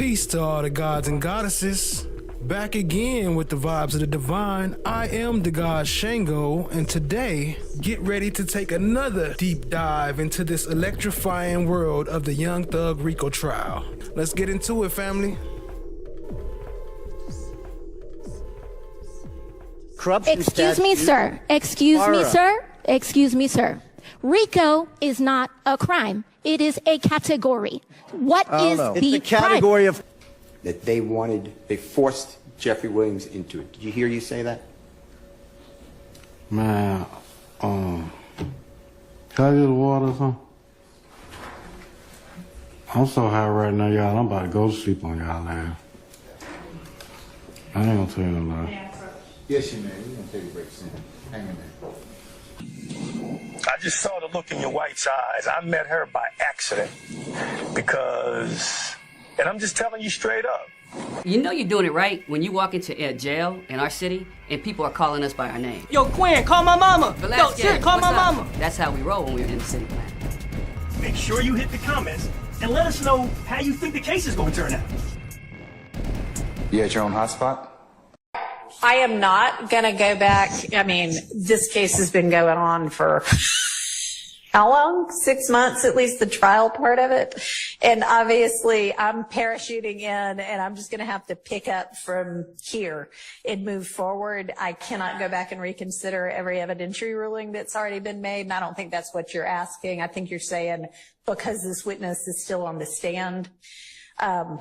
Peace to all the gods and goddesses. Back again with the vibes of the divine. I am the god Shango, and today, get ready to take another deep dive into this electrifying world of the Young Thug Rico trial. Let's get into it, family. Excuse me, sir. Excuse me, sir. Excuse me, sir. RICO is not a crime. It is a category. What is the It's a category crime? of that they forced Jeffrey Williams into it. Did you hear you say that? Man, can I get the water or something? I'm so high right now, y'all. I'm about to go to sleep on y'all ass. I ain't gonna tell you no lie. Yes, you may. We're gonna take a break soon. Hang in there. I just saw the look in your wife's eyes. I met her by accident because, and I'm just telling you straight up. You know you're doing it right when you walk into a jail in our city and people are calling us by our name. Yo, Quinn, call my mama. Yo, shit, call my mama. That's how we roll when we're in the city plan. Make sure you hit the comments and let us know how you think the case is going to turn out. You at your own hotspot? I am not going to go back. I mean, this case has been going on for how long? 6 months, at least the trial part of it. And obviously I'm parachuting in and I'm just going to have to pick up from here and move forward. I cannot go back and reconsider every evidentiary ruling that's already been made. And I don't think that's what you're asking. I think you're saying because this witness is still on the stand. But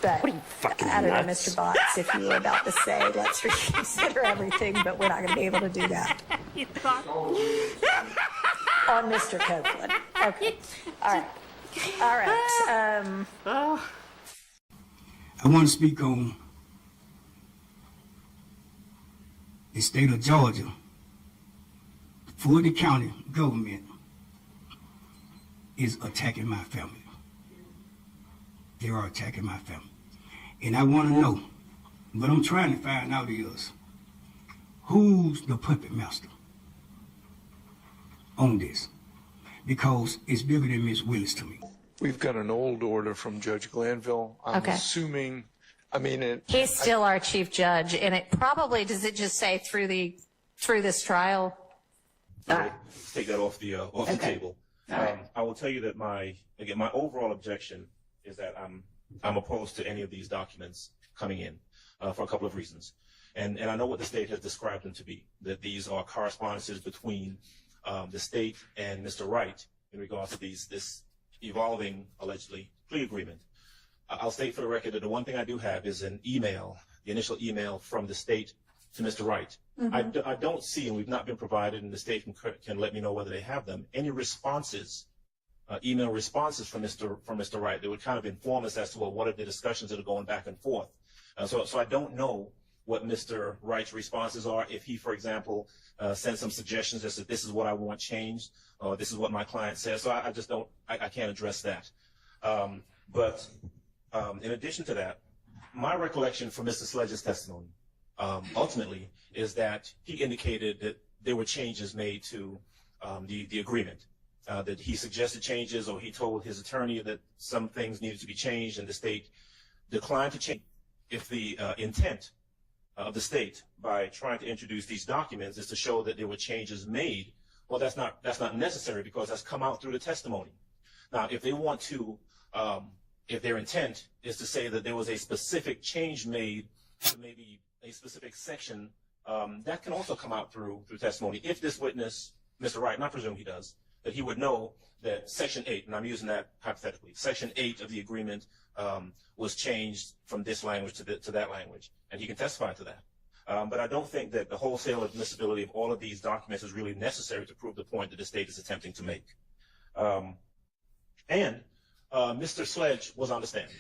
What are you fucking I don't know, nuts? Mr. Botts, if you were about to say, let's reconsider everything, but we're not going to be able to do that. On Mr. Copeland. Okay. All right. All right. I want to speak on the state of Georgia. The Fulton County government is attacking my family. They are attacking my family. And I want to know, what I'm trying to find out is, who's the puppet master on this? Because it's bigger than Miss Willis to me. We've got an old order from Judge Glanville. I'm assuming, He's still our chief judge, and it probably, does it just say through this trial? Take that off the table. I will tell you that my overall objection is that I'm opposed to any of these documents coming in for a couple of reasons. And I know what the state has described them to be, that these are correspondences between the state and Mr. Wright in regards to this evolving, allegedly, plea agreement. I'll state for the record that the one thing I do have is an email, the initial email from the state to Mr. Wright. Mm-hmm. I don't see, and we've not been provided, and the state can let me know whether they have them, any responses, email responses from Mr. Wright that would kind of inform us as to what are the discussions that are going back and forth. So I don't know what Mr. Wright's responses are. If he, for example, sends some suggestions as to this is what I want changed, or this is what my client says. So I just don't, I can't address that. But in addition to that, my recollection from Mr. Sledge's testimony, ultimately, is that he indicated that there were changes made to the agreement. That he suggested changes, or he told his attorney that some things needed to be changed, and the state declined to change. If the intent of the state by trying to introduce these documents is to show that there were changes made, well, that's not necessary because that's come out through the testimony. Now, if they want to, if their intent is to say that there was a specific change made to maybe a specific section, that can also come out through testimony. If this witness, Mr. Wright, and I presume he does, that he would know that Section 8, and I'm using that hypothetically, Section 8 of the agreement was changed from this language to that language, and he can testify to that. But I don't think that the wholesale admissibility of all of these documents is really necessary to prove the point that the state is attempting to make. Mr. Sledge was on the stand.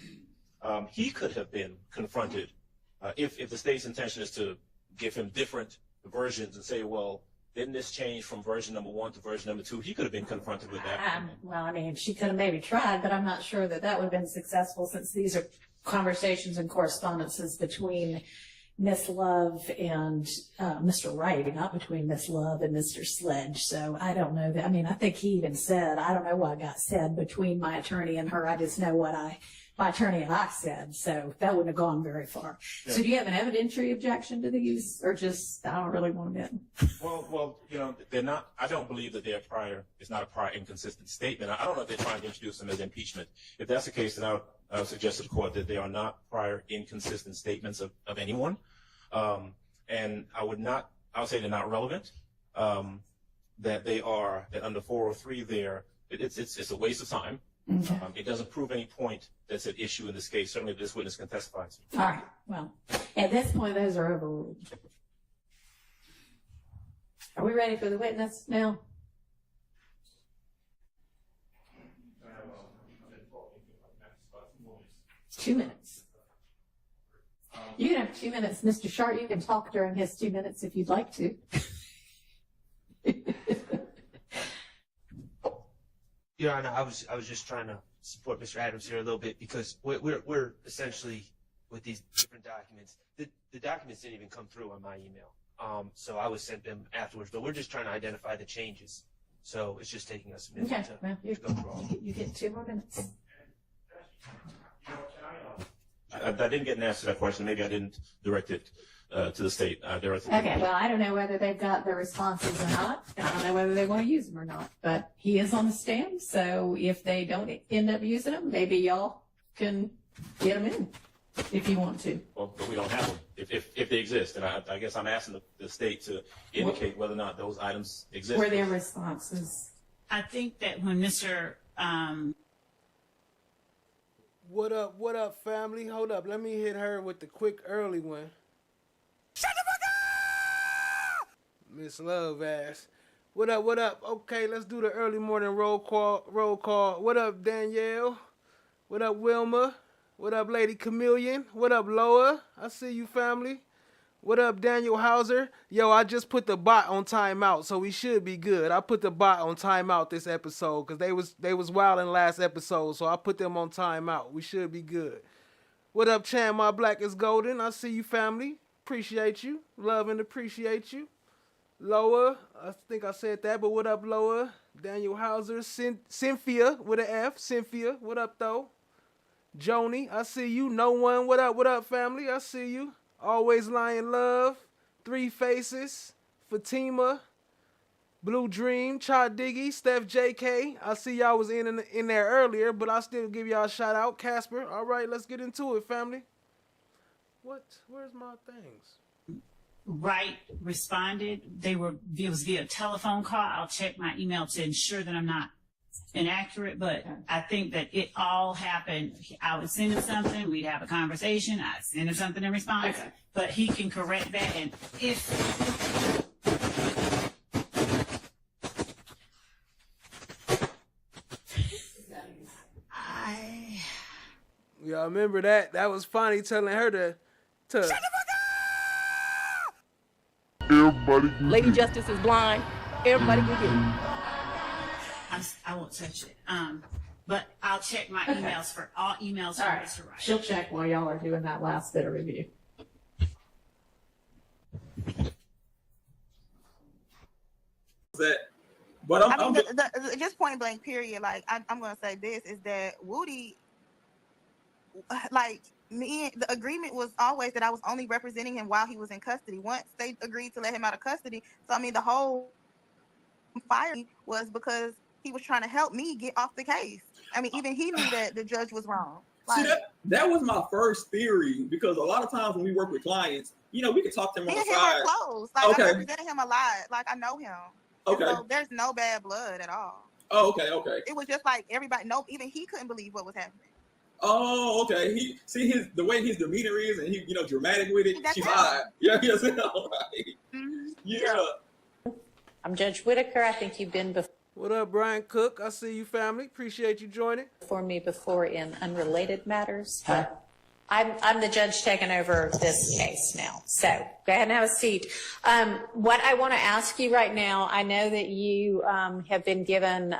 He could have been confronted if the state's intention is to give him different versions and say, well, didn't this change from version number 1 to version number 2? He could have been confronted with that. Well, I mean, she could have maybe tried, but I'm not sure that would have been successful since these are conversations and correspondences between Miss Love and Mr. Wright, not between Miss Love and Mr. Sledge. So I don't know that. I mean, I think he even said, I don't know what got said between my attorney and her. I just know what I my attorney and I said, so that wouldn't have gone very far. So do you have an evidentiary objection to these, or just, I don't really want them in? Well, they're not, I don't believe that they're prior, it's not a prior inconsistent statement. I don't know if they're trying to introduce them as impeachment. If that's the case, then I would suggest to the court that they are not prior inconsistent statements of anyone. And I would say they're not relevant, that under 403 it's a waste of time. Okay. It doesn't prove any point that's at issue in this case. Certainly this witness can testify. All right, well, at this point, those are overruled. Are we ready for the witness now? Two minutes. You can have 2 minutes, Mr. Sharp. You can talk during his 2 minutes if you'd like to. Your Honor, I was just trying to support Mr. Adams here a little bit because we're essentially with these different documents. The documents didn't even come through on my email, so I was sent them afterwards. But we're just trying to identify the changes, so it's just taking us a minute to go through all. You get 2 more minutes. I didn't get an answer to that question. Maybe I didn't direct it to the state. Okay, well, I don't know whether they've got the responses or not. I don't know whether they want to use them or not. But he is on the stand, so if they don't end up using them, maybe y'all can get them in if you want to. Well, but we don't have them if they exist. And I guess I'm asking the state to indicate whether or not those items exist. Were their responses? I think that when Mr. What up, family? Hold up. Let me hit her with the quick early one. Shut the fuck up! Miss Love ass. What up? Okay, let's do the early morning roll call. What up, Danielle? What up, Wilma? What up, Lady Chameleon? What up, Loa? I see you, family. What up, Daniel Hauser? Yo, I just put the bot on timeout, so we should be good. I put the bot on timeout this episode because they was wilding last episode, so I put them on timeout. We should be good. What up, Chan? My Black is Golden. I see you, family. Appreciate you. Love and appreciate you. Loa, I think I said that, but what up, Loa? Daniel Hauser. Cynthia with an F. Cynthia, what up, though? Joni, I see you. No one, what up, family? I see you. Always Lying Love, Three Faces, Fatima, Blue Dream, Chad Diggy, Steph JK. I see y'all was in there earlier, but I'll still give y'all a shout out. Casper, all right, let's get into it, family. Where's my things? Wright responded. It was via telephone call. I'll check my email to ensure that I'm not inaccurate, but I think that it all happened. I would send him something, we'd have a conversation, I'd send him something in response, but he can correct that. And if Y'all remember that? That was funny telling her to shut the fuck up! Everybody Lady Justice is blind. Everybody can get it. I won't touch it. But I'll check my emails for all emails from Mr. Wright. She'll check while y'all are doing that last bit of review. Just point blank period, like I'm going to say this, is that Woody, like me, the agreement was always that I was only representing him while he was in custody. Once they agreed to let him out of custody, so I mean the whole fire was because he was trying to help me get off the case. I mean, even he knew that the judge was wrong. See, that was my first theory, because a lot of times when we work with clients, we can talk to them on the side. Close. Like, I represented him a lot. Like, I know him. Okay. So there's no bad blood at all. Oh, okay. It was just like everybody. No, even he couldn't believe what was happening. Oh, okay. The way his demeanor is, and he, dramatic with it. She lied. Yeah, yes, right. Mm-hmm. Yeah. I'm Judge Whitaker. I think you've been before. What up, Brian Cook? I see you, family. Appreciate you joining. For me before in unrelated matters. I'm the judge taking over this case now. So go ahead and have a seat. What I want to ask you right now, I know that you have been given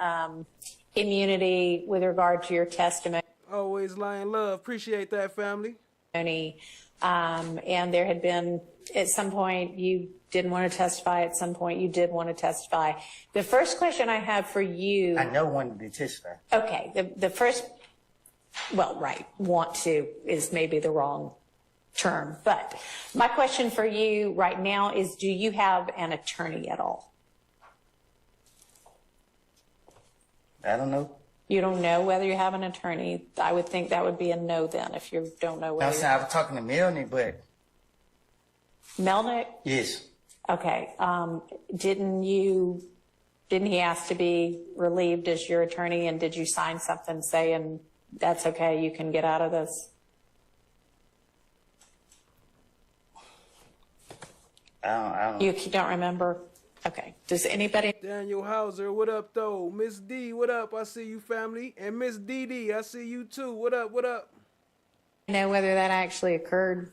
immunity with regard to your testimony. Always Lying Love. Appreciate that, family. And there had been, at some point, you didn't want to testify. At some point, you did want to testify. The first question I have for you. I know one to testify. Okay. The first well, right, want to is maybe the wrong term. But my question for you right now is, do you have an attorney at all? I don't know. You don't know whether you have an attorney. I would think that would be a no then, if you don't know whether. I was talking to Melanie, but. Melnick? Yes. Okay. Didn't he ask to be relieved as your attorney, and did you sign something saying that's okay, you can get out of this? I don't. You don't remember? Okay. Does anybody? Daniel Hauser, what up, though? Miss D, what up? I see you, family. And Miss DD, I see you, too. What up, what up? Know whether that actually occurred?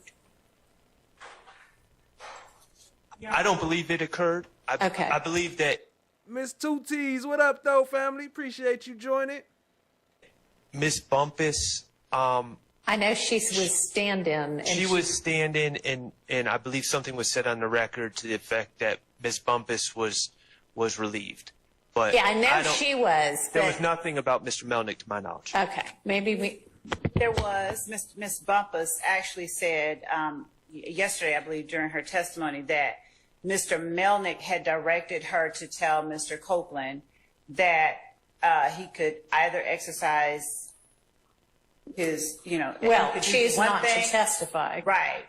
I don't believe it occurred. I believe that Miss Two T's, what up, though, family? Appreciate you joining. Miss Bumpus, I know she was stand-in. she was stand-in, and I believe something was said on the record to the effect that Miss Bumpus was relieved. But yeah, I know she was. There was nothing about Mr. Melnick to my knowledge. Okay, maybe we. There was. Miss Bumpus actually said yesterday, I believe, during her testimony, that Mr. Melnick had directed her to tell Mr. Copeland that he could either exercise his, well, choose not to testify. Right.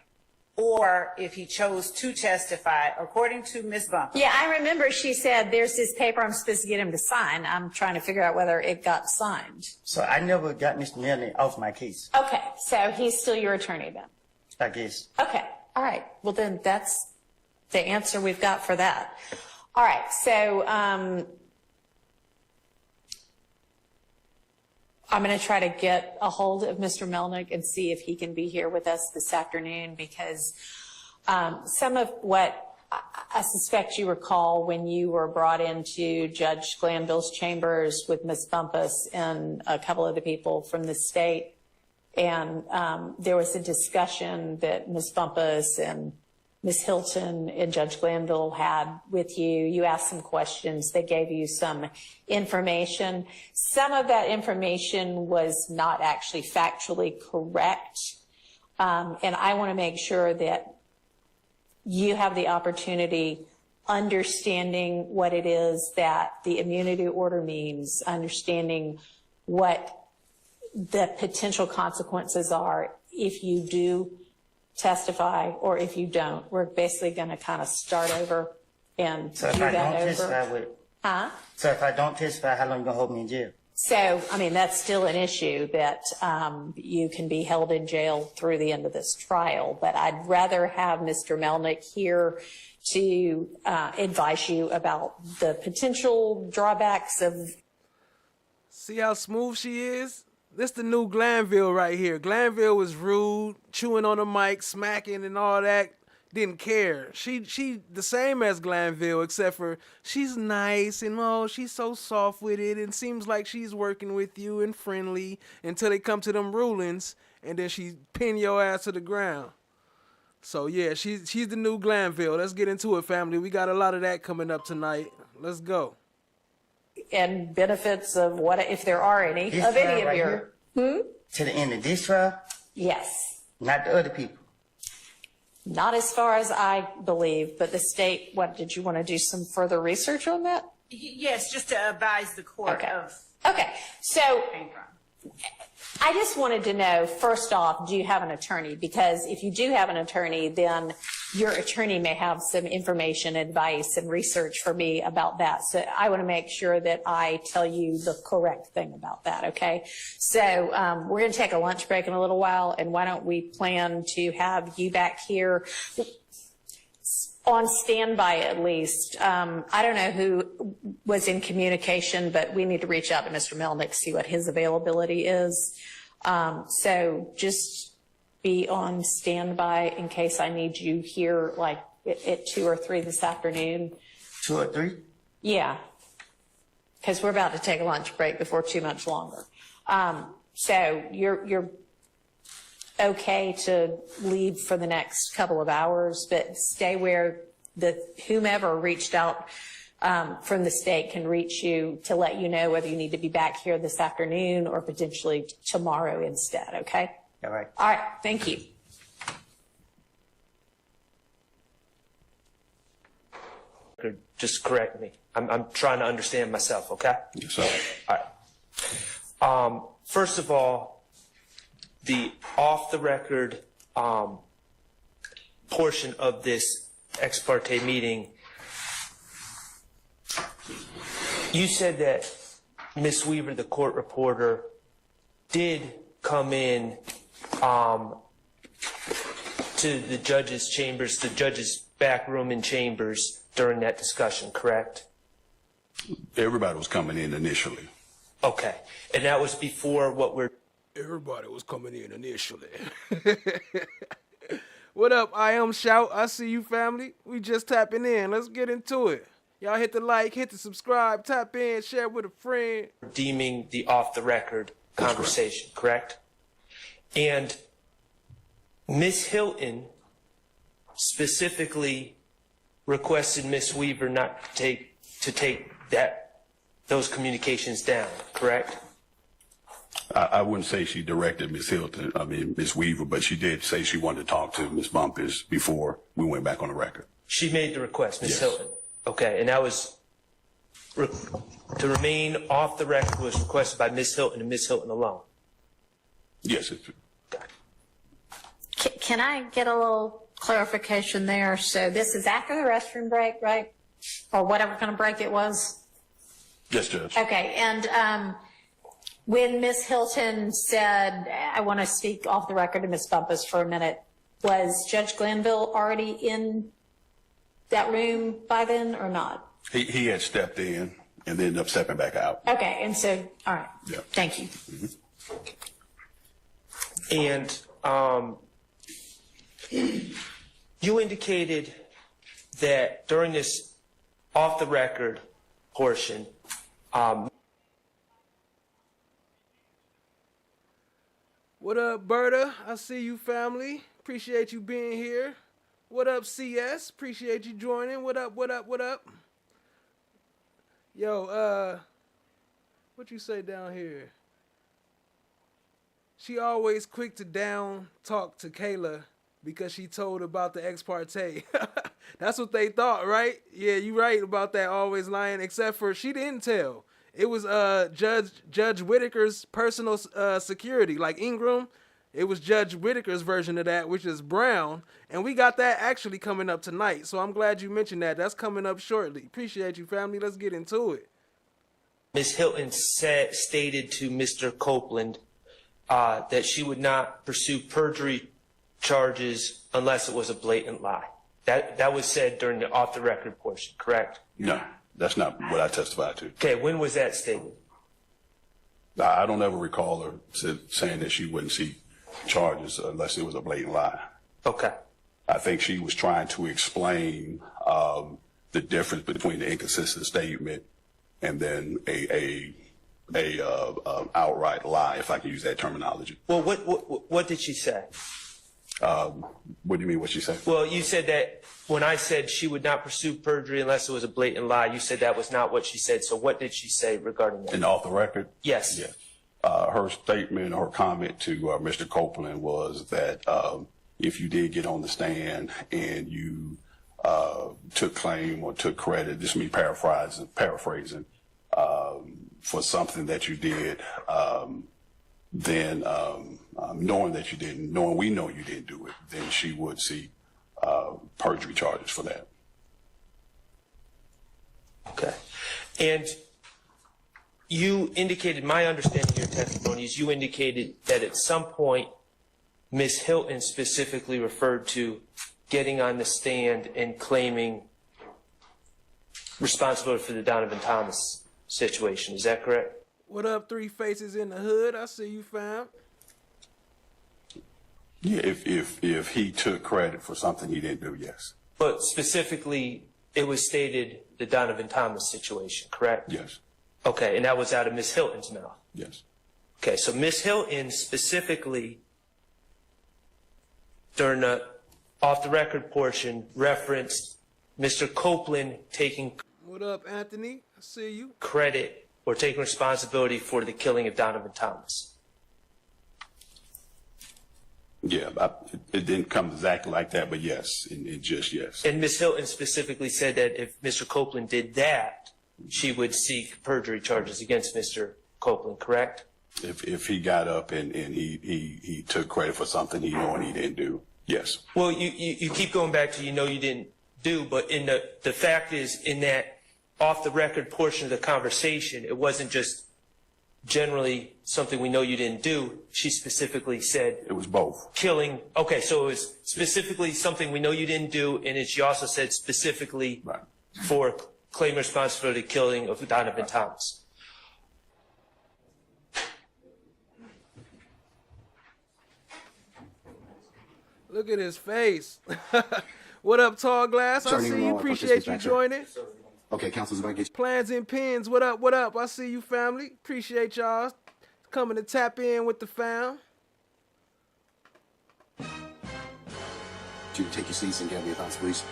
Or if he chose to testify, according to Ms. Bumpus. Yeah, I remember she said, there's this paper I'm supposed to get him to sign. I'm trying to figure out whether it got signed. So I never got Mr. Melnick off my case. Okay, so he's still your attorney then? I guess. Okay, all right. Well, then that's the answer we've got for that. All right, so I'm going to try to get a hold of Mr. Melnick and see if he can be here with us this afternoon, because some of what I suspect you recall when you were brought into Judge Glanville's chambers with Ms. Bumpus and a couple of the people from the state, and there was a discussion that Ms. Bumpus and Ms. Hilton and Judge Glanville had with you. You asked some questions. They gave you some information. Some of that information was not actually factually correct. And I want to make sure that you have the opportunity, understanding what it is that the immunity order means, understanding what the potential consequences are if you do testify or if you don't. We're basically going to kind of start over and do that over. So if I don't testify, Huh? So if I don't testify, how long you going to hold me in jail? So, I mean, that's still an issue that you can be held in jail through the end of this trial. But I'd rather have Mr. Melnick here to advise you about the potential drawbacks of. See how smooth she is? This the new Glanville right here. Glanville was rude, chewing on the mic, smacking and all that. Didn't care. She the same as Glanville, except for she's nice and she's so soft with it, and seems like she's working with you and friendly until they come to them rulings, and then she pin your ass to the ground. So yeah, she's the new Glanville. Let's get into it, family. We got a lot of that coming up tonight. Let's go. And benefits of what, if there are any, This of any trial of right your. here? To the end of this trial? Yes. Not the other people. Not as far as I believe, but the state, what, did you want to do some further research on that? Yes, just to advise the court of. Okay, so I just wanted to know, first off, do you have an attorney? Because if you do have an attorney, then your attorney may have some information, advice, and research for me about that. So I want to make sure that I tell you the correct thing about that, okay? So we're going to take a lunch break in a little while, and why don't we plan to have you back here on standby at least. I don't know who was in communication, but we need to reach out to Mr. Melnick, see what his availability is. So just be on standby in case I need you here like at 2 or 3 this afternoon. 2 or 3? Yeah, because we're about to take a lunch break before too much longer. So you're okay to leave for the next couple of hours, but stay where whomever reached out from the state can reach you to let you know whether you need to be back here this afternoon or potentially tomorrow instead, okay? All right. All right, thank you. Just correct me. I'm trying to understand myself, okay? Yes, sir. All right. First of all, the off-the-record portion of this ex parte meeting, you said that Ms. Weaver, the court reporter, did come in to the judge's chambers, the judge's back room and chambers during that discussion, correct? Everybody was coming in initially. Okay. And that was before what we're... Everybody was coming in initially. What up, I am Shout. I see you, family. We just tapping in. Let's get into it. Y'all hit the like, hit the subscribe, tap in, share with a friend. Deeming the off-the-record conversation, correct? And Ms. Hilton specifically requested Ms. Weaver not to take those communications down, correct? I wouldn't say she directed Ms. Weaver, but she did say she wanted to talk to Ms. Bumpus before we went back on the record. She made the request, Ms. Yes. Hilton. Okay, and that was to remain off the record was requested by Ms. Hilton and Ms. Hilton alone. Yes. Can I get a little clarification there? So this is after the restroom break, right? Or whatever kind of break it was? Yes, Judge. Okay, and when Ms. Hilton said, I want to speak off the record to Ms. Bumpus for a minute, was Judge Glanville already in that room by then or not? He had stepped in and then ended up stepping back out. Okay, and so, all right. Yeah. Thank you. And you indicated that during this off-the-record portion, What up, Berta? I see you, family. Appreciate you being here. What up, CS? Appreciate you joining. What up, what up, what up? Yo, what you say down here? She always quick to down talk to Kayla because she told about the ex parte. That's what they thought, right? Yeah, you right about that, always lying, except for she didn't tell. It was Judge Whitaker's personal security, like Ingram. It was Judge Whitaker's version of that, which is Brown, and we got that actually coming up tonight. So I'm glad you mentioned that. That's coming up shortly. Appreciate you, family. Let's get into it. Ms. Hilton stated to Mr. Copeland that she would not pursue perjury charges unless it was a blatant lie. That was said during the off-the-record portion, correct? No, that's not what I testified to. Okay, when was that stated? I don't ever recall her saying that she wouldn't see charges unless it was a blatant lie. Okay. I think she was trying to explain the difference between the inconsistent statement and then a outright lie, if I can use that terminology. Well, what did she say? What do you mean what she said? Well, you said that when I said she would not pursue perjury unless it was a blatant lie, you said that was not what she said. So what did she say regarding that? And off the record? Yes. Yes. Her statement or comment to Mr. Copeland was that if you did get on the stand and you took claim or took credit, this is me paraphrasing, for something that you did, then knowing that you didn't, knowing we know you didn't do it, then she would see perjury charges for that. Okay. And you indicated, my understanding of your testimony is you indicated that at some point Ms. Hilton specifically referred to getting on the stand and claiming responsibility for the Donovan Thomas situation. Is that correct? What up, Three Faces in the Hood? I see you, fam. Yeah, if he took credit for something he didn't do, yes. But specifically, it was stated the Donovan Thomas situation, correct? Yes. Okay, and that was out of Ms. Hilton's mouth? Yes. Okay, so Ms. Hilton specifically, during the off-the-record portion, referenced Mr. Copeland taking... What up, Anthony? I see you. Credit or taking responsibility for the killing of Donovan Thomas. Yeah, it didn't come exactly like that, but yes, it just yes. And Ms. Hilton specifically said that if Mr. Copeland did that, she would seek perjury charges against Mr. Copeland, correct? If he got up and he took credit for something he knew and he didn't do, yes. Well, you keep going back to you didn't do, but in the fact is in that off the record portion of the conversation, it wasn't just generally something we know you didn't do. She specifically said it was both. Killing. Okay, so it was specifically something we know you didn't do, and she also said specifically for claim responsibility killing of Donovan Thomas. Look at his face. What up, Tall Glass? I see you. Appreciate you joining. Okay, counsel's about to get you. Plans and pins. What up? What up? I see you, family. Appreciate y'all coming to tap in with the fam. To take your seats and gather your thoughts, please.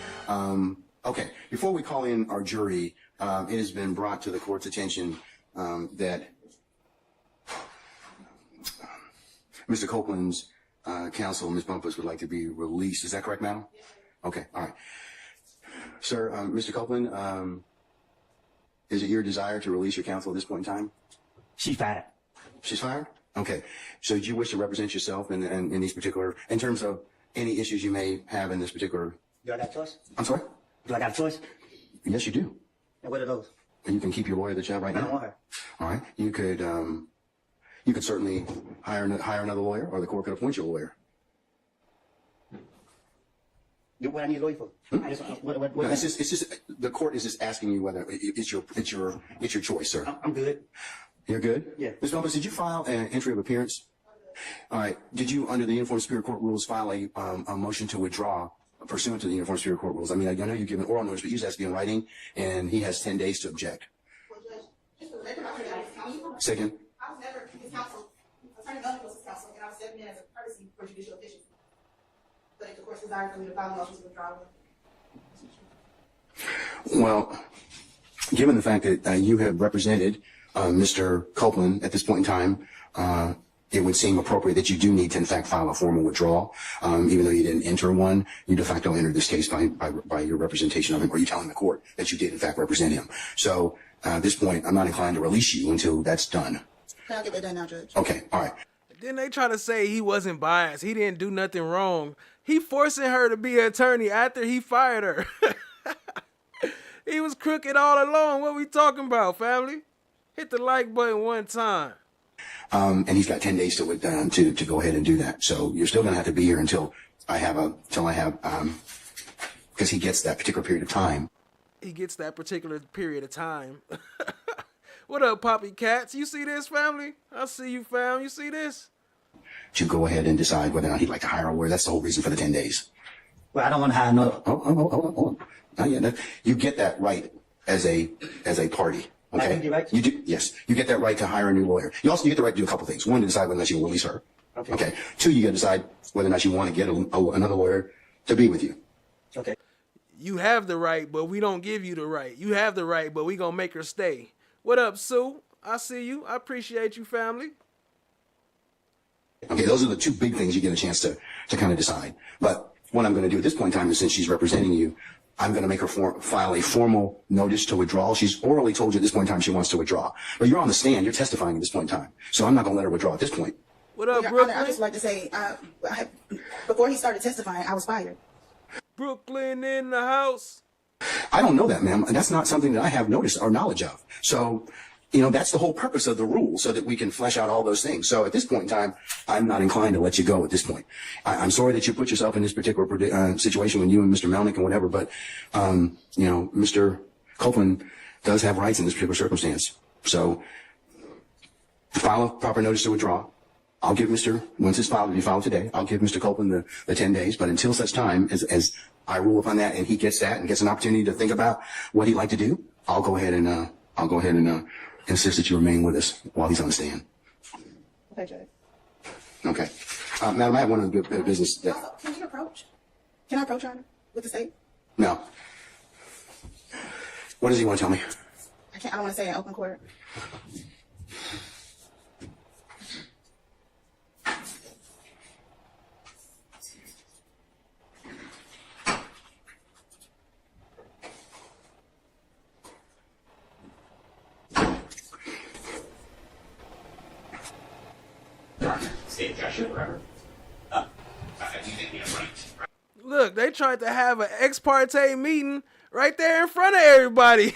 Okay, before we call in our jury, it has been brought to the court's attention that Mr. Copeland's counsel, Ms. Bumpus, would like to be released. Is that correct, madam? Okay, all right. Sir, Mr. Copeland, is it your desire to release your counsel at this point in time? She's fired. She's fired? Okay. So do you wish to represent yourself in these particular, in terms of any issues you may have in this particular? Do I got a choice? I'm sorry? Do I got a choice? Yes, you do. And what are those? And you can keep your lawyer the job right now? I don't want her. All right. You could certainly hire another lawyer, or the court could appoint you a lawyer. What I need a lawyer for? No, it's just the court is just asking you whether it's your choice, sir. I'm good. You're good? Yeah. Ms. Bumpus, did you file an entry of appearance? All right. Did you, under the Uniform Superior Court rules, file a motion to withdraw pursuant to the Uniform Superior Court rules? I mean, I know you've given oral notice, but usually has to be in writing, and he has 10 days to object. Second. I was never his counsel. Attorney Glanville was his counsel, and I was stepping in as a courtesy for judicial efficiency. But if the court's desire for me to file a motion to withdraw. Well, given the fact that you have represented Mr. Copeland at this point in time, it would seem appropriate that you do need to, in fact, file a formal withdrawal. Even though you didn't enter one, you de facto entered this case by your representation of him, or you telling the court that you did, in fact, represent him. So at this point, I'm not inclined to release you until that's done. Can I get that done now, Judge? Okay, all right. Then they try to say he wasn't biased. He didn't do nothing wrong. He forcing her to be an attorney after he fired her. He was crooked all along. What we talking about, family? Hit the like button one time. And he's got 10 days to go ahead and do that. So you're still going to have to be here until I have, because he gets that particular period of time. He gets that particular period of time. What up, Poppy Cats? You see this, family? I see you, fam. You see this? To go ahead and decide whether or not he'd like to hire a lawyer. That's the whole reason for the 10 days. Well, I don't want to hire another. Oh. You get that right as a party. Okay. Right? You do. Yes. You get that right to hire a new lawyer. You get the right to do a couple things. One, to decide whether or not you will release her. Okay. Two, you got to decide whether or not you want to get another lawyer to be with you. Okay. You have the right, but we don't give you the right. You have the right, but we gonna make her stay. What up, Sue? I see you. I appreciate you, family. Okay, those are the two big things you get a chance to kind of decide. But what I'm going to do at this point in time is, since she's representing you, I'm going to make her file a formal notice to withdraw. She's orally told you at this point in time she wants to withdraw. But you're on the stand. You're testifying at this point in time. So I'm not going to let her withdraw at this point. What up, Brooklyn? I'd just like to say, before he started testifying, I was fired. Brooklyn in the house. I don't know that, ma'am. That's not something that I have notice or knowledge of. So, that's the whole purpose of the rule, so that we can flesh out all those things. So at this point in time, I'm not inclined to let you go at this point. I'm sorry that you put yourself in this particular situation with you and Mr. Melnick and whatever, but, Mr. Copeland does have rights in this particular circumstance. So file a proper notice to withdraw. I'll give once it's filed, if you file today, I'll give Mr. Copeland the 10 days, but until such time as I rule upon that and he gets that and gets an opportunity to think about what he'd like to do, I'll go ahead and insist that you remain with us while he's on the stand. Okay, Judge. Okay. Madam, I have one other business that... Can you approach? Can I approach her with the state? No. What does he want to tell me? I don't want to say it in open court. Look, they tried to have an ex parte meeting right there in front of everybody.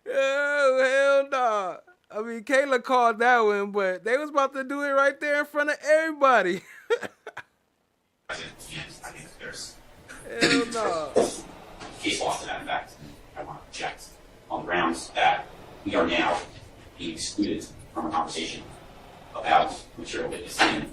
Oh, hell no. I mean, Kayla called that one, but they was about to do it right there in front of everybody. Hell no. Case law to that effect. I want to object on the grounds that we are now being excluded from a conversation about material witness in.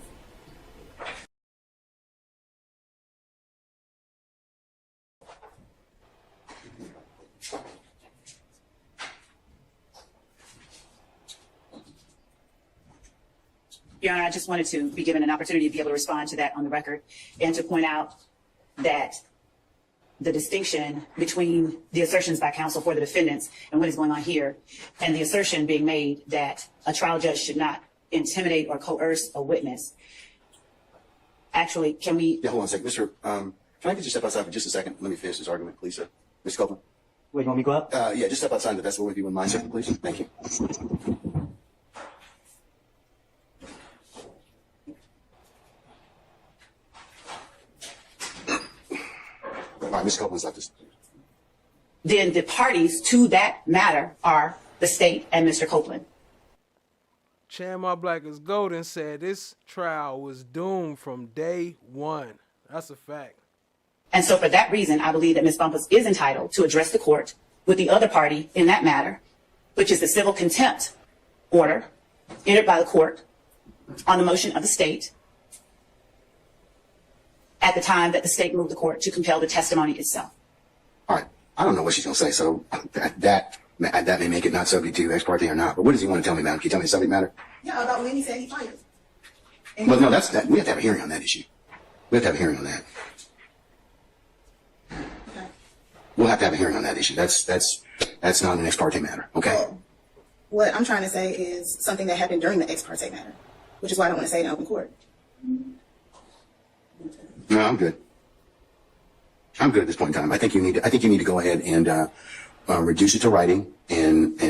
Your Honor, I just wanted to be given an opportunity to be able to respond to that on the record and to point out that the distinction between the assertions by counsel for the defendants and what is going on here and the assertion being made that a trial judge should not intimidate or coerce a witness. Actually, can we... Yeah, hold on a second. Mr. Can I get you step outside for just a second? Let me finish this argument, please, sir. Mr. Copeland? Wait, you want me to go up? Yeah, just step outside in the vestibule if you wouldn't mind, sir, please. Thank you. All right, Ms. Copeland's left us. Then the parties to that matter are the state and Mr. Copeland. Chan Black is Golden said this trial was doomed from day one. That's a fact. And so for that reason, I believe that Ms. Bumpus is entitled to address the court with the other party in that matter, which is the civil contempt order entered by the court on the motion of the state at the time that the state moved the court to compel the testimony itself. All right. I don't know what she's going to say, so that may make it not subject to ex parte or not. But what does he want to tell me, madam? Can you tell me the subject matter? Yeah, about when he said he fired. Well, no, that's that. We have to have a hearing on that issue. We have to have a hearing on that. Okay. We'll have to have a hearing on that issue. That's not an ex parte matter. Okay. Well, what I'm trying to say is something that happened during the ex parte matter, which is why I don't want to say it in open court. No, I'm good. I'm good at this point in time. I think you need to go ahead and reduce it to writing and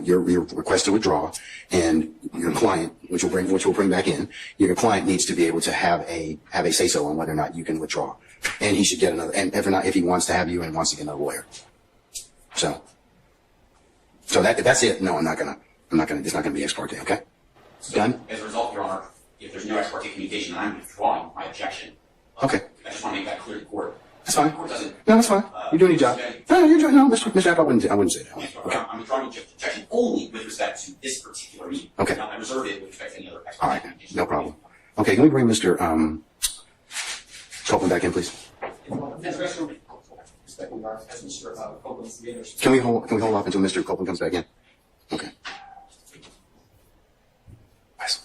your request to withdraw, and your client, which we'll bring back in. Your client needs to be able to have a say so on whether or not you can withdraw, and he should get another. And if he wants to have you and wants to get another lawyer. So that's it. No, I'm not gonna. It's not gonna be ex parte. Okay. Done. As a result, Your Honor, if there's no ex parte communication, I'm withdrawing my objection. Okay. I just want to make that clear to the court. That's fine. The court doesn't. No, that's fine. You're doing your job. No, you're doing. No, Mr. App, I wouldn't say that. Okay. I'm withdrawing my objection only with respect to this particular meeting. Okay. I reserve it with respect to any other ex All parte right. No problem. Okay. Can we bring Mr. Copeland back in, please? Can we hold off until Mr. Copeland comes back in? Okay. Nice.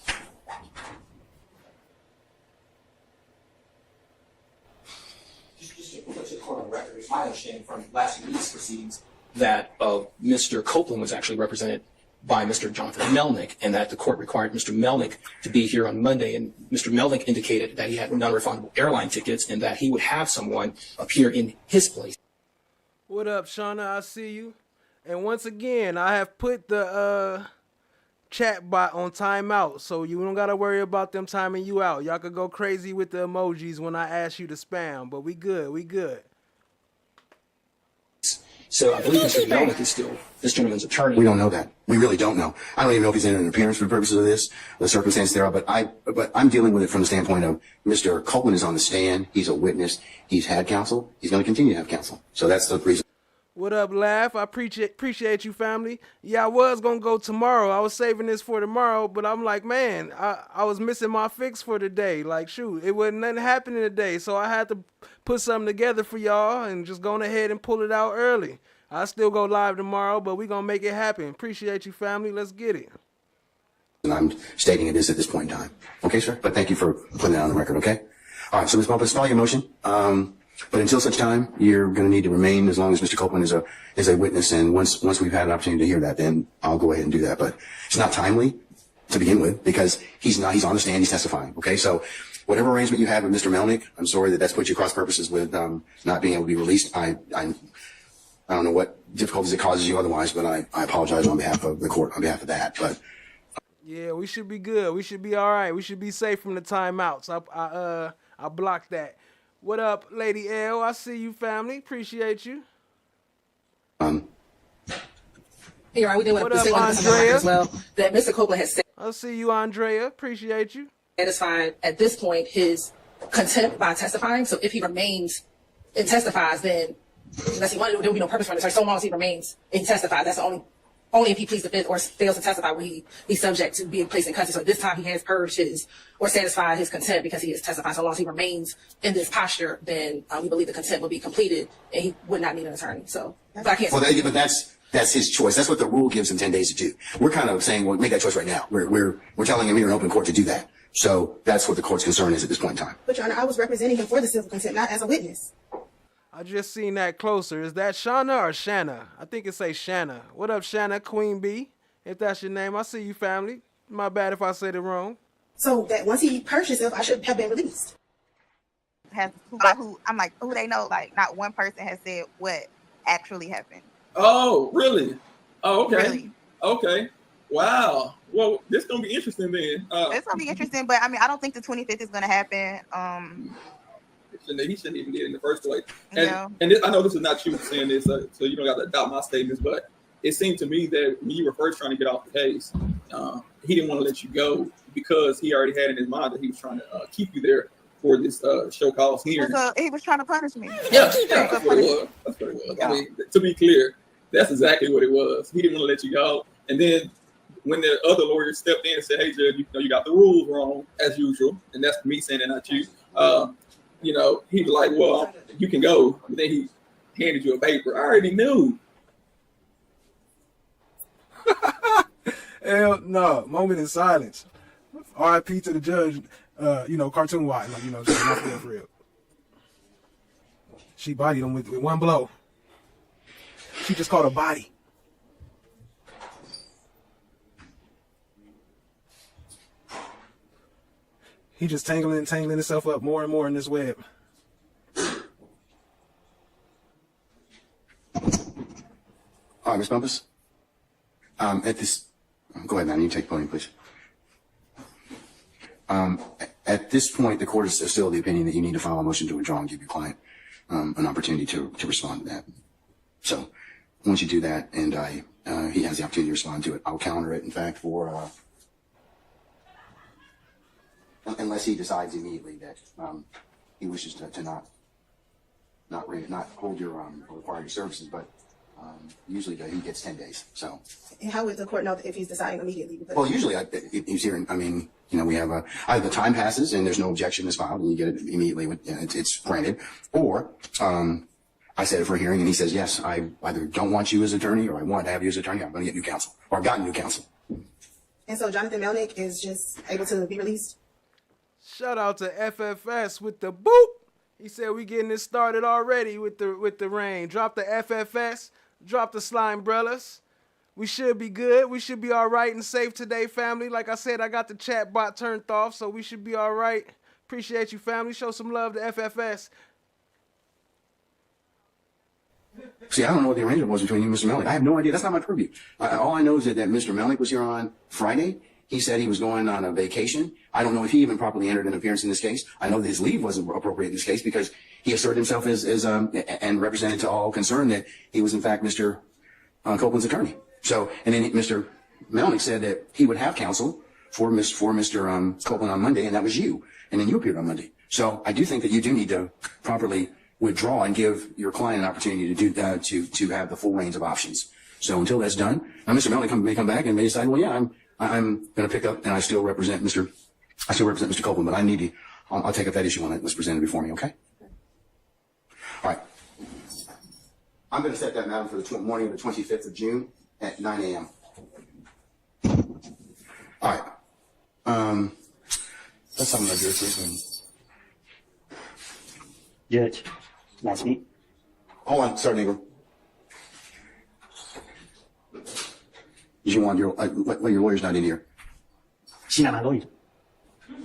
Just to court on record, it's my understanding from last week's proceedings that Mr. Copeland was actually represented by Mr. Jonathan Melnick, and that the court required Mr. Melnick to be here on Monday. And Mr. Melnick indicated that he had non-refundable airline tickets and that he would have someone appear in his place. What up, Shauna? I see you. And once again, I have put the chat bot on timeout, so you don't gotta worry about them timing you out. Y'all could go crazy with the emojis when I ask you to spam, but we good. So I believe Mr. Melnick is still this gentleman's attorney. We don't know that. We really don't know. I don't even know if he's in an appearance for the purposes of this, the circumstance thereof, but I'm dealing with it from the standpoint of Mr. Copeland is on the stand. He's a witness. He's had counsel. He's going to continue to have counsel. So that's the reason. What up, Laugh? I appreciate you, family. Yeah, I was going to go tomorrow. I was saving this for tomorrow, but I'm like, man, I was missing my fix for today. Like, shoot, it wasn't nothing happening today, so I had to put something together for y'all and just go ahead and pull it out early. I still go live tomorrow, but we're going to make it happen. Appreciate you, family. Let's get it. And I'm stating it is at this point in time. Okay, sir? But thank you for putting it on the record, okay? All right, so Ms. Bumpus, follow your motion. But until such time, you're going to need to remain as long as Mr. Copeland is a witness. And once we've had an opportunity to hear that, then I'll go ahead and do that. But it's not timely to begin with because he's on the stand, he's testifying. Okay, so whatever arrangement you had with Mr. Melnick, I'm sorry that's put you cross purposes with not being able to be released. I don't know what difficulties it causes you otherwise, but I apologize on behalf of the court, on behalf of that. But yeah, we should be good. We should be all right. We should be safe from the timeouts. I blocked that. What up, Lady L? I see you, family. Appreciate you. Hey, right, we did want What to up, Andrea? as well that Mr. Copeland has I see you, Andrea. Appreciate you. satisfied at this point his contempt by testifying. So if he remains and testifies, then unless he wanted to, there would be no purpose for him. So long as he remains and testifies, that's the only if he pleads the fifth or fails to testify will he be subject to being placed in custody. So at this time he has purged his or satisfied his contempt because he is testifying. So long as he remains in this posture, then we believe the contempt will be completed and he would not need an attorney. So, but I can't. Well, but that's his choice. That's what the rule gives him 10 days to do. We're kind of saying, well, make that choice right now. We're telling him here in open court to do that. So that's what the court's concern is at this point in time. But Your Honor, I was representing him for the civil contempt, not as a witness. I just seen that closer. Is that Shauna or Shanna? I think it say Shanna. What up, Shanna? Queen B, if that's your name. I see you, family. My bad if I said it wrong. So that once he purged himself, I should have been released. Who I'm like, who they know, like not one person has said what actually happened. Oh, really? Oh, okay. Really? Okay. Wow. Well, this is gonna be interesting then. It's gonna be interesting, but I mean, I don't think the 25th is gonna happen. He shouldn't even get in the first place. And I know this is not you saying this, so you don't got to doubt my statements, but it seemed to me that when you were first trying to get off the case, he didn't want to let you go because he already had in his mind that he was trying to keep you there for this show cause hearing. So he was trying to punish me. Yeah, that's what it was. That's what it was. Yeah. I mean, to be clear, that's exactly what it was. He didn't want to let you go. And then when the other lawyer stepped in and said, hey, Judge, you got the rules wrong, as usual, and that's me saying it, not you, he was like, well, you can go. But then he handed you a paper. I already knew. Hell no. Moment in silence. R.I.P. to the judge, cartoon wise. Not for real. She bodied him with one blow. She just caught a body. He just tangling himself up more and more in this web. All right, Ms. Bumpus. Go ahead, man. You take the podium, please. At this point, the court is still of the opinion that you need to file a motion to withdraw and give your client an opportunity to respond to that. So once you do that, and he has the opportunity to respond to it, I'll counter it. In fact, for unless he decides immediately that he wishes to not hold your require your services, but usually he gets 10 days. So. And how would the court know if he's deciding immediately? Well, usually he's hearing. I mean, we have either the time passes and there's no objection is filed and you get it immediately. It's granted, or I set it for a hearing and he says yes. I either don't want you as attorney or I want to have you as attorney. I'm going to get new counsel, or I've gotten new counsel. And so Jonathan Melnick is just able to be released. Shout out to FFS with the boop. He said we getting this started already with the rain. Drop the FFS. Drop the slime umbrellas. We should be good. We should be all right and safe today, family. Like I said, I got the chat bot turned off, so we should be all right. Appreciate you, family. Show some love to FFS. See, I don't know what the arrangement was between you and Mr. Melnick. I have no idea. That's not my purview. All I know is that Mr. Melnick was here on Friday. He said he was going on a vacation. I don't know if he even properly entered an appearance in this case. I know that his leave wasn't appropriate in this case because he asserted himself as and represented to all concerned that he was in fact Mr. Copeland's attorney. So, and then Mr. Melnick said that he would have counsel for Mr. Copeland on Monday, and that was you. And then you appeared on Monday. So I do think that you do need to properly withdraw and give your client an opportunity to do to have the full range of options. So until that's done, now Mr. Melnick may come back and may decide, well, yeah, I'm going to pick up and I still represent Mr. Copeland, but I need to. I'll take up that issue on it. Let's present it before me, okay? All right. I'm going to set that, madam, for the morning of the 25th of June at 9 a.m. All right. That's something I do. Judge, Can I speak? Hold on, sir, neighbor. You want your lawyer's not in here. She's not my lawyer.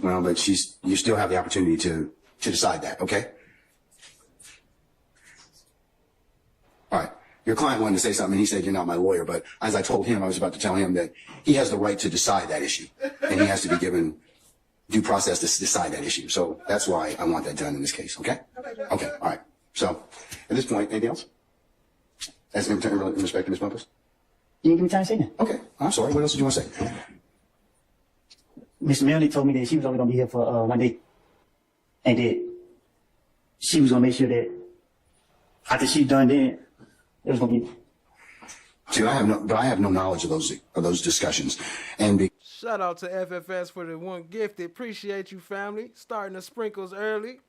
Well, but you still have the opportunity to decide that, okay? All right. Your client wanted to say something, and he said, you're not my lawyer, but as I told him, I was about to tell him that he has the right to decide that issue, and he has to be given due process to decide that issue. So that's why I want that done in this case, okay? Okay, all right. So, at this point, anything else? As in respect to Ms. Bumpus? You didn't give me time to say that. Okay, I'm sorry. What else did you want to say? Mr. Melnick told me that she was only going to be here for 1 day, and that she was going to make sure that after she's done then, it was going to be. See, I have no knowledge of those discussions, and shout out to FFS for the one gifted. Appreciate you, family. Starting the sprinkles early.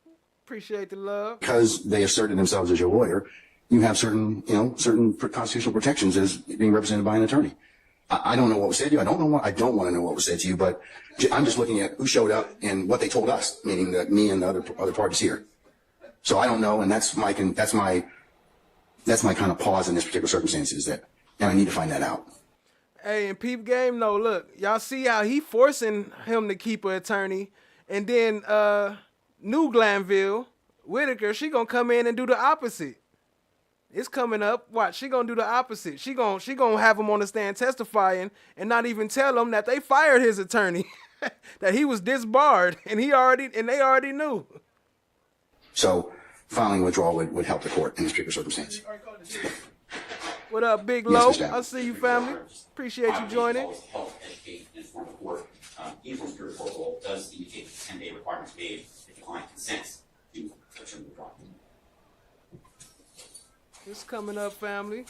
Appreciate the love. Because they asserted themselves as your lawyer, you have certain constitutional protections as being represented by an attorney. I don't know what was said to you. I don't want to know what was said to you, but I'm just looking at who showed up and what they told us, meaning that me and the other parties here. So I don't know, and that's my kind of pause in this particular circumstances and I need to find that out. Hey, and peep game, no, look, y'all see how he forcing him to keep an attorney, and then new Glanville, Whitaker, she gonna come in and do the opposite. It's coming up. Watch, she gonna do the opposite. She gonna have him on the stand testifying and not even tell him that they fired his attorney, that he was disbarred, and they already knew. So filing withdrawal would help the court in this particular circumstance. What up, Big Yes, Low? Mr. I see you, family. Appreciate you joining. Health, educate, and inform the court. Uniform Security Protocol does indicate 10-day requirements made if the client consents to attorney withdrawal. It's coming up, family.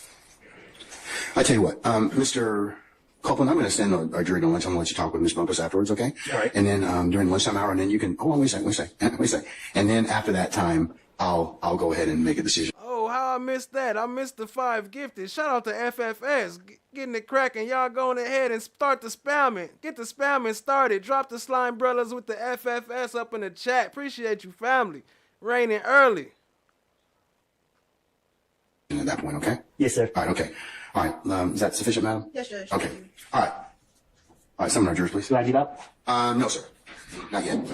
I tell you what, Mr. Copeland, I'm going to send our jury to lunch. I'm going to let you talk with Ms. Bumpus afterwards, okay? All right. And then during lunchtime hour, and then you can. Oh, wait a second. And then after that time, I'll go ahead and make a decision. Oh, how I missed that. I missed the 5 gifted. Shout out to FFS. Getting it cracking. Y'all going ahead and start the spamming. Get the spamming started. Drop the slime brothers with the FFS up in the chat. Appreciate you, family. Raining early. At that point, okay? Yes, sir. All right, okay. All right, is that sufficient, madam? Yes, Judge. Okay. All right. All right, summon our jurors, please. Do I get up? No, sir. Not yet.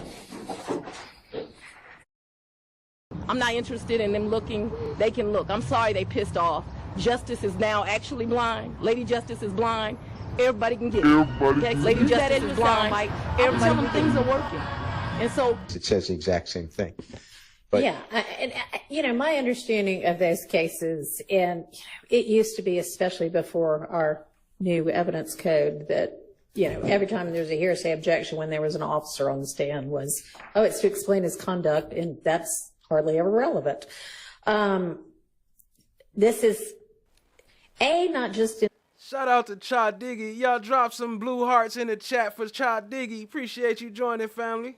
I'm not interested in them looking. They can look. I'm sorry they pissed off. Justice is now actually blind. Lady Justice is blind. Everybody can get it. Okay? Lady Justice is blind. Everybody can things are working. And so It says the exact same thing. But Yeah, and my understanding of those cases, and it used to be, especially before our new evidence code, that every time there's a hearsay objection when there was an officer on the stand was, it's to explain his conduct, and that's hardly ever relevant. This is not just in. Shout out to Cha Diggy. Y'all drop some blue hearts in the chat for Cha Diggy. Appreciate you joining, family.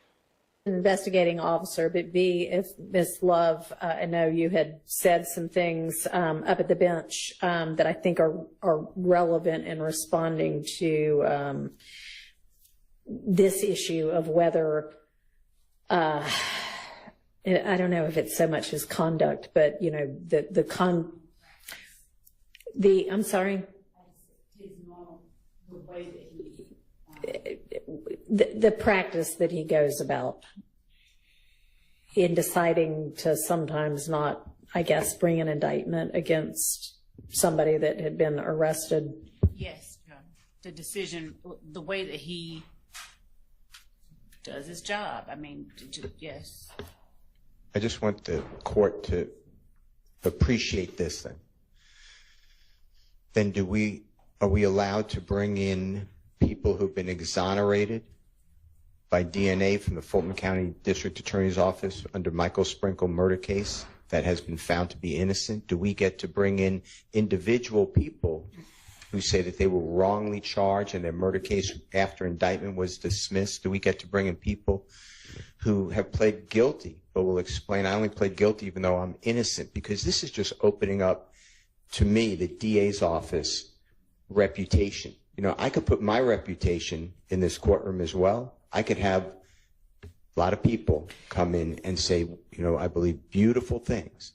Investigating officer, but B, if Ms. Love, I know you had said some things up at the bench that I think are relevant in responding to this issue of whether, I don't know if it's so much his conduct, but I'm sorry. The practice that he goes about in deciding to sometimes not, I guess, bring an indictment against somebody that had been arrested. Yes, the decision, the way that he does his job. I mean, yes. I just want the court to appreciate this thing. Then are we allowed to bring in people who've been exonerated by DNA from the Fulton County District Attorney's Office under Michael Sprinkle murder case that has been found to be innocent? Do we get to bring in individual people who say that they were wrongly charged and their murder case after indictment was dismissed? Do we get to bring in people who have pled guilty but will explain, I only pled guilty even though I'm innocent? Because this is just opening up, to me, the DA's office reputation. I could put my reputation in this courtroom as well. I could have a lot of people come in and say, I believe beautiful things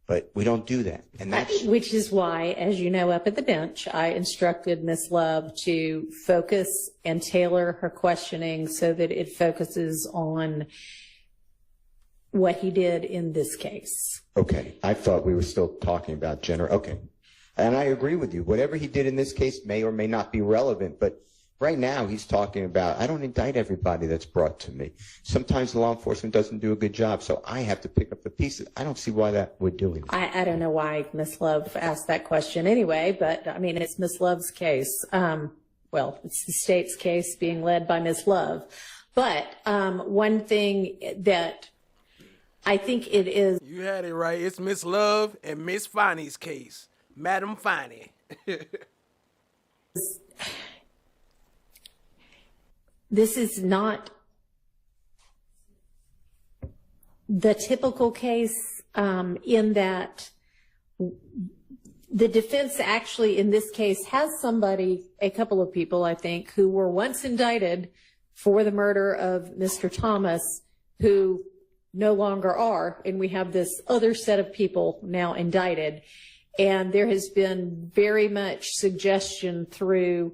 But we don't do that. And that's Which is why, as you know, up at the bench, I instructed Ms. Love to focus and tailor her questioning so that it focuses on what he did in this case. okay. I thought we were still talking about general. Okay. And I agree with you. Whatever he did in this case may or may not be relevant, but right now he's talking about, I don't indict everybody that's brought to me. Sometimes law enforcement doesn't do a good job, so I have to pick up the pieces. I don't see why that we're doing that. I don't know why Ms. Love asked that question anyway, but I mean, it's Ms. Love's case. Well, it's the state's case being led by Ms. Love. But one thing that I think it is. You had it right. It's Miss Love and Miss Fonny's case. Madam Fonny. This is not the typical case in that the defense actually in this case has a couple of people, I think, who were once indicted for the murder of Mr. Thomas, who no longer are, and we have this other set of people now indicted. And there has been very much suggestion through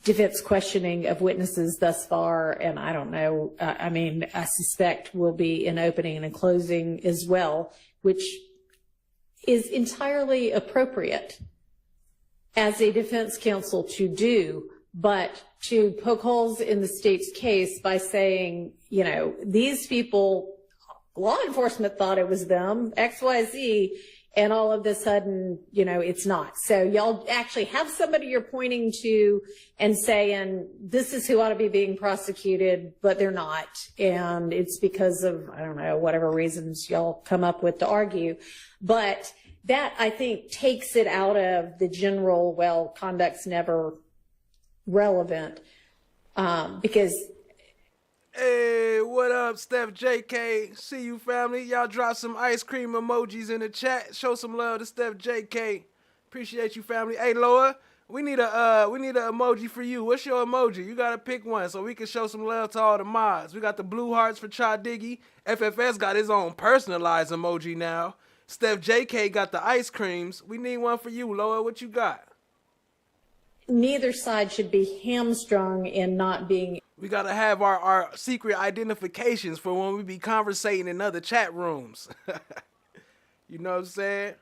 defense questioning of witnesses thus far, and I don't know, I suspect will be an opening and a closing as well, which is entirely appropriate as a defense counsel to do, but to poke holes in the state's case by saying, you know, these people, law enforcement thought it was them, XYZ, and all of a sudden, you know, it's not. So y'all actually have somebody you're pointing to and saying, this is who ought to be being prosecuted, but they're not. And it's because of, I don't know, whatever reasons y'all come up with to argue. But that, I think, takes it out of the general, well, conduct's never relevant. Because Hey, what up, Steph JK? See you, family. Y'all drop some ice cream emojis in the chat. Show some love to Steph JK. Appreciate you, family. Hey, Loa, we need a emoji for you. What's your emoji? You gotta pick one so we can show some love to all the mods. We got the blue hearts for Cha Diggy. FFS got his own personalized emoji now. Steph JK got the ice creams. We need one for you, Loa. What you got? neither side should be hamstrung in not being. We gotta have our secret identifications for when we be conversating in other chat rooms. You know what I'm saying?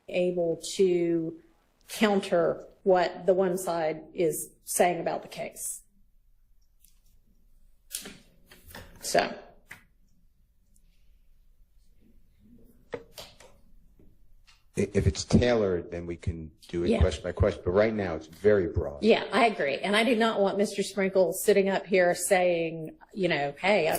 Able to counter what the one side is saying about the case. So. If it's tailored, then we can do it question by question. But right now, it's very broad. Yeah, I agree. And I do not want Mr. Sprinkle sitting up here saying, you know, hey,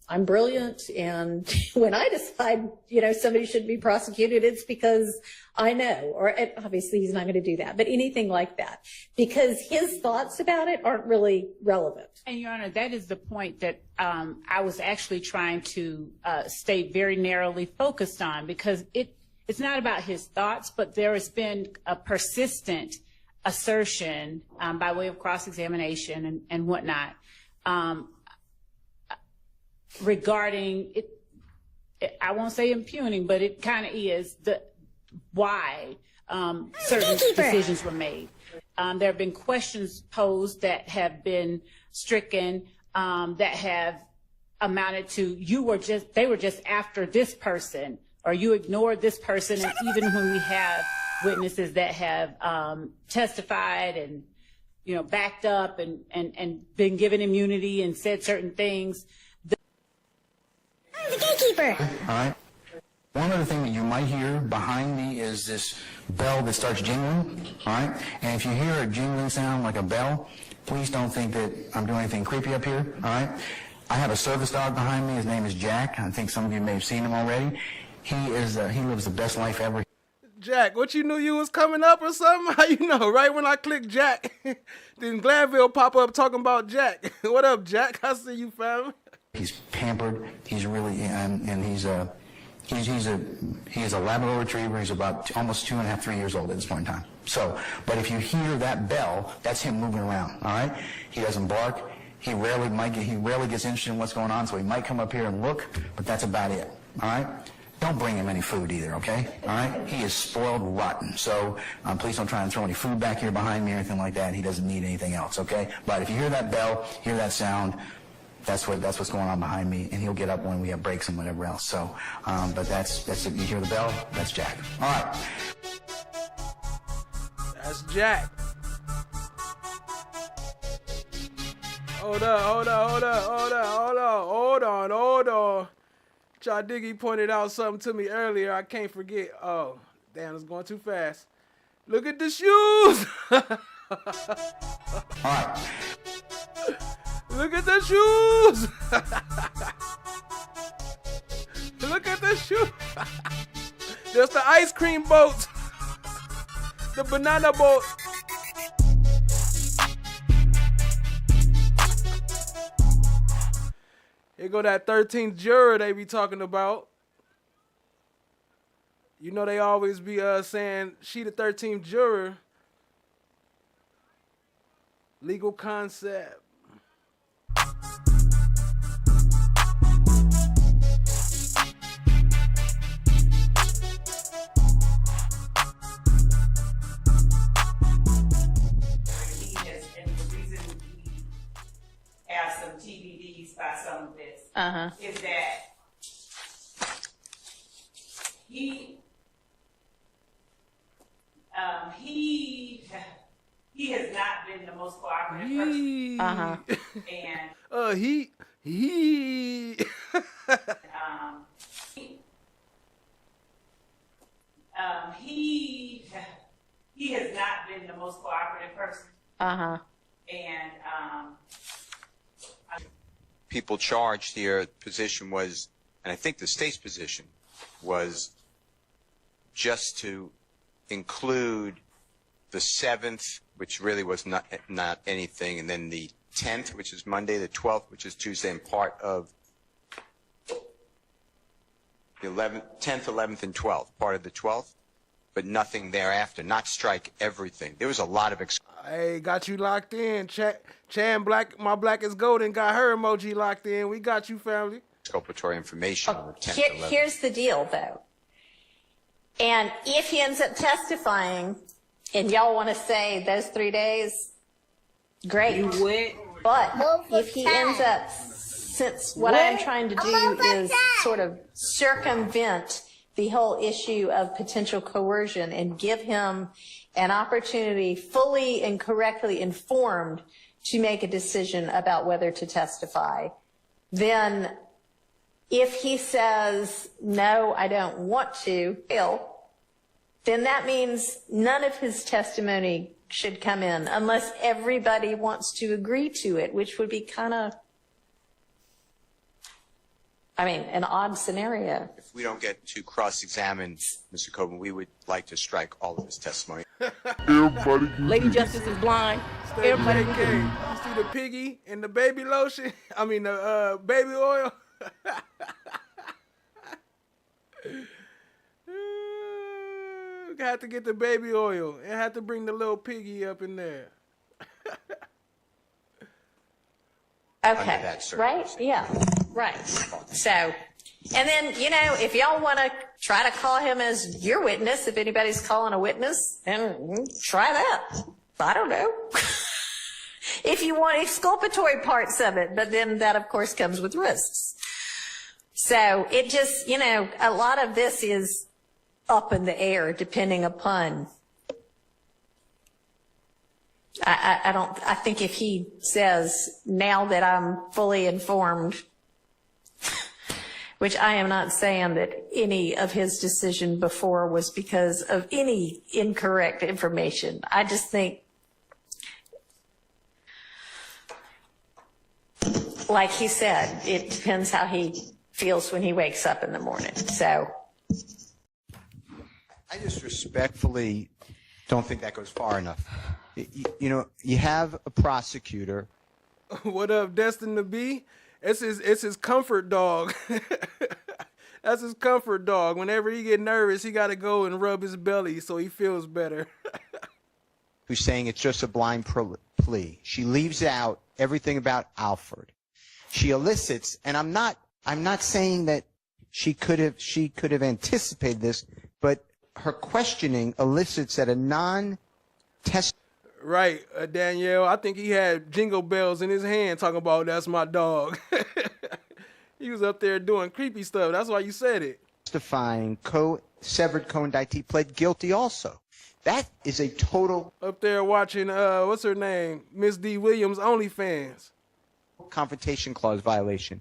I'm brilliant, and when I decide, you know, somebody should be prosecuted, it's because I know. Or obviously, he's not going to do that. But anything like that, because his thoughts about it aren't really relevant. And Your Honor, that is the point that I was actually trying to stay very narrowly focused on, because it's not about his thoughts, but there has been a persistent assertion by way of cross-examination and whatnot regarding it. I won't say impugning, but it kind of is why certain decisions were made. There have been questions posed that have been stricken that have amounted to they were just after this person, or you ignored this person. And even when we have witnesses that have testified and, you know, backed up and been given immunity and said certain things. I'm the gatekeeper. All right. One other thing that you might hear behind me is this bell that starts jingling. All right. And if you hear a jingling sound like a bell, please don't think that I'm doing anything creepy up here. All right. I have a service dog behind me. His name is Jack. I think some of you may have seen him already. He lives the best life ever. Jack, what, you knew you was coming up or something? How you know? Right when I clicked Jack, then Glanville pop up talking about Jack. What up, Jack? I see you, fam. He's pampered. He's really, and he is a Labrador Retriever. He's about almost 2.5, 3 years old at this point in time. So, but if you hear that bell, that's him moving around. All right. He doesn't bark. He rarely gets interested in what's going on, so he might come up here and look, but that's about it. All right. Don't bring him any food either, okay? All right? He is spoiled rotten. So please don't try and throw any food back here behind me or anything like that. He doesn't need anything else, okay? But if you hear that bell, hear that sound, that's what's going on behind me, and he'll get up when we have breaks and whatever else. So, but that's it. You hear the bell? That's Jack. All right. That's Jack. Hold on. Cha Diggy pointed out something to me earlier. I can't forget. Oh, damn, it's going too fast. Look at the shoes. All right. Look at the shoes. Look at the shoes. There's the ice cream boat. The banana boat. Here go that 13th juror they be talking about. You know they always be saying she the 13th juror. Legal concept. Have some TBDs by some of this, is that he has not been the most cooperative person. And he has not been the most cooperative person. And people charged here, position was, and I think the state's position was just to include the 7th, which really was not anything, and then the 10th, which is Monday, the 12th, which is Tuesday, and part of the 10th, 11th, and 12th, part of the 12th, but nothing thereafter, not strike everything. There was a lot of Hey, got you locked in. Chan Black, my black is golden, got her emoji locked in. We got you, family. exculpatory information on the 10th, 11th. Here's the deal, though. And if he ends up testifying, and y'all want to say those 3 days, great. But if he ends up, since what I'm trying to do is sort of circumvent the whole issue of potential coercion and give him an opportunity, fully and correctly informed, to make a decision about whether to testify, then if he says, no, I don't want to, then that means none of his testimony should come in unless everybody wants to agree to it, which would be kind of, an odd scenario. If we don't get to cross-examine Mr. Coburn, we would like to strike all of his testimony. Lady Justice is blind. Everybody You see the piggy and the baby lotion? The baby oil? Had to get the baby oil and had to bring the little piggy up in there. Okay, right? Yeah, right. So, and then, if y'all want to try to call him as your witness, if anybody's calling a witness, then try that. I don't know. If you want exculpatory parts of it, but then that, of course, comes with risks. So it just, a lot of this is up in the air depending upon, I think if he says, now that I'm fully informed, which I am not saying that any of his decision before was because of any incorrect information. I just think, like he said, it depends how he feels when he wakes up in the morning. So I just respectfully don't think that goes far enough. You have a prosecutor. What up, Destined to Be? It's his comfort dog. That's his comfort dog. Whenever he get nervous, he got to go and rub his belly so he feels better. Who's saying it's just a blind plea. She leaves out everything about Alfred. She elicits, and I'm not saying that she could have anticipated this, but her questioning elicits at a non-test. Right, Danielle. I think he had jingle bells in his hand talking about that's my dog. He was up there doing creepy stuff. That's why you said it. Testifying severed co-indictee pled guilty also. That is a total. Up there watching, what's her name? Miss D. Williams OnlyFans. Confrontation clause violation.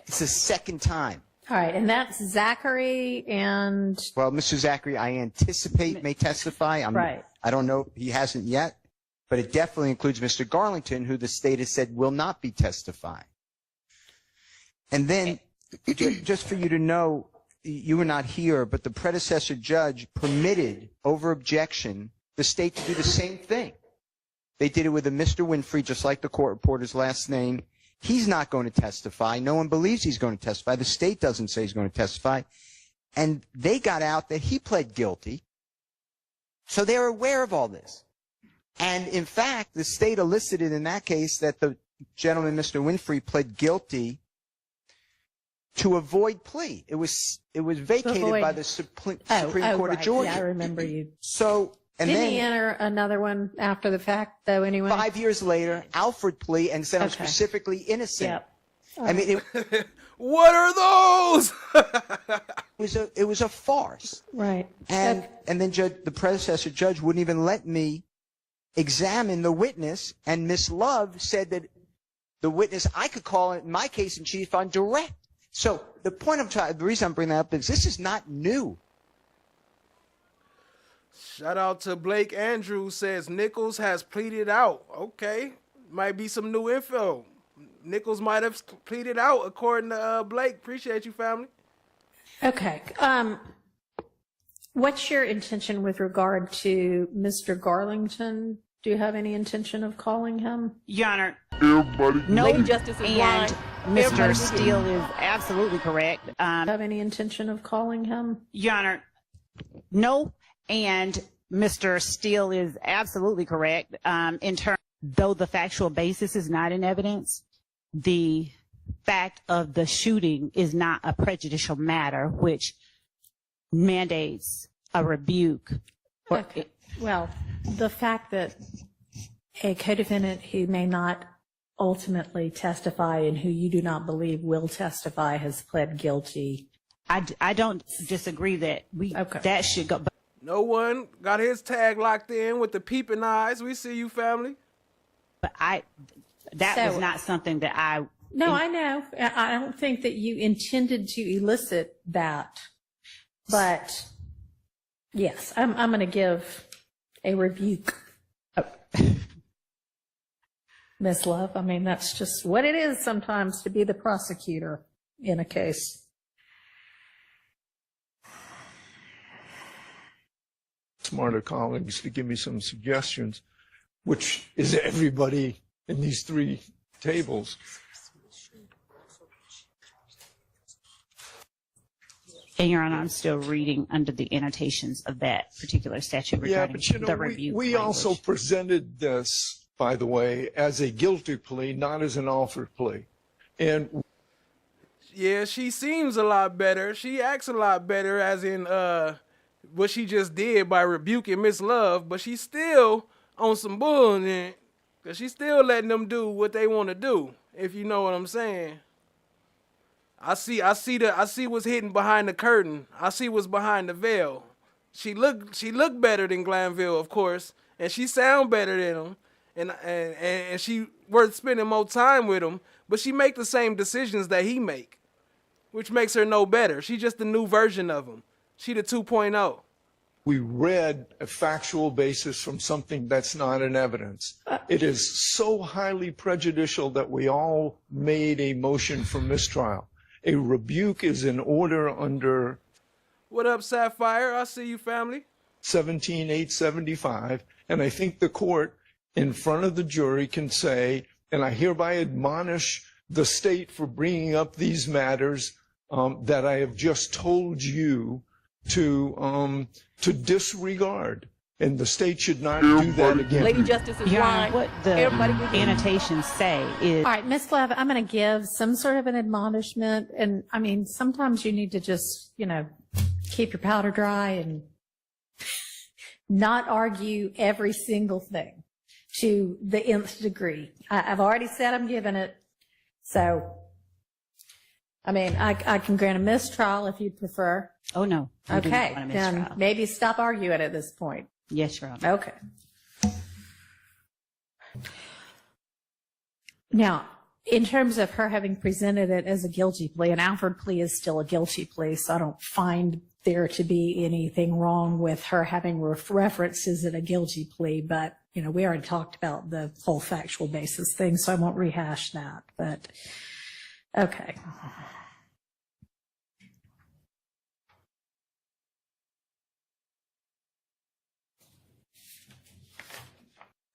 It's the second time. All right, and that's Zachary and... Well, Mr. Zachary, I anticipate may testify. Right. I don't know. He hasn't yet. But it definitely includes Mr. Garlington, who the state has said will not be testifying. And then, just for you to know, you were not here, but the predecessor judge permitted, over objection, the state to do the same thing. They did it with a Mr. Winfrey, just like the court reporter's last name. He's not going to testify. No one believes he's going to testify. The state doesn't say he's going to testify. And they got out that he pled guilty. So they're aware of all this. And in fact, the state elicited in that case that the gentleman, Mr. Winfrey, pled guilty to avoid plea. It was vacated by the Supreme Court of Georgia. Yeah, I remember you. So, and Didn't then he enter another one after the fact, though, anyway? 5 years later, Alfred plea and said I'm specifically innocent. Yep. I mean, what are those? it was a farce. Right. And then the predecessor judge wouldn't even let me examine the witness, and Miss Love said that the witness I could call in my case in chief on direct. So the reason I'm bringing that up is this is not new. Shout out to Blake Andrews, says Nichols has pleaded out. Okay, might be some new info. Nichols might have pleaded out according to Blake. Appreciate you, family. Okay. What's your intention with regard to Mr. Garlington? Do you have any intention of calling him? Your Honor, No. Lady Justice is and blind. Mr. Steele is absolutely correct. Have any intention of calling him? Your Honor, no, and Mr. Steele is absolutely correct. In terms, though the factual basis is not in evidence, the fact of the shooting is not a prejudicial matter, which mandates a rebuke. Okay. Well, the fact that a co-defendant who may not ultimately testify and who you do not believe will testify has pled guilty. I don't disagree that that should go. No one got his tag locked in with the peeping eyes. We see you, family. But that was not something that I. No, I know. I don't think that you intended to elicit that. But yes, I'm going to give a rebuke. Miss Love, I mean, that's just what it is sometimes to be the prosecutor in a case. Smarter colleagues to give me some suggestions, which is everybody in these three tables. And Your Honor, I'm still reading under the annotations of that particular statute regarding the rebuke. We also presented this, by the way, as a guilty plea, not as an offered plea. And yeah, she seems a lot better. She acts a lot better, as in what she just did by rebuking Miss Love, but she's still on some bullshit, because she's still letting them do what they want to do, if you know what I'm saying. I see what's hidden behind the curtain. I see what's behind the veil. She looked better than Glanville, of course, and she sound better than him, and she worth spending more time with him. But she make the same decisions that he make, which makes her no better. She just the new version of him. She the 2.0. we read a factual basis from something that's not in evidence. It is so highly prejudicial that we all made a motion for mistrial. A rebuke is in order under What up, Sapphire? I see you, family. 17875, and I think the court in front of the jury can say, and I hereby admonish the state for bringing up these matters that I have just told you to disregard. And the state should not do that again. Lady Justice is Your blind. Honor, what the Everybody can get annotations say is All right, Ms. Love, I'm going to give some sort of an admonishment. And I mean, sometimes you need to just, keep your powder dry and not argue every single thing to the nth degree. I've already said I'm giving it. So, I mean, I can grant a mistrial if you'd prefer. Oh, no. I do not Okay, want a then mistrial. maybe stop arguing at this point. Yes, Your Honor. Okay. Now, in terms of her having presented it as a guilty plea, an Alford plea is still a guilty plea, so I don't find there to be anything wrong with her having references in a guilty plea, but, we already talked about the whole factual basis thing, so I won't rehash that, but, okay.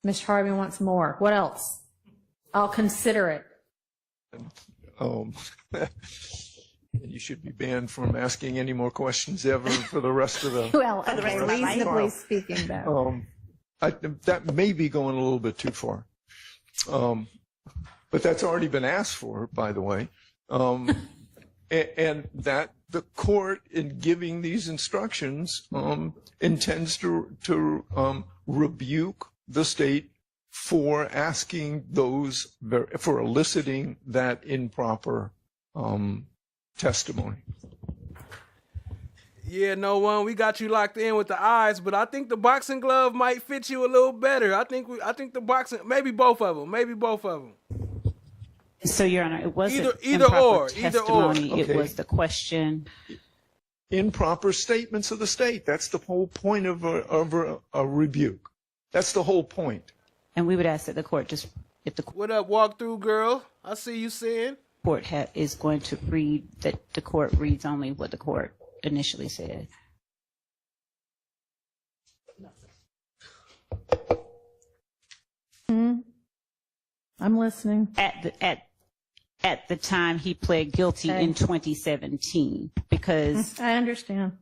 Mr. Harvey wants more. What else? I'll consider it. You should be banned from asking any more questions ever for the rest of the. Well, for the rest of the reasonably trial. speaking, though. That may be going a little bit too far. But that's already been asked for, by the way. And that the court, in giving these instructions, intends to rebuke the state for asking for eliciting that improper testimony. Yeah, no one. We got you locked in with the eyes, but I think the boxing glove might fit you a little better. I think the boxing, maybe both of them. So, Your Honor, it wasn't Either improper or. testimony. Okay. It was the question. Improper statements of the state. That's the whole point of a rebuke. That's the whole point. And we would ask that the court if the What up, walkthrough girl? I see you saying. court is going to read, that the court reads only what the court initially said. I'm listening. At the time he pled guilty in 2017, because I understand.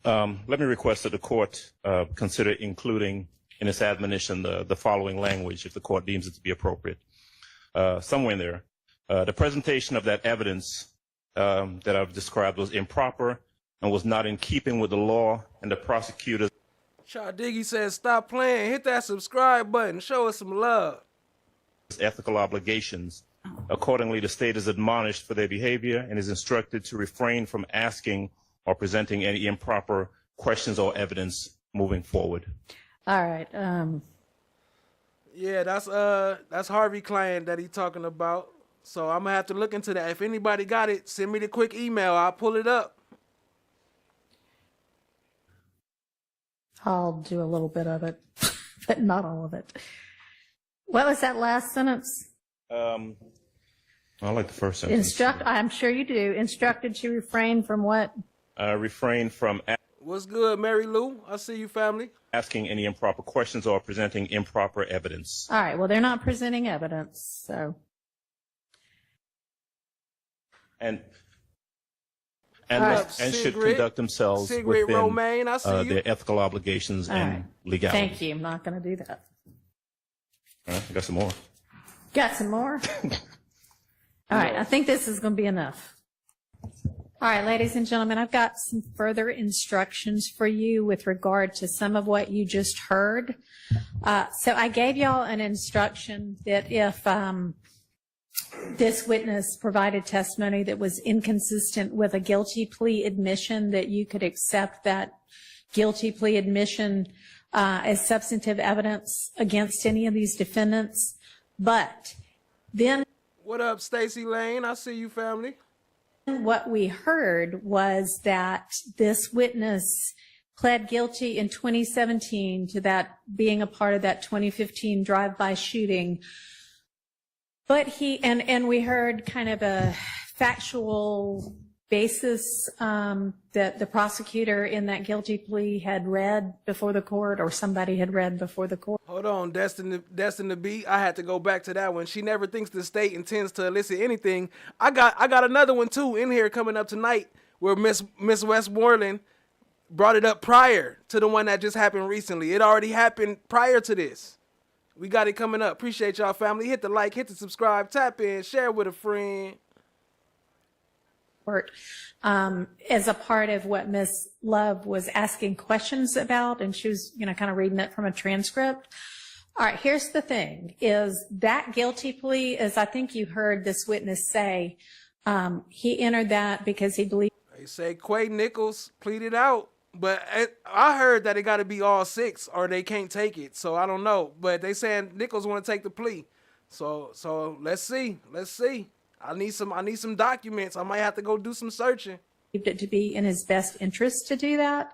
Let me request that the court consider including in its admonition the following language, if the court deems it to be appropriate. Somewhere in there, the presentation of that evidence that I've described was improper and was not in keeping with the law, and the prosecutor's Diggy says, stop playing. Hit that subscribe button. Show us some love. ethical obligations. Accordingly, the state is admonished for their behavior and is instructed to refrain from asking or presenting any improper questions or evidence moving forward. All right. Yeah, that's Harvey client that he talking about. So I'm gonna have to look into that. If anybody got it, send me the quick email. I'll pull it up. I'll do a little bit of it, but not all of it. What was that last sentence? I like the first sentence. I'm sure you do. Instructed to refrain from what? Refrain from What's good, Mary Lou? I see you, family. asking any improper questions or presenting improper evidence. All right. Well, they're not presenting evidence, so. And right. should Cigarette. conduct themselves Cigarette within Romaine, I see you. their ethical obligations All and right. legality. Thank you. I'm not going to do that. All right, I got some more. Got some more? All right. I think this is going to be enough. All right, ladies and gentlemen, I've got some further instructions for you with regard to some of what you just heard. So I gave y'all an instruction that if this witness provided testimony that was inconsistent with a guilty plea admission, that you could accept that guilty plea admission as substantive evidence against any of these defendants. But then What up, Stacy Lane? I see you, family. what we heard was that this witness pled guilty in 2017 to that being a part of that 2015 drive-by shooting. But and we heard kind of a factual basis that the prosecutor in that guilty plea had read before the court, or somebody had read before the court. Hold on, Destin to be. I had to go back to that one. She never thinks the state intends to elicit anything. I got another one too in here coming up tonight, where Miss Westmoreland brought it up prior to the one that just happened recently. It already happened prior to this. We got it coming up. Appreciate y'all, family. Hit the like, hit the subscribe, tap in, share with a friend. As a part of what Ms. Love was asking questions about, and she was, kind of reading it from a transcript. All right, here's the thing, is that guilty plea, as I think you heard this witness say, he entered that because he believed. They say Quay Nichols pleaded out, but I heard that it got to be all 6 or they can't take it. So I don't know, but they saying Nichols want to take the plea. So let's see. I need some documents. I might have to go do some searching. It to be in his best interest to do that.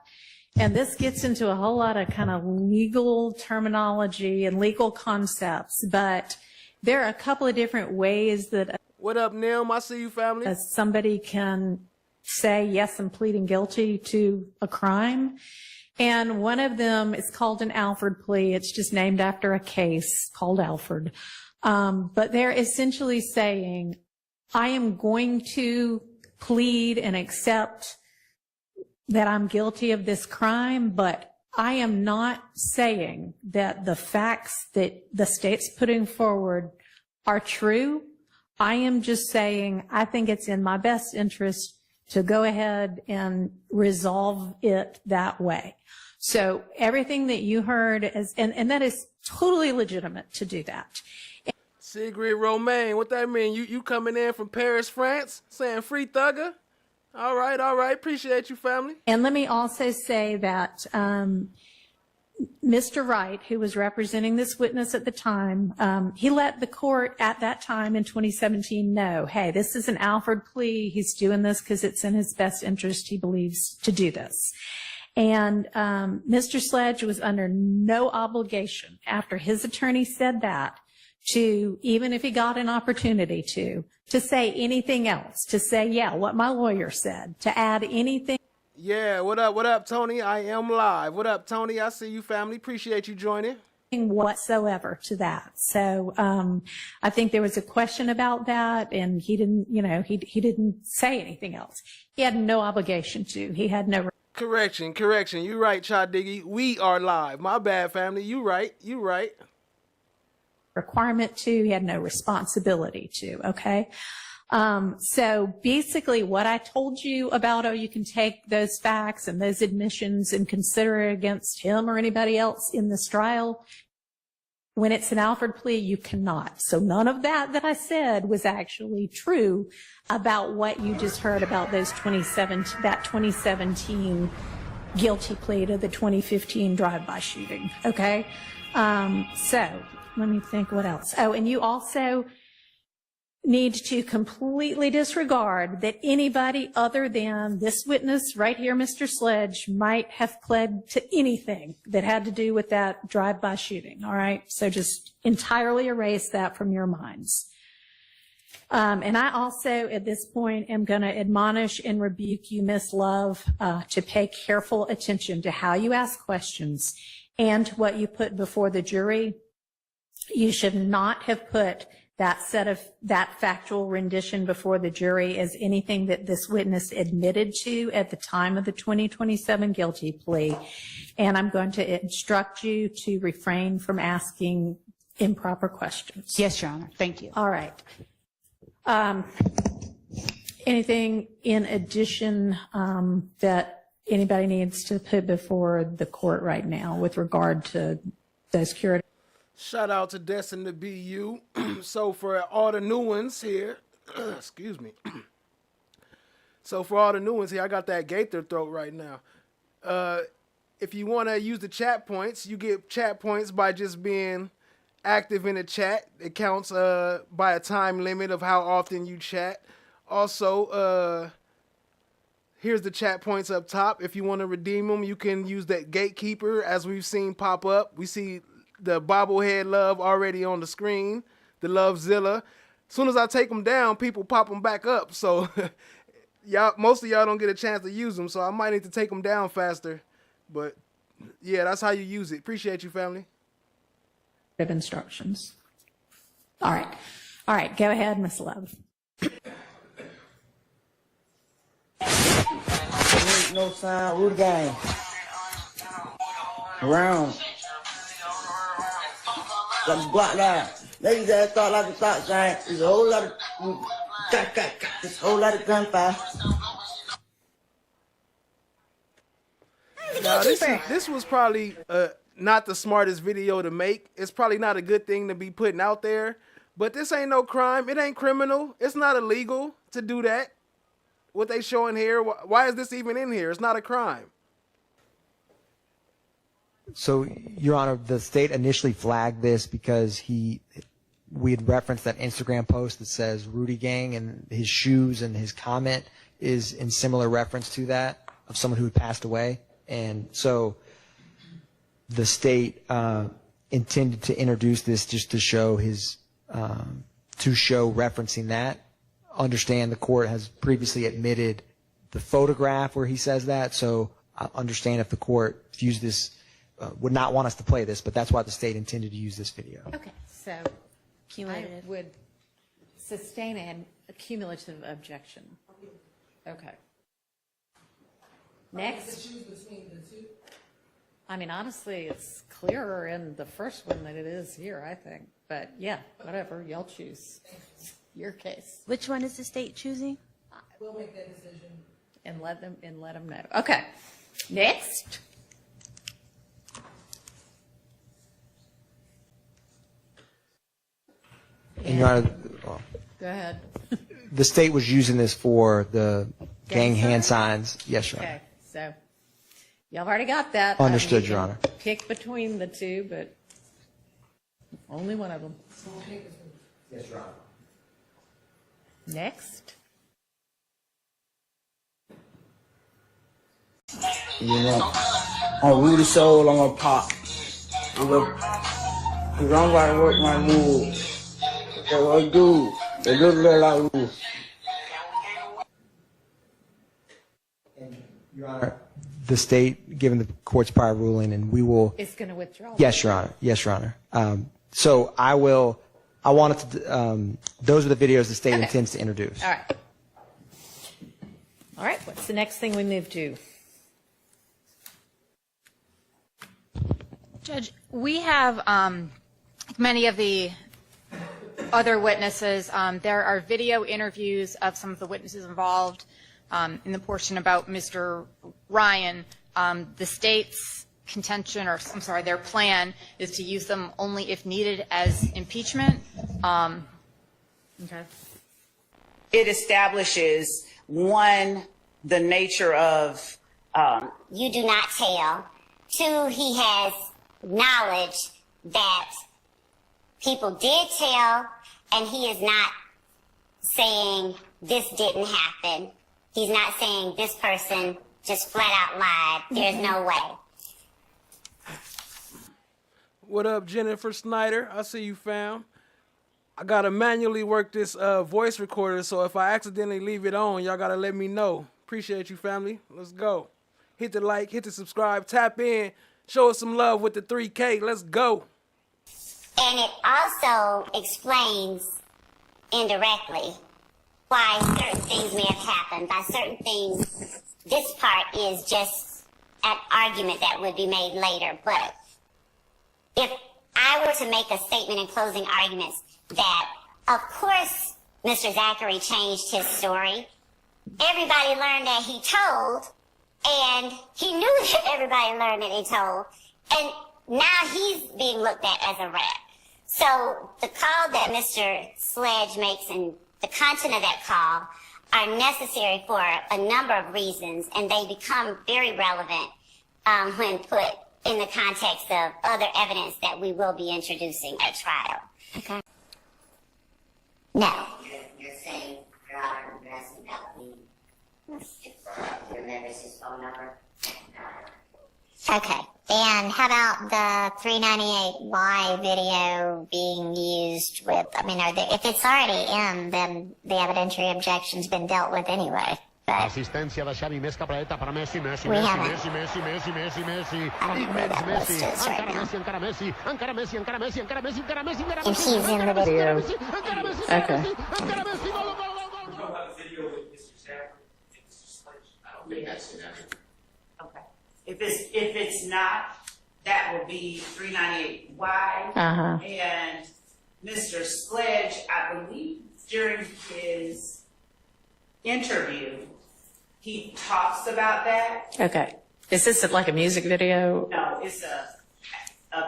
And this gets into a whole lot of kind of legal terminology and legal concepts, but there are a couple of different ways that. What up, Nim? I see you, family. Somebody can say, yes, I'm pleading guilty to a crime. And one of them is called an Alford plea. It's just named after a case called Alford. But they're essentially saying, I am going to plead and accept that I'm guilty of this crime, but I am not saying that the facts that the state's putting forward are true. I am just saying I think it's in my best interest to go ahead and resolve it that way. So everything that you heard and that is totally legitimate to do that. Sigrid Romaine, what that mean? You coming in from Paris, France, saying free thugger? All right. Appreciate you, family. And let me also say that Mr. Wright, who was representing this witness at the time, he let the court at that time in 2017 know, hey, this is an Alford plea. He's doing this because it's in his best interest, he believes, to do this. And Mr. Sledge was under no obligation after his attorney said that to, even if he got an opportunity to say anything else, to say, yeah, what my lawyer said, to add anything. Yeah, what up, Tony? I am live. What up, Tony? I see you, family. Appreciate you joining. Whatsoever to that. So I think there was a question about that, and he didn't, he didn't say anything else. He had no obligation to. He had no. Correction. You right, Chad Diggy. We are live. My bad, family. You right. Requirement to. He had no responsibility to. Okay. So basically what I told you about, you can take those facts and those admissions and consider it against him or anybody else in this trial. When it's an Alford plea, you cannot. So none of that I said was actually true about what you just heard about that 2017 guilty plea to the 2015 drive-by shooting. Okay. So let me think what else. Oh, and you also need to completely disregard that anybody other than this witness right here, Mr. Sledge, might have pled to anything that had to do with that drive-by shooting. All right. So just entirely erase that from your minds. And I also, at this point, am going to admonish and rebuke you, Miss Love, to pay careful attention to how you ask questions and to what you put before the jury. You should not have put that factual rendition before the jury as anything that this witness admitted to at the time of the 2027 guilty plea. And I'm going to instruct you to refrain from asking improper questions. Yes, Your Honor. Thank you. All right. Anything in addition that anybody needs to put before the court right now with regard to those curative? Shout out to Destin to be you. So for all the new ones here, excuse me. So for all the new ones here, I got that Gaither throat right now. If you want to use the chat points, you get chat points by just being active in the chat. It counts by a time limit of how often you chat. Also, here's the chat points up top. If you want to redeem them, you can use that Gatekeeper as we've seen pop up. We see the bobblehead love already on the screen, the Lovezilla. As soon as I take them down, people pop them back up. So most of y'all don't get a chance to use them, so I might need to take them down faster. But yeah, that's how you use it. Appreciate you, family. Instructions. All right. Go ahead, Miss Love. no sign, Rudy Gang. Around. Got the block line. Ladies that thought like a stop sign. There's a whole lot of there's a whole lot of gunfire. Now, this was probably not the smartest video to make. It's probably not a good thing to be putting out there. But this ain't no crime. It ain't criminal. It's not illegal to do that. What they showing here, why is this even in here? It's not a crime. So, Your Honor, the state initially flagged this because we had referenced that Instagram post that says Rudy Gang, and his shoes and his comment is in similar reference to that of someone who had passed away. And so the state intended to introduce this just to show referencing that. Understand the court has previously admitted the photograph where he says that, so I understand if the court views this, would not want us to play this, but that's why the state intended to use this video. Okay, so I would sustain a cumulative objection. Okay. Next. I mean, honestly, it's clearer in the first one than it is here, I think. But yeah, whatever, y'all choose your case. Which one is the state choosing? We'll make that decision and let them know. Okay. Next. And Your Honor, Go ahead. the state was using this for the gang hand signs. Yes, Your Honor. Okay, so y'all already got that. Understood, You Your can Honor. Pick between the two, but only one of them. Yes, Your Honor. Next. You know, on Rudy Soul, I'm gonna pop. Cause I'm about to work my moves. That's what I do. They look like Rudy. Your Honor, the state, given the court's prior ruling, and we will. It's going to withdraw. Yes, Your Honor. Yes, Your Honor. So I wanted to, those are the videos the state intends to introduce. All right. All right, what's the next thing we move to? Judge, we have many of the other witnesses. There are video interviews of some of the witnesses involved in the portion about Mr. Ryan. The state's contention, or I'm sorry, their plan is to use them only if needed as impeachment. Okay. It establishes, one, the nature of you do not tell. Two, he has knowledge that people did tell, and he is not saying this didn't happen. He's not saying this person just flat out lied. There's no way. What up, Jennifer Snyder? I see you, fam. I gotta manually work this voice recorder, so if I accidentally leave it on, y'all gotta let me know. Appreciate you, family. Let's go. Hit the like, hit the subscribe, tap in, show us some love with the 3K. Let's go. And it also explains indirectly why certain things may have happened. By certain things, this part is just an argument that would be made later. But if I were to make a statement in closing arguments that, of course, Mr. Zachary changed his story, everybody learned that he told, and he knew that everybody learned that he told, and now he's being looked at as a rat. So the call that Mr. Sledge makes and the content of that call are necessary for a number of reasons, and they become very relevant when put in the context of other evidence that we will be introducing at trial. Okay. Now. You're saying you're not addressing about the remembers his phone number. Okay. And how about the 398Y video being used with, I mean, if it's already in, then the evidentiary objection's been dealt with anyway. But Assistència de Xavi, més cap a la dreta per Messi, Messi, We Messi, haven't. Messi, Messi, Messi, Messi, Messi, I don't know where that Messi, list is right encara now. Messi, encara Messi, encara Messi, encara Messi, encara Messi, encara Messi, encara And Messi, he's in the encara Messi, video. encara Messi, Okay. encara Messi, gol, gol, gol, gol, You don't have a video with Mr. Stafford and Mr. Sledge? I don't think that's in evidence. If it's not, that will be 398Y. And Mr. Sledge, I believe during his interview, he talks about that. Okay. Is this like a music video? No, it's a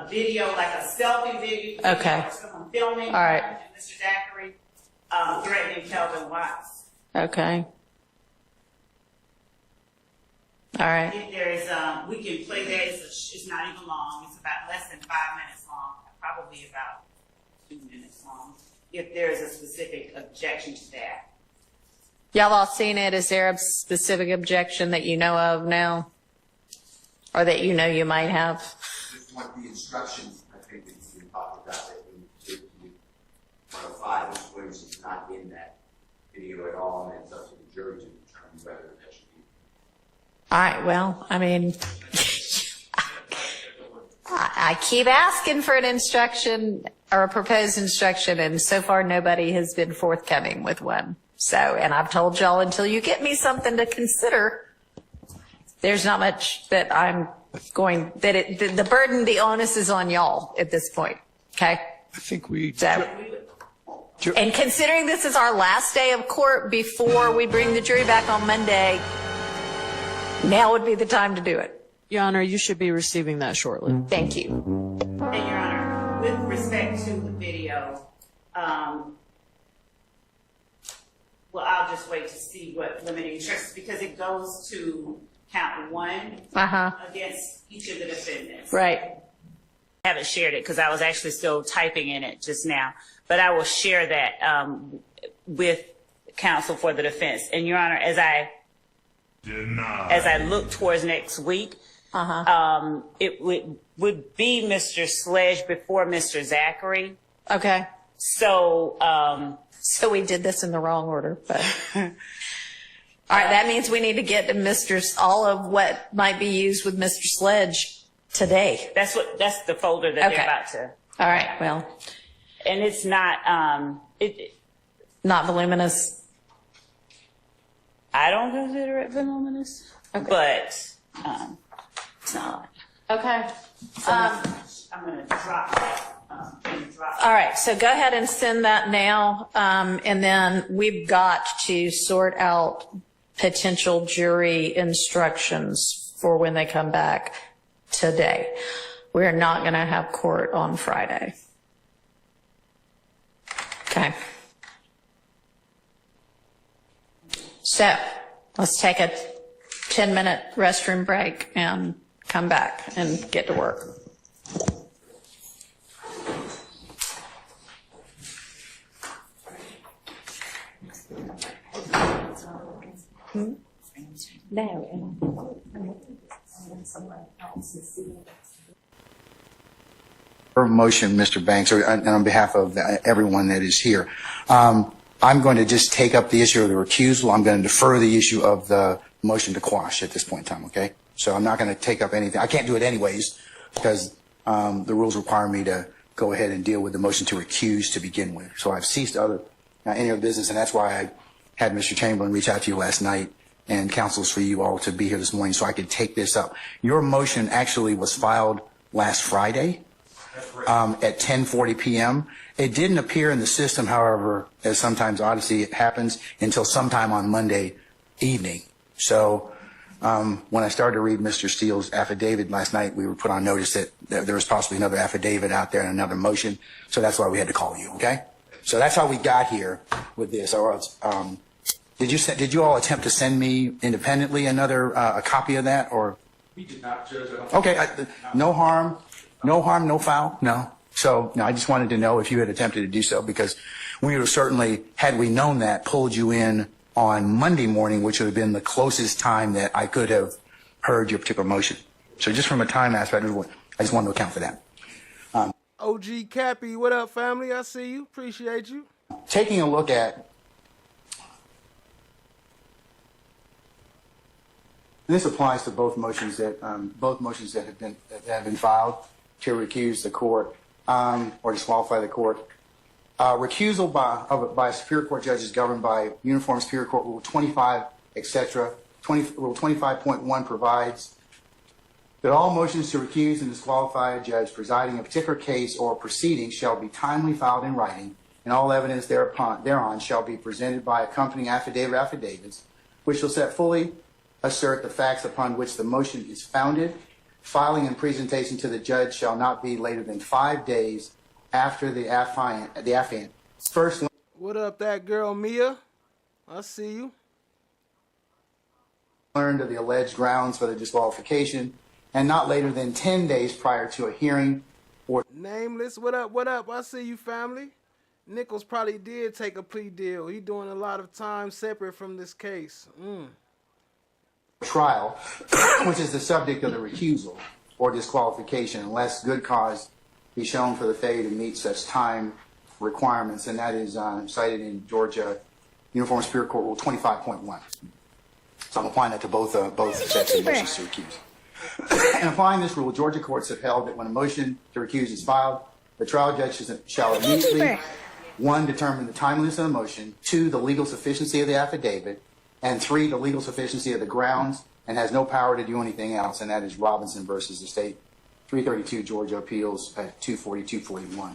video, like a selfie video. Okay. Someone filming. All right. And Mr. Zachary threatening Kelvin Watts. Okay. All right. If there is, we can play that. It's not even long. It's about less than 5 minutes long. Probably about 2 minutes long. If there is a specific objection to that. Y'all all seen it? Is there a specific objection that you know of now? Or that you know you might have? Just want the instructions, I think that you talked about that we 105, Mr. Williams is not in that video at all, and it's up to the jury to determine whether that should be. All right, well, I mean, I keep asking for an instruction or a proposed instruction, and so far nobody has been forthcoming with one. So, and I've told y'all until you get me something to consider, there's not much that I'm going, the burden, the onus is on y'all at this point. Okay? I think we. So, and considering this is our last day of court before we bring the jury back on Monday, now would be the time to do it. Your Honor, you should be receiving that shortly. Thank you. And Your Honor, with respect to the video, well, I'll just wait to see what limiting instructions, because it goes to count 1 against each of the defendants. Right. I haven't shared it because I was actually still typing in it just now, but I will share that with counsel for the defense. And Your Honor, as I look towards next week, it would be Mr. Sledge before Mr. Zachary. Okay. So, so we did this in the wrong order, but. All right, that means we need to get to all of what might be used with Mr. Sledge today. That's the folder that they're about to. All right, well. And it's not, not voluminous. I don't consider it voluminous, but, it's not. Okay. So I'm going to drop that. All right, so go ahead and send that now, and then we've got to sort out potential jury instructions for when they come back today. We're not going to have court on Friday. Okay. So let's take a 10-minute restroom break and come back and get to work. Motion, Mr. Banks, and on behalf of everyone that is here, I'm going to just take up the issue of the recusal. I'm going to defer the issue of the motion to quash at this point in time, okay? So I'm not going to take up anything. I can't do it anyways because the rules require me to go ahead and deal with the motion to recuse to begin with. So I've ceased any other business, and that's why I had Mr. Chamberlain reach out to you last night and counsels for you all to be here this morning so I could take this up. Your motion actually was filed last Friday at 10:40 p.m. It didn't appear in the system, however, as sometimes Odyssey happens, until sometime on Monday evening. So when I started to read Mr. Steele's affidavit last night, we were put on notice that there was possibly another affidavit out there and another motion. So that's why we had to call you, okay? So that's how we got here with this. Did you all attempt to send me independently a copy of that, or? We did not, Judge. Okay, no harm, no foul, no. So no, I just wanted to know if you had attempted to do so, because we would have certainly, had we known that, pulled you in on Monday morning, which would have been the closest time that I could have heard your particular motion. So just from a time aspect, I just wanted to account for that. OG Cappy, what up, family? I see you. Appreciate you. Taking a look at this, applies to both motions that have been filed to recuse the court or disqualify the court. Recusal by a Superior Court judge is governed by Uniform Superior Court Rule 25, etc. Rule 25.1 provides that all motions to recuse and disqualify a judge presiding a particular case or proceeding shall be timely filed in writing, and all evidence thereon shall be presented by accompanying affidavits, which shall set fully assert the facts upon which the motion is founded. Filing and presentation to the judge shall not be later than 5 days after the affiant first. What up, that girl Mia? I see you. Learned of the alleged grounds for the disqualification, and not later than 10 days prior to a hearing or Nameless, what up, what up? I see you, family. Nichols probably did take a plea deal. He doing a lot of time separate from this case. trial, which is the subject of the recusal or disqualification, unless good cause be shown for the failure to meet such time requirements, and that is cited in Georgia Uniform Superior Court Rule 25.1. So I'm applying that to both sets of motions to recuse. In applying this rule, Georgia courts have held that when a motion to recuse is filed, the trial judge shall immediately, 1, determine the timeliness of the motion, 2, the legal sufficiency of the affidavit, and 3, the legal sufficiency of the grounds, and has no power to do anything else, and that is Robinson versus the state, 332 Georgia Appeals at 240-241.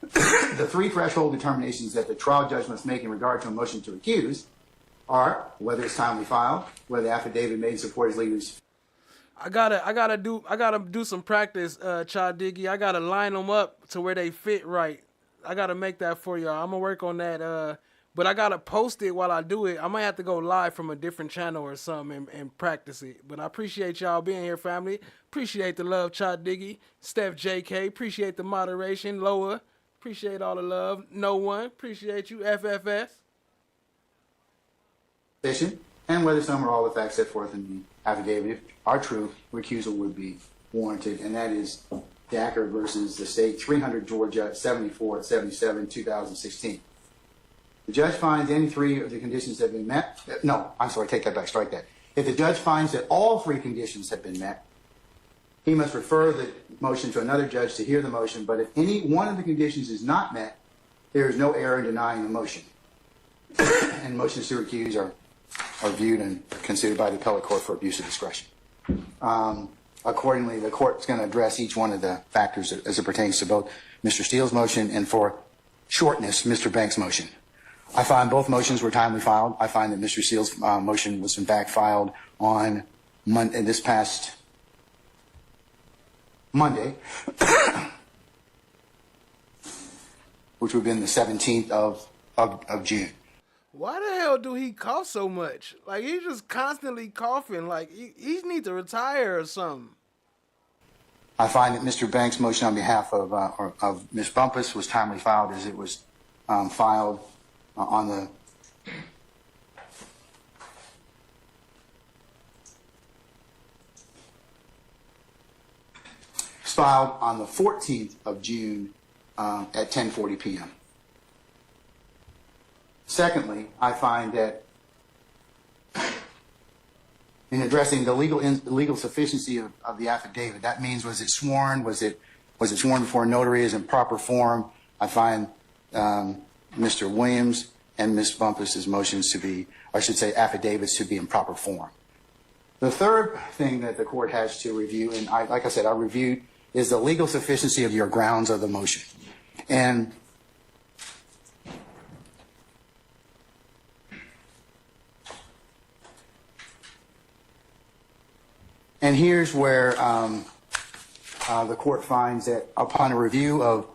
The 3 threshold determinations that the trial judge must make in regard to a motion to recuse are whether it's timely filed, whether the affidavit made in support is legally sufficient. I gotta do some practice, Chad Diggy. I gotta line them up to where they fit right. I gotta make that for y'all. I'm gonna work on that. But I gotta post it while I do it. I might have to go live from a different channel or something and practice it. But I appreciate y'all being here, family. Appreciate the love, Chad Diggy, Steph JK. Appreciate the moderation, Loa. Appreciate all the love. No one. Appreciate you, FFS. And whether some or all the facts set forth in the affidavit are true, recusal would be warranted, and that is Dacker versus the state, 300 Georgia, 74-77, 2016. The judge finds any 3 of the conditions have been met. No, I'm sorry, take that back, strike that. If the judge finds that all 3 conditions have been met, he must refer the motion to another judge to hear the motion, but if any one of the conditions is not met, there is no error in denying the motion. And motions to recuse are viewed and considered by the appellate court for abuse of discretion. Accordingly, the court is going to address each one of the factors as it pertains to both Mr. Steele's motion and, for shortness, Mr. Banks' motion. I find both motions were timely filed. I find that Mr. Steele's motion was in fact filed on this past Monday, which would have been the 17th of June. Why the hell do he cough so much? Like, he's just constantly coughing. Like, he needs to retire or something. I find that Mr. Banks' motion on behalf of Ms. Bumpus was timely filed, as it was filed on the filed on the 14th of June at 10:40 p.m. Secondly, I find that in addressing the legal sufficiency of the affidavit, that means, was it sworn? Was it sworn before a notary? Is in proper form? I find Mr. Williams and Ms. Bumpus's motions to be, or I should say, affidavits to be in proper form. The third thing that the court has to review, and like I said, I reviewed, is the legal sufficiency of your grounds of the motion. And here's where the court finds that upon a review of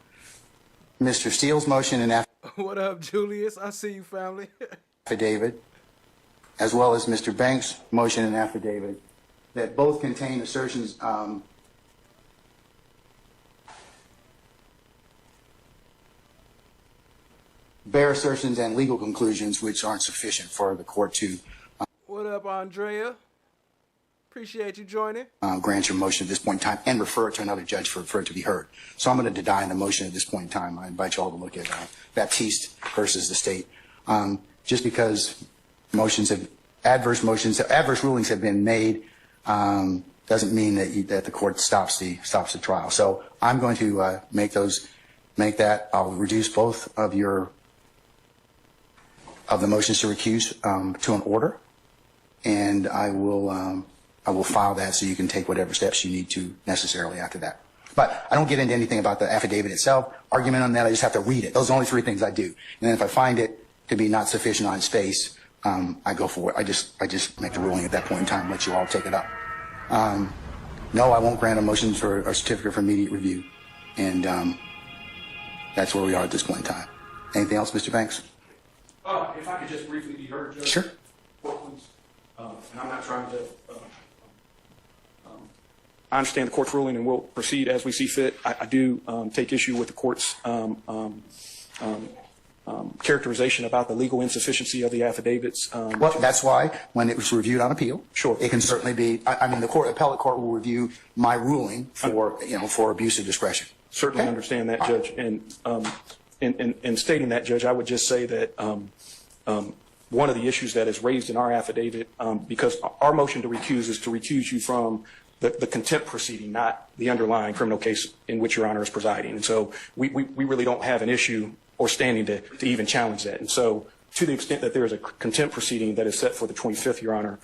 Mr. Steele's motion and What up, Julius? I see you, family. affidavit, as well as Mr. Banks' motion and affidavit, that both contain assertions bare assertions and legal conclusions which aren't sufficient for the court to What up, Andrea? Appreciate you joining. Grant your motion at this point in time and refer it to another judge for it to be heard. So I'm going to deny the motion at this point in time. I invite you all to look at Baptiste versus the state. Just because adverse rulings have been made doesn't mean that the court stops the trial. So I'm going to make that. I'll reduce both of the motions to recuse to an order, and I will I will file that so you can take whatever steps you need to necessarily after that. But I don't get into anything about the affidavit itself, argument on that. I just have to read it. Those are the only three things I do. And then if I find it to be not sufficient on its face, I go for it. I just make the ruling at that point in time, let you all take it up. No, I won't grant a motion for a certificate for immediate review. And that's where we are at this point in time. Anything else, Mr. Banks? If I could just briefly be heard, Judge. Sure. Please. And I'm not trying to... I understand the court's ruling and we'll proceed as we see fit. I do take issue with the court's characterization about the legal insufficiency of the affidavits. Well, that's why when it was reviewed on appeal, sure, it can certainly be. I mean, the appellate court will review my ruling for for abuse of discretion. Certainly understand that, Judge. And in stating that, Judge, I would just say that one of the issues that is raised in our affidavit, because our motion to recuse is to recuse you from the contempt proceeding, not the underlying criminal case in which Your Honor is presiding. And so we really don't have an issue or standing to even challenge that. And so to the extent that there is a contempt proceeding that is set for the 25th, Your Honor,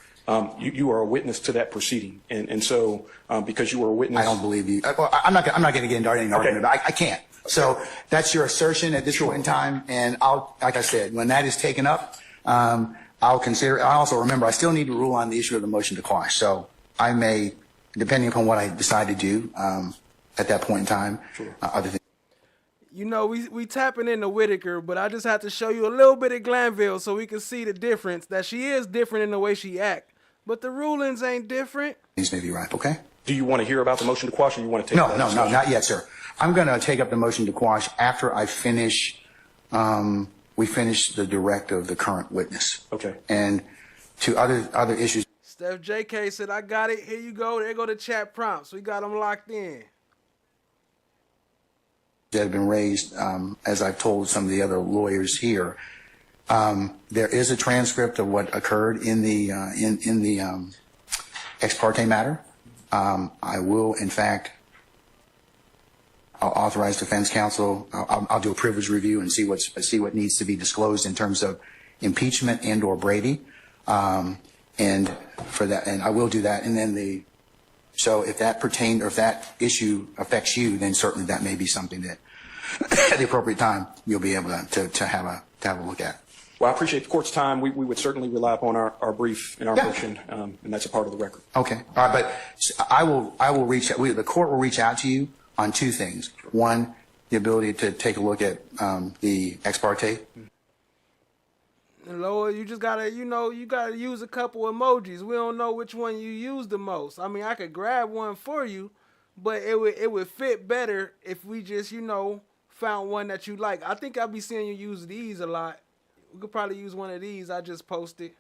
you are a witness to that proceeding. And so because you were a witness. I don't believe you. I'm not going to get into any argument. Okay. I can't. So that's your assertion at this point in time. And like I said, when that is taken up, I'll consider. I also remember I still need to rule on the issue of the motion to quash. So I may, depending upon what I decide to do at that point in time, other things. You know, we tapping into Whitaker, but I just have to show you a little bit of Glanville so we can see the difference, that she is different in the way she act. But the rulings ain't different. These may be ripe, okay? Do you want to hear about the motion to quash, or you want to take No, not yet, sir. I'm going to take up the motion to quash after I finish, we finish the direct of the current witness. Okay. And to other issues. Steph JK said, I got it. Here you go. There go the chat prompts. We got them locked in. That have been raised, as I've told some of the other lawyers here, there is a transcript of what occurred in the ex parte matter. I will, in fact, I'll authorize defense counsel. I'll do a privilege review and see what needs to be disclosed in terms of impeachment and/or Brady, and for that, and I will do that. And then so if that pertained or if that issue affects you, then certainly that may be something that at the appropriate time you'll be able to have a look at. Well, I appreciate the court's time. We would certainly rely upon our brief and our motion, and that's a part of the record. Okay. All right, but I will reach out. The court will reach out to you on two things. One, the ability to take a look at the ex parte. Lord, you just gotta, you gotta use a couple emojis. We don't know which one you use the most. I mean, I could grab one for you, but it would fit better if we just, found one that you like. I think I'll be seeing you use these a lot. We could probably use one of these I just posted.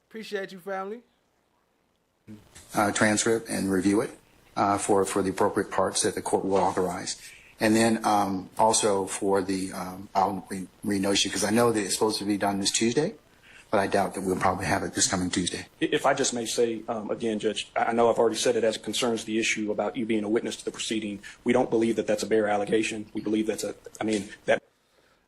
Appreciate you, family. Transcript and review it for the appropriate parts that the court will authorize. And then also for the, I'll re-notice you because I know that it's supposed to be done this Tuesday, but I doubt that we'll probably have it this coming Tuesday. If I just may say, again, Judge, I know I've already said it as it concerns the issue about you being a witness to the proceeding. We don't believe that that's a bare allegation. We believe that.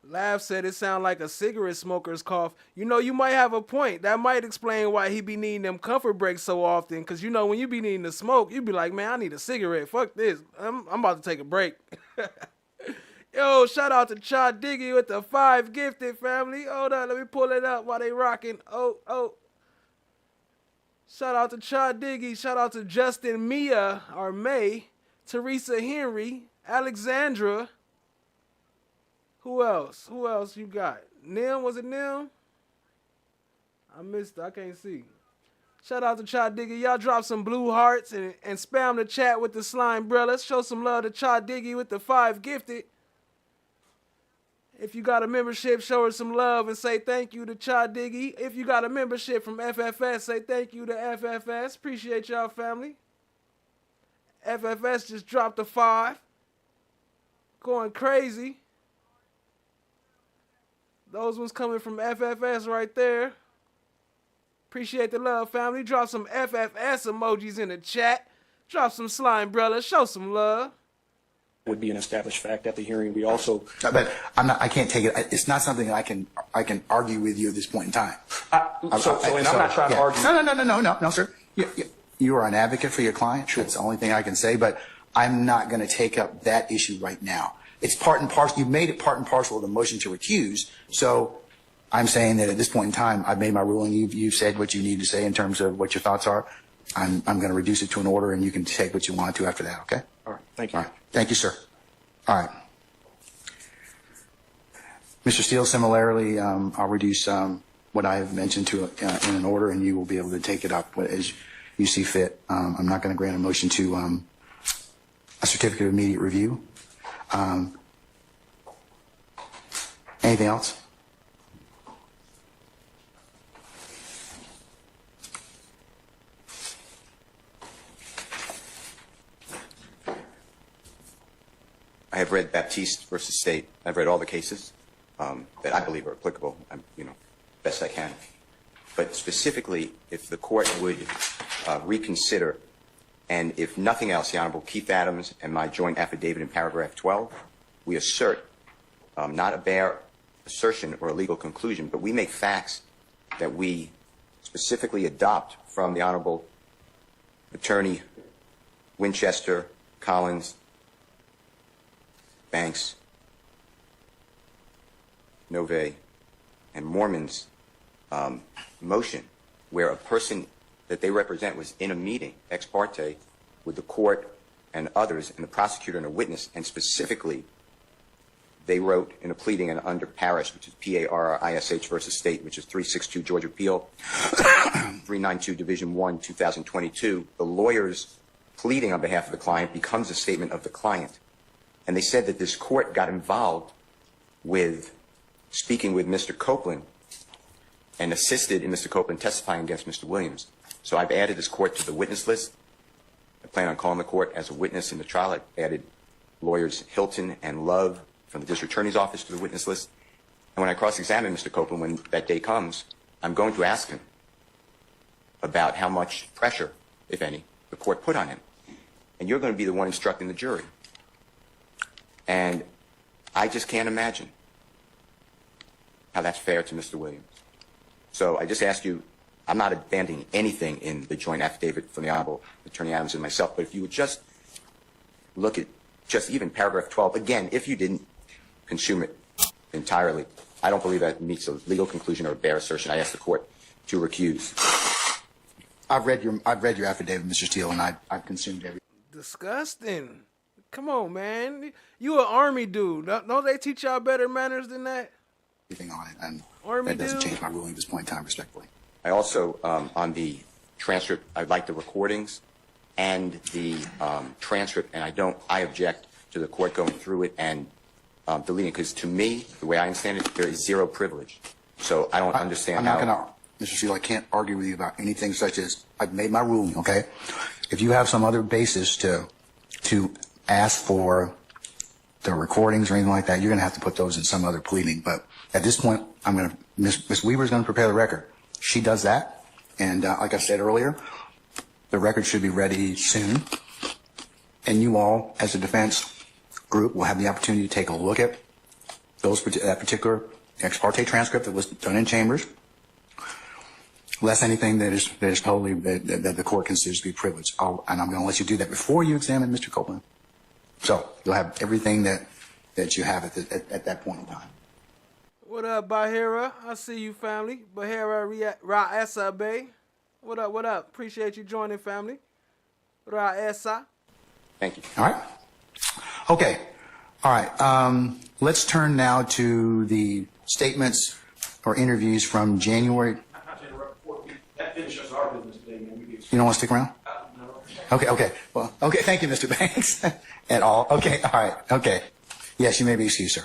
Lav said it sounded like a cigarette smoker's cough. You might have a point. That might explain why he be needing them comfort breaks so often. Because, when you be needing to smoke, you be like, man, I need a cigarette. Fuck this. I'm about to take a break. Yo, shout out to Cha Diggy with the 5 gifted, family. Hold on, let me pull it up while they rocking. Oh. Shout out to Cha Diggy. Shout out to Justin Mia, or May. Teresa Henry. Alexandra. Who else? Who else you got? Nim? Was it Nim? I missed it. I can't see. Shout out to Cha Diggy. Y'all drop some blue hearts and spam the chat with the slime brother. Show some love to Cha Diggy with the 5 gifted. If you got a membership, show her some love and say thank you to Cha Diggy. If you got a membership from FFS, say thank you to FFS. Appreciate y'all, family. FFS just dropped a 5. Going crazy. Those ones coming from FFS right there. Appreciate the love, family. Drop some FFS emojis in the chat. Drop some slime, brother. Show some love. Would be an established fact at the hearing. We also. But I can't take it. It's not something I can argue with you at this point in time. And I'm not trying to argue. No, sir. You are an advocate for your client. Sure. That's the only thing I can say, but I'm not going to take up that issue right now. It's part and parcel. You've made it part and parcel of the motion to recuse. So I'm saying that at this point in time, I've made my ruling. You've said what you need to say in terms of what your thoughts are. I'm going to reduce it to an order, and you can take what you want to after that, okay? All right. Thank you. All right. Thank you, sir. All right. Mr. Steele, similarly, I'll reduce what I have mentioned to in an order, and you will be able to take it up as you see fit. I'm not going to grant a motion to a certificate of immediate review. Anything else? I have read Baptiste versus State. I've read all the cases that I believe are applicable, best I can. But specifically, if the court would reconsider, and if nothing else, the Honorable Keith Adams and my joint affidavit in paragraph 12, we assert not a bare assertion or a legal conclusion, but we make facts that we specifically adopt from the Honorable Attorney Winchester, Collins, Banks, Nove, and Mormon's motion, where a person that they represent was in a meeting, ex parte, with the court and others, and the prosecutor and a witness, and specifically, they wrote in a pleading and under Parrish, which is P-A-R-R-I-S-H versus State, which is 362 Georgia Appeal, 392 Division 1, 2022, the lawyer's pleading on behalf of the client becomes a statement of the client. And they said that this court got involved with speaking with Mr. Copeland and assisted in Mr. Copeland testifying against Mr. Williams. So I've added this court to the witness list. I plan on calling the court as a witness in the trial. I've added lawyers Hilton and Love from the district attorney's office to the witness list. And when I cross-examine Mr. Copeland, when that day comes, I'm going to ask him about how much pressure, if any, the court put on him. And you're going to be the one instructing the jury. And I just can't imagine how that's fair to Mr. Williams. So I just ask you, I'm not abandoning anything in the joint affidavit from the Honorable Attorney Adams and myself, but if you would just look at just even paragraph 12, again, if you didn't consume it entirely, I don't believe that meets a legal conclusion or a bare assertion. I ask the court to recuse. I've read your affidavit, Mr. Steele, and I've consumed everything. Disgusting. Come on, man. You an Army dude. Don't they teach y'all better manners than that? Everything on it, and Army that doesn't dude? change my ruling at this point in time, respectfully. I also, on the transcript, I'd like the recordings and the transcript, and I object to the court going through it and deleting it, because to me, the way I understand it, there is zero privilege. So I don't understand I'm not going to, Mr. Steele, I can't argue with you about anything such as, I've made my ruling, okay? If you have some other basis to ask for the recordings or anything like that, you're going to have to put those in some other pleading. But at this point, Ms. Weaver's going to prepare the record. She does that. And like I said earlier, the record should be ready soon. And you all, as a defense group, will have the opportunity to take a look at that particular ex parte transcript that was done in chambers, less anything that is totally, that the court considers to be privileged. And I'm going to let you do that before you examine Mr. Copeland. So you'll have everything that you have at that point in time. What up, Bahira? I see you, family. Bahira Ra'esa Bay. What up, what up? Appreciate you joining, family. Ra'esa. Thank you. All right. Okay. All right. Let's turn now to the statements or interviews from January. That finishes our business today, man. You don't want to stick around? No. Okay. Well, okay. Thank you, Mr. Banks. At all. Okay. All right. Okay. Yes, you may be excused, sir.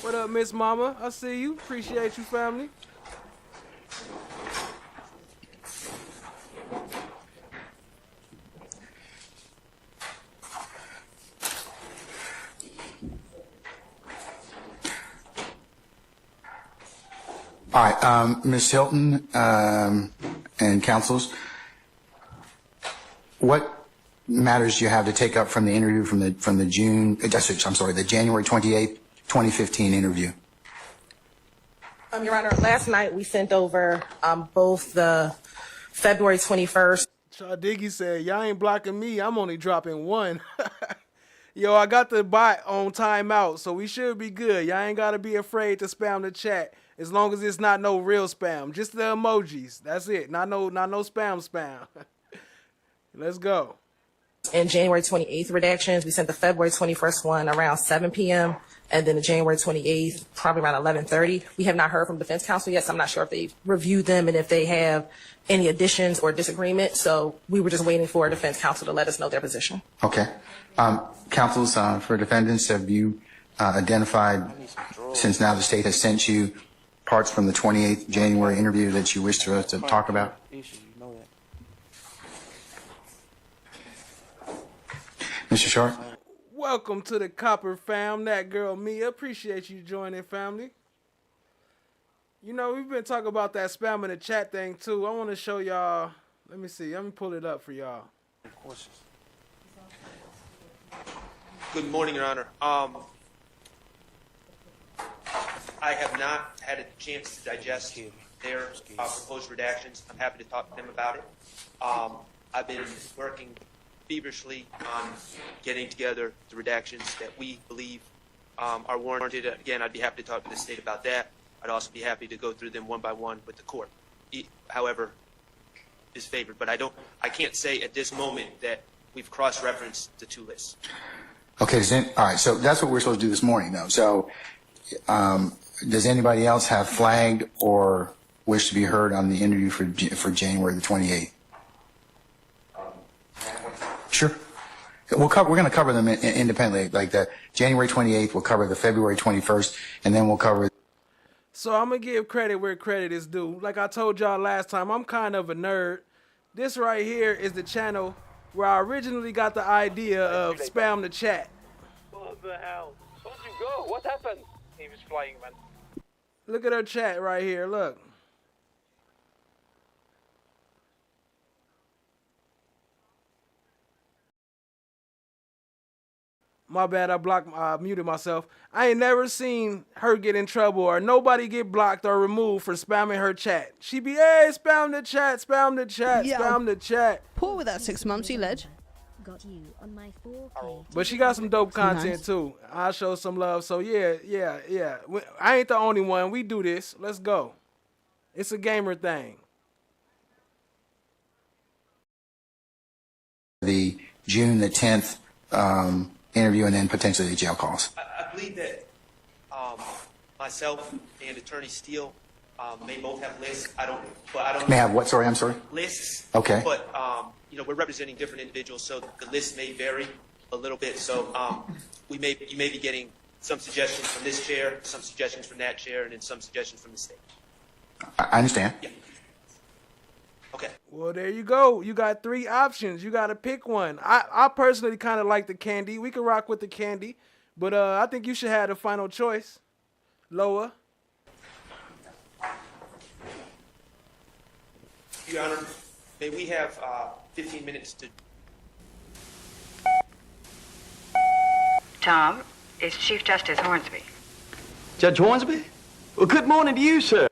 What up, Miss Mama? I see you. Appreciate you, family. All right, Ms. Hilton and counsels, what matters do you have to take up from the interview from the the January 28th, 2015 interview? Your Honor, last night we sent over both the February 21st. Diggy said, y'all ain't blocking me. I'm only dropping one. Yo, I got the bot on timeout, so we should be good. Y'all ain't got to be afraid to spam the chat as long as it's not no real spam. Just the emojis. That's it. Not no spam. Let's go. And January 28th redactions. We sent the February 21st one around 7 p.m. and then the January 28th, probably around 11:30. We have not heard from defense counsel yet, so I'm not sure if they've reviewed them and if they have any additions or disagreement. So we were just waiting for defense counsel to let us know their position. Okay. Counsels for defendants, have you identified, since now the state has sent you parts from the 28th January interview that you wish to talk about? Mr. Sharp? Welcome to the Copper fam. That girl Mia. Appreciate you joining, family. You know, we've been talking about that spam in the chat thing, too. I want to show y'all. Let me see. Let me pull it up for y'all. Good morning, Your Honor. I have not had a chance to digest their proposed redactions. I'm happy to talk to them about it. I've been working feverishly on getting together the redactions that we believe are warranted. Again, I'd be happy to talk to the state about that. I'd also be happy to go through them one by one with the court, however is favored. But I can't say at this moment that we've cross-referenced the two lists. Okay, all right, so that's what we're supposed to do this morning, though. So does anybody else have flagged or wish to be heard on the interview for January the 28th? Sure. We're going to cover them independently. Like the January 28th, we'll cover the February 21st, and then we'll cover. So I'm going to give credit where credit is due. Like I told y'all last time, I'm kind of a nerd. This right here is the channel where I originally got the idea of spam the chat. What the hell? Where'd you go? What happened? He was flying, man. Look at her chat right here. Look. My bad, I muted myself. I ain't never seen her get in trouble or nobody get blocked or removed for spamming her chat. She be, hey, spam the chat, spam the chat, spam the chat. Poor with that 6 months, you ledge. But she got some dope content too. I'll show some love. So yeah. I ain't the only one. We do this. Let's go. It's a gamer thing. The June the 10th interview and then potentially the jail calls. I believe that myself and Attorney Steele may both have lists. I don't. May have what? Sorry, I'm sorry. Lists. Okay. But we're representing different individuals, so the list may vary a little bit. So you may be getting some suggestions from this chair, some suggestions from that chair, and then some suggestions from the state. I understand. Yeah. Okay. Well, there you go. You got 3 options. You got to pick one. I personally kind of like the candy. We can rock with the candy, but I think you should have the final choice. Loa. Your Honor, may we have 15 minutes to... Tom, it's Chief Justice Hornsby. Judge Hornsby? Well, good morning to you, sir.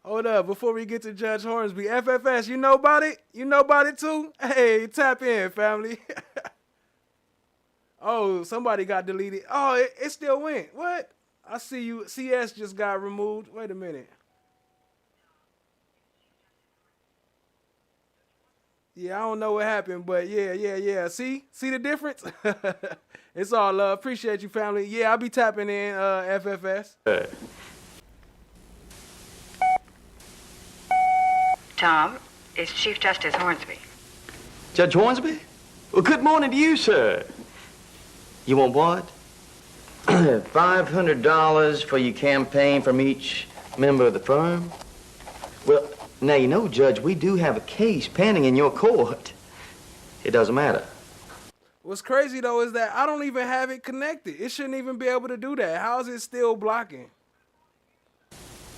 Hold up, before we get to Judge Hornsby, FFS, you know about it? You know about it too? Hey, tap in, family. Oh, somebody got deleted. Oh, it still went. What? I see you. CS just got removed. Wait a minute. Yeah, I don't know what happened, but yeah. See the difference? It's all love. Appreciate you, family. Yeah, I'll be tapping in FFS. Tom, it's Chief Justice Hornsby. Judge Hornsby? Well, good morning to you, sir. You want what? $500 for your campaign from each member of the firm? Well, now, you know, Judge, we do have a case pending in your court. It doesn't matter. What's crazy, though, is that I don't even have it connected. It shouldn't even be able to do that. How is it still blocking?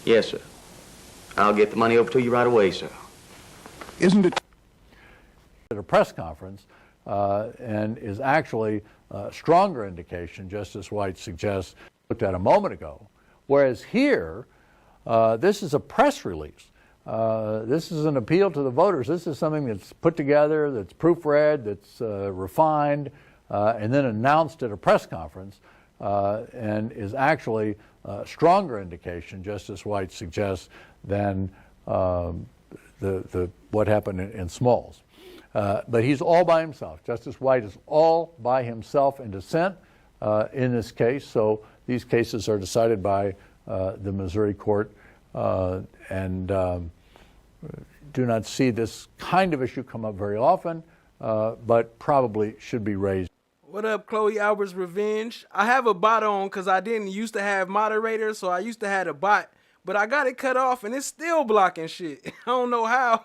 Yes, sir. I'll get the money over to you right away, sir. Isn't it at a press conference and is actually a stronger indication, Justice White suggests, looked at a moment ago. Whereas here, This is a press release. This is an appeal to the voters. This is something that's put together, that's proofread, that's refined, and then announced at a press conference, and is actually a stronger indication, Justice White suggests, than what happened in Smalls. But he's all by himself. Justice White is all by himself in dissent in this case. So these cases are decided by the Missouri court, and do not see this kind of issue come up very often, but probably should be raised. What up, Chloe Albert's Revenge? I have a bot on because I didn't used to have moderators, so I used to have a bot, but I got it cut off and it's still blocking shit. I don't know how.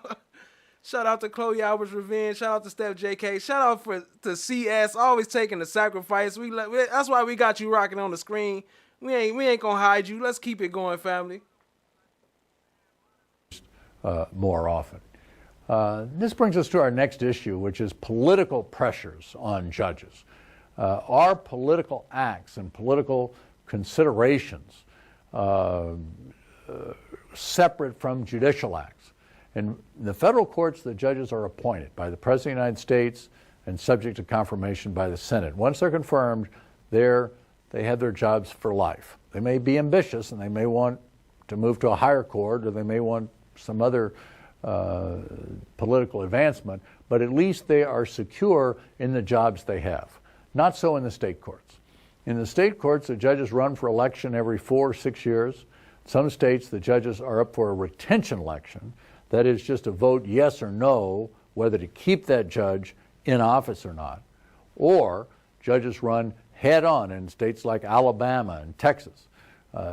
Shout out to Chloe Albert's Revenge. Shout out to Steph JK. Shout out to CS, always taking the sacrifice. That's why we got you rocking on the screen. We ain't gonna hide you. Let's keep it going, family. More often. This brings us to our next issue, which is political pressures on judges. Are political acts and political considerations separate from judicial acts? In the federal courts, the judges are appointed by the President of the United States and subject to confirmation by the Senate. Once they're confirmed, they have their jobs for life. They may be ambitious and they may want to move to a higher court, or they may want some other political advancement, but at least they are secure in the jobs they have. Not so in the state courts. In the state courts, the judges run for election every 4 or 6 years. Some states, the judges are up for a retention election. That is just a vote yes or no whether to keep that judge in office or not. Or judges run head on in states like Alabama and Texas.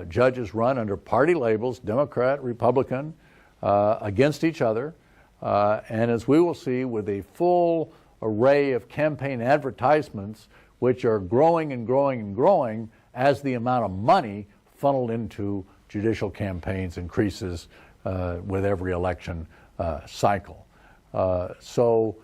Judges run under party labels, Democrat, Republican, against each other. And as we will see, with a full array of campaign advertisements, which are growing and growing and growing as the amount of money funneled into judicial campaigns increases with every election cycle. So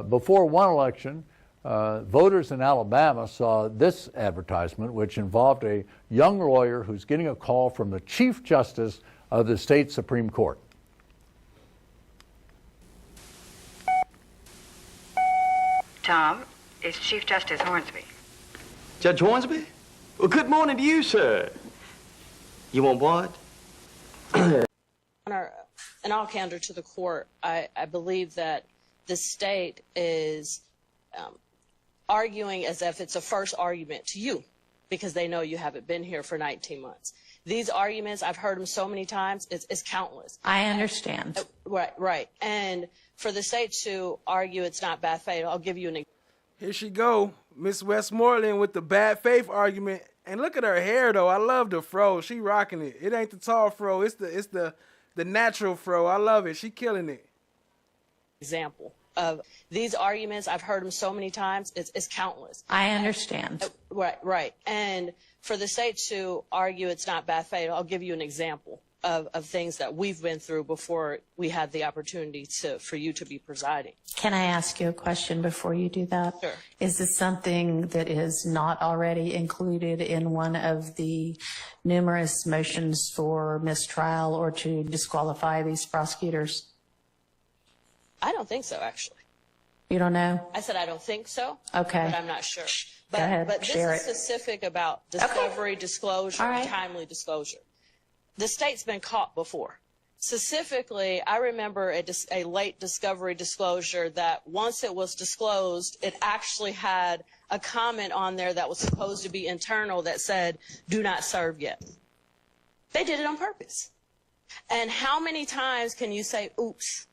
before one election, voters in Alabama saw this advertisement, which involved a young lawyer who's getting a call from the Chief Justice of the state Supreme Court. Tom, it's Chief Justice Hornsby. Judge Hornsby? Well, good morning to you, sir. You want what? In all candor to the court, I believe that the state is arguing as if it's a first argument to you because they know you haven't been here for 19 months. These arguments, I've heard them so many times, it's countless. I understand. Right. And for the state to argue it's not bad faith, I'll give you an example. Here she go, Miss Westmoreland with the bad faith argument. And look at her hair, though. I love the fro. She rocking it. It ain't the tall fro. It's the natural fro. I love it. She killing it. Example of these arguments, I've heard them so many times, it's countless. I understand. Right. And for the state to argue it's not bad faith, I'll give you an example of things that we've been through before we had the opportunity for you to be presiding. Can I ask you a question before you do that? Sure. Is this something that is not already included in one of the numerous motions for mistrial or to disqualify these prosecutors? I don't think so, actually. You don't know? I said I don't think so. Okay. But I'm not sure. Go ahead, But this share is it. specific about discovery, disclosure, All right. and timely disclosure. The state's been caught before. Specifically, I remember a late discovery disclosure that once it was disclosed, it actually had a comment on there that was supposed to be internal that said, "Do not serve yet." They did it on purpose. And how many times can you say, oops?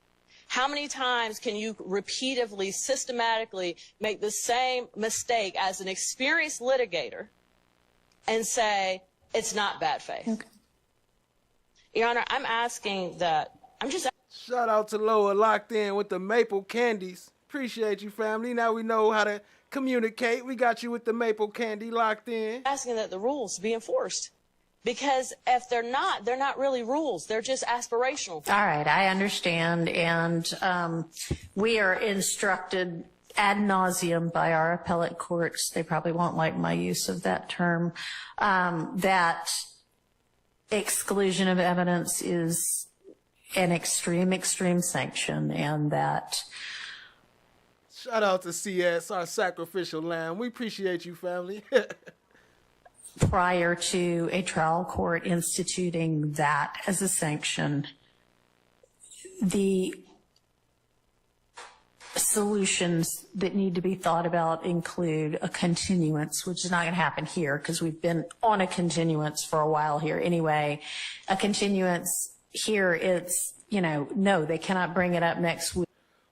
How many times can you repeatedly, systematically make the same mistake as an experienced litigator and say, it's not bad faith? Okay. Your Honor, I'm asking that, Shout out to Loa locked in with the maple candies. Appreciate you, family. Now we know how to communicate. We got you with the maple candy locked in. asking that the rules be enforced. Because if they're not really rules. They're just aspirational. All right, I understand. And we are instructed ad nauseum by our appellate courts, they probably won't like my use of that term, that exclusion of evidence is an extreme, extreme sanction, and that Shout out to CS, our sacrificial lamb. We appreciate you, family. prior to a trial court instituting that as a sanction, the solutions that need to be thought about include a continuance, which is not going to happen here because we've been on a continuance for a while here anyway. A continuance here, it's, no, they cannot bring it up next week.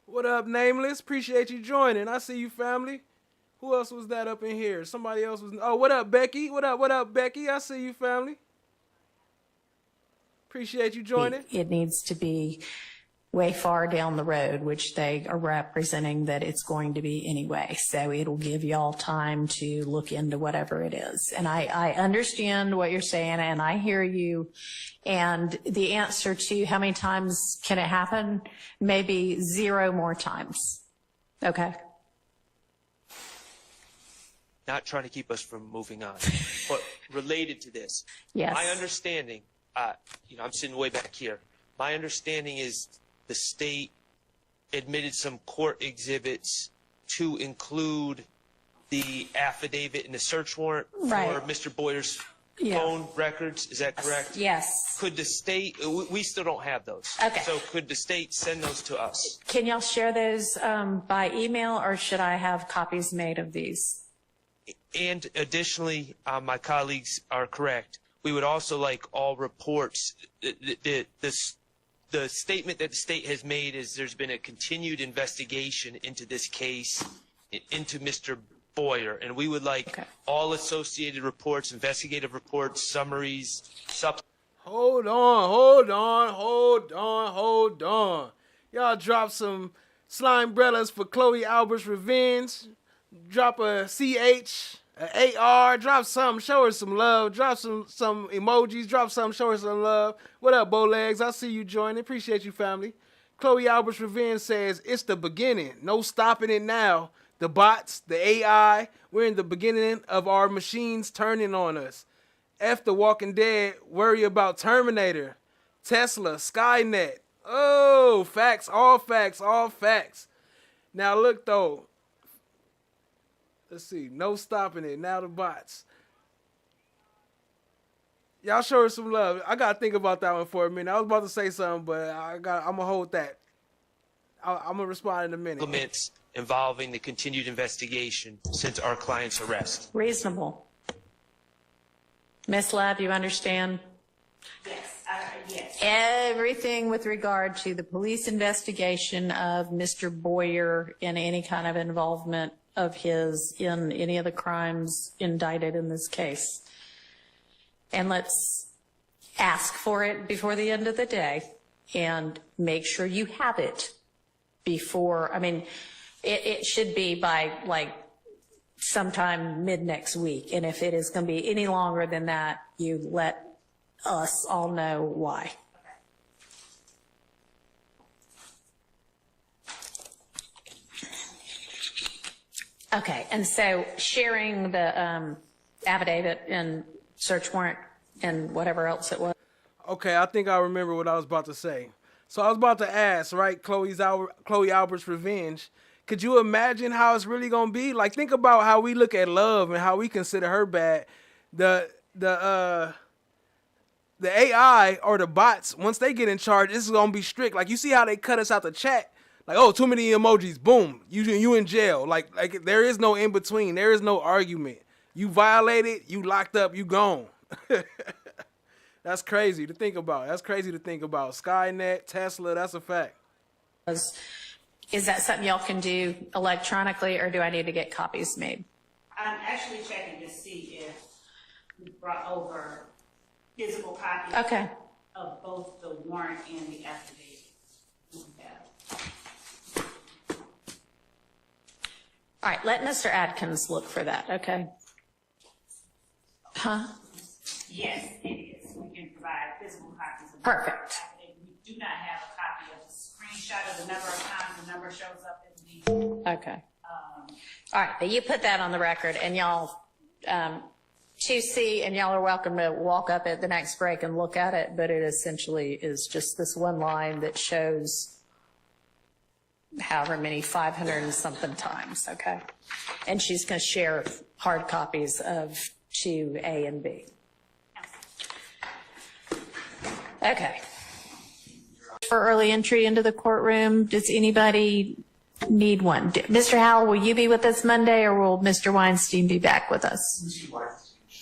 What up, Nameless? Appreciate you joining. I see you, family. Who else was that up in here? Somebody else was... Oh, what up, Becky? What up, Becky? I see you, family. Appreciate you joining. It needs to be way far down the road, which they are representing that it's going to be anyway. So it'll give y'all time to look into whatever it is. And I understand what you're saying, and I hear you. And the answer to how many times can it happen? Maybe 0 more times. Okay? Not trying to keep us from moving on, but related to this. Yes. My understanding, I'm sitting way back here. My understanding is the state admitted some court exhibits to include the affidavit and the search warrant for Mr. Boyer's phone records. Is that correct? Yes. Could the state, we still don't have those. Okay. So could the state send those to us? Can y'all share those by email, or should I have copies made of these? And additionally, my colleagues are correct. We would also like all reports. The statement that the state has made is there's been a continued investigation into this case, into Mr. Boyer, and we would like all associated reports, investigative reports, summaries, Hold on. Y'all drop some Slimebrellas for Chloe Albert's revenge. Drop a CH, a AR, drop something, show her some love. Drop some emojis, drop something, show her some love. What up, Bowlegs? I see you joining. Appreciate you, family. Chloe Albert's revenge says, it's the beginning. No stopping it now. The bots, the AI, we're in the beginning of our machines turning on us. F the Walking Dead, worry about Terminator, Tesla, Skynet. Oh, facts, all facts, all facts. Now look though. Let's see, no stopping it. Now the bots. Y'all show her some love. I gotta think about that one for a minute. I was about to say something, but I'm gonna hold that. I'm gonna respond in a minute. supplements involving the continued investigation since our client's arrest. Reasonable. Ms. Lab, you understand? Yes, yes. Everything with regard to the police investigation of Mr. Boyer and any kind of involvement of his in any of the crimes indicted in this case. And let's ask for it before the end of the day and make sure you have it before, it should be by like sometime mid next week. And if it is going to be any longer than that, you let us all know why. Okay, and so sharing the affidavit and search warrant and whatever else it was. Okay, I think I remember what I was about to say. So I was about to ask, right, Chloe Albert's revenge. Could you imagine how it's really gonna be? Like, think about how we look at love and how we consider her bad. The AI or the bots, once they get in charge, this is gonna be strict. Like, you see how they cut us out the chat? Like, oh, too many emojis, boom, you in jail. Like there is no in between. There is no argument. You violated, you locked up, you gone. That's crazy to think about. Skynet, Tesla, that's a fact. Is that something y'all can do electronically, or do I need to get copies made? I'm actually checking to see if we brought over physical copies of both the warrant and the affidavit. All right, let Mr. Adkins look for that, okay? Huh? Yes, it is. We can provide physical copies of Perfect. the affidavit. We do not have a copy of the screenshot of the number of times the number shows up in the Okay. All right, but you put that on the record, and y'all to see, and y'all are welcome to walk up at the next break and look at it, but it essentially is just this one line that shows however many, 500 and something times, okay? And she's going to share hard copies of 2A and B. Okay. For early entry into the courtroom, does anybody need one? Mr. Howell, will you be with us Monday, or will Mr. Weinstein be back with us?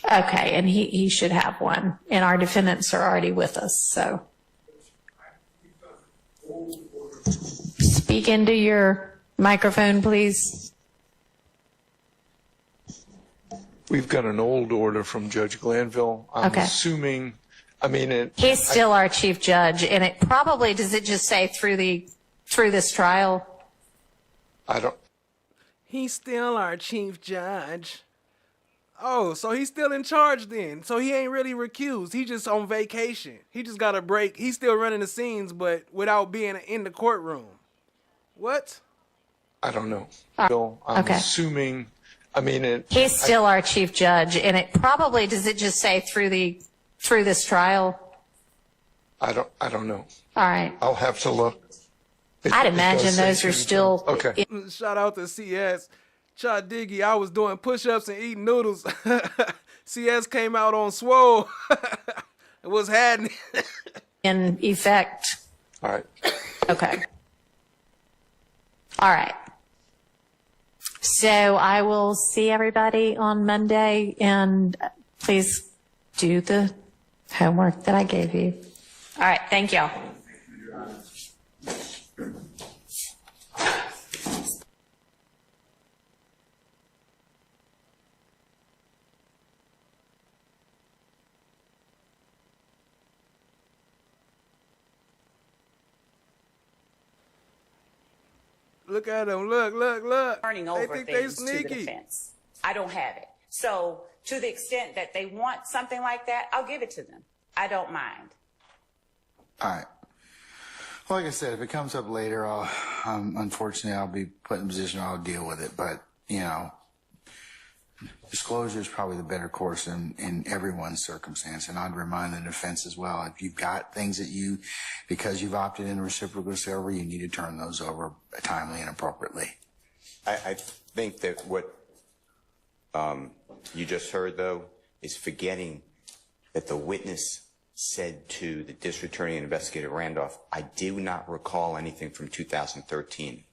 Okay, and he should have one, and our defendants are already with us, so. Speak into your microphone, please. We've got an old order from Judge Glanville. I'm assuming, He's still our chief judge, and it probably, does it just say through this trial? I don't. He's still our chief judge. Oh, so he's still in charge then. So he ain't really recused. He just on vacation. He just got a break. He's still running the scenes, but without being in the courtroom. What? I don't know. I'm assuming, He's still our chief judge, and it probably, does it just say through this trial? I don't know. All right. I'll have to look. I'd imagine those are still. Okay. Shout out to CS. Chad Diggy, I was doing push-ups and eating noodles. CS came out on swole. What's happening? In effect. All right. Okay. All right. So I will see everybody on Monday, and please do the homework that I gave you. All right. Thank y'all. Look at them. Look. Turning over things to the defense. I don't have it. So to the extent that they want something like that, I'll give it to them. I don't mind. All right. Well, like I said, if it comes up later, unfortunately, I'll be put in a position where I'll deal with it. But, disclosure is probably the better course in everyone's circumstance. And I'd remind the defense as well, if you've got things that because you've opted in reciprocal discovery, you need to turn those over timely and appropriately. I think that what you just heard, though, is forgetting that the witness said to the district attorney and investigator Randolph, I do not recall anything from 2013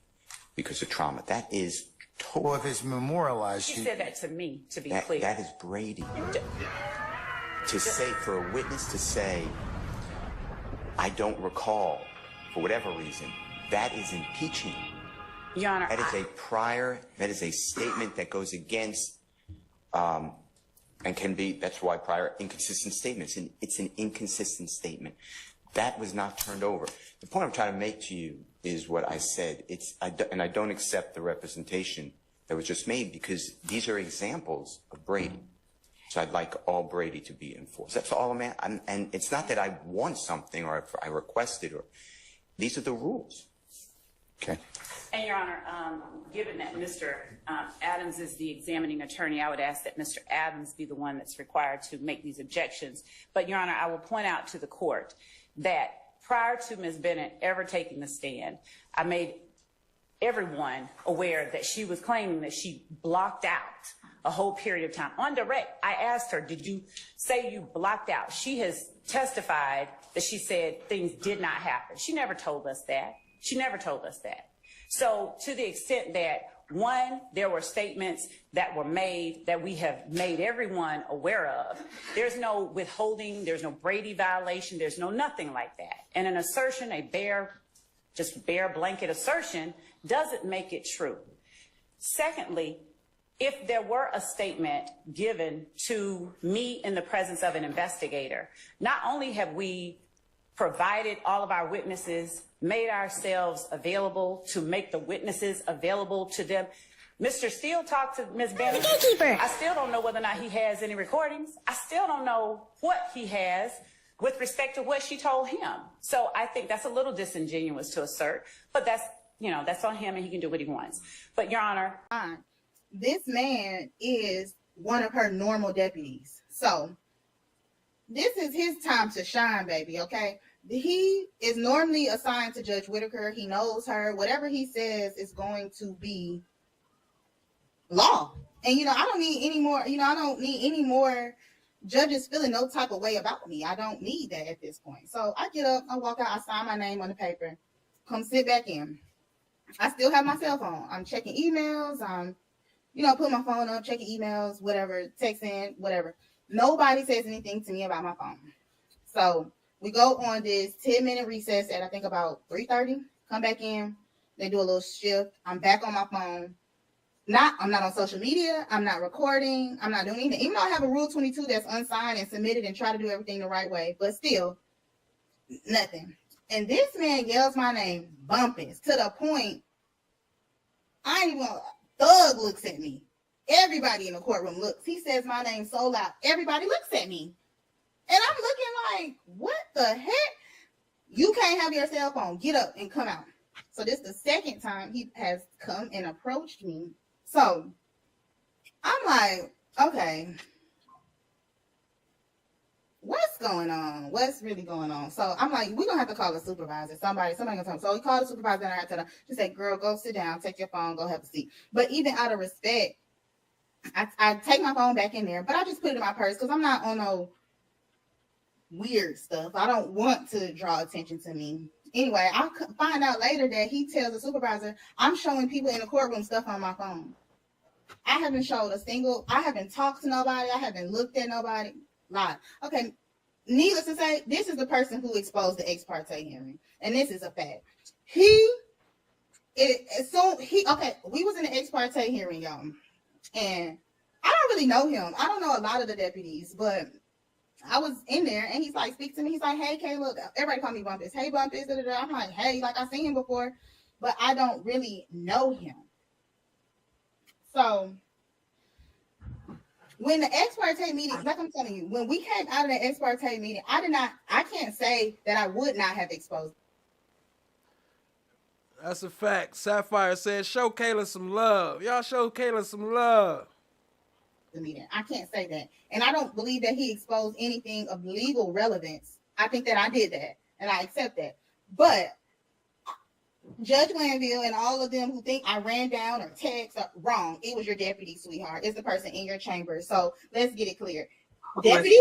because of trauma. That is totally. Well, if it's memorialized. She said that to me, to be clear. That is Brady. To say, for a witness to say, I don't recall, for whatever reason, that is impeaching. Your Honor, that is a statement that goes against, and can be, that's why prior inconsistent statements, and it's an inconsistent statement. That was not turned over. The point I'm trying to make to you is what I said. And I don't accept the representation that was just made because these are examples of Brady. So I'd like all Brady to be enforced. That's all and it's not that I want something or I requested, or these are the rules. Okay. And Your Honor, given that Mr. Adams is the examining attorney, I would ask that Mr. Adams be the one that's required to make these objections. But Your Honor, I will point out to the court that prior to Ms. Bennett ever taking the stand, I made everyone aware that she was claiming that she blocked out a whole period of time. On direct, I asked her, did you say you blocked out? She has testified that she said things did not happen. She never told us that. She never told us that. So to the extent that, one, there were statements that were made that we have made everyone aware of. There's no withholding. There's no Brady violation. There's no nothing like that. And an assertion, just bare blanket assertion, doesn't make it true. Secondly, if there were a statement given to me in the presence of an investigator, not only have we provided all of our witnesses, made ourselves available to make the witnesses available to them. Mr. Steele talked to Ms. Bennett. I still don't know whether or not he has any recordings. I still don't know what he has with respect to what she told him. So I think that's a little disingenuous to assert, but that's on him and he can do what he wants. But Your Honor. This man is one of her normal deputies. So this is his time to shine, baby, okay? He is normally assigned to Judge Whitaker. He knows her. Whatever he says is going to be law. And, I don't need any more, I don't need any more judges feeling no type of way about me. I don't need that at this point. So I get up, I walk out, I sign my name on the paper, come sit back in. I still have my cell phone. I'm checking emails. I'm, putting my phone up, checking emails, whatever, texting, whatever. Nobody says anything to me about my phone. So we go on this 10-minute recess at I think about 3:30. Come back in. They do a little shift. I'm back on my phone. I'm not on social media. I'm not recording. I'm not doing anything. Even though I have a Rule 22 that's unsigned and submitted and try to do everything the right way, but still, nothing. And this man yells my name, Bumpus, to the point I ain't even. Thug looks at me. Everybody in the courtroom looks. He says my name so loud. Everybody looks at me. And I'm looking like, what the heck? You can't have your cell phone. Get up and come out. So this is the second time he has come and approached me. So I'm like, okay, what's going on? What's really going on? So I'm like, we're going to have to call a supervisor. Somebody going to tell me. So we called the supervisor and I tell her, she said, girl, go sit down, take your phone, go have a seat. But even out of respect, I take my phone back in there, but I just put it in my purse because I'm not on no weird stuff. I don't want to draw attention to me. Anyway, I find out later that he tells the supervisor, I'm showing people in the courtroom stuff on my phone. I haven't talked to nobody. I haven't looked at nobody. Lied. Okay, needless to say, this is the person who exposed the ex parte hearing. And this is a fact. We was in the ex parte hearing, y'all. And I don't really know him. I don't know a lot of the deputies, but I was in there and he's like, speak to me. He's like, hey, Kay, look, everybody call me Bumpus. Hey, Bumpus. Da, da, da. I'm like, hey, like I've seen him before, but I don't really know him. So when the ex parte meeting, like I'm telling you, when we came out of the ex parte meeting, I can't say that I would not have exposed. That's a fact. Sapphire said, show Kayla some love. Y'all show Kayla some love. The meeting. I can't say that. And I don't believe that he exposed anything of legal relevance. I think that I did that and I accept that. But Judge Glanville and all of them who think I ran down or text are wrong. It was your deputy, sweetheart. It's the person in your chamber. So let's get it clear. Deputy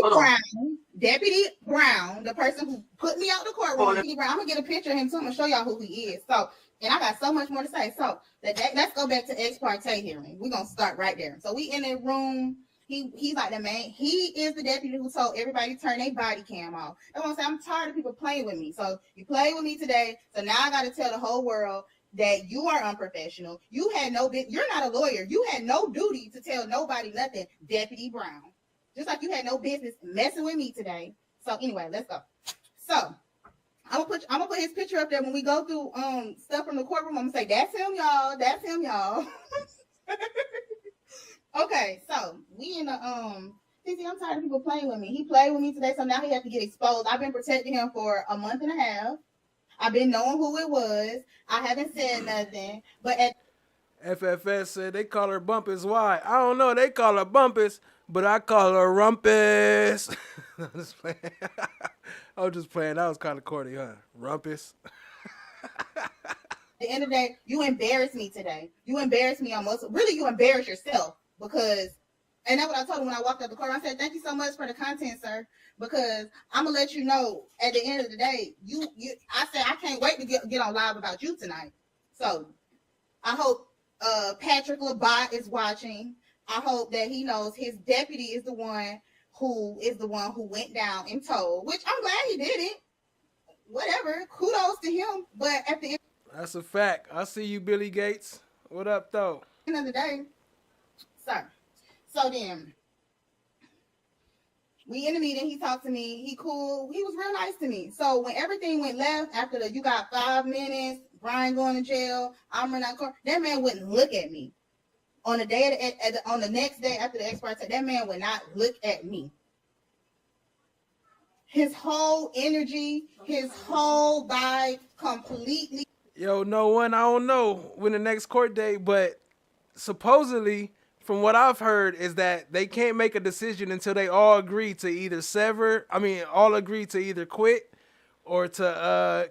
Brown, the person who put me out the courtroom, Deputy Brown, I'm gonna get a picture of him too. I'm gonna show y'all who he is. So, and I got so much more to say. So let's go back to ex parte hearing. We're gonna start right there. So we in the room. He's like the man. He is the deputy who told everybody to turn their body cam off. That's what I'm saying. I'm tired of people playing with me. So you played with me today. So now I got to tell the whole world that you are unprofessional. You had no bit. You're not a lawyer. You had no duty to tell nobody nothing, Deputy Brown. Just like you had no business messing with me today. So anyway, let's go. So I'm gonna put his picture up there when we go through stuff from the courtroom. I'm gonna say, that's him, y'all. That's him, y'all. Okay, so we in the I'm tired of people playing with me. He played with me today, so now he has to get exposed. I've been protecting him for a month and a half. I've been knowing who it was. I haven't said nothing, but FFS said they call her Bumpus. Why? I don't know. They call her Bumpus, but I call her Rumpus. I'm just playing. I was just playing. That was kind of corny, huh? Rumpus. At the end of the day, you embarrassed me today. You embarrassed me almost. Really, you embarrassed yourself because, and that's what I told him when I walked out the court. I said, thank you so much for the content, sir, because I'm going to let you know at the end of the day, I said, I can't wait to get on live about you tonight. So I hope Patrick Labat is watching. I hope that he knows his deputy is the one who went down and told, which I'm glad he did it. Whatever. Kudos to him. But at the end, that's a fact. I see you, Billy Gates. What up, though? End of the day, sir. So then, we in the meeting. He talked to me. He cool. He was real nice to me. So when everything went left after you got 5 minutes, Brian going to jail, I'm running out of court, that man wouldn't look at me. On the day on the next day after the ex parte, that man would not look at me. His whole energy, his whole vibe completely. Yo, no one, I don't know when the next court date, but supposedly from what I've heard, is that they can't make a decision until they all agree to either all agree to either quit or to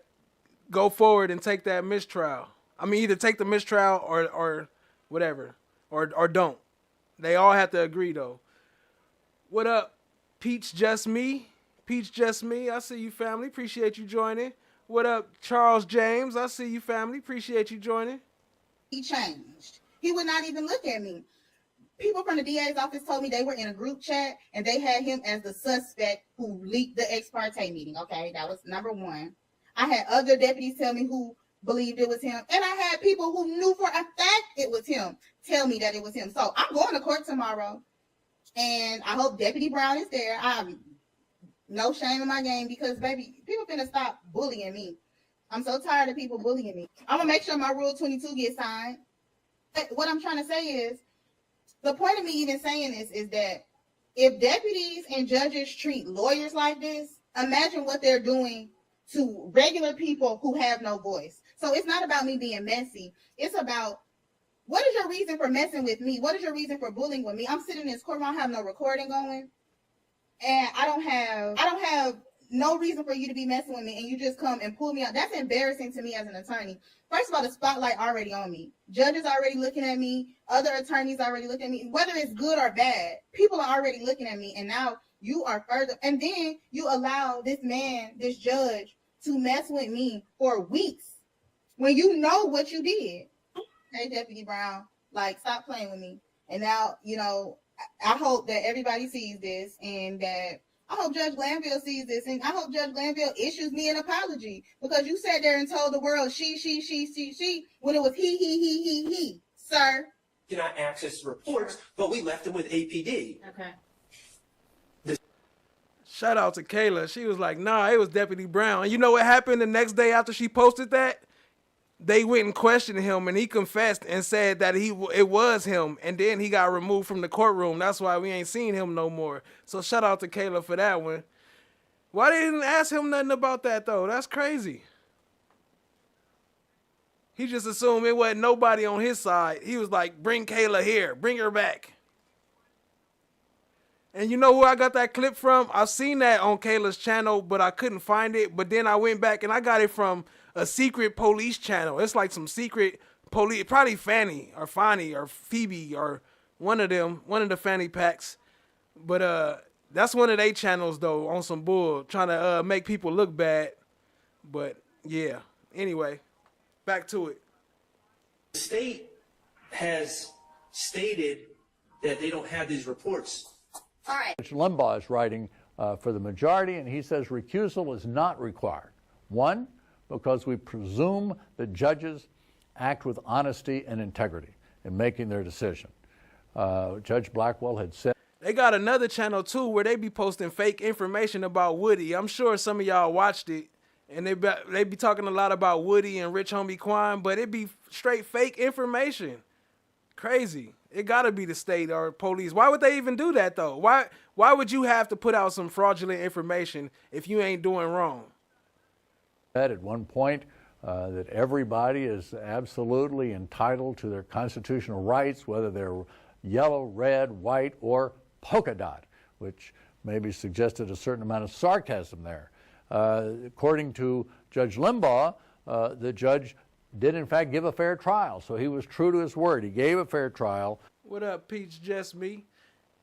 go forward and take that mistrial. I mean, either take the mistrial or whatever, or don't. They all have to agree though. What up, Peach Just Me? Peach Just Me, I see you, family. Appreciate you joining. What up, Charles James? I see you, family. Appreciate you joining. He changed. He would not even look at me. People from the DA's office told me they were in a group chat and they had him as the suspect who leaked the ex parte meeting. Okay, that was number one. I had other deputies tell me who believed it was him, and I had people who knew for a fact it was him tell me that it was him. So I'm going to court tomorrow, and I hope Deputy Brown is there. I have no shame in my game because, baby, people finna stop bullying me. I'm so tired of people bullying me. I'm gonna make sure my Rule 22 gets signed. But what I'm trying to say is, the point of me even saying this is that if deputies and judges treat lawyers like this, imagine what they're doing to regular people who have no voice. So it's not about me being messy. It's about, what is your reason for messing with me? What is your reason for bullying with me? I'm sitting in this courtroom, I have no recording going, and I don't have no reason for you to be messing with me, and you just come and pull me out. That's embarrassing to me as an attorney. First of all, the spotlight already on me. Judges already looking at me. Other attorneys already looking at me. Whether it's good or bad, people are already looking at me, and now you are further. And then you allow this man, this judge, to mess with me for weeks when you know what you did. Hey, Deputy Brown, like, stop playing with me. And now, you know, I hope that everybody sees this, and that I hope Judge Glanville sees this, and I hope Judge Glanville issues me an apology, because you sat there and told the world she, when it was he, sir. Cannot access reports, but we left them with APD. Okay. Shout out to Kayla. She was like, nah, it was Deputy Brown. And you know what happened the next day after she posted that? They went and questioned him, and he confessed and said that it was him, and then he got removed from the courtroom. That's why we ain't seen him no more. So shout out to Kayla for that one. Why they didn't ask him nothing about that, though? That's crazy. He just assumed it wasn't nobody on his side. He was like, bring Kayla here. Bring her back. And you know where I got that clip from? I've seen that on Kayla's channel, but I couldn't find it. But then I went back and I got it from a secret police channel. It's like some secret police, probably Fanny or Phoebe or one of the fanny packs. But that's one of their channels though, on some bull, trying to make people look bad. But yeah, anyway, back to it. The state has stated that they don't have these reports. All right. Judge Limbaugh is writing for the majority, and he says recusal is not required. One, because we presume that judges act with honesty and integrity in making their decision. Judge Blackwell had said. They got another channel too where they be posting fake information about Woody. I'm sure some of y'all watched it, and they be talking a lot about Woody and Rich Homie Quan, but it be straight fake information. Crazy. It gotta be the state or police. Why would they even do that though? Why would you have to put out some fraudulent information if you ain't doing wrong? At one point that everybody is absolutely entitled to their constitutional rights, whether they're yellow, red, white, or polka dot, which maybe suggested a certain amount of sarcasm there. According to Judge Limbaugh, the judge did in fact give a fair trial, so he was true to his word. He gave a fair trial. What up, Peach Just Me?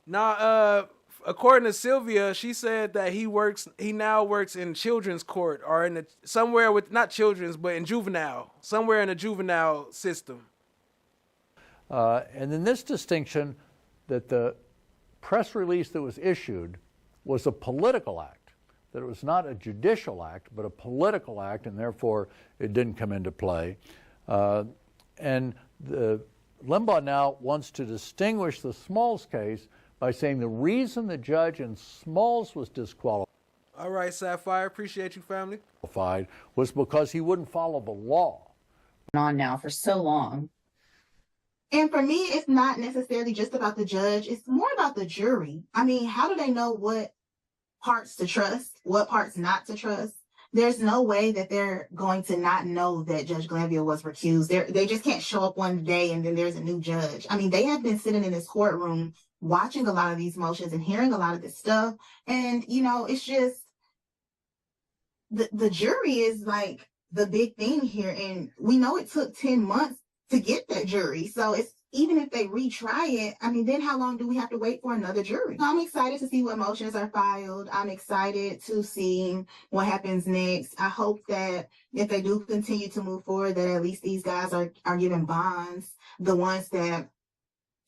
Now, according to Sylvia, she said that he now works in children's court, or in somewhere with, not children's, but in juvenile, somewhere in the juvenile system. And then this distinction that the press release that was issued was a political act, that it was not a judicial act, but a political act, and therefore it didn't come into play. And Limbaugh now wants to distinguish the Smalls case by saying the reason the judge in Smalls was disqualified. All right, Sapphire, appreciate you, family. Was because he wouldn't follow the law. On now for so long. And for me, it's not necessarily just about the judge. It's more about the jury. I mean, how do they know what parts to trust, what parts not to trust? there's no way that they're going to not know that Judge Glanville was recused. They just can't show up one day and then there's a new judge. I mean, they have been sitting in this courtroom watching a lot of these motions and hearing a lot of this stuff. And, you know, it's just the jury is like the big thing here. And we know it took 10 months to get that jury. So it's, even if they retry it, I mean, then how long do we have to wait for another jury? I'm excited to see what motions are filed. I'm excited to see what happens next. I hope that if they do continue to move forward, that at least these guys are given bonds, the ones that,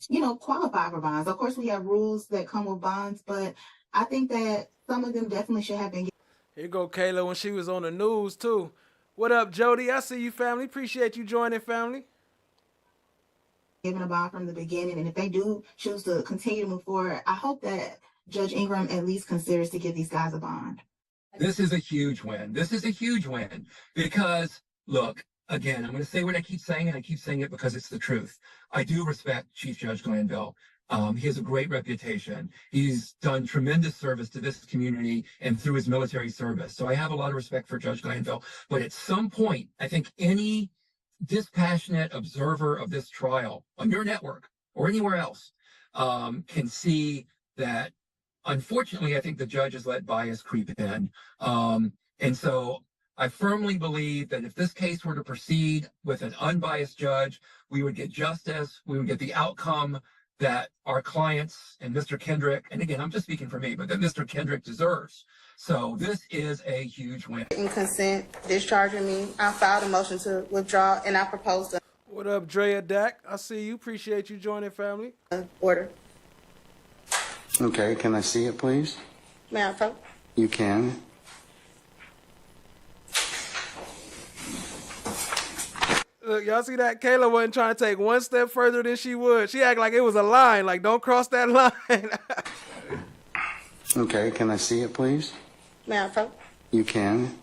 you know, qualify for bonds. Of course, we have rules that come with bonds, but I think that some of them definitely should have been. Here go Kayla when she was on the news, too. What up, Jody? I see you, family. Appreciate you joining, family. Given a bond from the beginning, and if they do choose to continue to move forward, I hope that Judge Ingram at least considers to give these guys a bond. This is a huge win. This is a huge win because, look, again, I'm going to say what I keep saying, and I keep saying it because it's the truth. I do respect Chief Judge Glanville. He has a great reputation. He's done tremendous service to this community and through his military service. So I have a lot of respect for Judge Glanville. But at some point, I think any dispassionate observer of this trial on your network or anywhere else can see that, unfortunately, I think the judge has let bias creep in. And so I firmly believe that if this case were to proceed with an unbiased judge, we would get justice, we would get the outcome that our clients and Mr. Kendrick, and again, I'm just speaking for me, but that Mr. Kendrick deserves. So this is a huge win. In consent, discharging me, I filed a motion to withdraw, and I proposed a What up, Drea Dak? I see you. Appreciate you joining, family. Order. Okay, can I see it, please? May I approach? You can. Look, y'all see that? Kayla wasn't trying to take one step further than she would. She acted like it was a line, like don't cross that line. Okay, can I see it, please? May I approach? You can.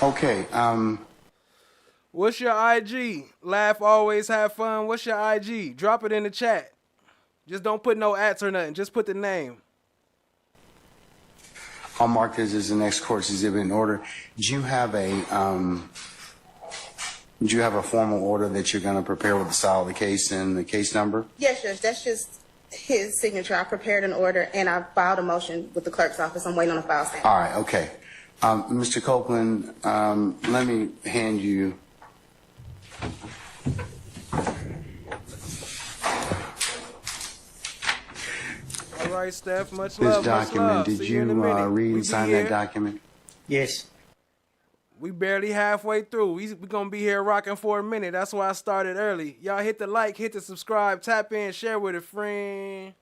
Okay, What's your IG? Laugh, always have fun. What's your IG? Drop it in the chat. Just don't put no @ or nothing. Just put the name. I'll mark this as the next court's exhibit in order. Do you have a formal order that you're going to prepare with the style of the case and the case number? Yes, Judge. That's just his signature. I prepared an order and I filed a motion with the clerk's office. I'm waiting on a file stamp. All right, okay. Mr. Copeland, let me hand you. All right, Steph. Much This love. document, much love. did See you in a minute. read We and sign be that here. document? Yes. We barely halfway through. We gonna be here rocking for a minute. That's why I started early. Y'all hit the like, hit the subscribe, tap in, share with a friend.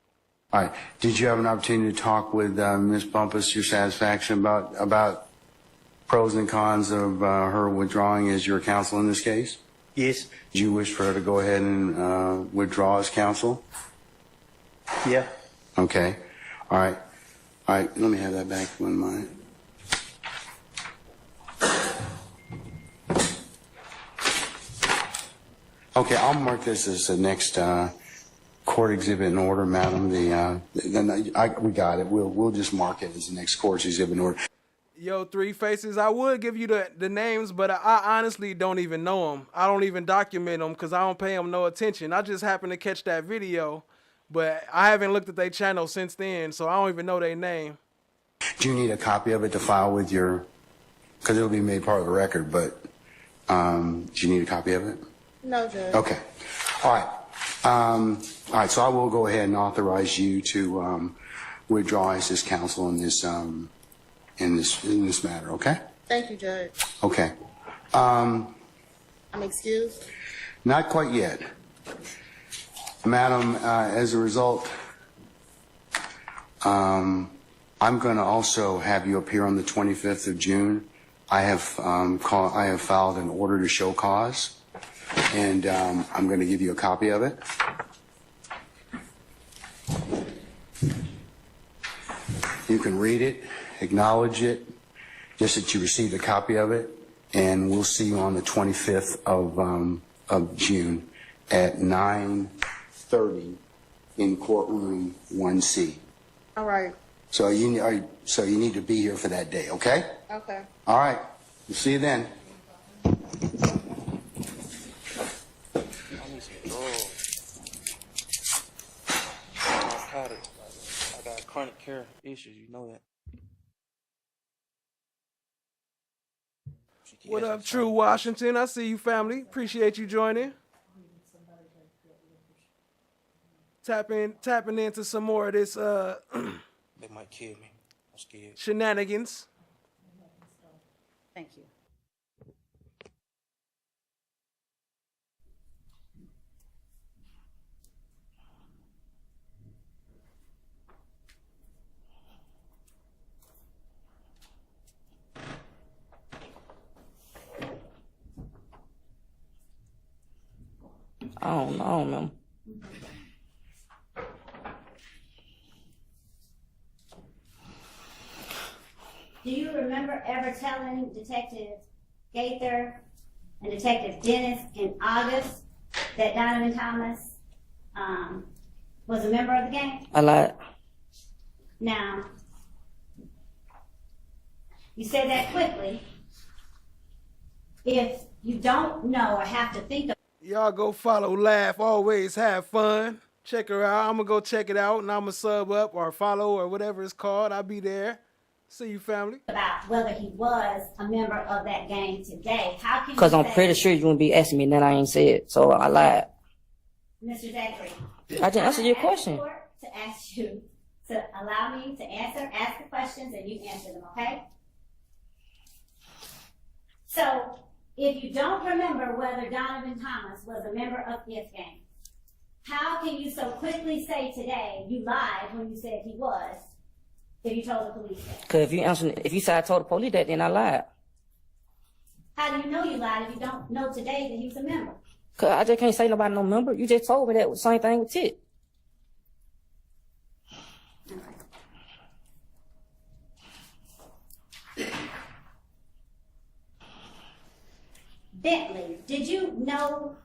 All right. Did you have an opportunity to talk with Ms. Bumpus, your satisfaction about pros and cons of her withdrawing as your counsel in this case? Yes. Do you wish for her to go ahead and withdraw as counsel? Yeah. Okay. All right. All right. Let me have that back in mind. Okay, I'll mark this as the next court exhibit in order, madam. We got it. We'll just mark it as the next court exhibit in order. Yo, Three Faces, I would give you the names, but I honestly don't even know them. I don't even document them because I don't pay them no attention. I just happened to catch that video, but I haven't looked at their channel since then, so I don't even know their name. Do you need a copy of it to file with your, because it'll be made part of the record, but do you need a copy of it? No, Judge. Okay. All right. All right, so I will go ahead and authorize you to withdraw as his counsel in this matter, okay? Thank you, Judge. Okay. I'm excused. Not quite yet. Madam, as a result, I'm going to also have you appear on the 25th of June. I have filed an order to show cause, and I'm going to give you a copy of it. You can read it, acknowledge it, just that you received a copy of it, and we'll see you on the 25th of June at 9:30 in courtroom 1C. All right. So you need to be here for that day, okay? Okay. All right. We'll see you then. I need some drugs. Narcotics. I got chronic care issues, you know that. What up, True Washington? I see you, family. Appreciate you joining. Tapping into some more of this They might kill me. I'm scared. shenanigans. Thank you. I don't know. Do you remember ever telling Detective Gaither and Detective Dennis in August that Donovan Thomas was a member of the gang? I lied. Now, you said that quickly. If you don't know or have to think of Y'all go follow Laugh Always Have Fun. Check her out. I'm going to go check it out, and I'm going to sub up or follow or whatever it's called. I'll be there. See you, family. about whether he was a member of that gang today, how can Because you I'm say, pretty sure you wouldn't be asking me that I ain't said, so I lied. Mr. Zachary? I didn't answer your question. To ask you to allow me to ask the questions and you answer them, okay? So, if you don't remember whether Donovan Thomas was a member of this gang, how can you so quickly say today you lied when you said he was, if you told the police that? Because if you said I told the police that, then I lied. How do you know you lied if you don't know today that he was a member? Because I just can't say nobody no member. You just told me that was the same thing with Tit. Bentley, did you know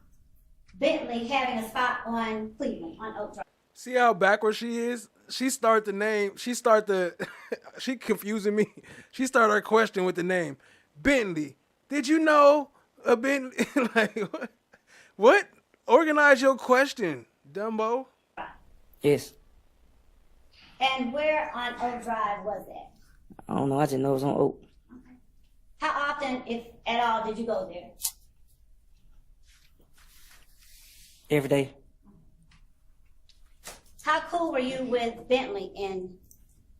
Bentley having a spot on Cleveland, on Oak Drive? See how backwards she is? She confusing me. She started her question with the name. Bentley, did you know a Bentley? Like, what? Organize your question, Dumbo. Yes. And where on Oak Drive was that? I don't know. I just know it was on Oak. How often, if at all, did you go there? Every day. How cool were you with Bentley in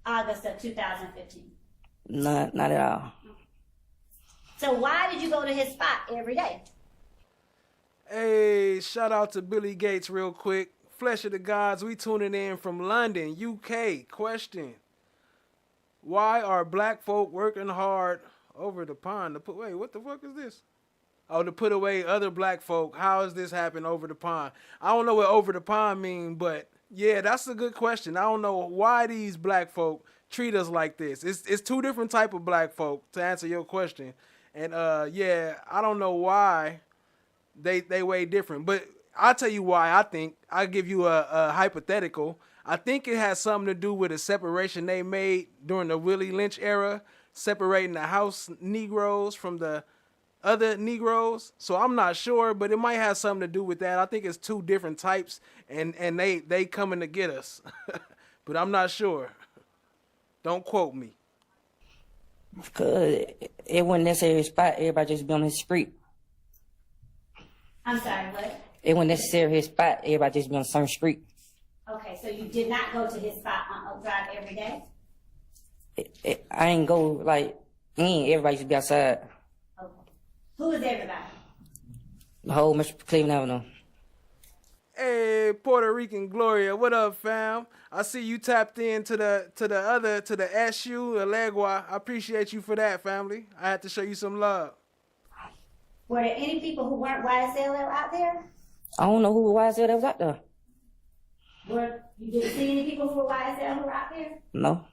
August of 2015? Not at all. So why did you go to his spot every day? Hey, shout out to Billy Gates real quick. Flesh of the Gods, we tuning in from London, UK. Question. Why are black folk working hard over the pond to put, wait, what the fuck is this? Oh, to put away other black folk. How does this happen over the pond? I don't know what over the pond mean, but yeah, that's a good question. I don't know why these black folk treat us like this. It's two different type of black folk, to answer your question. And yeah, I don't know why they way different. But I'll tell you why I think. I'll give you a hypothetical. I think it has something to do with a separation they made during the Willie Lynch era, separating the house Negroes from the other Negroes. So I'm not sure, but it might have something to do with that. I think it's two different types, and they coming to get us. But I'm not sure. Don't quote me. Because it wasn't necessarily a spot. Everybody just be on his street. I'm sorry, what? It wasn't necessarily his spot. Everybody just be on the same street. Okay, so you did not go to his spot on Oak Drive every day? I ain't go, like, everybody used to be outside. Okay. Who is everybody? The whole Mr. Cleveland Avenue. Hey, Puerto Rican Gloria, what up, fam? I see you tapped in to the SU Alegua. I appreciate you for that, family. I had to show you some love. Were there any people who weren't YSL out there? I don't know who YSL that was out there. You didn't see any people who were YSL who were out there? No.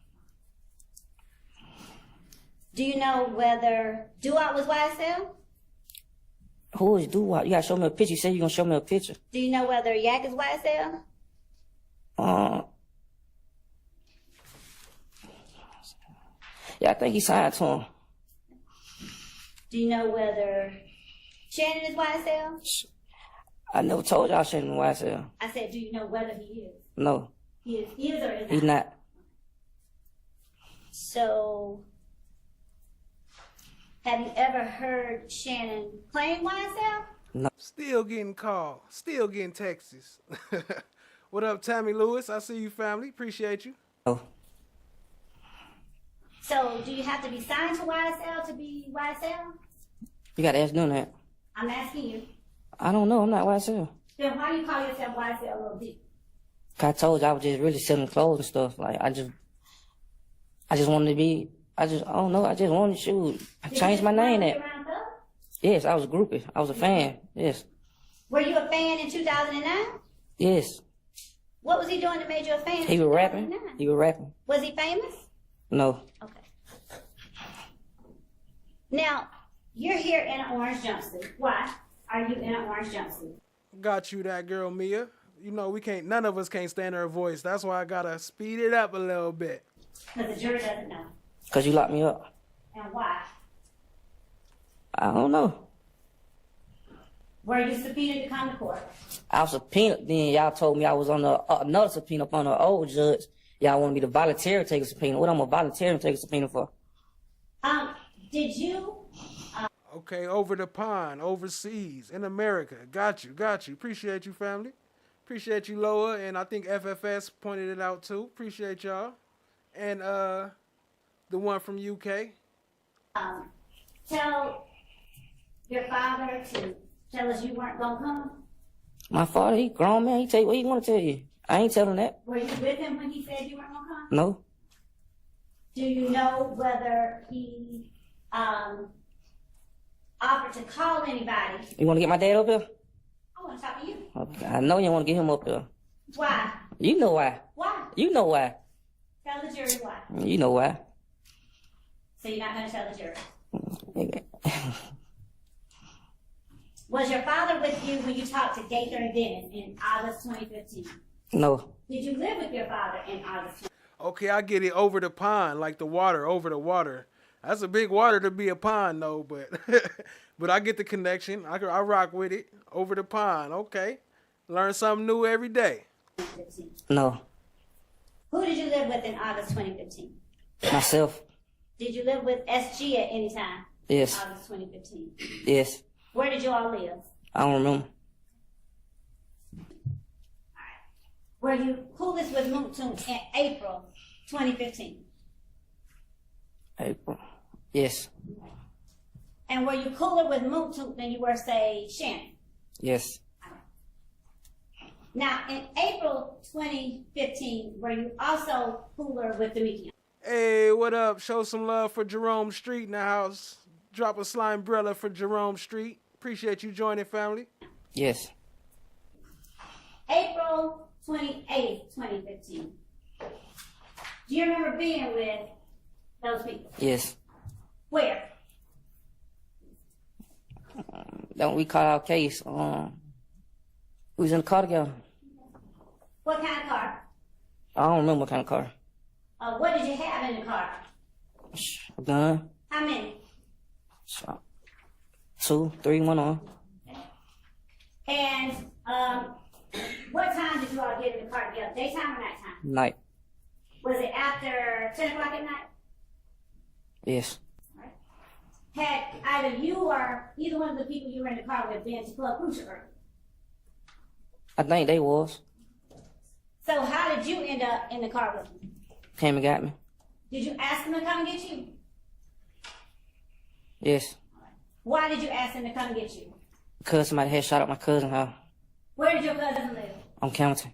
Do you know whether Duop was YSL? Who is Duwop? You gotta show me a picture. You said you're gonna show me a picture. Do you know whether Yak is YSL? Yeah, I think he signed to him. Do you know whether Shannon is YSL? I never told y'all Shannon YSL. I said, do you know whether he is? No, He is or is not? he's not. So, have you ever heard Shannon claim YSL? No. Still getting called. Still getting texts. What up, Tammy Lewis? I see you, family. Appreciate you. No. So, do you have to be signed to YSL to be YSL? You gotta ask them that. I'm asking you. I don't know. I'm not YSL. Then why do you call yourself YSL Lil D? I told you I was just really selling clothes and stuff. Like I just wanted to be. I don't know. I just wanted to shoot. I changed my name. That. Yes, I was a groupie. I was a fan. Yes. Were you a fan in 2009? Yes. What was he doing that made you a fan? He in was rapping. 2009? He was rapping. Was he famous? No. Okay. Now, you're here in an orange jumpsuit. Why are you in an orange jumpsuit? Got you that girl, Mia. You know, none of us can't stand her voice. That's why I gotta speed it up a little bit. Because the jury doesn't know. Cause you locked me up. And why? I don't know. Were you subpoenaed to come to court? I was subpoenaed. Then y'all told me I was on another subpoena up on the old judge. Y'all wanted me to volunteer take a subpoena. What I'm gonna volunteer and take a subpoena for? Did you? Okay, over the pond, overseas, in America. Got you. Appreciate you, family. Appreciate you, Loa, and I think FFS pointed it out too. Appreciate y'all. And the one from UK. Tell your father to tell us you weren't gonna come? My father, he grown man. He tell you what he want to tell you. I ain't telling that. Were you with him when he said you weren't gonna come? No. Do you know whether he offered to call anybody? You want to get my dad up here? I want to talk to you. Okay. I know you want to get him up here. Why? You know why. Why? You know why. Tell the jury why. You know why. So you're not going to tell the jury? Was your father with you when you talked to Gaither and Dennis in August 2015? No. Did you live with your father in August? Okay, I get it. Over the pond, like the water, over the water. That's a big water to be a pond, though, but but I get the connection. I rock with it. Over the pond, okay. Learn something new every day. No. Who did you live with in August 2015? Myself. Did you live with SG at any time? Yes. August 2015. Yes. Where did you all live? I don't remember. Were you coolest with Moontoon in April 2015? April. Yes. And were you cooler with Moontoon than you were, say, Shannon? Yes. Now, in April 2015, were you also cooler with Demetrius? Hey, what up? Show some love for Jerome Street in the house. Drop a slime umbrella for Jerome Street. Appreciate you joining, family. Yes. April 28th, 2015. Do you remember being with those people? Yes. Where? Don't recall our case. We was in the car together. What kind of car? I don't remember what kind of car. What did you have in the car? A gun. How many? 2, 3, 1 on. And what time did you all get in the car together? Daytime or nighttime? Night. Was it after 10 o'clock at night? Yes. Had either you or either one of the people you were in the car with been to Club Crucial early? I think they was. So how did you end up in the car with them? Came and got me. Did you ask them to come and get you? Yes. Why did you ask them to come and get you? Because somebody had shot up my cousin's house. Where did your cousin live? On Campbellton.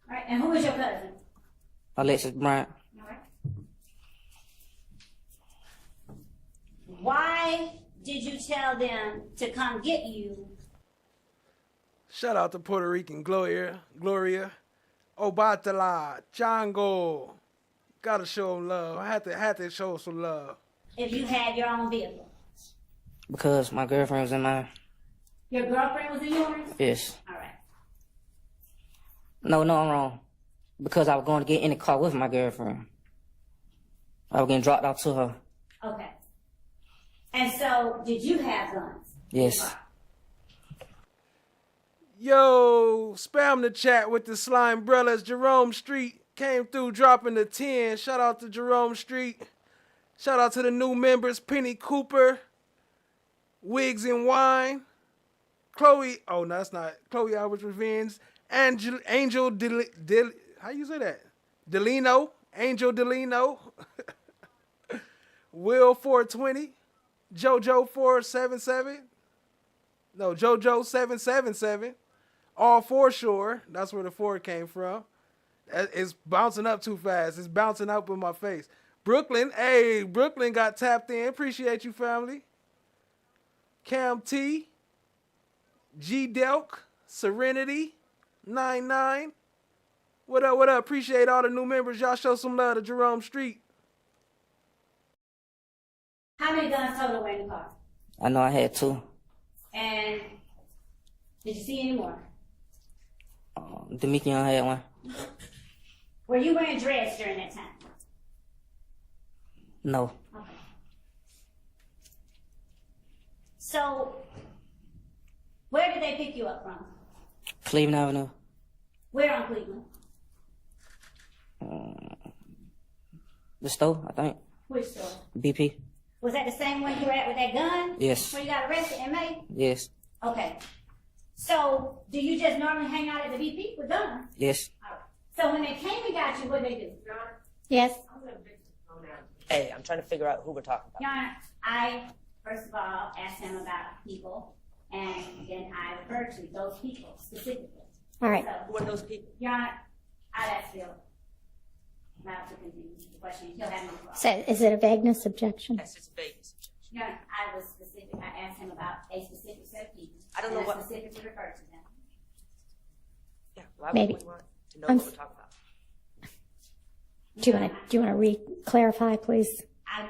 All right, and who is your cousin? Alexis Bryant. All right. Why did you tell them to come get you? Shout out to Puerto Rican Gloria. Obatala, Django. Gotta show him love. I had to show some love. if you had your own vehicle? Because my girlfriend was in mine. Your girlfriend was in yours? Yes. All right. No, I'm wrong. Because I was going to get in the car with my girlfriend. I was getting dropped off to her. Okay. And so, did you have guns? Yes. Yo, spam the chat with the slime brothers. Jerome Street came through dropping the 10. Shout out to Jerome Street. Shout out to the new members, Penny Cooper, Wigs and Wine, Chloe, oh no, that's not, Chloe Albert's Revenge, Angel how you say that? Delino, Angel Delino, Will 420, JoJo 477, no, JoJo 777, All For Sure, that's where the 4 came from. It's bouncing up too fast. It's bouncing up in my face. Brooklyn, hey, Brooklyn got tapped in. Appreciate you, family. Cam T, G Delk, Serenity, 99. What up, what up? Appreciate all the new members. Y'all show some love to Jerome Street. How many guns total were in the car? I know I had 2. And did you see any more? Demikion had 1. Were you wearing dreads during that time? No. Okay. So, where did they pick you up from? Cleveland Avenue. Where on Cleveland? The store, I think. Which store? BP. Was that the same one you were at with that gun? Yes. Where you got arrested in May? Yes. Okay. So, do you just normally hang out at the BP with guns? Yes. All right. So when they came and got you, what did they do? Yes. Hey, I'm trying to figure out who we're talking about. Your Honor, I, first of all, asked him about people, and then I referred to those people specifically. All right. So, Who are those people? Your Honor, I'd ask Bill not to continue the question. He'll have no problem. So is it a vagueness objection? Yes, it's vagueness. Your Honor, I was specific. I asked him about a specific set of people. I don't know and what- I specifically referred to them. Yeah, why Maybe. would we want to know I'm what we're talking about? Do you want to re-clarify, please? I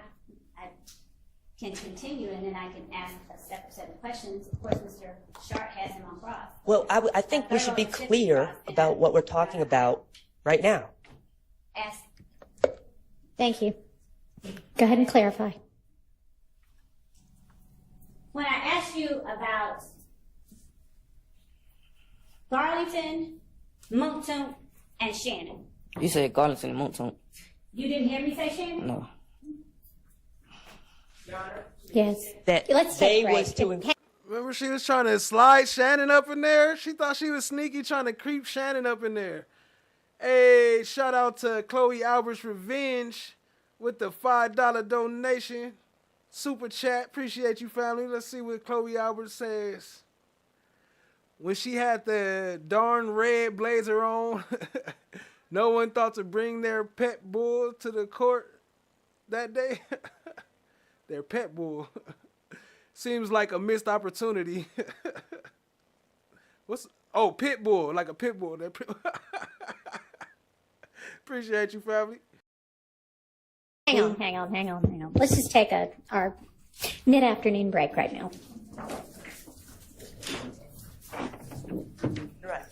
can continue, and then I can ask a separate set of questions. Of course, Mr. Sharp has him on cross. Well, I think we should be clear about what we're talking about right now. Ask. Thank you. Go ahead and clarify. When I asked you about Garlington, Moncton, and Shannon, You said Garlington and Moncton. you didn't hear me say Shannon? No. Yes. That Let's they take a was break. to Remember she was trying to slide Shannon up in there? She thought she was sneaky trying to creep Shannon up in there. Hey, shout out to Chloe Albert's Revenge with the $5 donation. Super chat. Appreciate you, family. Let's see what Chloe Albert says. When she had the darn red blazer on, no one thought to bring their pet bull to the court that day. Their pet bull. Seems like a missed opportunity. Pit bull, like a pit bull. Appreciate you, family. Hang on. Let's just take our mid-afternoon break right now. You're right.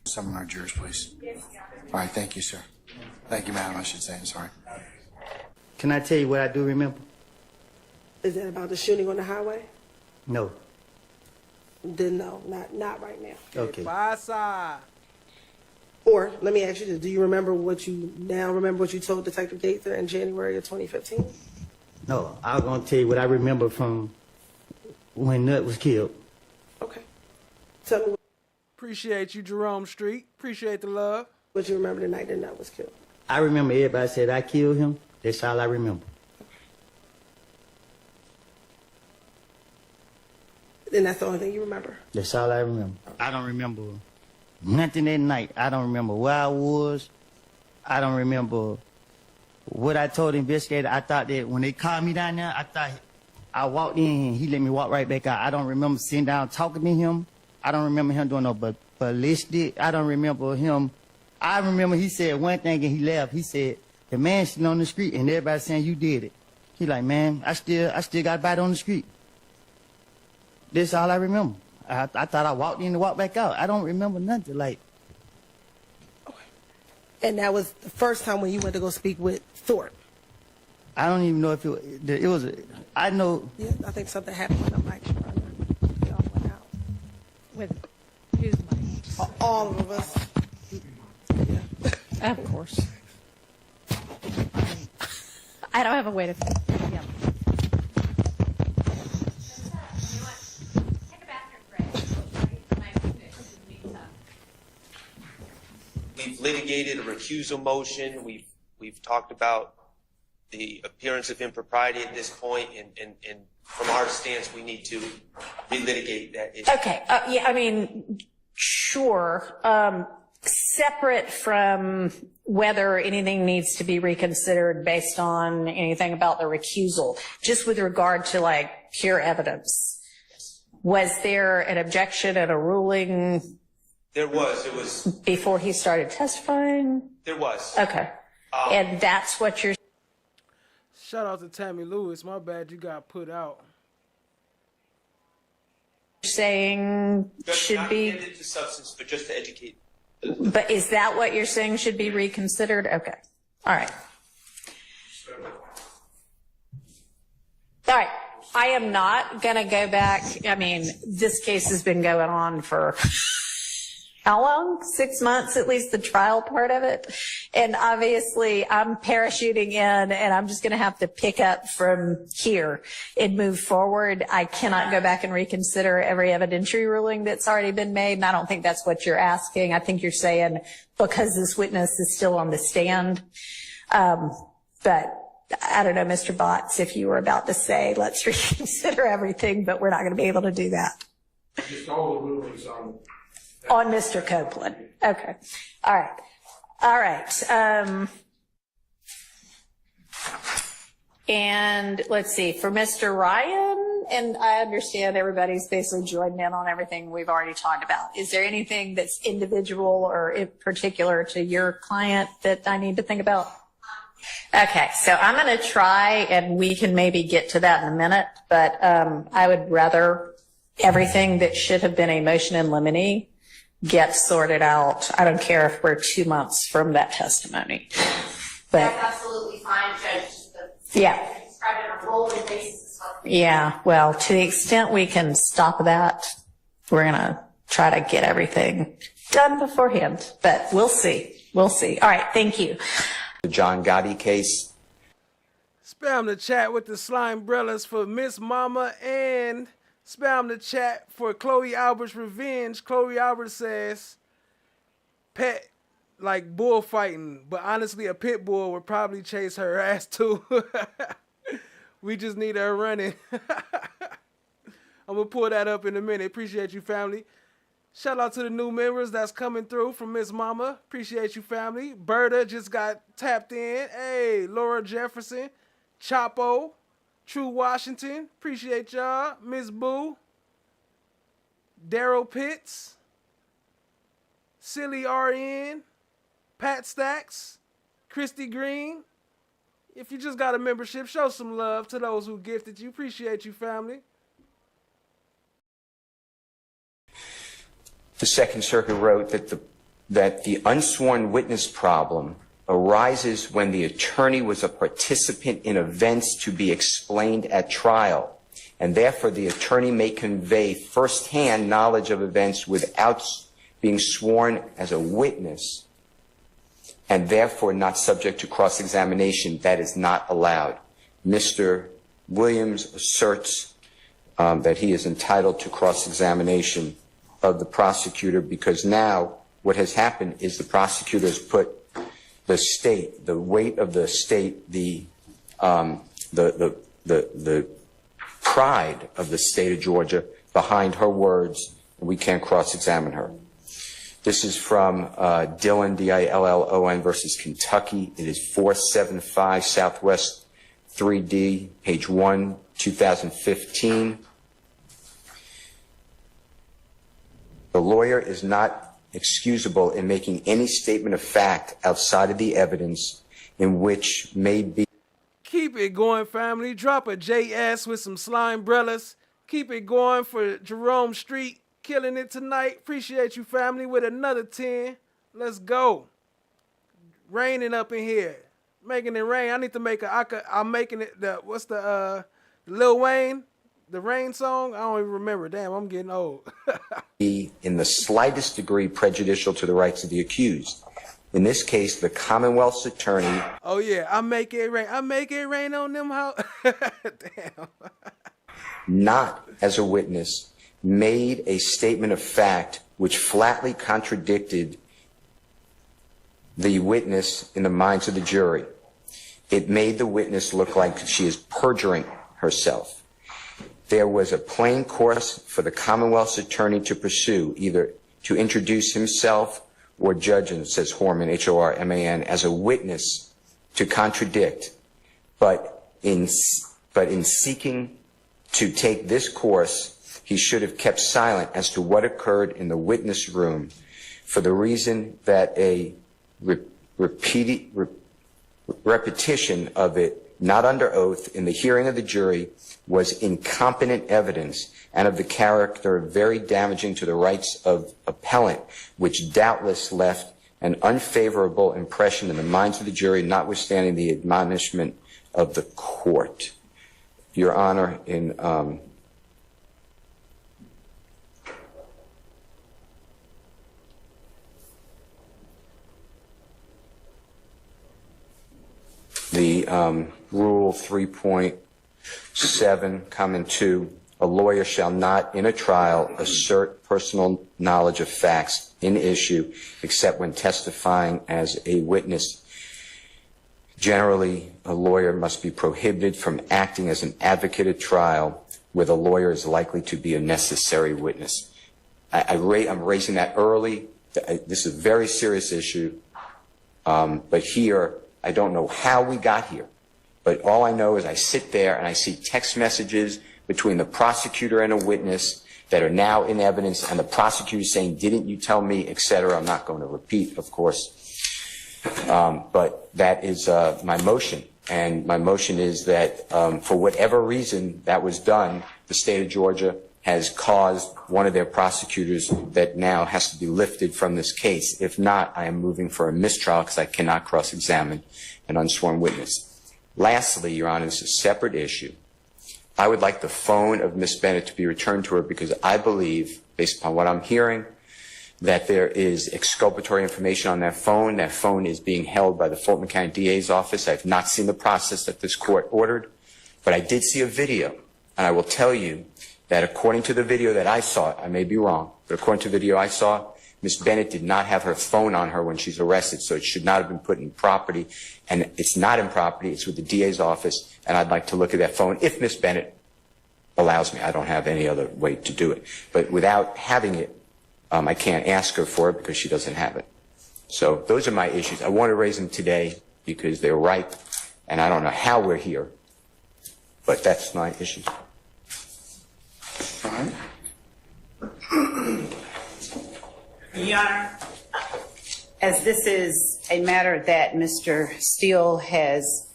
Some of our jurors, please. All right, thank you, sir. Thank you, madam, I should say. I'm sorry. Can I tell you what I do remember? Is that about the shooting on the highway? No. Then no, not right now. Okay. Pasa. Or let me ask you this: do you remember what you told Detective Gaither in January of 2015? No, I was going to tell you what I remember from when Nut was killed. Okay. Tell me Appreciate you, Jerome Street. Appreciate the love. what you remember the night that Nut was killed. I remember everybody said I killed him. That's all I remember. Then that's the only thing you remember. That's all I remember. I don't remember nothing that night. I don't remember where I was. I don't remember what I told the investigator, I thought that when they called me down there, I thought I walked in and he let me walk right back out. I don't remember sitting down talking to him. I don't remember him doing no ballistic. I don't remember him. I remember he said one thing and he left. He said, the man sitting on the street and everybody saying you did it. He like, man, I still got a bite on the street. That's all I remember. I thought I walked in and walked back out. I don't remember nothing. Like. And that was the first time when you went to go speak with Thorpe. I don't even know if it was. I know. Yeah, I think something happened when the mic runner. They all went out. With whose mic? All of us. Yeah. Of course. I don't have a way to. Yeah. We've litigated a recusal motion. We've talked about the appearance of impropriety at this point, and from our stance, we need to relitigate that issue. Okay. Yeah, I mean, sure. Separate from whether anything needs to be reconsidered based on anything about the recusal, just with regard to like pure evidence, was there an objection and a ruling? There was. It was before he started testifying. There was. Okay. And that's what you're. Shout out to Tammy Lewis. My bad, you got put out. Saying just should not be related to substance, but just to educate. But is that what you're saying should be reconsidered? Okay. All right. All right. I am not going to go back. I mean, this case has been going on for how long? 6 months, at least the trial part of it. And obviously I'm parachuting in and I'm just going to have to pick up from here and move forward. I cannot go back and reconsider every evidentiary ruling that's already been made. And I don't think that's what you're asking. I think you're saying because this witness is still on the stand. But I don't know, Mr. Botts, if you were about to say, let's reconsider everything, but we're not going to be able to do that. Just all the rulings on Mr. Copeland. Okay. All right. All right. And let's see, for Mr. Ryan, and I understand everybody's basically joined in on everything we've already talked about. Is there anything that's individual or in particular to your client that I need to think about? Okay, so I'm going to try, and we can maybe get to that in a minute, but I would rather everything that should have been a motion in limine get sorted out. I don't care if we're 2 months from that testimony. But that's absolutely fine, Judge. Yeah. Describe it on a rolling basis. Yeah, well, to the extent we can stop that, we're going to try to get everything done beforehand, but we'll see. We'll see. All right, thank you. The John Gotti case. Spam the chat with the slime brellas for Miss Mama and spam the chat for Chloe Albert's revenge. Chloe Albert says, pet like bullfighting, but honestly a pit bull would probably chase her ass too. We just need her running. I'm going to pull that up in a minute. Appreciate you, family. Shout out to the new members that's coming through from Miss Mama. Appreciate you, family. Berta just got tapped in. Hey, Laura Jefferson, Chapo, True Washington. Appreciate y'all. Miss Boo, Daryl Pitts, Silly RN, Pat Stacks, Christy Green. If you just got a membership, show some love to those who gifted you. Appreciate you, family. The Second Circuit wrote that the unsworn witness problem arises when the attorney was a participant in events to be explained at trial, and therefore the attorney may convey firsthand knowledge of events without being sworn as a witness, and therefore not subject to cross-examination. That is not allowed. Mr. Williams asserts that he is entitled to cross-examination of the prosecutor because now what has happened is the prosecutor has put the state, the weight of the state, the pride of the state of Georgia behind her words, and we can't cross-examine her. This is from Dillon, Dillon versus Kentucky. It is 475 Southwest 3D, page 1, 2015. The lawyer is not excusable in making any statement of fact outside of the evidence in which may be. Keep it going, family. Drop a JS with some slime brellas. Keep it going for Jerome Street. Killing it tonight. Appreciate you, family, with another 10. Let's go. Raining up in here. Making it rain. I need to make I'm making it what's the Lil Wayne? The rain song? I don't even remember. Damn, I'm getting old. Be in the slightest degree prejudicial to the rights of the accused. In this case, the Commonwealth's attorney. Oh yeah, I make it rain. I make it rain on them. Damn. Not as a witness, made a statement of fact which flatly contradicted the witness in the minds of the jury. It made the witness look like she is perjuring herself. There was a plain course for the Commonwealth's attorney to pursue, either to introduce himself or Judge, says Horman, H-O-R-M-A-N, as a witness to contradict. But in seeking to take this course, he should have kept silent as to what occurred in the witness room for the reason that a repetition of it, not under oath, in the hearing of the jury was incompetent evidence and of the character very damaging to the rights of appellant, which doubtless left an unfavorable impression in the minds of the jury, notwithstanding the admonishment of the court. Your Honor, in the Rule 3.7, comment 2, a lawyer shall not in a trial assert personal knowledge of facts in issue except when testifying as a witness. Generally, a lawyer must be prohibited from acting as an advocate at trial where the lawyer is likely to be a necessary witness. I'm raising that early. This is a very serious issue, but here, I don't know how we got here, but all I know is I sit there and I see text messages between the prosecutor and a witness that are now in evidence, and the prosecutor saying, "Didn't you tell me," etc. I'm not going to repeat, of course, but that is my motion, and my motion is that for whatever reason that was done, the state of Georgia has caused one of their prosecutors that now has to be lifted from this case. If not, I am moving for a mistrial because I cannot cross-examine an unsworn witness. Lastly, Your Honor, this is a separate issue. I would like the phone of Ms. Bennett to be returned to her because I believe, based upon what I'm hearing, that there is exculpatory information on that phone. That phone is being held by the Fulton County DA's office. I have not seen the process that this court ordered, but I did see a video, and I will tell you that according to the video that I saw, I may be wrong, but according to the video I saw, Ms. Bennett did not have her phone on her when she's arrested, so it should not have been put in property, and it's not in property, it's with the DA's office, and I'd like to look at that phone if Ms. Bennett allows me. I don't have any other way to do it. But without having it, I can't ask her for it because she doesn't have it. So those are my issues. I want to raise them today because they're ripe, and I don't know how we're here, but that's my issue. All right. Your Honor, as this is a matter that Mr. Steele has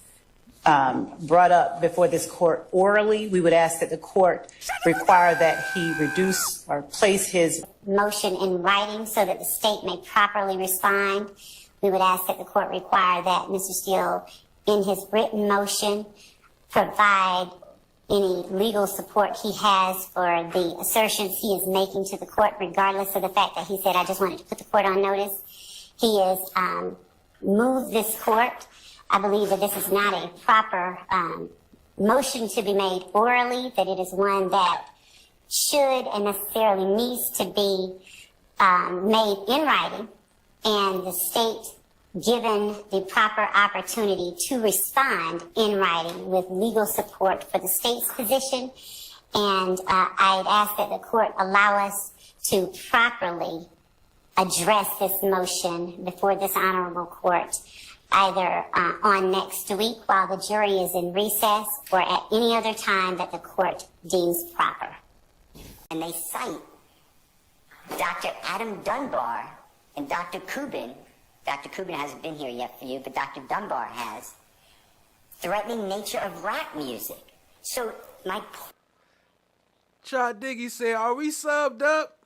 brought up before this court orally, we would ask that the court require that he reduce or place his motion in writing so that the state may properly respond. We would ask that the court require that Mr. Steele, in his written motion, provide any legal support he has for the assertions he is making to the court, regardless of the fact that he said, "I just wanted to put the court on notice." He has moved this court. I believe that this is not a proper motion to be made orally, that it is one that should and necessarily needs to be made in writing, and the state given the proper opportunity to respond in writing with legal support for the state's position. And I'd ask that the court allow us to properly address this motion before this honorable court, either on next week while the jury is in recess or at any other time that the court deems proper. And they cite Dr. Adam Dunbar and Dr. Kubin. Dr. Kubin hasn't been here yet for you, but Dr. Dunbar has. Threatening nature of rap music. So my Chad Diggy said, are we subbed up?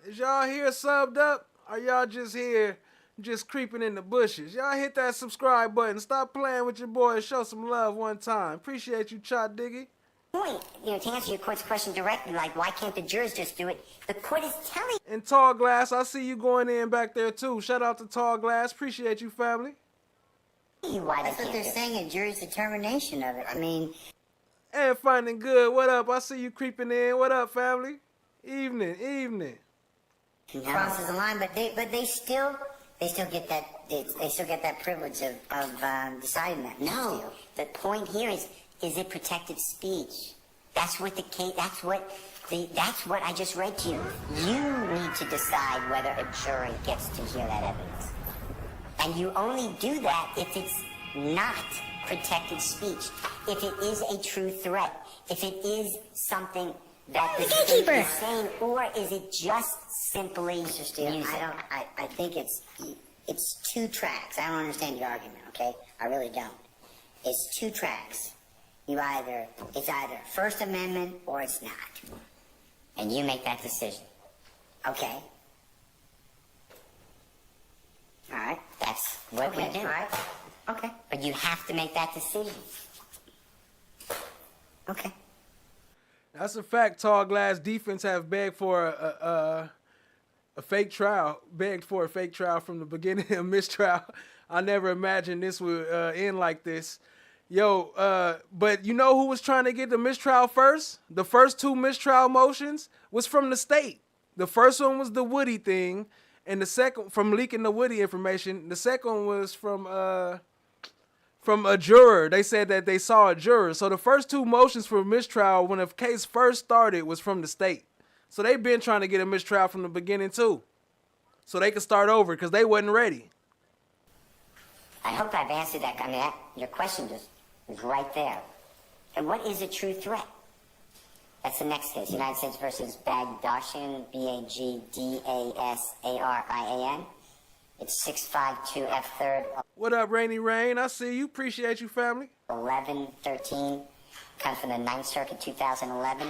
Is y'all here subbed up? Are y'all just here just creeping in the bushes? Y'all hit that subscribe button. Stop playing with your boy and show some love one time. Appreciate you, Chad Diggy. point, to answer your court's question directly, like why can't the jurors just do it? The court is telling. And Tall Glass, I see you going in back there too. Shout out to Tall Glass. Appreciate you, family. Why that's what they're saying, a jury's determination of it. I mean. And Finding Good, what up? I see you creeping in. What up, family? Evening. Crosses the line, but they still get that privilege of deciding that. No, the point here is it protected speech? That's what the case. That's what I just read to you. You need to decide whether a jury gets to hear that evidence, and you only do that if it's not protected speech, if it is a true threat, if it is something that the state is saying, or is it just simply music? I think it's two tracks. I don't understand your argument, okay? I really don't. It's two tracks. It's either First Amendment or it's not. And you make that decision. Okay? All right, that's what we do. All right. Okay. But you have to make that decision. Okay. That's a fact. Tall Glass defense have begged for a fake trial. Begged for a fake trial from the beginning of mistrial. I never imagined this would end like this. But you know who was trying to get the mistrial first? The first two mistrial motions was from the state. The first one was the Woody thing, and the second from leaking the Woody information. The second one was from a juror. They said that they saw a juror. So the first two motions for mistrial when the case first started was from the state. So they've been trying to get a mistrial from the beginning too. So they could start over because they wasn't ready. I hope I've answered that. I mean, your question just is right there. And what is a true threat? That's the next case. United States versus Bagdashian, Bagdasarian. It's 652 F3rd. What up, Rainy Rain? I see you. Appreciate you, family. 1113. Comes from the 9th Circuit, 2011.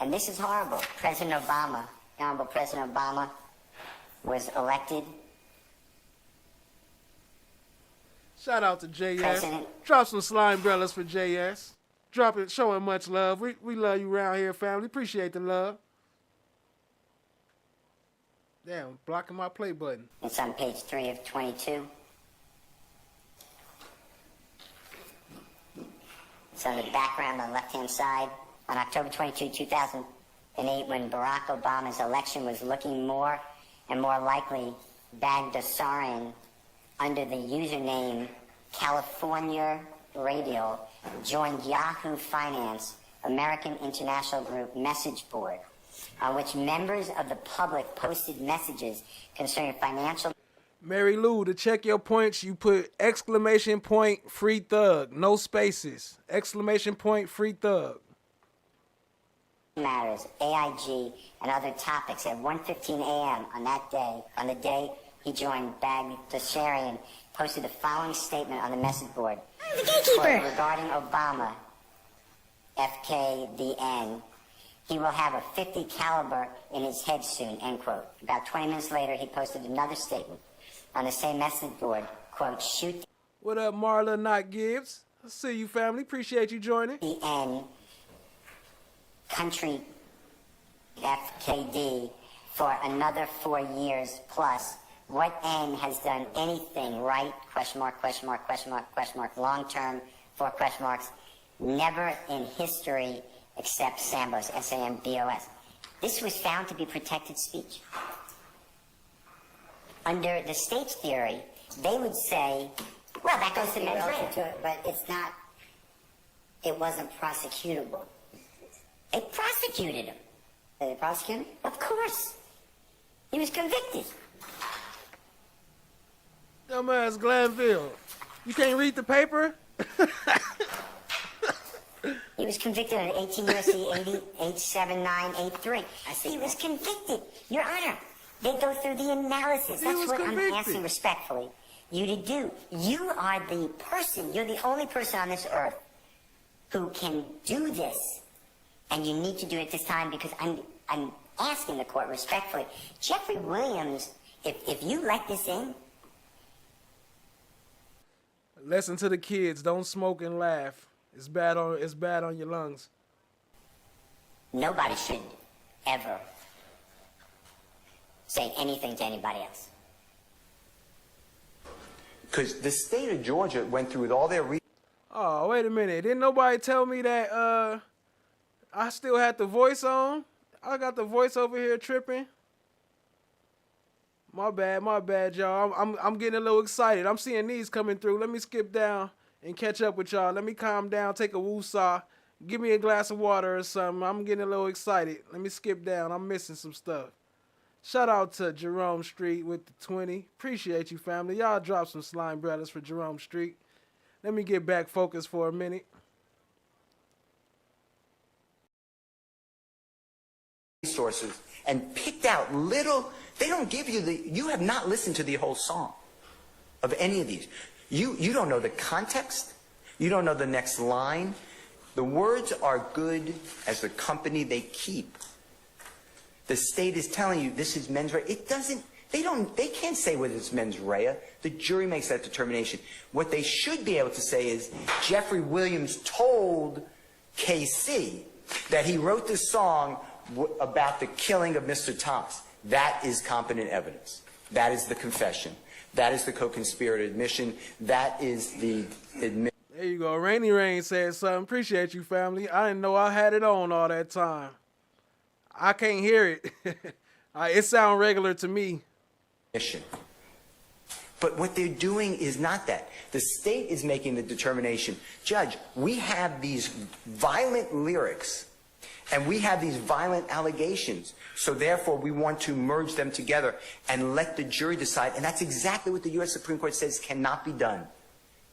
And this is horrible. President Obama, Honorable President Obama, was elected. Shout out to JS. Drop some slime umbrellas for JS. Drop it, show him much love. We love you around here, family. Appreciate the love. Damn, blocking my play button. It's on page 3 of 22. It's on the background on the left-hand side. On October 22, 2008, when Barack Obama's election was looking more and more likely, Bagdasarian, under the username California Radio, joined Yahoo Finance, American International Group message board, on which members of the public posted messages concerning financial. Mary Lou, to check your points, you put exclamation point free thug, no spaces. Exclamation point free thug. Matters, AIG, and other topics at 1:15 a.m. on that day, on the day he joined Bagdasarian, posted the following statement on the message board. The gatekeeper. Regarding Obama, FKDN, he will have a .50 caliber in his head soon, end quote. About 20 minutes later, he posted another statement on the same message board, quote, shoot. What up, Marla Not Gibbs? I see you, family. Appreciate you joining. The N, country FKD, for another 4 years plus. What N has done anything right? Question mark, question mark, question mark, question mark. Long term, 4 question marks. Never in history except Sambos, S-A-M-B-O-S. This was found to be protected speech. Under the state's theory, they would say, well, that goes to mens rea. But it's not, it wasn't prosecutable. They prosecuted him. Did they prosecute him? Of course. He was convicted. Dumbass Glanville. You can't read the paper? He was convicted under 18 U.S.C. 87983. He was convicted. Your Honor, they go through the analysis. That's what I'm asking respectfully you to do. You are the person, you're the only person on this earth who can do this. And you need to do it this time because I'm asking the court respectfully. Jeffrey Williams, if you let this in. Listen to the kids. Don't smoke and laugh. It's bad on your lungs. Nobody should ever say anything to anybody else. Because the state of Georgia went through with all their Oh, wait a minute. Didn't nobody tell me that I still had the voice on? I got the voice over here tripping. My bad, y'all. I'm getting a little excited. I'm seeing these coming through. Let me skip down and catch up with y'all. Let me calm down, take a woosah, give me a glass of water or something. I'm getting a little excited. Let me skip down. I'm missing some stuff. Shout out to Jerome Street with the 20. Appreciate you, family. Y'all drop some slime brothers for Jerome Street. Let me get back focused for a minute. resources and picked out little, they don't give you you have not listened to the whole song of any of these. You don't know the context. You don't know the next line. The words are good as the company they keep. The state is telling you this is mens rea. It doesn't, they can't say whether it's mens rea. The jury makes that determination. What they should be able to say is Jeffrey Williams told KC that he wrote this song about the killing of Mr. Thomas. That is competent evidence. That is the confession. That is the co-conspirator admission. That is the admission. There you go. Rainy Rain said something. Appreciate you, family. I didn't know I had it on all that time. I can't hear it. It sounds regular to me. But what they're doing is not that. The state is making the determination. Judge, we have these violent lyrics and we have these violent allegations. So therefore, we want to merge them together and let the jury decide. And that's exactly what the U.S. Supreme Court says cannot be done.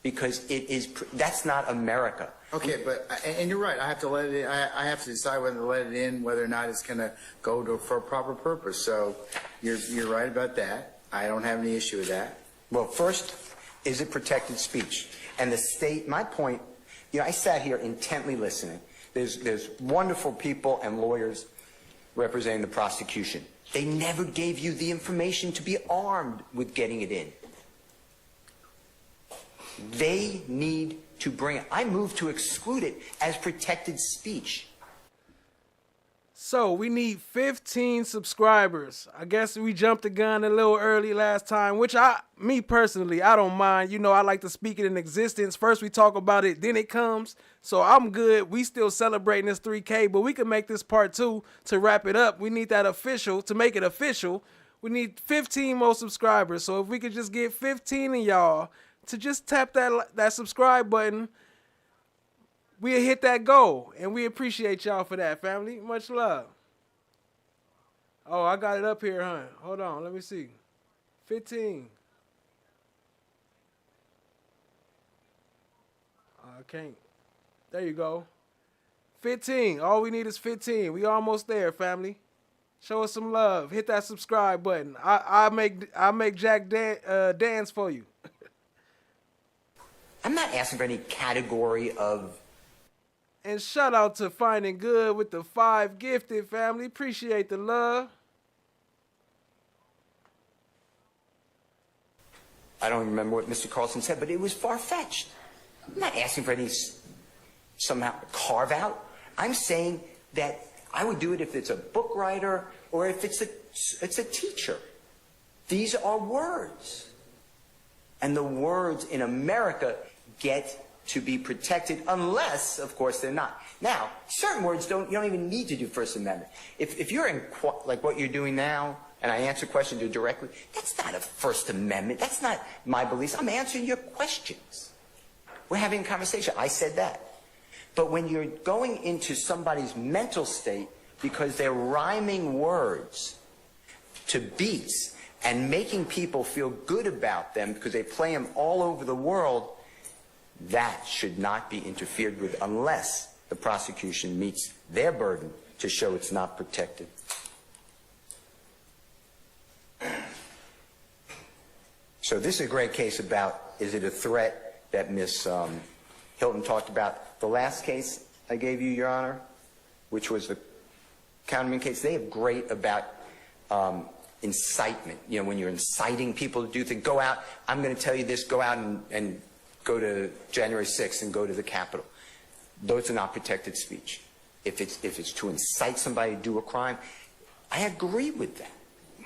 Because that's not America. Okay, and you're right. I have to let it in. I have to decide whether to let it in, whether or not it's going to go for a proper purpose. So you're right about that. I don't have any issue with that. Well, first, is it protected speech? And the state, my point, I sat here intently listening. There's wonderful people and lawyers representing the prosecution. They never gave you the information to be armed with getting it in. They need to bring it. I moved to exclude it as protected speech. So we need 15 subscribers. I guess we jumped the gun a little early last time, which me personally, I don't mind. I like to speak it in existence. First we talk about it, then it comes. So I'm good. We still celebrating this 3K, but we can make this part 2 to wrap it up. We need that official, to make it official. We need 15 more subscribers. So if we could just get 15 of y'all to just tap that subscribe button, we'll hit that goal. And we appreciate y'all for that, family. Much love. Oh, I got it up here, huh? Hold on, let me see. 15. I can't. There you go. 15. All we need is 15. We almost there, family. Show us some love. Hit that subscribe button. I make Jack dance for you. I'm not asking for any category of... And shout out to Finding Good with the 5 gifted, family. Appreciate the love. I don't remember what Mr. Carlson said, but it was far-fetched. I'm not asking for any somehow carve out. I'm saying that I would do it if it's a book writer or if it's a teacher. These are words. And the words in America get to be protected unless, of course, they're not. Now, certain words you don't even need to do First Amendment. If you're in, like what you're doing now, and I answer questions you directly, that's not a First Amendment. That's not my beliefs. I'm answering your questions. We're having a conversation. I said that. But when you're going into somebody's mental state because they're rhyming words, to beats and making people feel good about them because they play them all over the world, that should not be interfered with unless the prosecution meets their burden to show it's not protected. So this is a great case about, is it a threat that Ms. Hilton talked about. The last case I gave you, Your Honor, which was the Counterman case, they have great about incitement. You know, when you're inciting people to do things, go out, I'm going to tell you this, go out and go to January 6th and go to the Capitol. Those are not protected speech. If it's to incite somebody to do a crime, I agree with that.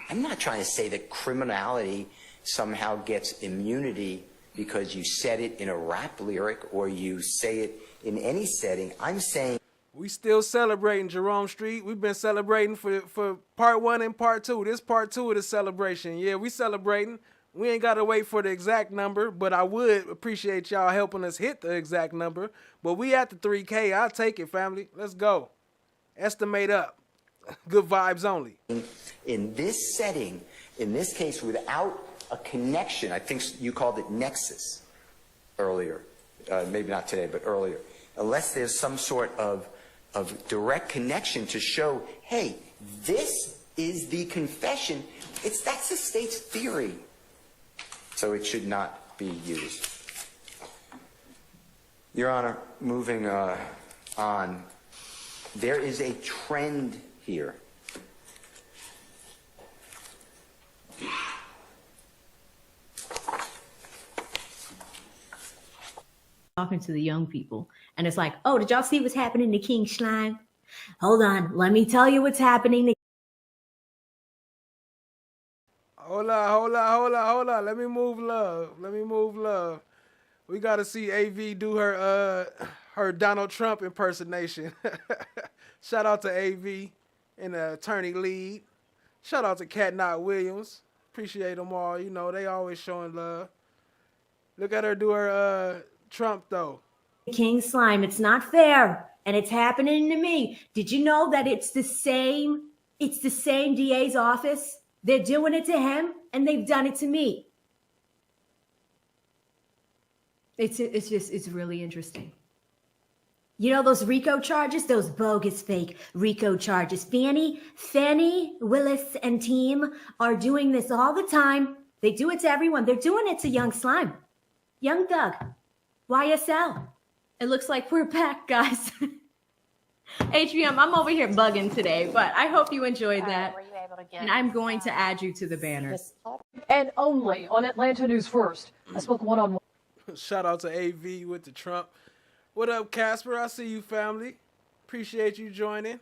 I'm not trying to say that criminality somehow gets immunity because you said it in a rap lyric or you say it in any setting. I'm saying we still celebrating Jerome Street. We've been celebrating for part 1 and part 2. This part 2 of the celebration. Yeah, we celebrating. We ain't got to wait for the exact number, but I would appreciate y'all helping us hit the exact number. But we at the 3K. I'll take it, family. Let's go. Estimate up. Good vibes only. in this setting, in this case, without a connection, I think you called it nexus earlier, maybe not today, but earlier, unless there's some sort of direct connection to show, hey, this is the confession, that's the state's theory. So it should not be used. Your Honor, moving on, there is a trend here. Talking to the young people, and it's like, oh, did y'all see what's happening to King Schlein? Hold on, let me tell you what's happening to Hold on. Let me move love. We got to see AV do her Donald Trump impersonation. Shout out to AV in the attorney lead. Shout out to Cat Knott Williams. Appreciate them all. You know, they always showing love. Look at her do her Trump, though. King Slime. It's not fair, and it's happening to me. Did you know that it's the same DA's office? They're doing it to him, and they've done it to me. It's really interesting. You know those RICO charges, those bogus fake RICO charges. Fannie Willis and team are doing this all the time. They do it to everyone. They're doing it to Young Slime, Young Thug, YSL. It looks like we're back, guys. HBM, I'm over here bugging today, but I hope you enjoyed that. And I'm going to add you to the banner. And only on Atlanta News First. I spoke one-on-one. Shout out to AV with the Trump. What up, Casper? I see you, family. Appreciate you joining.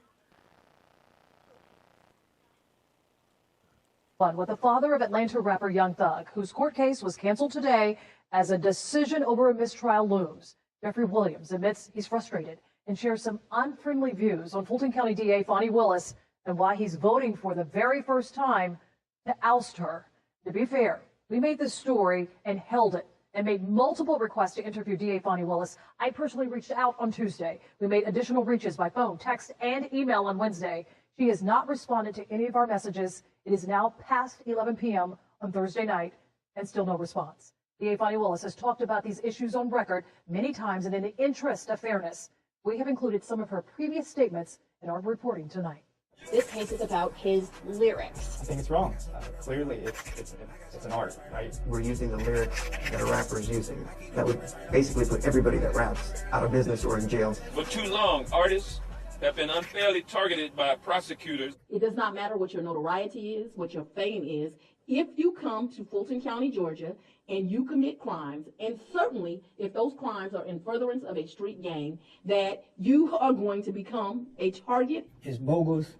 With the father of Atlanta rapper Young Thug, whose court case was canceled today as a decision over a mistrial looms. Jeffrey Williams admits he's frustrated and shares some unfriendly views on Fulton County DA Fonnie Willis and why he's voting for the very first time to oust her. To be fair, we made this story and held it and made multiple requests to interview DA Fonnie Willis. I personally reached out on Tuesday. We made additional reaches by phone, text, and email on Wednesday. She has not responded to any of our messages. It is now past 11 p.m. on Thursday night and still no response. DA Fonnie Willis has talked about these issues on record many times, and in the interest of fairness, we have included some of her previous statements in our reporting tonight. This case is about his lyrics. I think it's wrong. Clearly, it's an art, right? We're using the lyrics that a rapper is using. That would basically put everybody that raps out of business or in jail. For too long, artists have been unfairly targeted by prosecutors. It does not matter what your notoriety is, what your fame is. If you come to Fulton County, Georgia, and you commit crimes, and certainly if those crimes are in furtherance of a street gang, that you are going to become a target. It's bogus.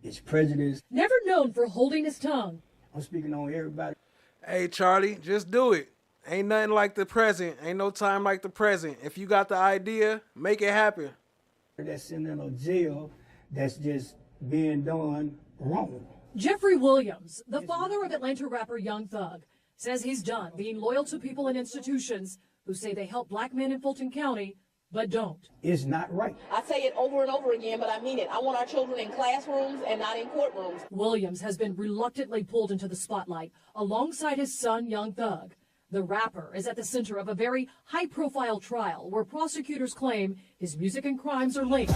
It's prejudice. Never known for holding his tongue. I'm speaking on everybody. Hey, Charlie, just do it. Ain't nothing like the present. Ain't no time like the present. If you got the idea, make it happen. That's sitting in a jail, that's just being done wrong. Jeffrey Williams, the father of Atlanta rapper Young Thug, says he's done being loyal to people and institutions who say they help black men in Fulton County but don't. It's not right. I say it over and over again, but I mean it. I want our children in classrooms and not in courtrooms. Williams has been reluctantly pulled into the spotlight alongside his son, Young Thug. The rapper is at the center of a very high-profile trial where prosecutors claim his music and crimes are linked.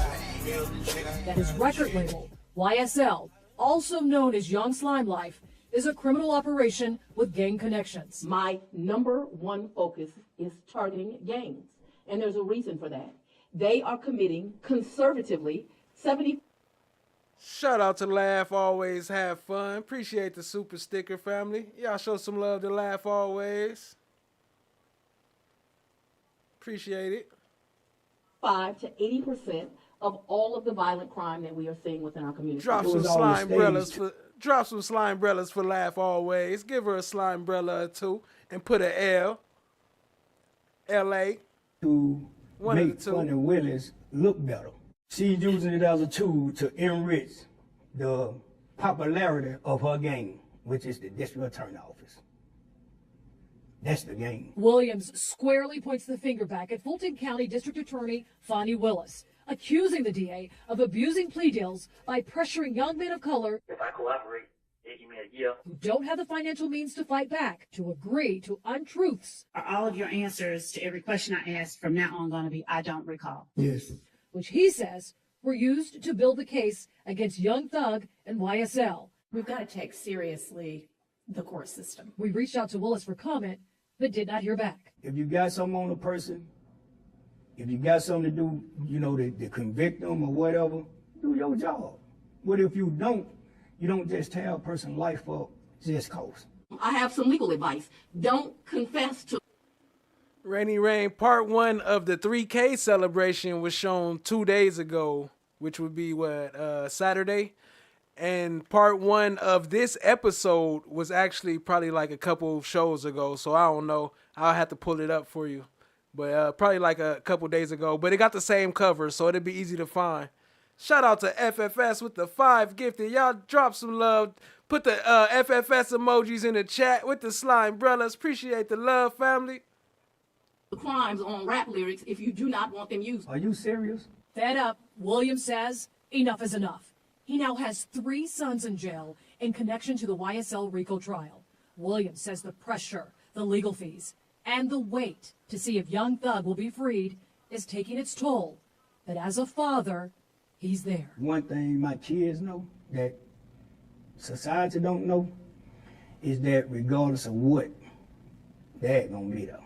That his record label, YSL, also known as Young Slime Life, is a criminal operation with gang connections. My number one focus is targeting gangs, and there's a reason for that. They are committing conservatively 70. Shout out to Laugh Always Have Fun. Appreciate the super sticker, family. Y'all show some love to Laugh Always. Appreciate it. 5 to 80% of all of the violent crime that we are seeing within our community. Drop some slime umbrellas for Laugh Always. Give her a slime umbrella or two and put a L. L.A. To One of make the two. Funny Willis look better. She's using it as a tool to enrich the popularity of her game, which is the district attorney office. That's the game. Williams squarely points the finger back at Fulton County District Attorney Fonnie Willis, accusing the DA of abusing plea deals by pressuring young men of color If I collaborate, they give me a year. who don't have the financial means to fight back to agree to untruths. Are all of your answers to every question I asked from now on going to be, I don't recall? Yes. Which he says were used to build the case against Young Thug and YSL. We've got to take seriously the court system. We reached out to Willis for comment, but did not hear back. If you got something on a person, if you got something to do, to convict them or whatever, do your job. But if you don't just tear a person's life up just cause. I have some legal advice. Don't confess to. Rainy Rain Part 1 of the 3K celebration was shown 2 days ago, which would be Saturday. And Part 1 of this episode was actually probably like a couple shows ago. So I don't know. I'll have to pull it up for you. But probably like a couple days ago. But it got the same cover, so it'll be easy to find. Shout out to FFS with the 5 gifted. Y'all drop some love. Put the FFS emojis in the chat with the slime umbrellas. Appreciate the love, family. Crimes on rap lyrics if you do not want them used. Are you serious? Fed up, Williams says enough is enough. He now has 3 sons in jail in connection to the YSL RICO trial. Williams says the pressure, the legal fees, and the wait to see if Young Thug will be freed is taking its toll. But as a father, he's there. One thing my kids know that society don't know is that regardless of what, they're gonna be there.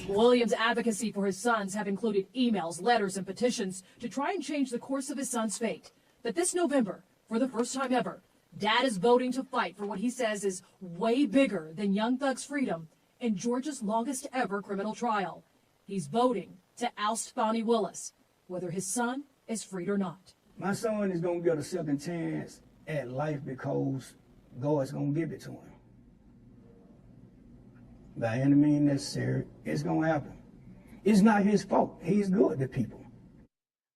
Williams' advocacy for his sons have included emails, letters, and petitions to try and change the course of his son's fate. But this November, for the first time ever, Dad is voting to fight for what he says is way bigger than Young Thug's freedom in Georgia's longest ever criminal trial. He's voting to oust Fonnie Willis, whether his son is freed or not. My son is gonna get a second chance at life because God's gonna give it to him. By any means necessary, it's gonna happen. It's not his fault. He's good to people.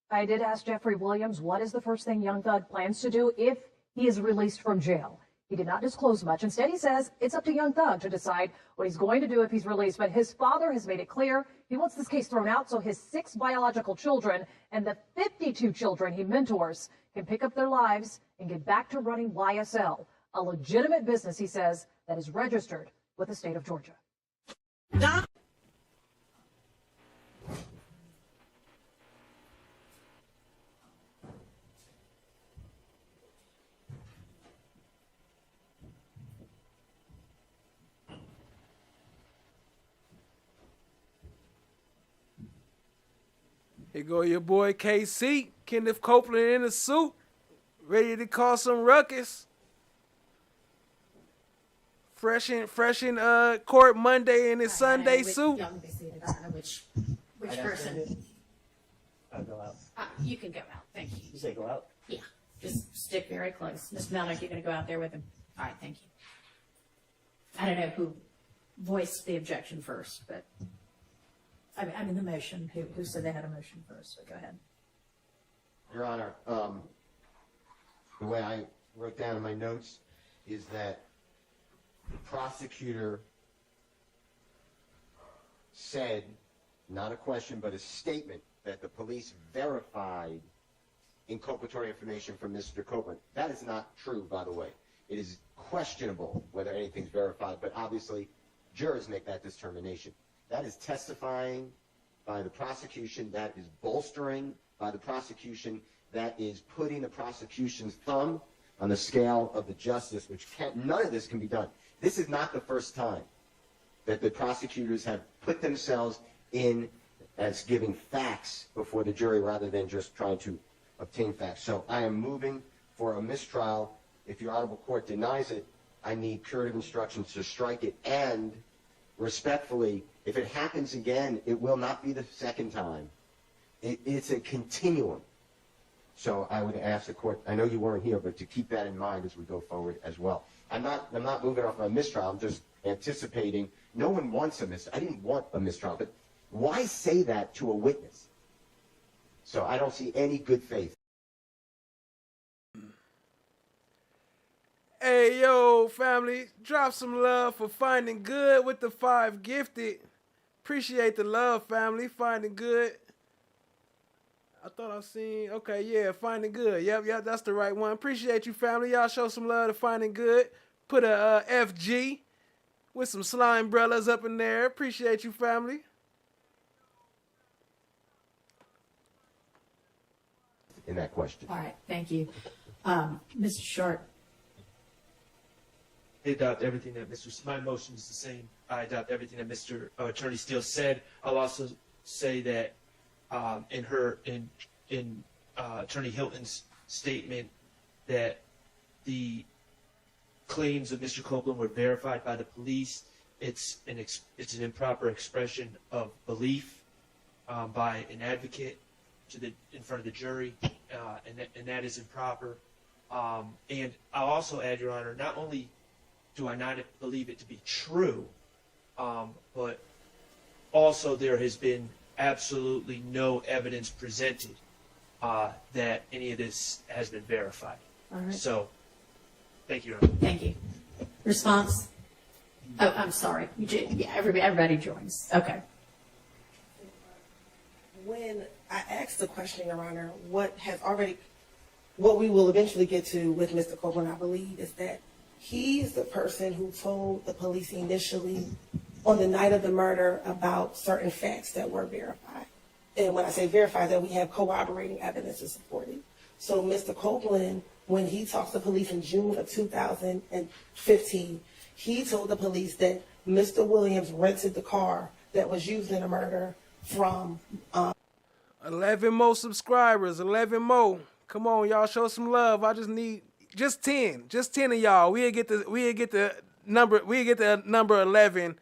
I did ask Jeffrey Williams what is the first thing Young Thug plans to do if he is released from jail. He did not disclose much. Instead, he says it's up to Young Thug to decide what he's going to do if he's released. But his father has made it clear he wants this case thrown out so his 6 biological children and the 52 children he mentors can pick up their lives and get back to running YSL, a legitimate business, he says, that is registered with the state of Georgia. Here go your boy KC, Kenneth Copeland in a suit, ready to cause some ruckus. Fresh in court Monday in his Sunday suit. Y'all can be seated. I don't know which person. I'll go out. You can go out. Thank you. You say go out? Yeah. Just stick very close. Ms. Melnick, you're going to go out there with him. All right. Thank you. I don't know who voiced the objection first, but I mean the motion. Who said they had a motion first? So go ahead. Your Honor, the way I wrote down in my notes is that the prosecutor said not a question, but a statement that the police verified inculpatory information from Mr. Copeland. That is not true, by the way. It is questionable whether anything's verified, but obviously jurors make that determination. That is testifying by the prosecution. That is bolstering by the prosecution. That is putting the prosecution's thumb on the scale of the justice, which none of this can be done. This is not the first time that the prosecutors have put themselves in as giving facts before the jury rather than just trying to obtain facts. So I am moving for a mistrial. If your honorable court denies it, I need curative instructions to strike it, and respectfully, if it happens again, it will not be the second time. It's a continuum. So I would ask the court, I know you weren't here, but to keep that in mind as we go forward as well. I'm not moving off my mistrial. I'm just anticipating. No one wants a mistrial. I didn't want a mistrial, but why say that to a witness? So I don't see any good faith. Hey, yo, family, drop some love for Finding Good with the 5 gifted. Appreciate the love, family. Finding Good. I thought I seen, okay, yeah, Finding Good. Yep, that's the right one. Appreciate you, family. Y'all show some love to Finding Good. Put a FG with some slime umbrellas up in there. Appreciate you, family. In that question. All right, thank you. Mr. Sharp. I adopt everything that my motion is the same. I adopt everything that Mr. Attorney Steele said. I'll also say that in Attorney Hilton's statement that the claims of Mr. Copeland were verified by the police. It's an improper expression of belief by an advocate in front of the jury, and that is improper. And I'll also add, Your Honor, not only do I not believe it to be true, but also there has been absolutely no evidence presented that any of this has been verified. All right. So, thank you, Your Honor. Thank you. Response? Oh, I'm sorry. Yeah, everybody joins. Okay. When I asked the question, Your Honor, what we will eventually get to with Mr. Copeland, I believe, is that he's the person who told the police initially on the night of the murder about certain facts that were verified. And when I say verified, that we have corroborating evidence to support it. So Mr. Copeland, when he talks to police in June of 2015, he told the police that Mr. Williams rented the car that was used in the murder from 11 more subscribers, 11 more. Come on, y'all, show some love. I just need just 10 of y'all. We'll get the number 11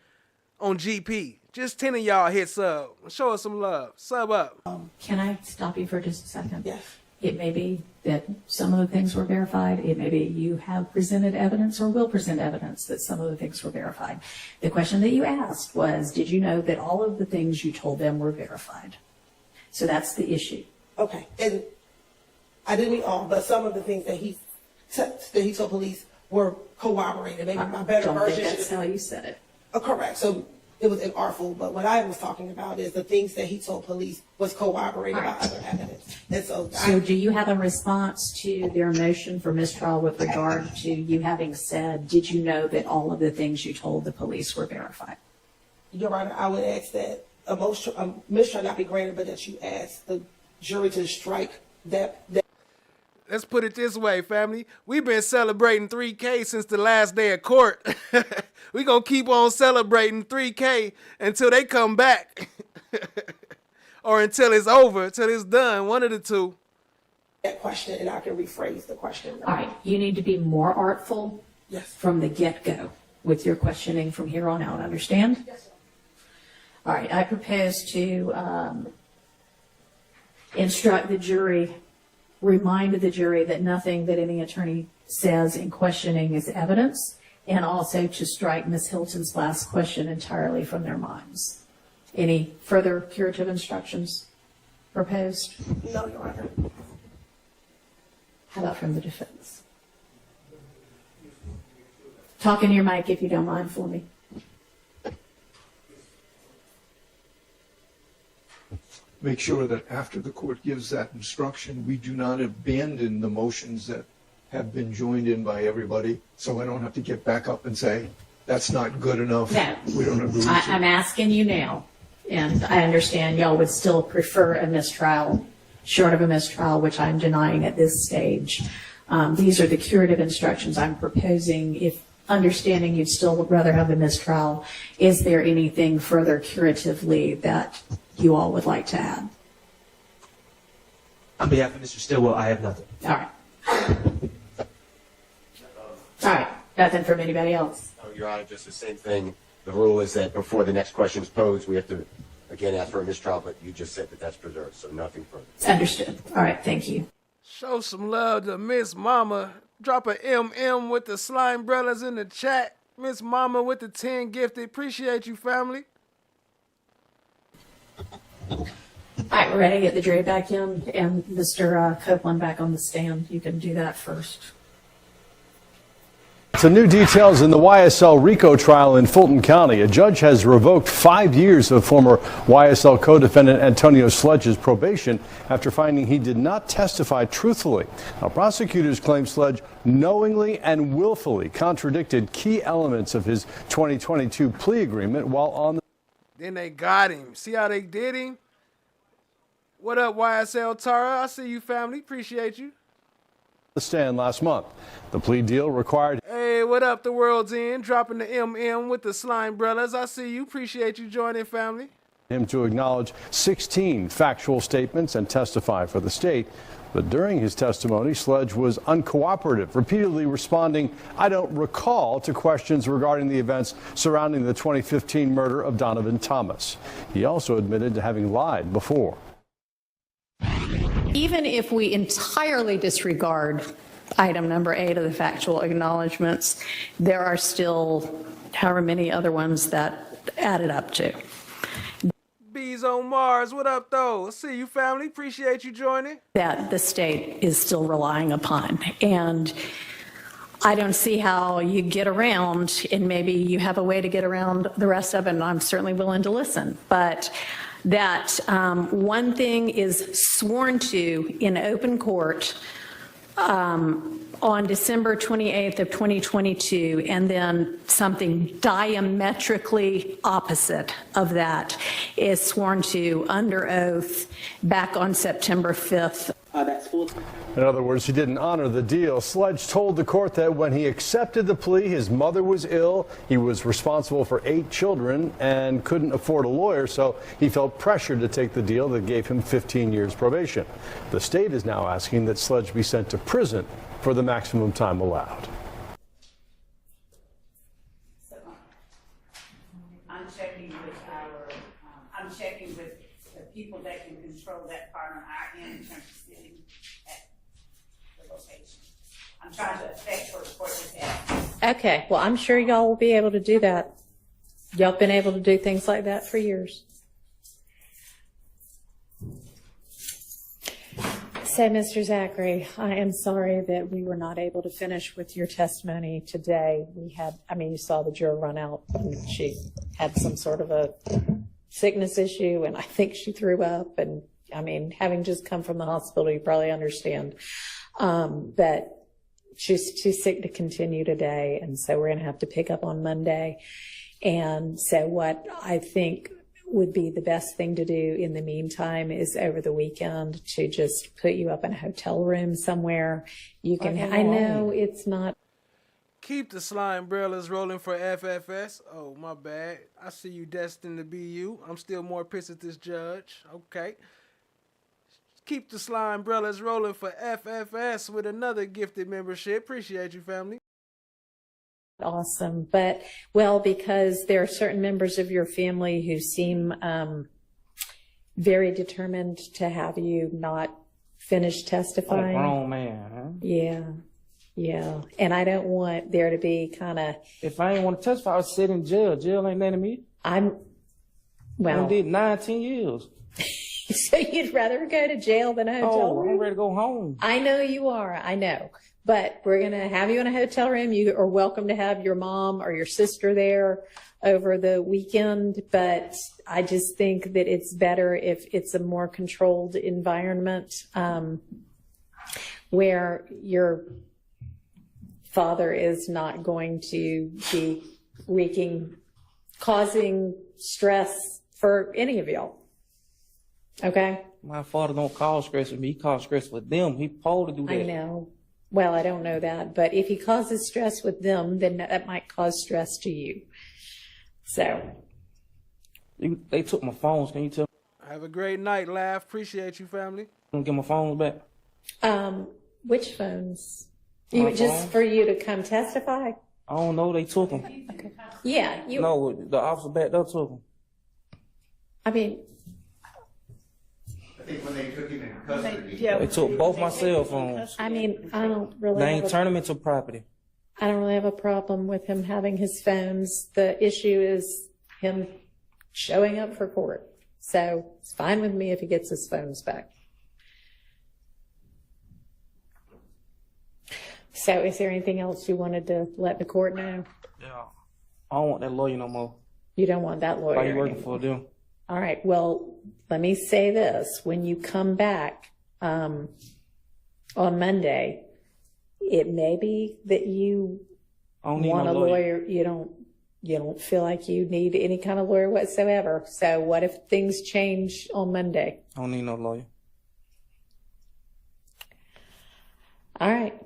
on GP. Just 10 of y'all hit sub. Show us some love. Sub up. Can I stop you for just a second? Yes. It may be that some of the things were verified. It may be you have presented evidence or will present evidence that some of the things were verified. The question that you asked was, did you know that all of the things you told them were verified? So that's the issue. Okay. And I didn't mean all, but some of the things that he told police were corroborated. Maybe my better version. That's how you said it. Correct. So it was inartful, but what I was talking about is the things that he told police was corroborated by other evidence. And so do you have a response to their motion for mistrial with regard to you having said, did you know that all of the things you told the police were verified? Your Honor, I would ask that a mistrial not be granted, but that you ask the jury to strike that. Let's put it this way, family. We've been celebrating 3K since the last day of court. We're going to keep on celebrating 3K until they come back. Or until it's over, until it's done. One of the two. That question, and I can rephrase the question. All right. You need to be more artful from the get-go with your questioning from here on out. Understand? Yes, sir. All right. I propose to instruct the jury, remind the jury that nothing that any attorney says in questioning is evidence, and also to strike Ms. Hilton's last question entirely from their minds. Any further curative instructions proposed? No, Your Honor. How about from the defense? Talk in your mic if you don't mind for me. make sure that after the court gives that instruction, we do not abandon the motions that have been joined in by everybody, so I don't have to get back up and say, that's not good enough. No. We don't agree. I'm asking you now, and I understand y'all would still prefer a mistrial, short of a mistrial, which I'm denying at this stage. These are the curative instructions I'm proposing. If understanding you'd still would rather have a mistrial, is there anything further curatively that you all would like to add? On behalf of Mr. Stillwell, I have nothing. All right. All right. Nothing from anybody else. Oh, Your Honor, just the same thing. The rule is that before the next question is posed, we have to again ask for a mistrial, but you just said that that's preserved, so nothing further. Understood. All right. Thank you. Show some love to Miss Mama. Drop a MM with the Slime Brothers in the chat. Miss Mama with the 10 gifted. Appreciate you, family. All right, we're ready to get the jury back in and Mr. Copeland back on the stand. You can do that first. Some new details in the YSL RICO trial in Fulton County. A judge has revoked 5 years of former YSL co-defendant Antonio Sledge's probation after finding he did not testify truthfully. Now, prosecutors claim Sledge knowingly and willfully contradicted key elements of his 2022 plea agreement while on the... Then they got him. See how they did him? What up, YSL Tara? I see you, family. Appreciate you. ...the stand last month. The plea deal required... Hey, what up, the world's end? Dropping the MM with the Slime Brothers. I see you. Appreciate you joining, family. ...him to acknowledge 16 factual statements and testify for the state. But during his testimony, Sledge was uncooperative, repeatedly responding, "I don't recall," to questions regarding the events surrounding the 2015 murder of Donovan Thomas. He also admitted to having lied before. Even if we entirely disregard item number 8 of the factual acknowledgments, there are still however many other ones that added up to. Bees on Mars, what up, though? See you, family. Appreciate you joining. That the state is still relying upon. And I don't see how you get around, and maybe you have a way to get around the rest of it, and I'm certainly willing to listen. But that one thing is sworn to in open court on December 28th of 2022, and then something diametrically opposite of that is sworn to under oath back on September 5th. In other words, he didn't honor the deal. Sledge told the court that when he accepted the plea, his mother was ill, he was responsible for 8 children, and couldn't afford a lawyer, so he felt pressured to take the deal that gave him 15 years probation. The state is now asking that Sledge be sent to prison for the maximum time allowed. I'm checking with the people that can control that part on our end in terms of sitting at the location. I'm trying to affect what the court is asking. Okay, well, I'm sure y'all will be able to do that. Y'all have been able to do things like that for years. So, Mr. Zachary, I am sorry that we were not able to finish with your testimony today. You saw the juror run out, and she had some sort of a sickness issue, and I think she threw up. And having just come from the hospital, you probably understand. But she's too sick to continue today, and so we're going to have to pick up on Monday. And so what I think would be the best thing to do in the meantime is over the weekend to just put you up in a hotel room somewhere. You can, I know it's not. Keep the Slime Brothers rolling for FFS. Oh, my bad. I see you destined to be you. I'm still more pissed at this judge. Okay. Keep the Slime Brothers rolling for FFS with another gifted membership. Appreciate you, family. Awesome. But, because there are certain members of your family who seem very determined to have you not finish testifying. Oh, grown man, huh? Yeah. And I don't want there to be kind of... If I ain't want to testify, I would sit in jail. Jail ain't letting me. I did 19 years. So you'd rather go to jail than a hotel room? I'm ready to go home. I know you are. I know. But we're going to have you in a hotel room. You are welcome to have your mom or your sister there. over the weekend, but I just think that it's better if it's a more controlled environment where your father is not going to be causing stress for any of y'all. Okay? My father don't cause stress with me. He causes stress with them. He supposed to do that. I know. Well, I don't know that, but if he causes stress with them, then that might cause stress to you. So. They took my phones. Can you tell me? Have a great night, Laugh. Appreciate you, family. I'm gonna get my phones back. Which phones? My Just phone? for you to come testify? I don't know. They took them. Okay. Yeah. No, the officer backed up took them. I mean. I think when they took him in custody. They took both my cell phones. I mean, I don't really. They ain't turn them into property. I don't really have a problem with him having his phones. The issue is him showing up for court. So it's fine with me if he gets his phones back. So is there anything else you wanted to let the court know? Yeah. I don't want that lawyer no more. You don't want that lawyer? Why you working for them? All right. Well, let me say this. When you come back on Monday, it may be that you want a lawyer. You don't feel like you need any kind of lawyer whatsoever. So what if things change on Monday? I don't need no lawyer. All right.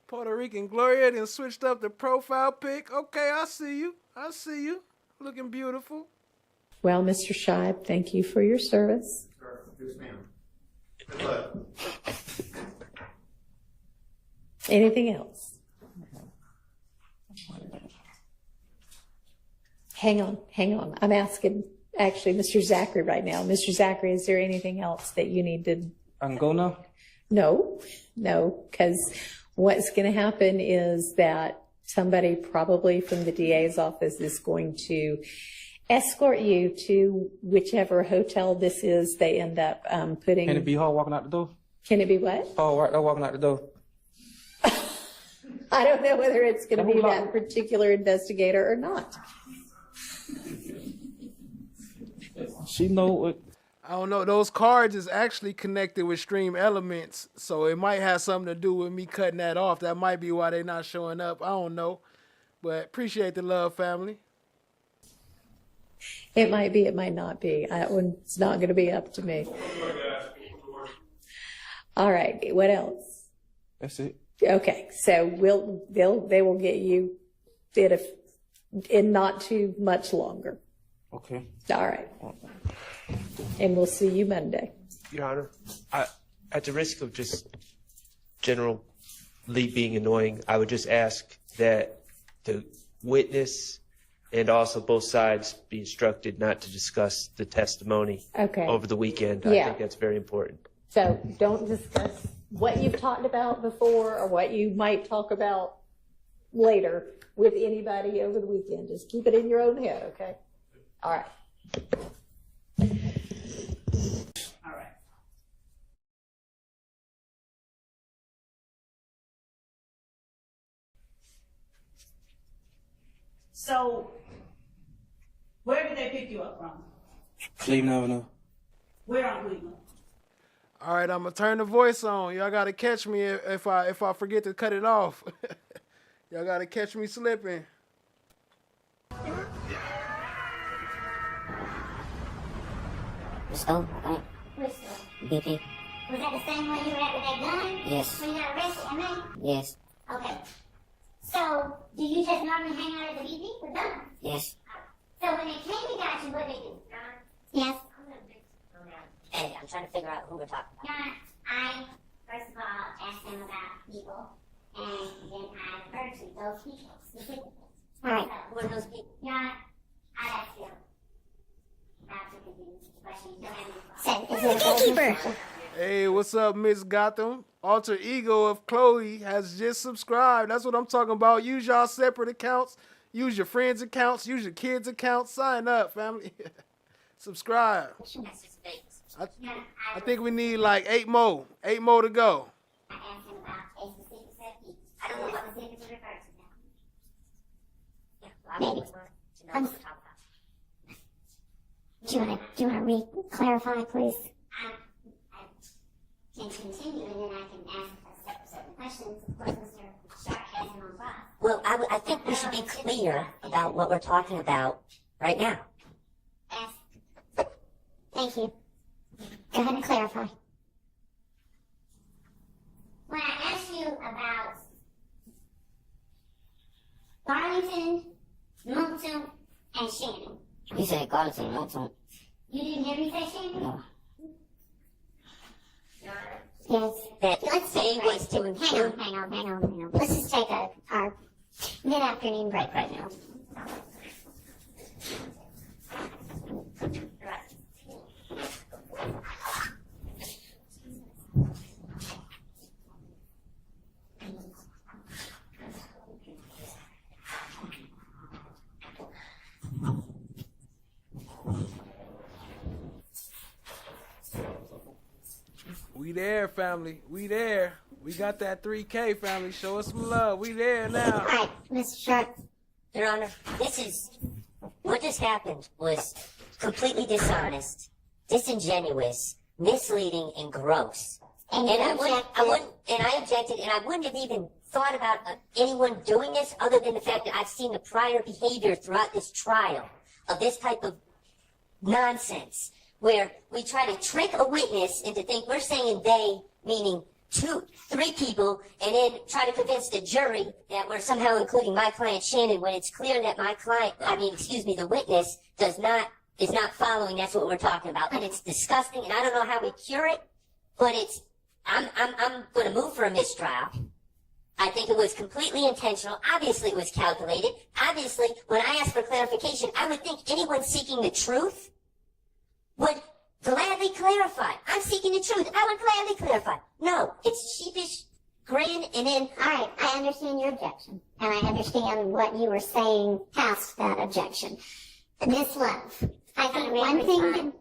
Puerto Rican Gloria then switched up the profile pic. Okay, I see you. I see you. Looking beautiful. Well, Mr. Scheib, thank you for your service. Yes, ma'am. Good luck. Anything else? Hang on. I'm asking, actually, Mr. Zachary right now. Mr. Zachary, is there anything else that you need to... I can go now? No, because what's going to happen is that somebody probably from the DA's office is going to escort you to whichever hotel this is they end up putting... Can it be hard walking out the door? Can it be what? Oh, right, walking out the door. I don't know whether it's going to be that particular investigator or not. She know what... I don't know. Those cards is actually connected with Stream Elements, so it might have something to do with me cutting that off. That might be why they're not showing up. I don't know. But appreciate the love, family. It might be, it might not be. It's not going to be up to me. All right. What else? That's it. Okay. So they will get you in not too much longer. Okay. All right. And we'll see you Monday. Your Honor, at the risk of just generally being annoying, I would just ask that the witness and also both sides be instructed not to discuss the testimony over the weekend. Yeah. I think that's very important. So don't discuss what you've talked about before or what you might talk about later with anybody over the weekend. Just keep it in your own head, okay? All right. All right. So, where did they pick you up from? Cleveland Avenue. Where on Cleveland? All right, I'm gonna turn the voice on. Y'all gotta catch me if I forget to cut it off. Y'all gotta catch me slipping. So, BP. Was that the same one you were at with that gun? Yes. When you got arrested at night? Yes. Okay. So, do you just normally hang out at the BP with guns? Yes. So when they came and got you, what did they do? Yes. Hey, I'm trying to figure out who we're talking about. Your Honor, I, first of all, asked them about people, and then I referred to those people specifically. All right. Who are those people? Your Honor, I asked them about to continue the question. You don't have any Gatekeeper. Hey, what's up, Miss Gotham? Alter ego of Chloe has just subscribed. That's what I'm talking about. Use y'all separate accounts. Use your friends' accounts. Use your kids' accounts. Sign up, family. Subscribe. I think we need like 8 more. 8 more to go. I asked him about a specific set of people. I don't know what specific you referred to now. maybe. Do you want to re-clarify, please? I can continue, and then I can ask certain questions. Of course, Mr. Sharp has him on cross. Well, I think we should be clear about what we're talking about right now. Thank you. Go ahead and clarify. When I asked you about Garlington, Moulton, and Shannon. You said Garlington, Moulton. You didn't hear me say Shannon? No. Yes. Let's say was to include. Hang on. Let's just take our mid-afternoon break right now. We there, family. We there. We got that 3K, family. Show us some love. We there now. All right, Mr. Sharp. Your Honor, what just happened was completely dishonest, disingenuous, misleading, and gross. And I objected, and I wouldn't have even thought about anyone doing this other than the fact that I've seen the prior behavior throughout this trial of this type of nonsense, where we try to trick a witness into think we're saying they, meaning 3 people, and then try to convince the jury that we're somehow including my client Shannon when it's clear that the witness is not following. That's what we're talking about. And it's disgusting, and I don't know how we cure it, but I'm going to move for a mistrial. I think it was completely intentional. Obviously, it was calculated. Obviously, when I asked for clarification, I would think anyone seeking the truth would gladly clarify. I'm seeking the truth. I would gladly clarify. No, it's sheepish grin and then... All right, I understand your objection, and I understand what you were saying past that objection. Miss Love, I think one thing...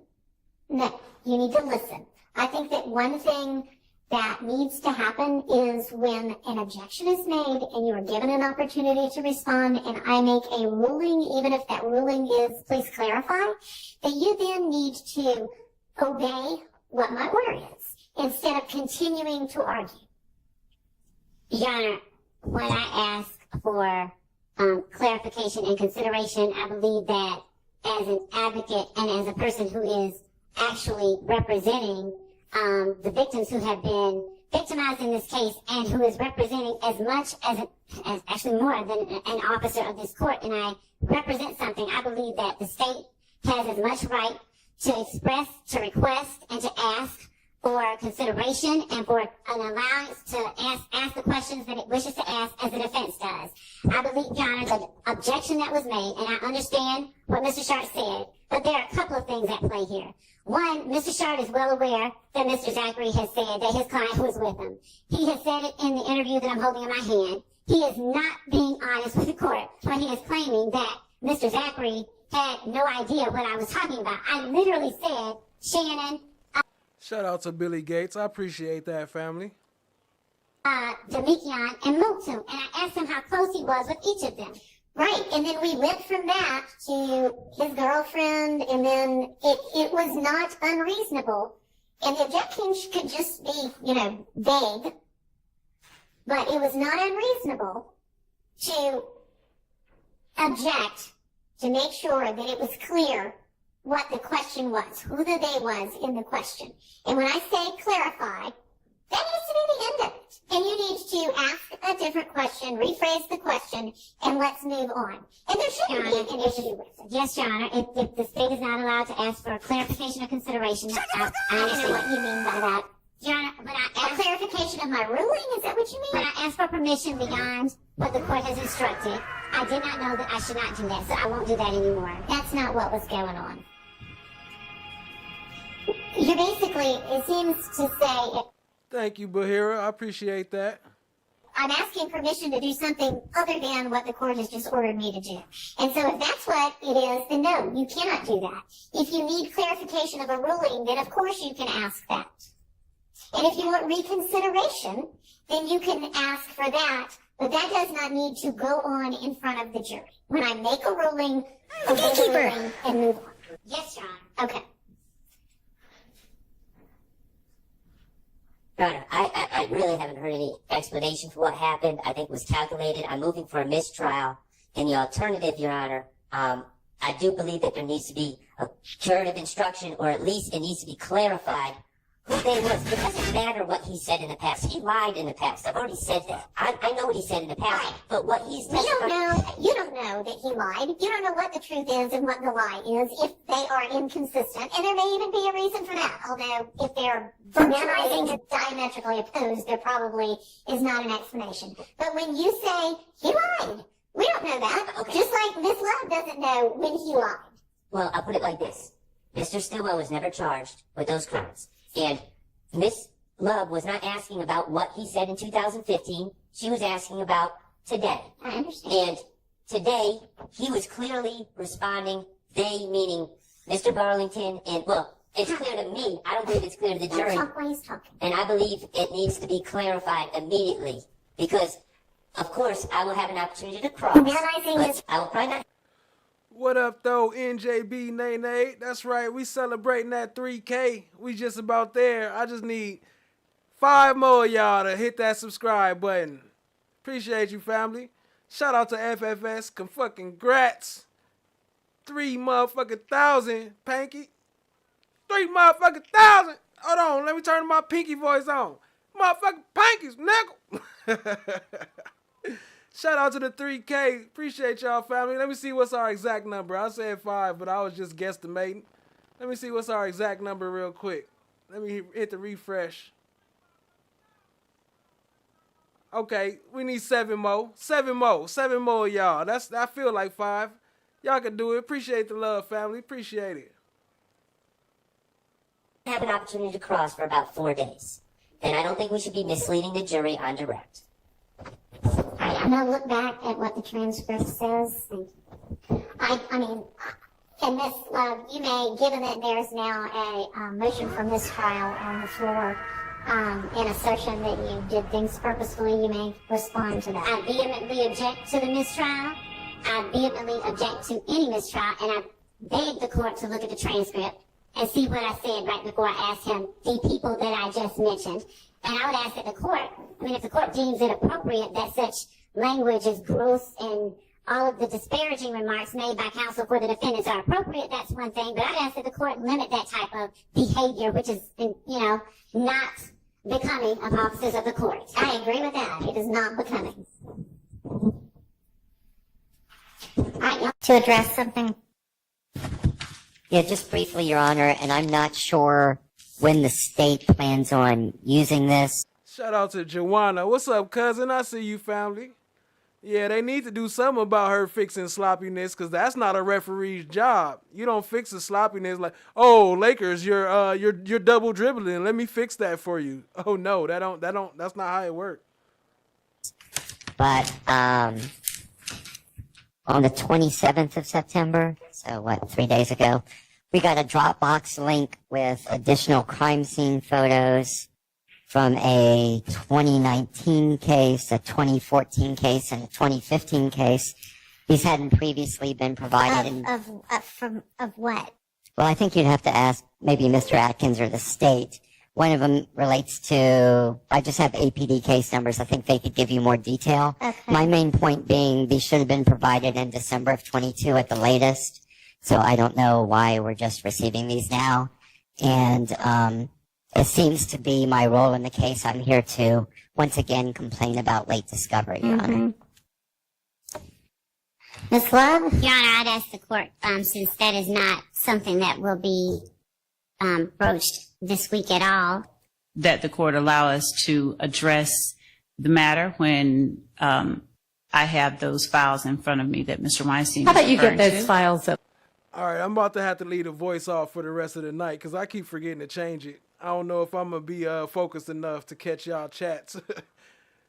No, you need to listen. I think that one thing that needs to happen is when an objection is made and you are given an opportunity to respond and I make a ruling, even if that ruling is, please clarify, that you then need to obey what my order is instead of continuing to argue. Your Honor, when I ask for clarification and consideration, I believe that as an advocate and as a person who is actually representing the victims who have been victimized in this case and who is representing as much as actually more than an officer of this court, and I represent something, I believe that the state has as much right to express, to request, and to ask for consideration and for an allowance to ask the questions that it wishes to ask as the defense does. I believe, Your Honor, the objection that was made, and I understand what Mr. Sharp said, but there are a couple of things at play here. One, Mr. Sharp is well aware that Mr. Zachary has said that his client was with him. He has said it in the interview that I'm holding in my hand. He is not being honest with the court when he is claiming that Mr. Zachary had no idea what I was talking about. I literally said, Shannon... Shout out to Billy Gates. I appreciate that, family. Demekion and Moulton, and I asked him how close he was with each of them. Right, and then we went from that to his girlfriend, and then it was not unreasonable. And the objection could just be, vague, but it was not unreasonable to object to make sure that it was clear what the question was, who the they was in the question. And when I say clarify, that needs to be the end of it. And you need to ask a different question, rephrase the question, and let's move on. And there shouldn't be an issue with it. Yes, Your Honor, if the state is not allowed to ask for a clarification or consideration, I understand what you mean by that. Your Honor, when I ask clarification of my ruling, is that what you mean? When I ask for permission beyond what the court has instructed, I did not know that I should not do that, so I won't do that anymore. That's not what was going on. You basically, it seems to say... Thank you, Bahira. I appreciate that. I'm asking permission to do something other than what the court has just ordered me to do. And so if that's what it is, then no, you cannot do that. If you need clarification of a ruling, then of course you can ask that. And if you want reconsideration, then you can ask for that But that does not need to go on in front of the jury. When I make a ruling, I make a ruling and move on. Yes, Your Honor. Okay. Your Honor, I really haven't heard any explanation for what happened. I think it was calculated. I'm moving for a mistrial. In the alternative, Your Honor, I do believe that there needs to be a curative instruction, or at least it needs to be clarified who they was. It doesn't matter what he said in the past. He lied in the past. I've already said that. I know what he said in the past, but what he's You don't know that he lied. You don't know what the truth is and what the lie is if they are inconsistent, and there may even be a reason for that. Although if they're virtually diametrically opposed, there probably is not an explanation. But when you say he lied, we don't know that. Okay. Just like Miss Love doesn't know when he lied. Well, I'll put it like this. Mr. Stillwell was never charged with those crimes. And Miss Love was not asking about what he said in 2015. She was asking about today. I understand. And today, he was clearly responding, they meaning Mr. Garlington, and, well, it's clear to me. I don't believe it's clear to the jury. And I believe it needs to be clarified immediately. Because, of course, I will have an opportunity to cross. But I will probably not. What up, though, NJB Nene? That's right, we celebrating that 3K. We just about there. I just need 5 more of y'all to hit that subscribe button. Appreciate you, family. Shout out to FFS. Congrats. 3 motherfucking thousand, Panky. 3 motherfucking thousand. Hold on, let me turn my pinky voice on. Motherfucking Pankies, nigga. Shout out to the 3K. Appreciate y'all, family. Let me see what's our exact number. I said 5, but I was just guesstimating. Let me see what's our exact number real quick. Let me hit the refresh. Okay, we need 7 more. 7 more. 7 more, y'all. I feel like 5. Y'all can do it. Appreciate the love, family. Appreciate it. I have an opportunity to cross for about 4 days. And I don't think we should be misleading the jury on direct. I'm going to look back at what the transcript says. I mean, and Miss Love, you may, given that there's now a motion for mistrial on the floor, in assertion that you did things purposefully, you may respond to that. I vehemently object to the mistrial. I vehemently object to any mistrial, and I beg the court to look at the transcript and see what I said right before I asked him the people that I just mentioned. And I would ask that the court, if the court deems it appropriate that such language is gross and all of the disparaging remarks made by counsel for the defendants are appropriate, that's one thing. But I'd ask that the court limit that type of behavior, which is, not becoming of officers of the court. I agree with that. It is not becoming. To address something? Yeah, just briefly, Your Honor, and I'm not sure when the state plans on using this. Shout out to Joanna. What's up, cousin? I see you, family. Yeah, they need to do something about her fixing sloppiness, because that's not a referee's job. You don't fix the sloppiness like, oh, Lakers, you're double dribbling. Let me fix that for you. Oh no, that's not how it works. But on the 27th of September, so 3 days ago, we got a Dropbox link with additional crime scene photos from a 2019 case, a 2014 case, and a 2015 case. These hadn't previously been provided. Of what? Well, I think you'd have to ask maybe Mr. Atkins or the state. One of them relates to, I just have APD case numbers. I think they could give you more detail. Okay. My main point being these should have been provided in December of 22 at the latest. So I don't know why we're just receiving these now. And it seems to be my role in the case. I'm here to, once again, complain about late discovery, Your Honor. Ms. Love? Your Honor, I'd ask the court, since that is not something that will be broached this week at all, that the court allow us to address the matter when I have those files in front of me that Mr. Weinstein How about you get referring those to. files up? All right, I'm about to have to leave the voice off for the rest of the night because I keep forgetting to change it. I don't know if I'm going to be focused enough to catch y'all chats.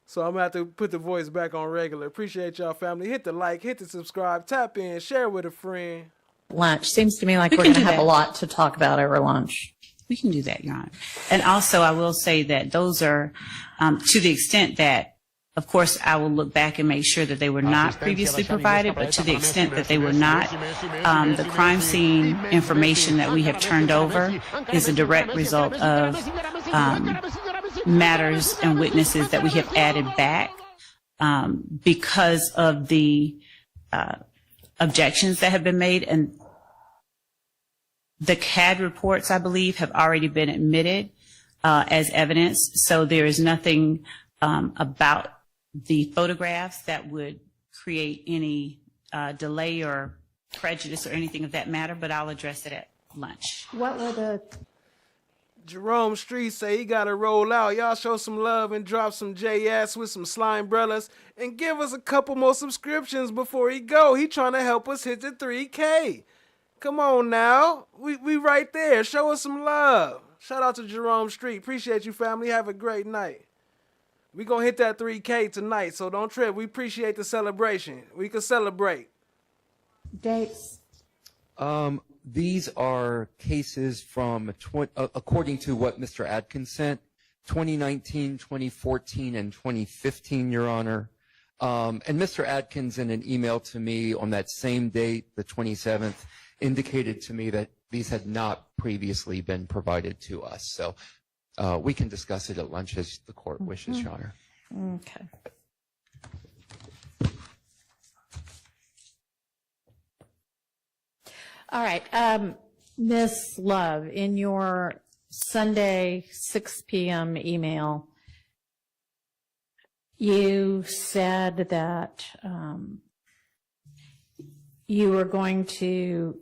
So I'm going to have to put the voice back on regular. Appreciate y'all, family. Hit the like, hit the subscribe, tap in, share with a friend. Lunch. Seems to me like we're going to have a lot to talk about over lunch. We can do that, Your Honor. And also, I will say that those are, to the extent that Of course, I will look back and make sure that they were not previously provided, but to the extent that they were not, the crime scene information that we have turned over is a direct result of matters and witnesses that we have added back because of the objections that have been made. And the CAD reports, I believe, have already been admitted as evidence. So there is nothing about the photographs that would create any delay or prejudice or anything of that matter, but I'll address it at lunch. What were the... Jerome Street say he got to roll out. Y'all show some love and drop some JS with some slime brellas and give us a couple more subscriptions before he go. He trying to help us hit the 3K. Come on now. We right there. Show us some love. Shout out to Jerome Street. Appreciate you, family. Have a great night. We gonna hit that 3K tonight, so don't trip. We appreciate the celebration. We can celebrate. Dates. These are cases from, according to what Mr. Adkins sent, 2019, 2014, and 2015, Your Honor. And Mr. Adkins, in an email to me on that same date, the 27th, indicated to me that these had not previously been provided to us. So we can discuss it at lunch as the court wishes, Your Honor. Okay. All right. Ms. Love, in your Sunday 6 p.m. email, you said that you were going to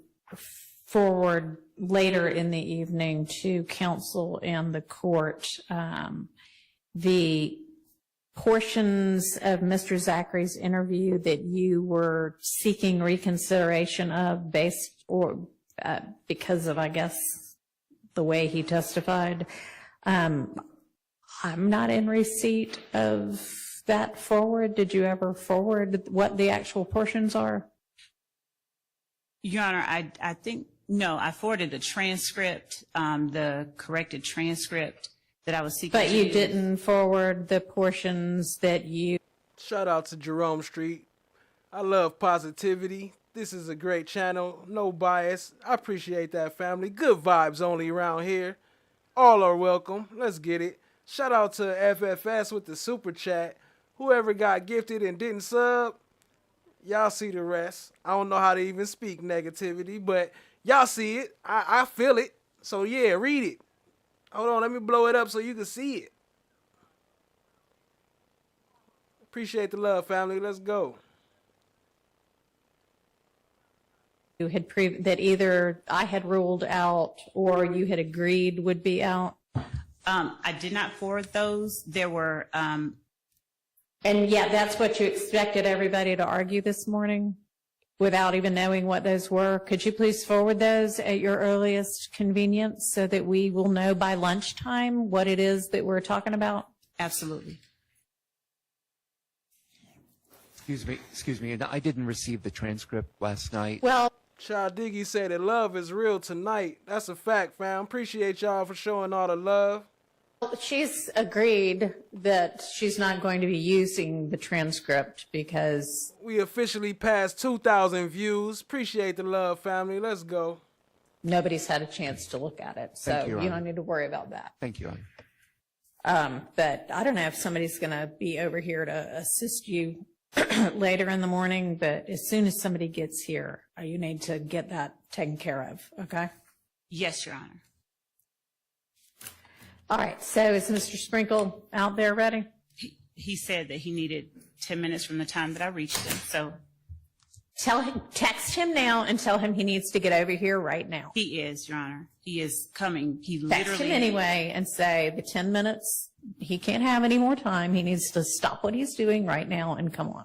forward later in the evening to counsel and the court the portions of Mr. Zachary's interview that you were seeking reconsideration of based or because of, I guess, the way he testified. I'm not in receipt of that forward. Did you ever forward what the actual portions are? Your Honor, I think, no, I forwarded the transcript, the corrected transcript that I was seeking. But you didn't forward the portions that you... Shout out to Jerome Street. I love positivity. This is a great channel. No bias. I appreciate that, family. Good vibes only around here. All are welcome. Let's get it. Shout out to FFS with the super chat. Whoever got gifted and didn't sub, y'all see the rest. I don't know how to even speak negativity, but y'all see it. I feel it. So yeah, read it. Hold on, let me blow it up so you can see it. Appreciate the love, family. Let's go. You had that either I had ruled out or you had agreed would be out? I did not forward those. There were... And yeah, that's what you expected everybody to argue this morning without even knowing what those were. Could you please forward those at your earliest convenience so that we will know by lunchtime what it is that we're talking about? Absolutely. Excuse me. I didn't receive the transcript last night. Well, Child Diggy said that love is real tonight. That's a fact, fam. Appreciate y'all for showing all the love. She's agreed that she's not going to be using the transcript because... We officially passed 2,000 views. Appreciate the love, family. Let's go. Nobody's had a chance to look at it, so you don't need to worry about that. Thank you, But I don't know if somebody's going to be over here to assist you later in the morning, but as soon as somebody gets here, you need to get that taken care of, okay? Yes, Your Honor. All right, so is Mr. Sprinkle out there ready? He said that he needed 10 minutes from the time that I reached him, so. Tell him, text him now and tell him he needs to get over here right now. He is, Your Honor. He is coming. He Text literally. him anyway and say the 10 minutes, he can't have any more time. He needs to stop what he's doing right now and come on.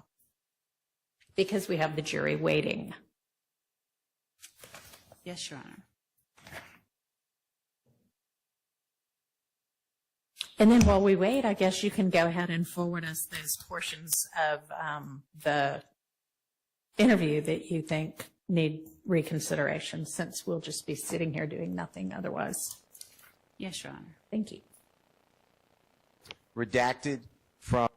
Because we have the jury waiting. Yes, Your Honor. And then while we wait, I guess you can go ahead and forward us those portions of the interview that you think need reconsideration, since we'll just be sitting here doing nothing otherwise. Yes, Your Honor. Thank you. Redacted from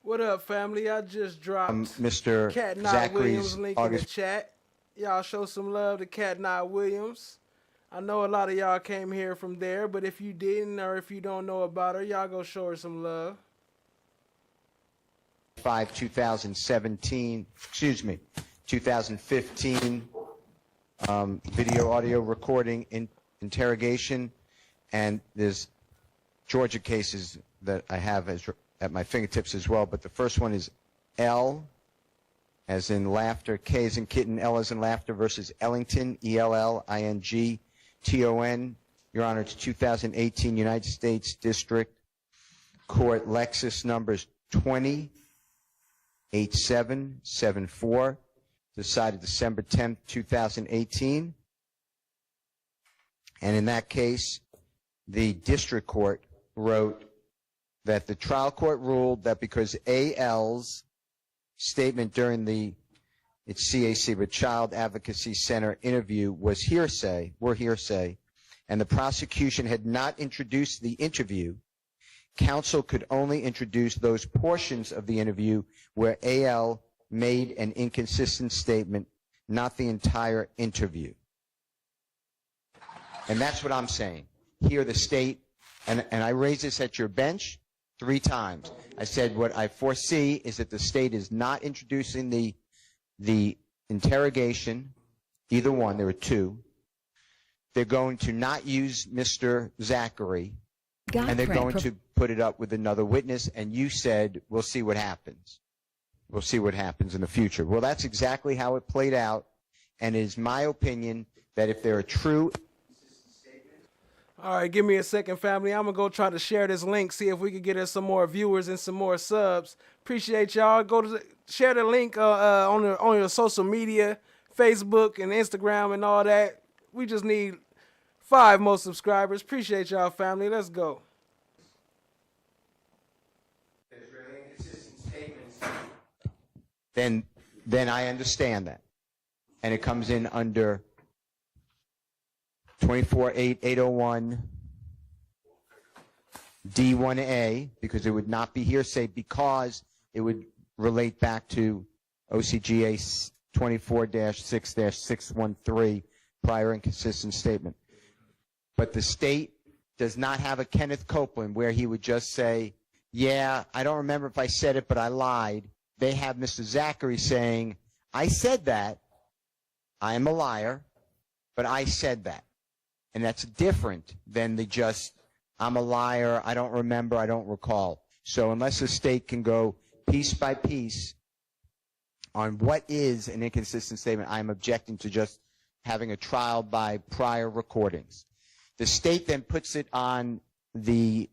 What up, family? I just dropped Mr. Cat Knot Zachary's Williams link in the August. chat. Y'all show some love to Cat Knot Williams. I know a lot of y'all came here from there, but if you didn't or if you don't know about her, y'all go show her some love. 2017, 2015 video audio recording interrogation, and there's Georgia cases that I have at my fingertips as well, but the first one is L as in laughter, K as in kitten, L as in laughter versus Ellington, Ellington. Your Honor, it's 2018 United States District Court, Lexus numbers 208774, decided December 10th, 2018. And in that case, the district court wrote that the trial court ruled that because AL's statement during it's CAC, but Child Advocacy Center interview was hearsay, and the prosecution had not introduced the interview, counsel could only introduce those portions of the interview where AL made an inconsistent statement, not the entire interview. And that's what I'm saying. Here the state, and I raised this at your bench 3 times. I said what I foresee is that the state is not introducing the interrogation, either one, there were 2. They're going to not use Mr. Zachary, and they're going to put it up with another witness, and you said, we'll see what happens. We'll see what happens in the future. Well, that's exactly how it played out, and it is my opinion that if there are true... All right, give me a second, family. I'm going to go try to share this link, see if we can get us some more viewers and some more subs. Appreciate y'all. Share the link on your social media, Facebook and Instagram and all that. We just need 5 more subscribers. Appreciate y'all, family. Let's go. Then I understand that. And it comes in under 24.801 D1A, because it would not be hearsay, because it would relate back to OCGA 24-6-613, prior inconsistent statement. But the state does not have a Kenneth Copeland where he would just say, yeah, I don't remember if I said it, but I lied. They have Mr. Zachary saying, I said that. I am a liar, but I said that. And that's different than the just, I'm a liar, I don't remember, I don't recall. So unless the state can go piece by piece on what is an inconsistent statement, I'm objecting to just having a trial by prior recordings. The state then puts it on the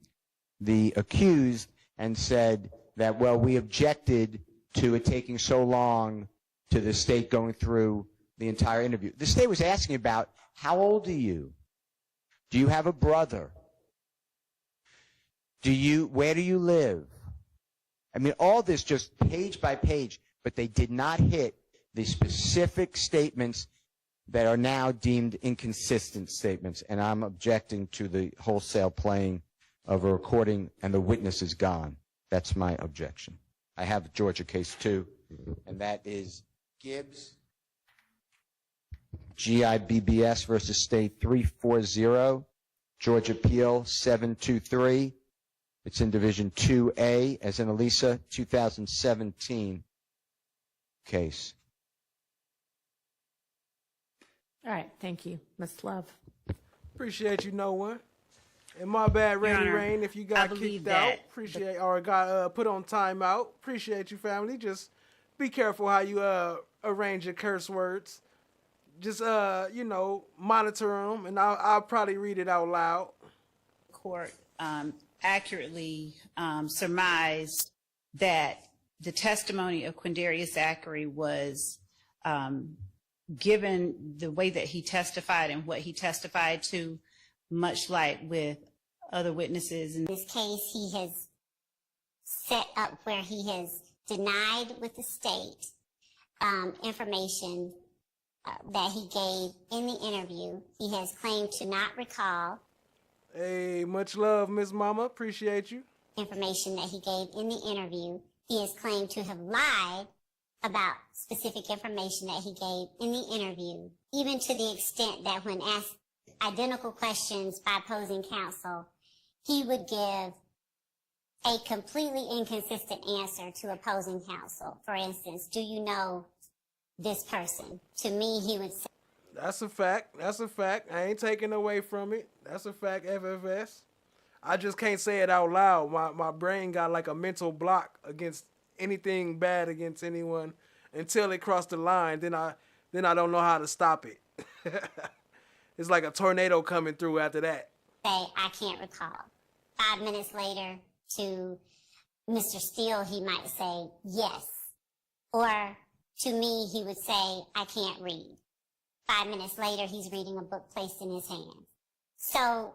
accused and said that, well, we objected to it taking so long, to the state going through the entire interview. The state was asking about, how old are you? Do you have a brother? Where do you live? I mean, all this just page by page, but they did not hit the specific statements that are now deemed inconsistent statements, and I'm objecting to the wholesale playing of a recording and the witness is gone. That's my objection. I have a Georgia case too, and that is Gibbs, GIBBS versus State 340, Georgia Appeal 723. It's in Division 2A, as in Elisa, 2017 case. All right, thank you, Ms. Love. Appreciate you, no one. And my bad, Rainy Honor, Rain, if you got kicked out, or got put on timeout. Appreciate you, family. Just be careful how you arrange your curse words. Just monitor them, and I'll probably read it out loud. Court accurately surmised that the testimony of Quindarius Zachary was, given the way that he testified and what he testified to, much like with other witnesses. In this case, he has set up where he has denied with the state information that he gave in the interview. He has claimed to not recall. Hey, much love, Miss Mama. Appreciate you. Information that he gave in the interview. he is claimed to have lied about specific information that he gave in the interview, even to the extent that when asked identical questions by opposing counsel, he would give a completely inconsistent answer to opposing counsel. For instance, do you know this person? To me, he would say, That's a fact. That's a fact. I ain't taking away from it. That's a fact, FFS. I just can't say it out loud. My brain got like a mental block against anything bad against anyone until it crossed the line. Then I don't know how to stop it. It's like a tornado coming through after that. say, I can't recall. 5 minutes later, to Mr. Steele, he might say, yes. Or to me, he would say, I can't read. 5 minutes later, he's reading a book placed in his hand. So,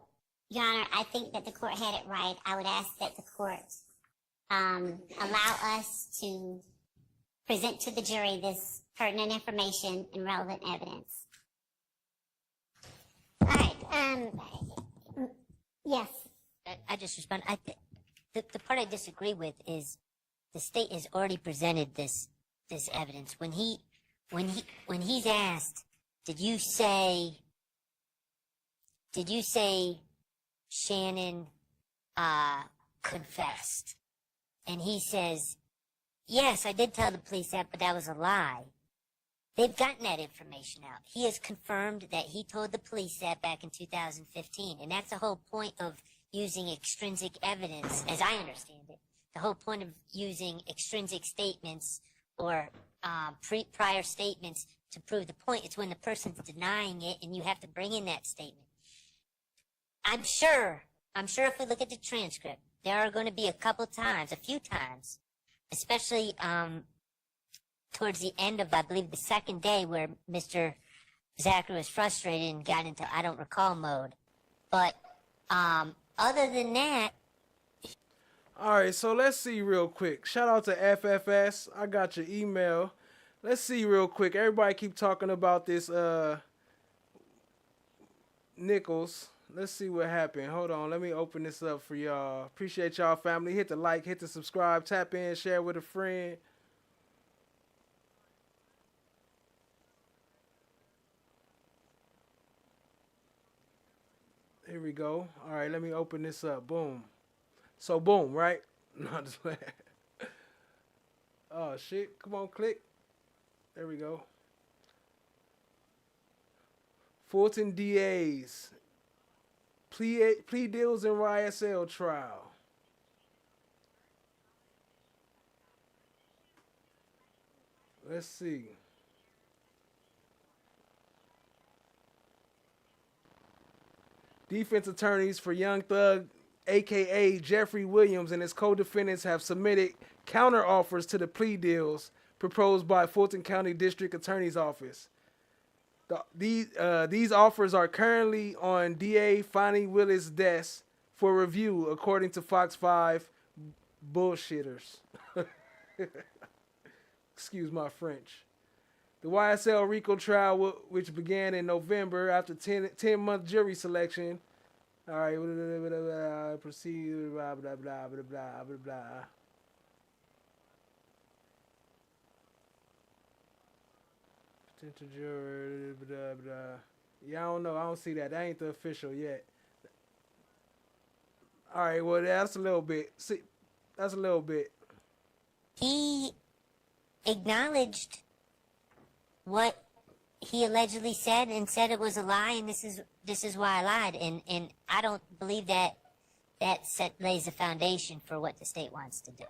Your Honor, I think that the court had it right. I would ask that the court allow us to present to the jury this pertinent information and relevant evidence. All right. Yes. I just respond. The part I disagree with is the state has already presented this evidence. When he's asked, did you say Shannon confessed? And he says, yes, I did tell the police that, but that was a lie. They've gotten that information out. He has confirmed that he told the police that back in 2015. And that's the whole point of using extrinsic evidence, as I understand it. The whole point of using extrinsic statements or prior statements to prove the point. It's when the person's denying it and you have to bring in that statement. I'm sure if we look at the transcript, there are going to be a few times, especially towards the end of, I believe, the second day where Mr. Zachary was frustrated and got into I don't recall mode. But other than that. All right, so let's see real quick. Shout out to FFS. I got your email. Let's see real quick. Everybody keep talking about this Nichols. Let's see what happened. Hold on. Let me open this up for y'all. Appreciate y'all, family. Hit the like, hit the subscribe, tap in, share with a friend. Here we go. All right, let me open this up. Boom. So, boom, right? Not just oh, shit. Come on, click. There we go. Fulton DA's plea deals in YSL trial. Let's see. Defense attorneys for Young Thug, a.k.a. Jeffrey Williams, and his co-defendants have submitted counteroffers to the plea deals proposed by Fulton County District Attorney's Office. These offers are currently on DA Fonnie Willis' desk for review, according to Fox 5 bullshitters. Excuse my French. The YSL RICO trial, which began in November after 10-month jury selection. All right, proceed, blah, blah, blah, blah, blah, blah, blah. Potential juror, blah, blah. Yeah, I don't know. I don't see that. That ain't the official yet. All right, well, that's a little bit. See, that's a little bit. He acknowledged what he allegedly said and said it was a lie, and this is why I lied. And I don't believe that lays the foundation for what the state wants to do.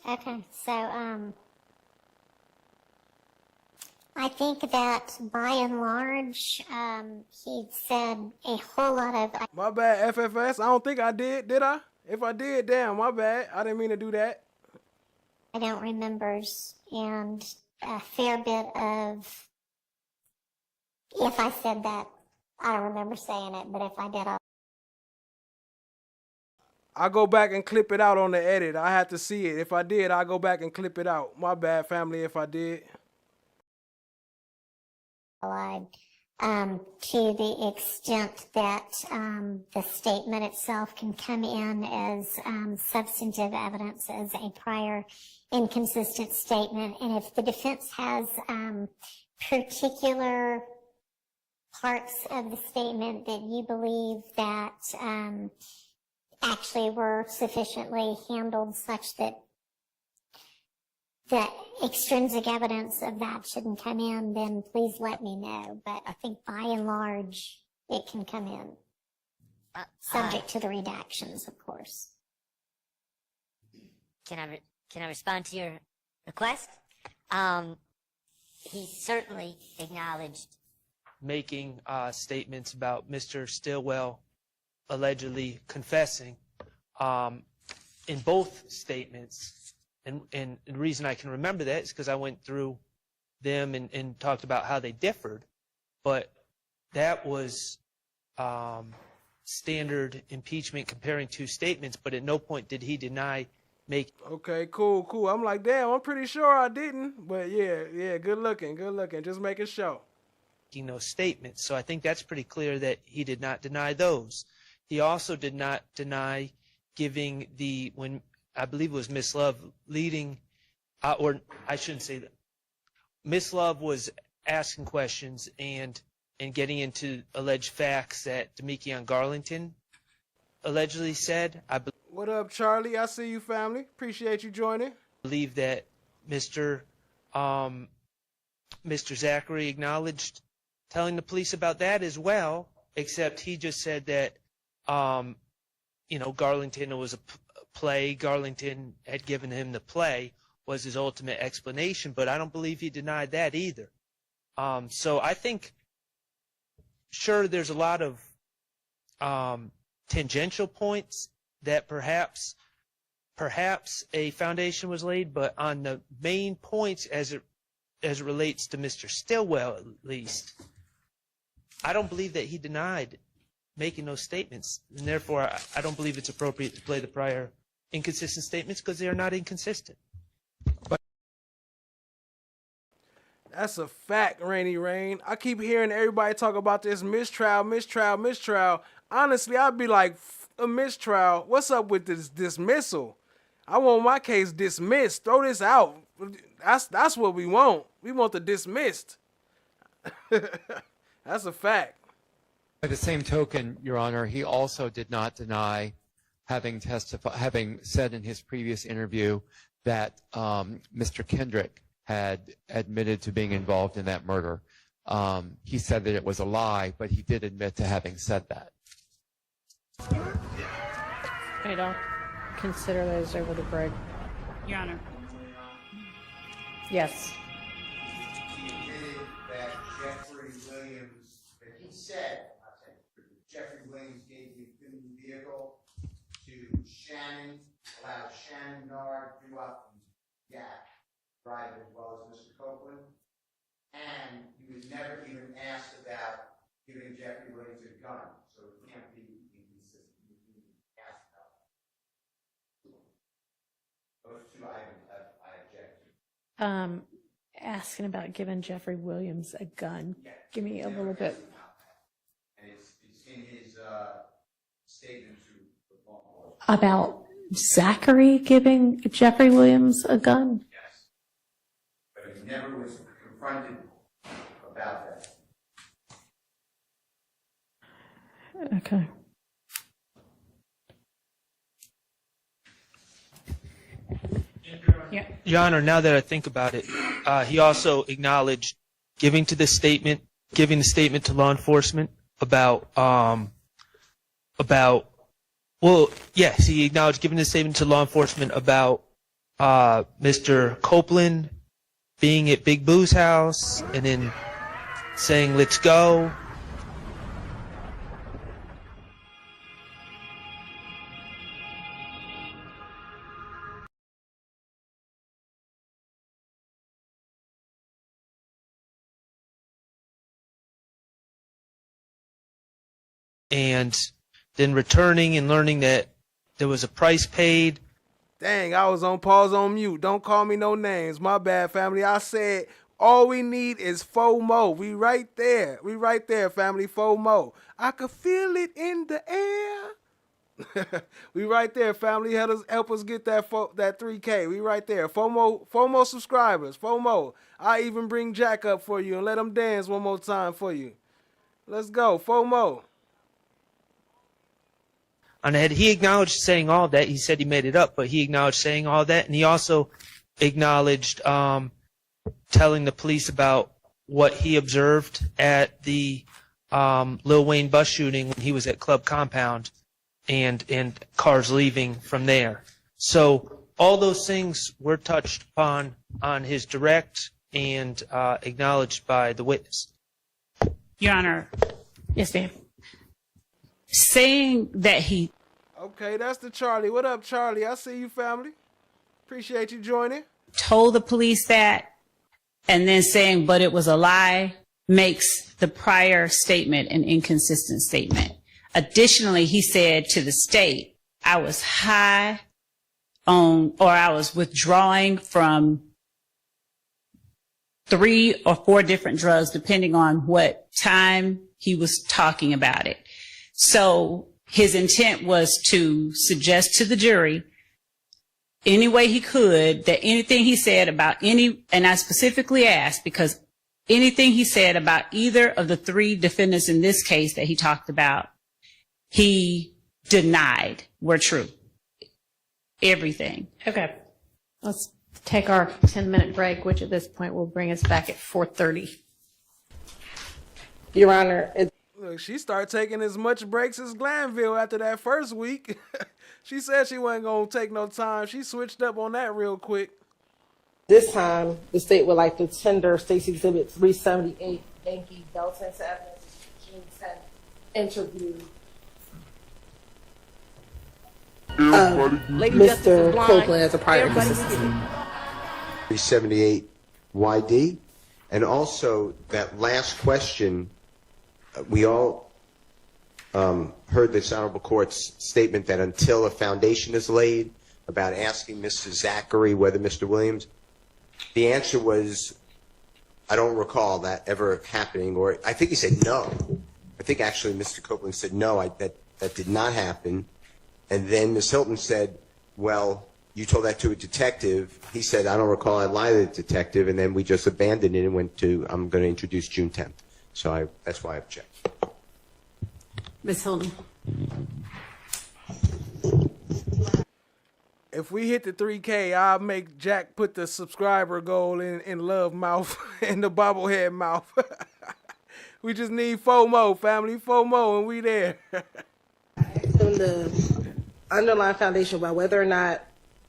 Okay, so I think that by and large, he said a whole lot of. My bad, FFS. I don't think I did I? If I did, damn, my bad. I didn't mean to do that. I don't remember, and a fair bit of. If I said that, I don't remember saying it, but if I did, I'll go back and clip it out on the edit. I have to see it. If I did, I'll go back and clip it out. My bad, family, if I did. I lied. to the extent that the statement itself can come in as substantive evidence as a prior inconsistent statement. And if the defense has particular parts of the statement that you believe that actually were sufficiently handled such that extrinsic evidence of that shouldn't come in, then please let me know. But I think by and large, it can come in, subject to the redactions, of course. Can I respond to your request? He certainly acknowledged making statements about Mr. Stillwell allegedly confessing. In both statements, and the reason I can remember that is because I went through them and talked about how they differed, but that was standard impeachment comparing two statements, but at no point did he deny making. Okay, cool. I'm like, damn, I'm pretty sure I didn't, but yeah, good looking, just making sure. Those statements, so I think that's pretty clear that he did not deny those. He also did not deny giving when I believe it was Miss Love leading, or I shouldn't say that. Miss Love was asking questions and getting into alleged facts that Demekion Garlington allegedly said. What up, Charlie? I see you, family. Appreciate you joining. Believe that Mr. Zachary acknowledged telling the police about that as well, except he just said that, Garlington was a play. Garlington had given him the play was his ultimate explanation, but I don't believe he denied that either. So I think, sure, there's a lot of tangential points that perhaps a foundation was laid, but on the main points as it relates to Mr. Stillwell, at least, I don't believe that he denied making those statements, and therefore I don't believe it's appropriate to play the prior inconsistent statements because they are not inconsistent. That's a fact, Rainy Rain. I keep hearing everybody talk about this mistrial. Honestly, I'd be like, a mistrial? What's up with this dismissal? I want my case dismissed. Throw this out. That's what we want. We want the dismissed. That's a fact. By the same token, Your Honor, he also did not deny having said in his previous interview that Mr. Kendrick had admitted to being involved in that murder. He said that it was a lie, but he did admit to having said that. I don't consider those over the break. Your Honor. Yes. He admitted that Jeffrey Williams, that he said, Jeffrey Williams gave the vehicle to Shannon, allowed Shannon Nard to go up and drive as well as Mr. Copeland. And he was never even asked about giving Jeffrey Williams a gun, so it can't be inconsistent. He didn't ask about that. Those two items I object to. Asking about giving Jeffrey Williams a gun. Give me a little bit. And it's in his statement to the law enforcement. About Zachary giving Jeffrey Williams a gun? Yes. But he never was confronted about that. Okay. Yeah. Your Honor, now that I think about it, he also acknowledged giving the statement to law enforcement about yes, he acknowledged giving the statement to law enforcement about Mr. Copeland being at Big Boo's house and then saying, "Let's go." And then returning and learning that there was a price paid. Dang, I was on pause on mute. Don't call me no names. My bad, family. I said All we need is FOMO. We right there. We right there, family. FOMO. I could feel it in the air. We right there, family. Help us get that 3K. We right there. FOMO subscribers. FOMO. I even bring Jack up for you and let him dance one more time for you. Let's go. FOMO. On the head, he acknowledged saying all that. He said he made it up, but he acknowledged saying all that, and he also acknowledged telling the police about what he observed at the Lil Wayne bus shooting when he was at Club Compound, and cars leaving from there. So all those things were touched upon on his direct and acknowledged by the witness. Your Honor. Yes, ma'am. Saying that he... Okay, that's the Charlie. What up, Charlie? I see you, family. Appreciate you joining. Told the police that, and then saying, but it was a lie, makes the prior statement an inconsistent statement. Additionally, he said to the state, I was high on, or I was withdrawing from 3 or 4 different drugs, depending on what time he was talking about it. So his intent was to suggest to the jury any way he could that anything he said about any, and I specifically asked because anything he said about either of the 3 defendants in this case that he talked about, he denied were true. Everything. Okay. Let's take our 10-minute break, which at this point will bring us back at 4:30. Your Honor, Look, she started taking as much breaks as Glanville after that first week. She said she wasn't going to take no time. She switched up on that real quick. this time the state would like to tender State's Exhibit 378, Yankee Delton to evidence, June 10th interview. Mr. Copeland as a prior consistent. 378 YD, and also that last question, we all heard this honorable court's statement that until a foundation is laid about asking Mr. Zachary whether Mr. Williams, the answer was, I don't recall that ever happening, or I think he said no. I think actually Mr. Copeland said no, that did not happen. And then Ms. Hilton said, well, you told that to a detective. He said, I don't recall I lied to the detective, and then we just abandoned it and went to, I'm going to introduce June 10th. So that's why I object. Ms. Hilton. If we hit the 3K, I'll make Jack put the subscriber goal in love mouth, in the bobblehead mouth. We just need FOMO, family. FOMO, and we there. In the underlying foundation about whether or not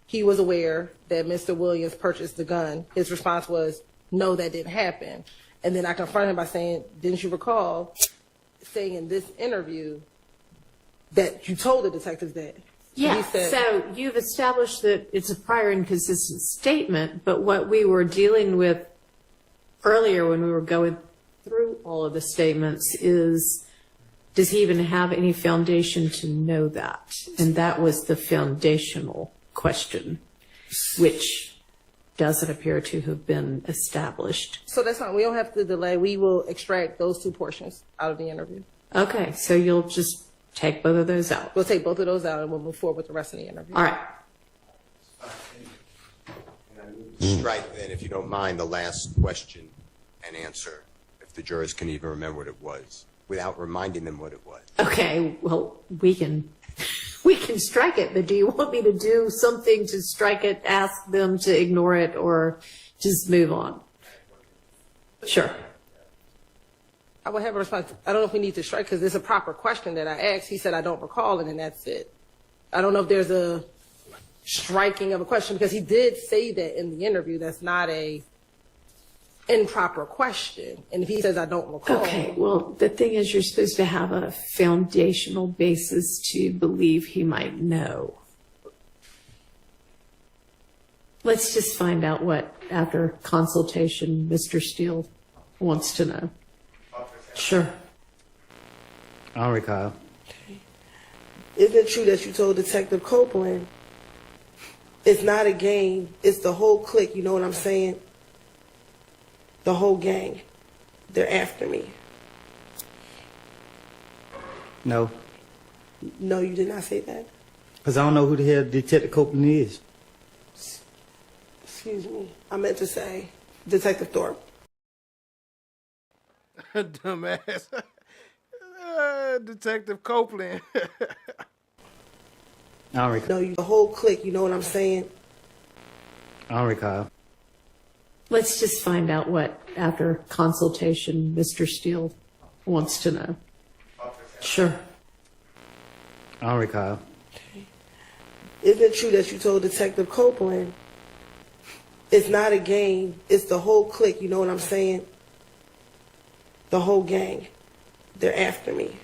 he was aware that Mr. Williams purchased the gun, his response was, no, that didn't happen. And then I confronted him by saying, didn't you recall saying in this interview that you told the detectives that? Yeah, He said, so you've established that it's a prior inconsistent statement, but what we were dealing with earlier when we were going through all of the statements is, does he even have any foundation to know that? And that was the foundational question, which doesn't appear to have been established. so that's fine. We don't have to delay. We will extract those 2 portions out of the interview. Okay, so you'll just take both of those out. We'll take both of those out and we'll move forward with the rest of the interview. All right. Strike then, if you don't mind, the last question and answer, if the jurors can even remember what it was, without reminding them what it was. Okay, well, we can strike it, but do you want me to do something to strike it, ask them to ignore it, or just move on? Sure. I will have a response. I don't know if we need to strike because it's a proper question that I asked. He said, I don't recall, and then that's it. I don't know if there's a striking of a question because he did say that in the interview. That's not a improper question. And if he says, I don't recall. Okay, well, the thing is you're supposed to have a foundational basis to believe he might know. Let's just find out what, after consultation, Mr. Steele wants to know. Sure. I don't recall. Isn't it true that you told Detective Copeland it's not a game, it's the whole clique, you know what I'm saying? The whole gang. They're after me. No, No, you did not say that. because I don't know who the hell Detective Copeland is. Excuse me. I meant to say Detective Thorpe. Dumbass. Detective Copeland. I don't recall. No, you the whole clique, you know what I'm saying? I don't recall. Let's just find out what, after consultation, Mr. Steele wants to know. Sure. I don't recall. Isn't it true that you told Detective Copeland it's not a game, it's the whole clique, you know what I'm saying? The whole gang. They're after me.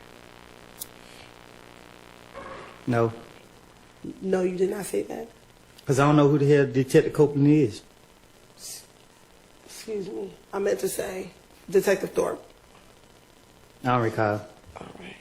No, No, you did not say that. because I don't know who the hell Detective Copeland is. Excuse me. I meant to say Detective Thorpe. I don't recall. All right.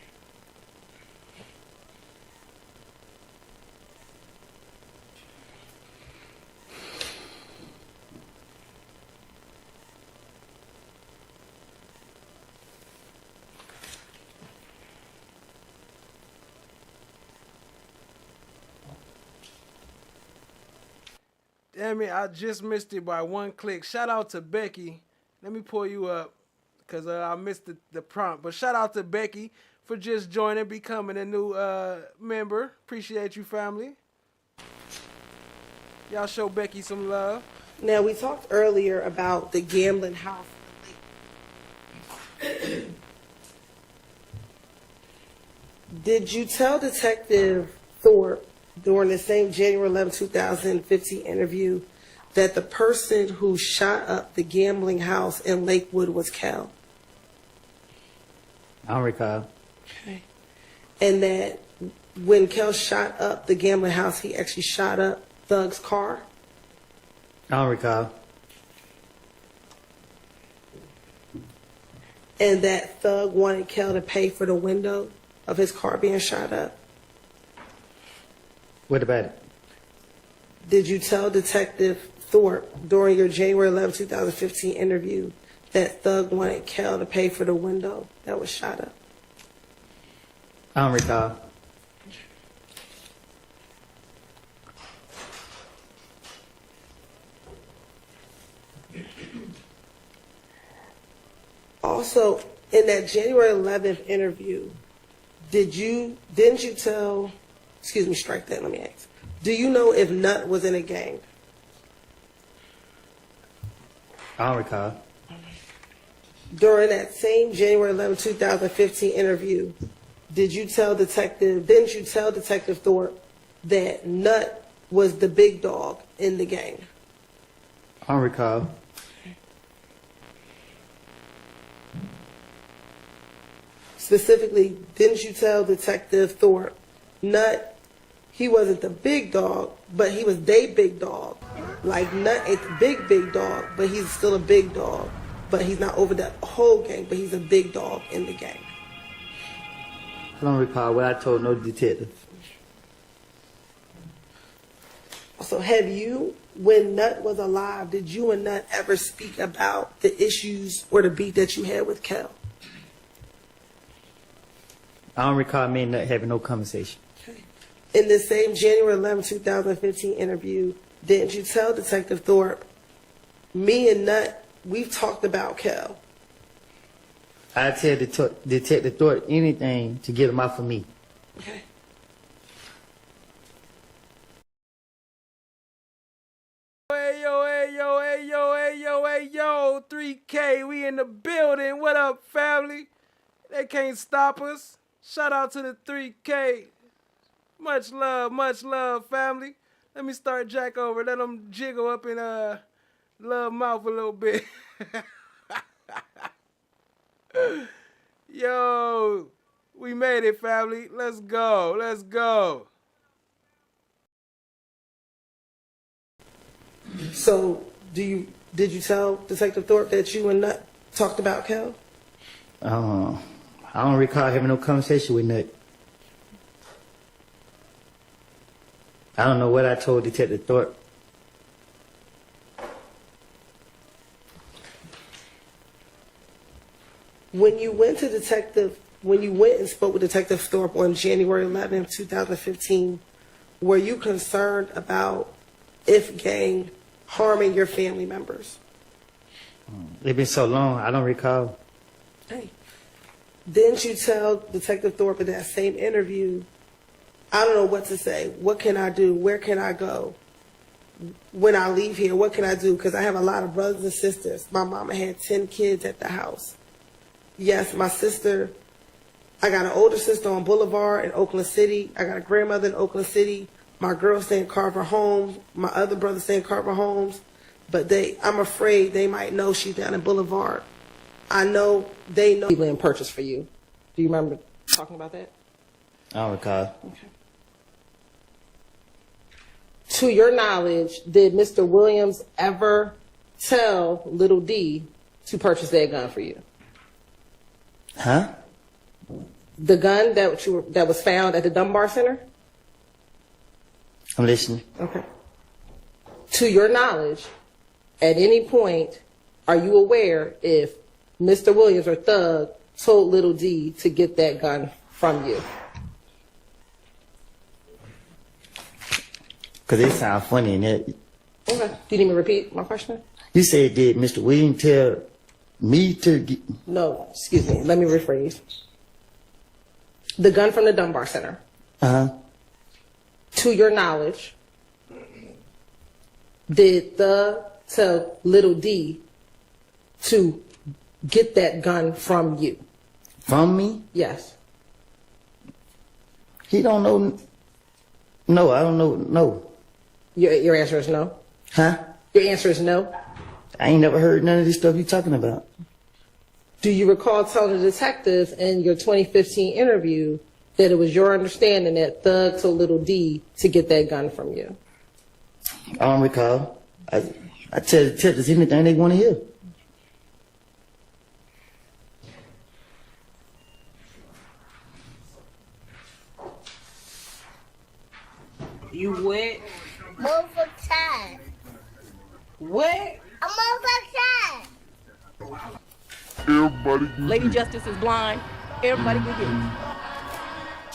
Damn it, I just missed it by one click. Shout out to Becky. Let me pull you up because I missed the prompt. But shout out to Becky for just joining, becoming a new member. Appreciate you, family. Y'all show Becky some love. Now, we talked earlier about the gambling house. Did you tell Detective Thorpe during the same January 11, 2015 interview that the person who shot up the gambling house in Lakewood was Cal? I don't recall. Okay. And that when Kel shot up the gambling house, he actually shot up Thug's car? I don't recall. And that Thug wanted Kel to pay for the window of his car being shot up? What about it? Did you tell Detective Thorpe during your January 11, 2015 interview that Thug wanted Kel to pay for the window that was shot up? I don't recall. Also, in that January 11th interview, didn't you tell, excuse me, strike that, let me ask. Do you know if Nut was in a gang? I don't recall. During that same January 11, 2015 interview, didn't you tell Detective Thorpe that Nut was the big dog in the gang? I don't recall. Specifically, didn't you tell Detective Thorpe Nut, he wasn't the big dog, but he was they big dog? Like Nut ain't the big dog, but he's still a big dog. But he's not over the whole gang, but he's a big dog in the gang. I don't recall what I told no detective. So have you, when Nut was alive, did you and Nut ever speak about the issues or the beef that you had with Kel? I don't recall me and Nut having no conversation. In the same January 11, 2015 interview, didn't you tell Detective Thorpe, me and Nut, we've talked about Kel? I tell Detective Thorpe anything to get him out for me. Okay. Hey yo, 3K, we in the building. What up, family? They can't stop us. Shout out to the 3K. Much love, family. Let me start Jack over. Let them jiggle up in love mouth a little bit. Yo, we made it, family. Let's go. So, did you tell Detective Thorpe that you and Nut talked about Kel? I don't recall having no conversation with Nut. I don't know what I told Detective Thorpe. When you went and spoke with Detective Thorpe on January 11th, 2015, were you concerned about if gang harming your family members? It's been so long, I don't recall. Hey. Didn't you tell Detective Thorpe in that same interview, I don't know what to say. What can I do? Where can I go? When I leave here, what can I do? Because I have a lot of brothers and sisters. My mama had 10 kids at the house. Yes, my sister, I got an older sister on Boulevard in Oakland City. I got a grandmother in Oakland City. My girls stay in Carver Homes. My other brothers stay in Carver Homes. But I'm afraid they might know she's down in Boulevard. I know they know Cleveland purchased for you. Do you remember talking about that? I don't recall. Okay. To your knowledge, did Mr. Williams ever tell Little D to purchase that gun for you? Huh? The gun that was found at the Dunbar Center? I'm listening. Okay. To your knowledge, at any point, are you aware if Mr. Williams or Thug told Little D to get that gun from you? Because it sounds funny in that. Okay. Do you need me to repeat my question? You said, did Mr. Williams tell me to get... No, excuse me. Let me rephrase. The gun from the Dunbar Center. Uh-huh. To your knowledge, did Thug tell Little D to get that gun from you? From me? Yes. He don't know. No, I don't know. No. Your answer is no? Huh? Your answer is no? I ain't never heard none of this stuff you talking about. Do you recall telling the detectives in your 2015 interview that it was your understanding that Thug told Little D to get that gun from you? I don't recall. I tell the detectives anything they want to hear. You went? Move outside. What? I'm outside. Everybody get Lady Justice is blind. Everybody get it.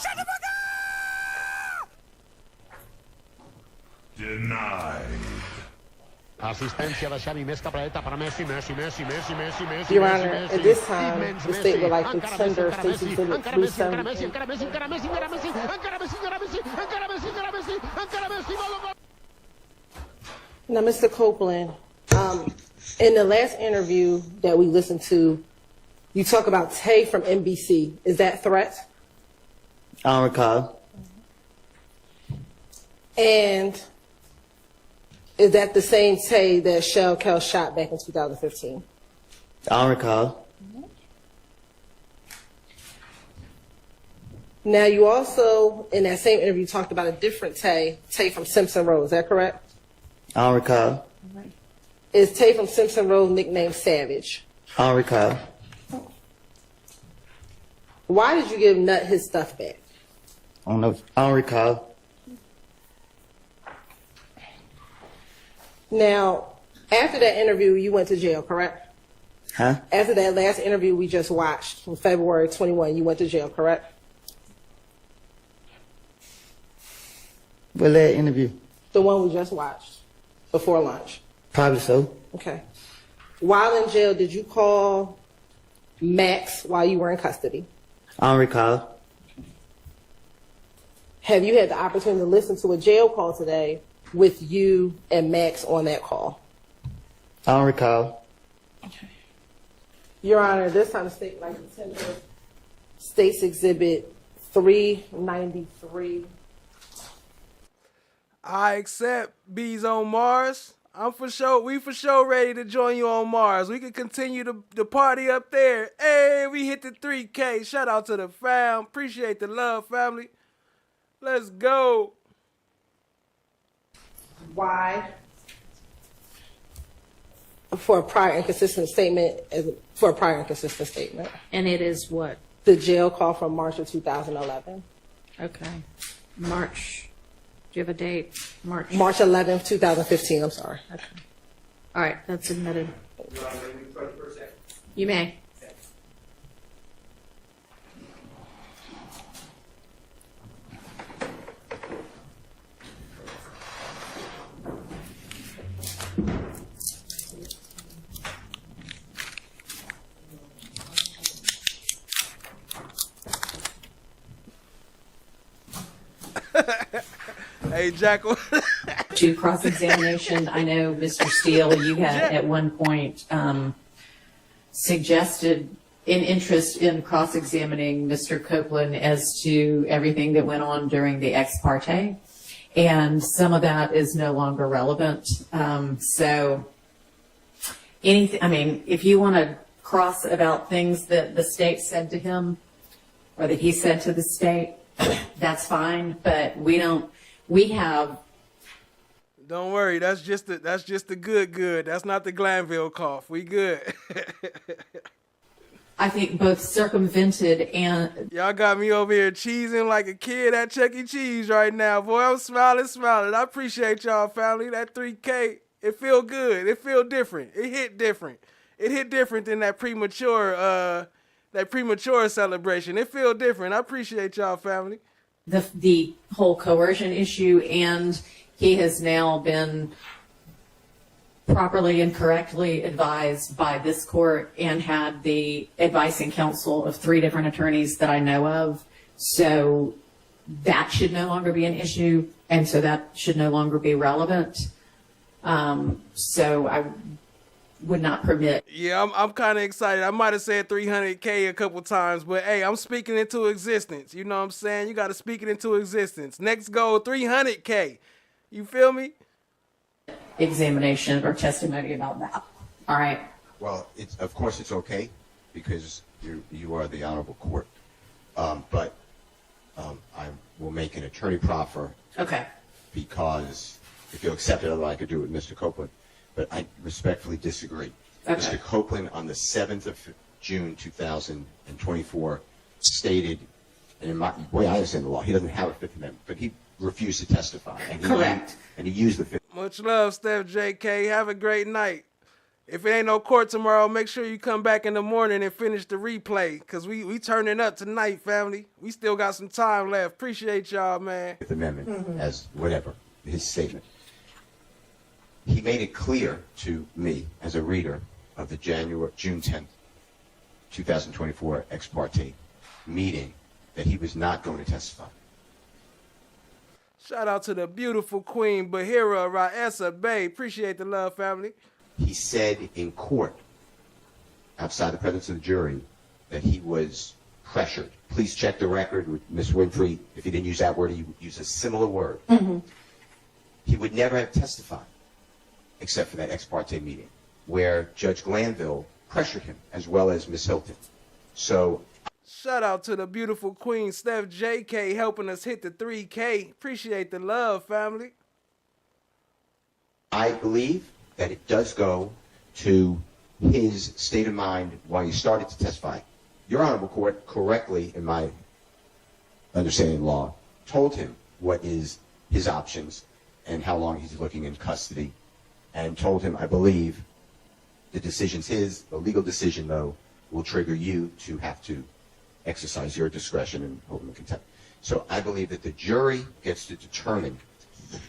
Shut the fuck up! Denied. Assistencia lasciami mesta preta para Messi. Your Honor, at this time, the state would like to tender Stacey Phillips loose Now, Mr. Copeland, in the last interview that we listened to, you talk about Tay from NBC. Is that threat? I don't recall. And is that the same Tay that Shell Kell shot back in 2015? I don't recall. Now, you also, in that same interview, talked about a different Tay from Simpson Road. Is that correct? I don't recall. Is Tay from Simpson Road nicknamed Savage? I don't recall. Why did you give Nut his stuff back? I don't know. I don't recall. Now, after that interview, you went to jail, correct? Huh? After that last interview we just watched from February 21, you went to jail, correct? What last interview? The one we just watched before lunch. Probably so. Okay. While in jail, did you call Max while you were in custody? I don't recall. Have you had the opportunity to listen to a jail call today with you and Max on that call? I don't recall. Your Honor, this time the state like to tender State's Exhibit 393. I accept B's on Mars. We for sure ready to join you on Mars. We can continue the party up there. Hey, we hit the 3K. Shout out to the fam. Appreciate the love, family. Let's go. Why? For a prior inconsistent statement. And it is what? The jail call from March of 2011. Okay. March. Do you have a date? March 11th, 2015. I'm sorry. Okay. All right, that's admitted. You may. Hey, Jackal. To cross-examination, I know, Mr. Steele, you had at one point suggested an interest in cross-examining Mr. Copeland as to everything that went on during the ex parte, and some of that is no longer relevant. So anything, I mean, if you want to cross about things that the state said to him or that he said to the state, that's fine, but we have. Don't worry, that's just the good. That's not the Glanville cough. We good. I think both circumvented and... Y'all got me over here cheesing like a kid at Chuck E. Cheese right now. Boy, I'm smiling. I appreciate y'all, family. That 3K, it feel good. It feel different. It hit different. It hit different than that premature celebration. It feel different. I appreciate y'all, family. The whole coercion issue, and he has now been properly and correctly advised by this court and had the advice and counsel of 3 different attorneys that I know of. So that should no longer be an issue, and so that should no longer be relevant. So I would not permit. Yeah, I'm kind of excited. I might have said 300K a couple times, but hey, I'm speaking into existence. You know what I'm saying? You got to speak it into existence. Next goal, 300K. You feel me? Examination or testimony about that. All right. Well, of course it's okay because you are the honorable court. But I will make an attorney proffer. Okay. Because if you'll accept it, otherwise I could do it with Mr. Copeland. But I respectfully disagree. Okay. Mr. Copeland on the 7th of June 2024 stated, and in my way I understand the law, he doesn't have a Fifth Amendment, but he refused to testify. And correct. And he used the Fifth. Much love, Steph JK. Have a great night. If it ain't no court tomorrow, make sure you come back in the morning and finish the replay, because we turning up tonight, family. We still got some time left. Appreciate y'all, man. Fifth Amendment as whatever, his statement. He made it clear to me as a reader of the June 10th, 2024 ex parte meeting that he was not going to testify. Shout out to the beautiful Queen Bahira Raessa Bay. Appreciate the love, family. He said in court, outside the presence of the jury, that he was pressured. Please check the record with Ms. Winfrey. If he didn't use that word, he used a similar word. He would never have testified except for that ex parte meeting where Judge Glanville pressured him, as well as Ms. Hilton. So, shout out to the beautiful Queen Steph JK helping us hit the 3K. Appreciate the love, family. I believe that it does go to his state of mind while he started to testify. Your Honorable Court, correctly, in my understanding of law, told him what is his options and how long he's looking in custody, and told him, I believe, the decision's his. The legal decision, though, will trigger you to have to exercise your discretion and hold him in contempt. So I believe that the jury gets to determine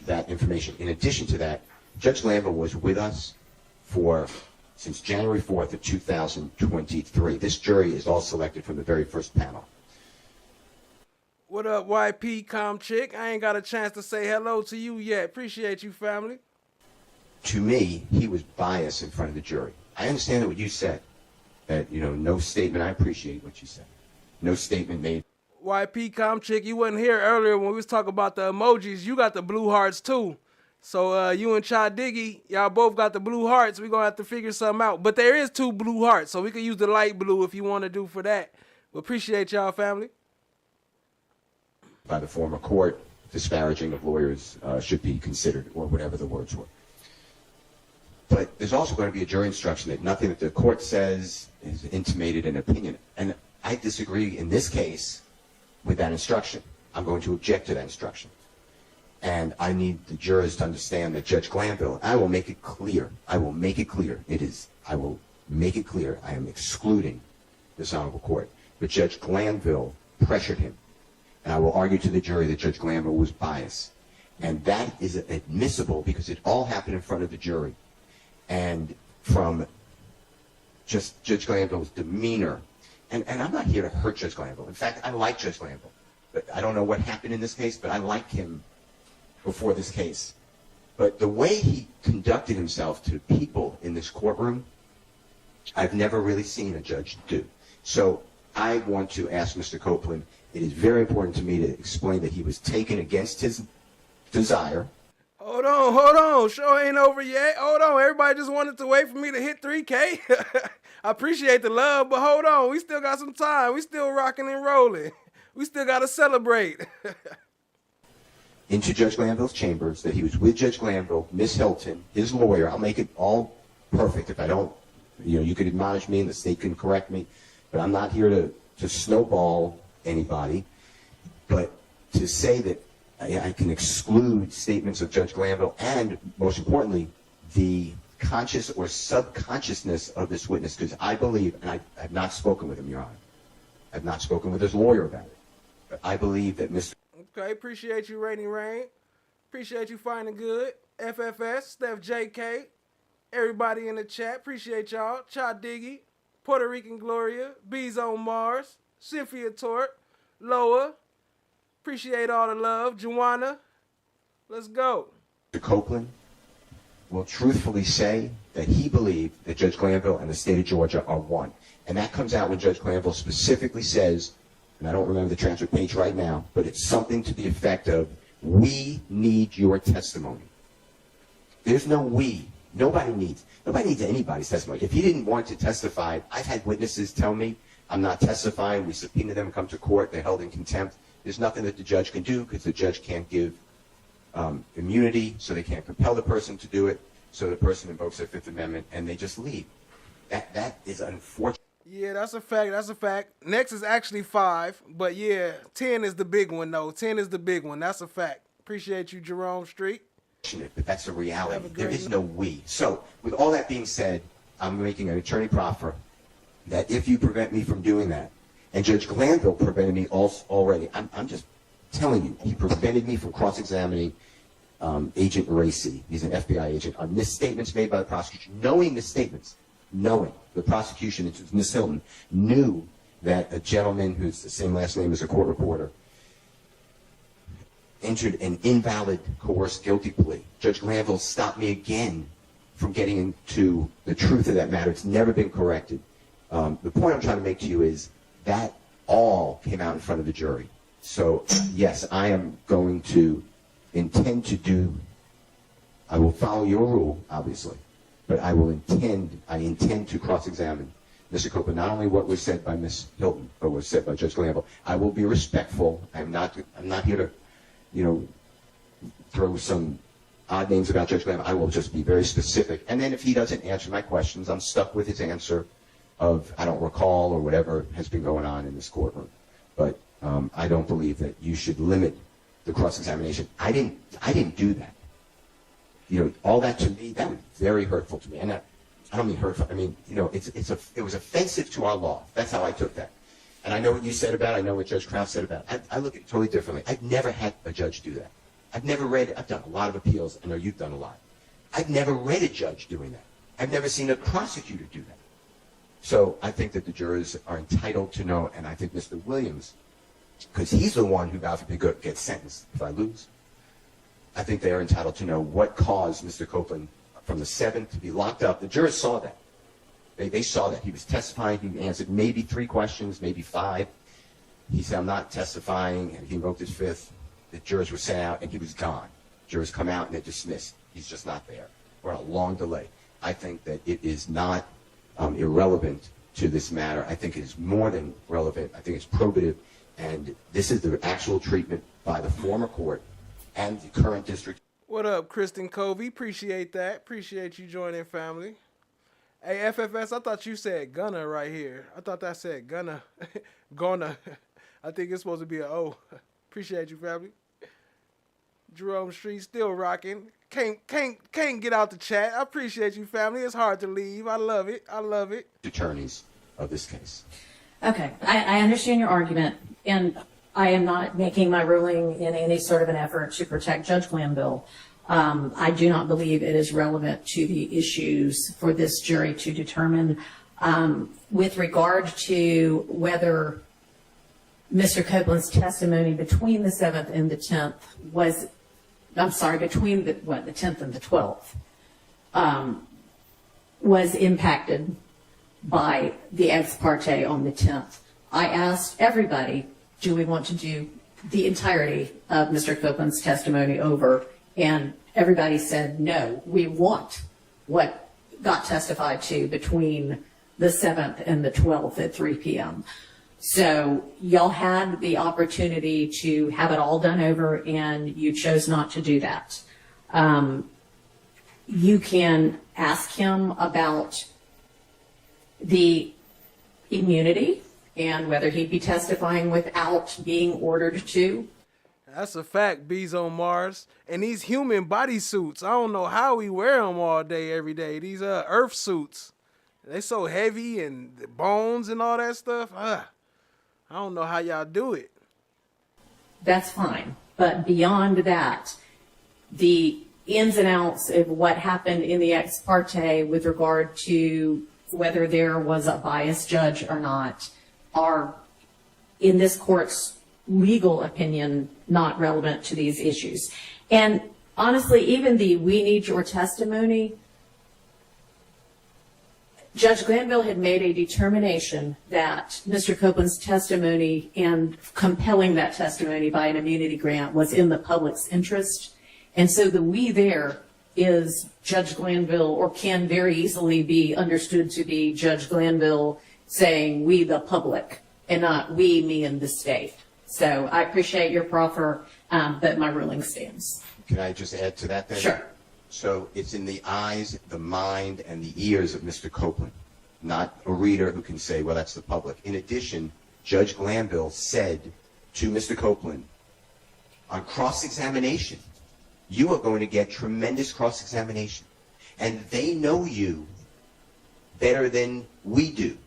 that information. In addition to that, Judge Glanville was with us since January 4th of 2023. This jury is all selected from the very first panel. What up, YP Com Chick? I ain't got a chance to say hello to you yet. Appreciate you, family. To me, he was biased in front of the jury. I understand what you said, that, no statement. I appreciate what you said. No statement made. YP Com Chick, you wasn't here earlier when we was talking about the emojis. You got the blue hearts, too. So you and Chad Diggy, y'all both got the blue hearts. We're going to have to figure something out. But there is 2 blue hearts, so we can use the light blue if you want to do for that. We appreciate y'all, family. By the former court, disparaging of lawyers should be considered, or whatever the words were. But there's also going to be a jury instruction that nothing that the court says is intimated an opinion. And I disagree in this case with that instruction. I'm going to object to that instruction. And I need the jurors to understand that Judge Glanville, I will make it clear. I will make it clear. I will make it clear. I am excluding this honorable court. But Judge Glanville pressured him. And I will argue to the jury that Judge Glanville was biased. And that is admissible because it all happened in front of the jury. And from just Judge Glanville's demeanor, and I'm not here to hurt Judge Glanville. In fact, I like Judge Glanville. But I don't know what happened in this case, but I like him before this case. But the way he conducted himself to people in this courtroom, I've never really seen a judge do. So I want to ask Mr. Copeland, it is very important to me to explain that he was taken against his desire. Hold on. Show ain't over yet. Hold on. Everybody just wanted to wait for me to hit 3K. I appreciate the love, but hold on. We still got some time. We still rocking and rolling. We still got to celebrate. Into Judge Glanville's chambers, that he was with Judge Glanville, Miss Hilton, his lawyer. I'll make it all perfect. If I don't, you could admonish me and the state can correct me, but I'm not here to snowball anybody. But to say that I can exclude statements of Judge Glanville and, most importantly, the conscious or subconsciousness of this witness, because I believe, and I have not spoken with him, Your Honor. I've not spoken with his lawyer about it. But I believe that Mr. Okay, appreciate you, Rainy Rain. Appreciate you finding good. FFS, Steph JK, everybody in the chat. Appreciate y'all. Cha Diggy, Puerto Rican Gloria, Bees on Mars, Cynthia Tort, Loa. Appreciate all the love. Joanna, let's go. Copeland will truthfully say that he believed that Judge Glanville and the state of Georgia are one. And that comes out when Judge Glanville specifically says, and I don't remember the transcript page right now, but it's something to the effect of, we need your testimony. There's no we. Nobody needs anybody's testimony. If he didn't want to testify, I've had witnesses tell me, I'm not testifying, we subpoena them, come to court, they're held in contempt. There's nothing that the judge can do because the judge can't give immunity, so they can't compel the person to do it, so the person invokes their Fifth Amendment, and they just leave. That is unfortunate. Yeah, that's a fact. Next is actually 5, but yeah, 10 is the big one, though. 10 is the big one. That's a fact. Appreciate you, Jerome Street. But that's a reality. There is no we. So, with all that being said, I'm making an attorney proffer that if you prevent me from doing that, and Judge Glanville prevented me already, I'm just telling you, he prevented me from cross-examining Agent Racy. He's an FBI agent on misstatements made by the prosecution, knowing the prosecution, Ms. Hilton, knew that a gentleman who's the same last name as a court reporter entered an invalid, coerced guilty plea. Judge Glanville stopped me again from getting into the truth of that matter. It's never been corrected. The point I'm trying to make to you is that all came out in front of the jury. So, yes, I am going to intend to do, I will follow your rule, obviously, but I intend to cross-examine Mr. Copeland, not only what was said by Ms. Hilton, but what was said by Judge Glanville. I will be respectful. I'm not here to, throw some odd names about Judge Glanville. I will just be very specific. And then if he doesn't answer my questions, I'm stuck with his answer of, I don't recall, or whatever has been going on in this courtroom. But I don't believe that you should limit the cross-examination. I didn't do that. All that to me, that was very hurtful to me. And I don't mean hurtful. I mean, it was offensive to our law. That's how I took that. And I know what you said about it. I know what Judge Krause said about it. I look at it totally differently. I've never had a judge do that. I've done a lot of appeals. I know you've done a lot. I've never read a judge doing that. I've never seen a prosecutor do that. So I think that the jurors are entitled to know, and I think Mr. Williams, because he's the one who, God forbid, gets sentenced if I lose, I think they are entitled to know what caused Mr. Copeland from the 7th to be locked up. The jurors saw that. They saw that. He was testifying. He answered maybe 3 questions, maybe 5. He said, I'm not testifying, and he invoked his 5th. The jurors were sent out, and he was gone. Jurors come out, and they're dismissed. He's just not there. We're on a long delay. I think that it is not irrelevant to this matter. I think it is more than relevant. I think it's probative, and this is the actual treatment by the former court and the current district. What up, Kristen Covey? Appreciate that. Appreciate you joining, family. Hey, FFS, I thought you said Gunna right here. I thought that said Gunna. Gonna. I think it's supposed to be an O. Appreciate you, family. Jerome Street still rocking. Can't get out the chat. I appreciate you, family. It's hard to leave. I love it. Attorneys of this case. Okay, I understand your argument, and I am not making my ruling in any sort of an effort to protect Judge Glanville. I do not believe it is relevant to the issues for this jury to determine. With regard to whether Mr. Copeland's testimony between the 7th and the 10th was I'm sorry, between the 10th and the 12th, was impacted by the ex parte on the 10th. I asked everybody, do we want to do the entirety of Mr. Copeland's testimony over? And everybody said, no, we want what got testified to between the 7th and the 12th at 3 p.m. So y'all had the opportunity to have it all done over, and you chose not to do that. You can ask him about the immunity and whether he'd be testifying without being ordered to. That's a fact, Bees on Mars. And these human body suits, I don't know how we wear them all day, every day. These Earth suits, they so heavy, and the bones and all that stuff. I don't know how y'all do it. That's fine. But beyond that, the ins and outs of what happened in the ex parte with regard to whether there was a biased judge or not are, in this court's legal opinion, not relevant to these issues. And honestly, even the "we need your testimony," Judge Glanville had made a determination that Mr. Copeland's testimony and compelling that testimony by an immunity grant was in the public's interest. And so the "we" there is Judge Glanville, or can very easily be understood to be Judge Glanville saying "we, the public," and not "we, me, and the state." So I appreciate your proffer, but my ruling stands. Can I just add to that then? Sure. So it's in the eyes, the mind, and the ears of Mr. Copeland, not a reader who can say, well, that's the public. In addition, Judge Glanville said to Mr. Copeland, on cross-examination, you are going to get tremendous cross-examination. And they know you better than we do.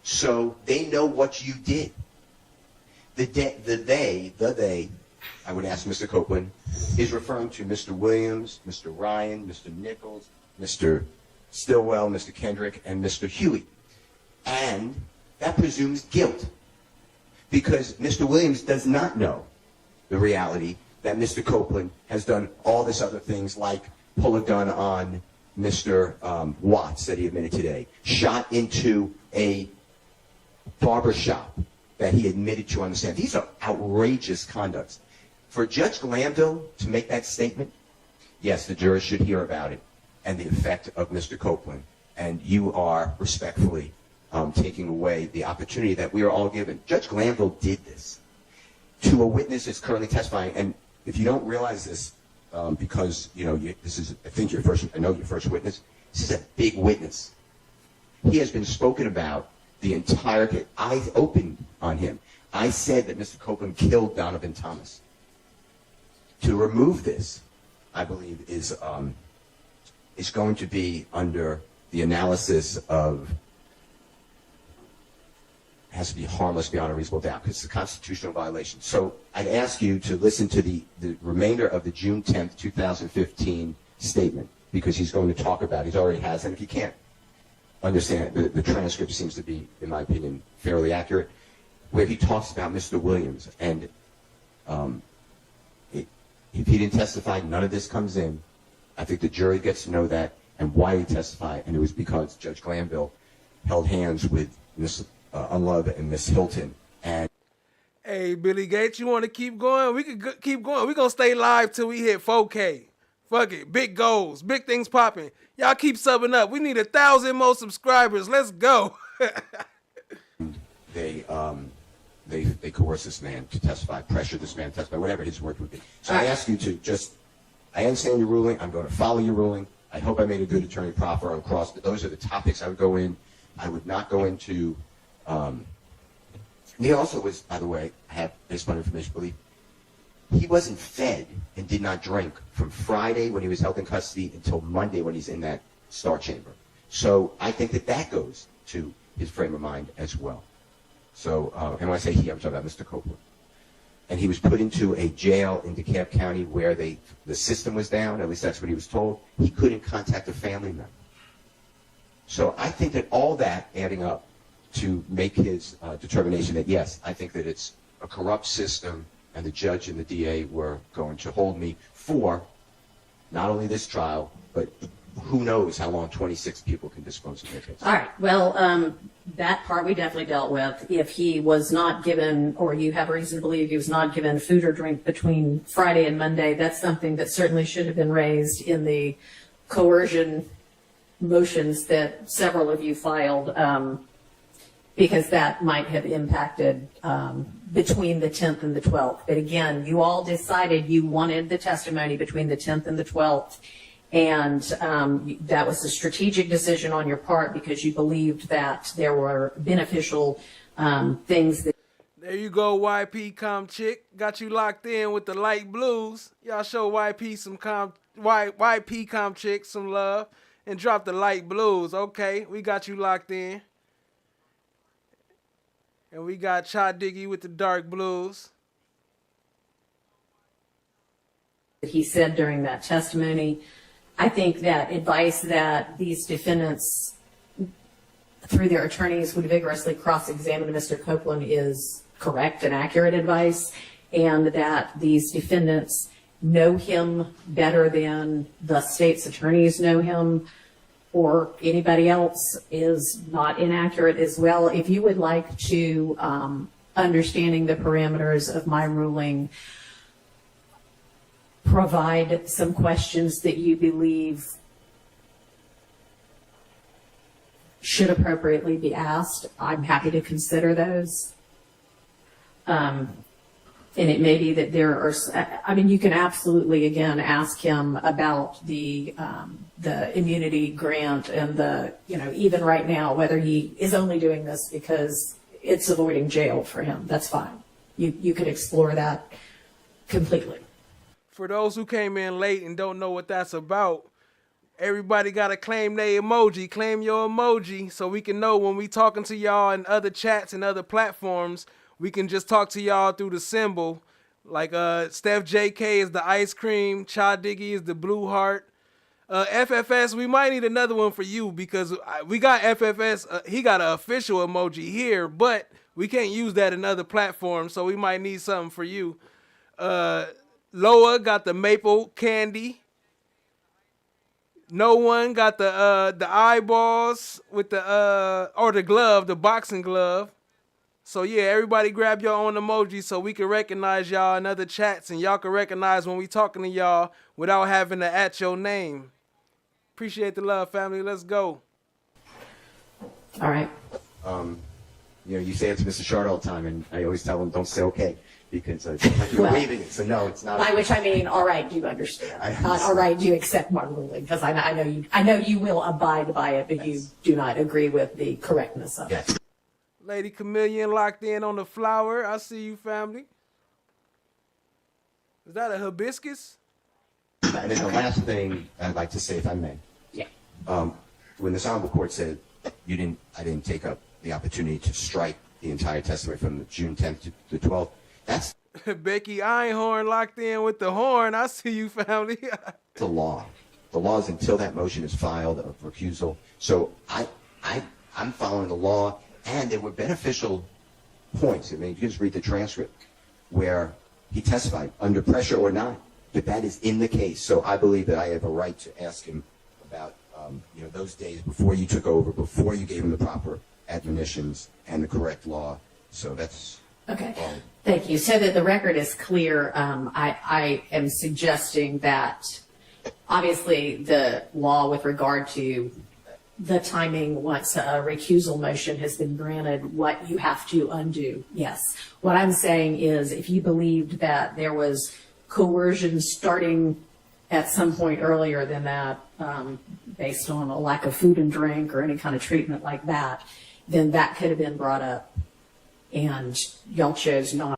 So they know what you did. The they, I would ask Mr. Copeland, is referring to Mr. Williams, Mr. Ryan, Mr. Nichols, Mr. Stillwell, Mr. Kendrick, and Mr. Huey. And that presumes guilt, because Mr. Williams does not know the reality that Mr. Copeland has done all this other things, like pull a gun on Mr. Watts that he admitted today, shot into a barber shop that he admitted to on the stand. These are outrageous conducts. For Judge Glanville to make that statement, yes, the jurors should hear about it and the effect of Mr. Copeland. And you are respectfully taking away the opportunity that we are all given. Judge Glanville did this to a witness that's currently testifying. And if you don't realize this, because this is, I know your first witness. This is a big witness. He has been spoken about the entire case. I opened on him. I said that Mr. Copeland killed Donovan Thomas. To remove this, I believe, is going to be under the analysis of, has to be harmless beyond a reasonable doubt, because it's a constitutional violation. So I'd ask you to listen to the remainder of the June 10th, 2015 statement, because he's going to talk about it. He already has, and if you can't understand it, the transcript seems to be, in my opinion, fairly accurate, where he talks about Mr. Williams. And if he didn't testify, none of this comes in. I think the jury gets to know that and why he testified, and it was because Judge Glanville held hands with Ms. Unlove and Miss Hilton. And hey, Billy Gates, you want to keep going? We can keep going. We're going to stay live till we hit 4K. Fuck it. Big goals. Big things popping. Y'all keep subbing up. We need 1,000 more subscribers. Let's go. They coerce this man to testify, pressure this man to testify, whatever his word would be. So I ask you to just, I understand your ruling. I'm going to follow your ruling. I hope I made a good attorney proffer on cross, but those are the topics I would go in. I would not go into, he also was, by the way, I have based on information belief, he wasn't fed and did not drink from Friday when he was held in custody until Monday when he's in that star chamber. So I think that goes to his frame of mind as well. So, and when I say he, I'm talking about Mr. Copeland. And he was put into a jail in DeKalb County where the system was down, at least that's what he was told. He couldn't contact a family member. So I think that all that adding up to make his determination that, yes, I think that it's a corrupt system and the judge and the DA were going to hold me for not only this trial, but who knows how long 26 people can dispose of their case. All right. Well, that part we definitely dealt with. If he was not given, or you have reason to believe he was not given food or drink between Friday and Monday, that's something that certainly should have been raised in the coercion motions that several of you filed, because that might have impacted between the 10th and the 12th. But again, you all decided you wanted the testimony between the 10th and the 12th. And that was a strategic decision on your part because you believed that there were beneficial things that. There you go, YP Com Chick. Got you locked in with the light blues. Y'all show YP YP Com Chick some love and drop the light blues. Okay, we got you locked in. And we got Cha Diggy with the dark blues. He said during that testimony. I think that advice that these defendants, through their attorneys, would vigorously cross-examine Mr. Copeland is correct and accurate advice, and that these defendants know him better than the state's attorneys know him or anybody else is not inaccurate as well. If you would like to, understanding the parameters of my ruling, provide some questions that you believe should appropriately be asked, I'm happy to consider those. And it may be that there are, I mean, you can absolutely, again, ask him about the immunity grant and the, you know, even right now, whether he is only doing this because it's avoiding jail for him. That's fine. You could explore that completely. For those who came in late and don't know what that's about, everybody got to claim their emoji. Claim your emoji so we can know when we talking to y'all in other chats and other platforms, we can just talk to y'all through the symbol. Like Steph JK is the ice cream, Cha Diggy is the blue heart. FFS, we might need another one for you because we got FFS. He got an official emoji here, but we can't use that in other platforms, so we might need something for you. Loa got the maple candy. No one got the eyeballs with the or the glove, the boxing glove. So yeah, everybody grab your own emoji so we can recognize y'all in other chats and y'all can recognize when we talking to y'all without having to at your name. Appreciate the love, family. Let's go. All right. You know, you say it to Mr. Shard all the time, and I always tell him, don't say okay, because like you're waving it. So no, it's not. By which I mean, all right, do you understand? Not all right, do you accept my ruling? Because I know you will abide by it, but you do not agree with the correctness of it. Lady Chameleon locked in on the flower. I see you, family. Is that a hibiscus? And then the last thing I'd like to say, if I may. Yeah. When this honorable court said I didn't take up the opportunity to strike the entire testimony from the June 10th to the 12th, that's Becky Einhorn locked in with the horn. I see you, family. the law. The law is until that motion is filed of recusal. So I'm following the law, and there were beneficial points. I mean, you can just read the transcript where he testified under pressure or not, but that is in the case. So I believe that I have a right to ask him about those days before you took over, before you gave him the proper admonitions and the correct law. So that's okay. Thank you. So that the record is clear, I am suggesting that obviously the law with regard to the timing once a recusal motion has been granted, what you have to undo. Yes. What I'm saying is if you believed that there was coercion starting at some point earlier than that, based on a lack of food and drink or any kind of treatment like that, then that could have been brought up, and y'all chose not.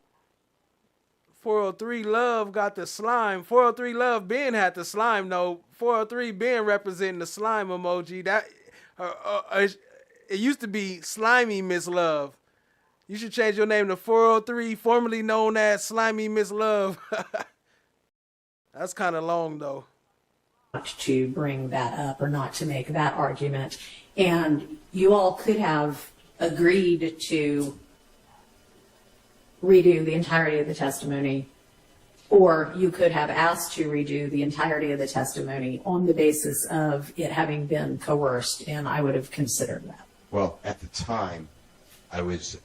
403 Love got the slime. 403 Love Ben had the slime though. 403 Ben representing the slime emoji. That it used to be Slimy Miss Love. You should change your name to 403, formerly known as Slimy Miss Love. That's kind of long though. To bring that up or not to make that argument, and you all could have agreed to redo the entirety of the testimony, or you could have asked to redo the entirety of the testimony on the basis of it having been coerced, and I would have considered that. Well, at the time, I was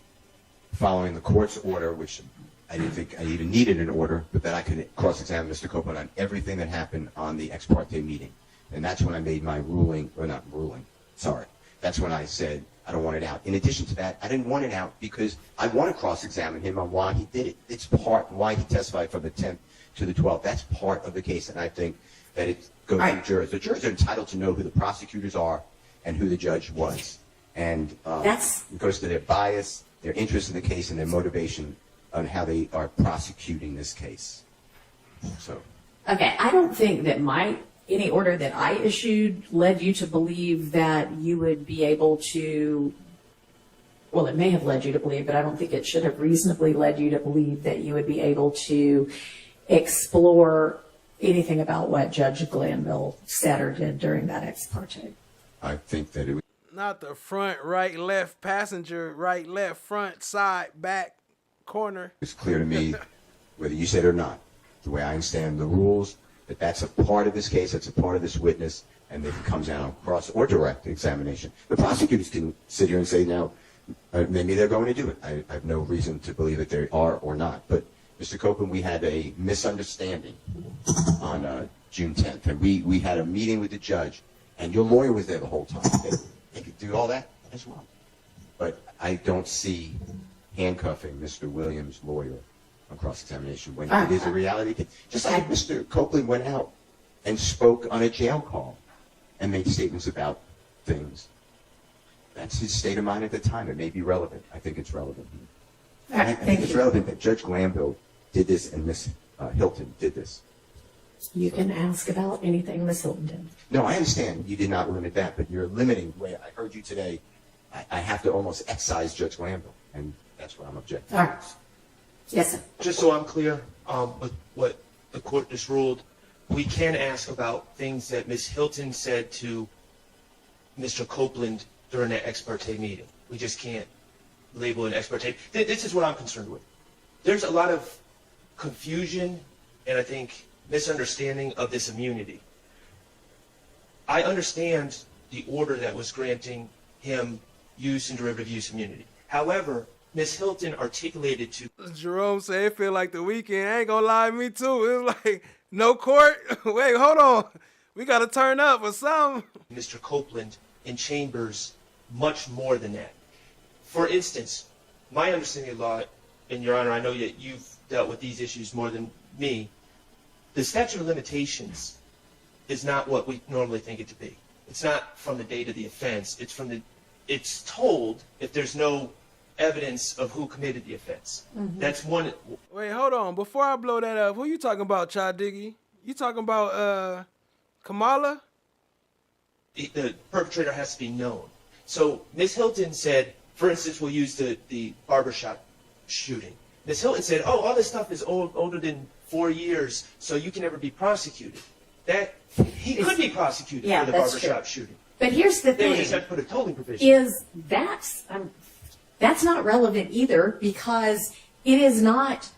following the court's order, which I didn't think I even needed an order, but that I could cross-examine Mr. Copeland on everything that happened on the ex parte meeting. And that's when I made my ruling, or not ruling, sorry. That's when I said I don't want it out. In addition to that, I didn't want it out because I want to cross-examine him on why he did it. It's part why he testified from the 10th to the 12th. That's part of the case, and I think that it goes to the jurors. The jurors are entitled to know who the prosecutors are and who the judge was. And it goes to their bias, their interest in the case, and their motivation on how they are prosecuting this case. So. Okay, I don't think that any order that I issued led you to believe that you would be able to, well, it may have led you to believe, but I don't think it should have reasonably led you to believe that you would be able to explore anything about what Judge Glanville said or did during that ex parte. I think that it was not the front, right, left, passenger, right, left, front, side, back, corner. It's clear to me, whether you said it or not, the way I understand the rules, that's a part of this case, that's a part of this witness, and if it comes out on cross or direct examination, the prosecutors can sit here and say, now, maybe they're going to do it. I have no reason to believe that they are or not. But, Mr. Copeland, we had a misunderstanding on June 10th, and we had a meeting with the judge, and your lawyer was there the whole time. They could do all that as well. But I don't see handcuffing Mr. Williams' lawyer on cross-examination when it is a reality case. Just like Mr. Copeland went out and spoke on a jail call and made statements about things. That's his state of mind at the time. It may be relevant. I think it's relevant. I think it's relevant that Judge Glanville did this and Miss Hilton did this. You can ask about anything Miss Hilton did. No, I understand you did not limit that, but you're limiting the way I heard you today. I have to almost excise Judge Glanville, and that's what I'm objecting to. All right. Yes, sir. Just so I'm clear, with what the court just ruled, we can ask about things that Ms. Hilton said to Mr. Copeland during that ex parte meeting. We just can't label it ex parte. This is what I'm concerned with. There's a lot of confusion and I think misunderstanding of this immunity. I understand the order that was granting him use and derivative use immunity. However, Ms. Hilton articulated to Jerome said it feel like the weekend. I ain't gonna lie, me too. It's like no court. Wait, hold on. We gotta turn up or something. Mr. Copeland in chambers much more than that. For instance, my understanding of law, and Your Honor, I know that you've dealt with these issues more than me. The statute of limitations is not what we normally think it to be. It's not from the date of the offense. It's told if there's no evidence of who committed the offense. Mm-hmm. That's one. Wait, hold on. Before I blow that up, who you talking about, Chad Diggy? You talking about Kamala? The perpetrator has to be known. So Ms. Hilton said, for instance, we'll use the barbershop shooting. Ms. Hilton said, oh, all this stuff is older than 4 years, so you can never be prosecuted. That he could be prosecuted for the barbershop shooting. But here's the thing: they just have to put a tolling provision. Is that's not relevant either, because it is not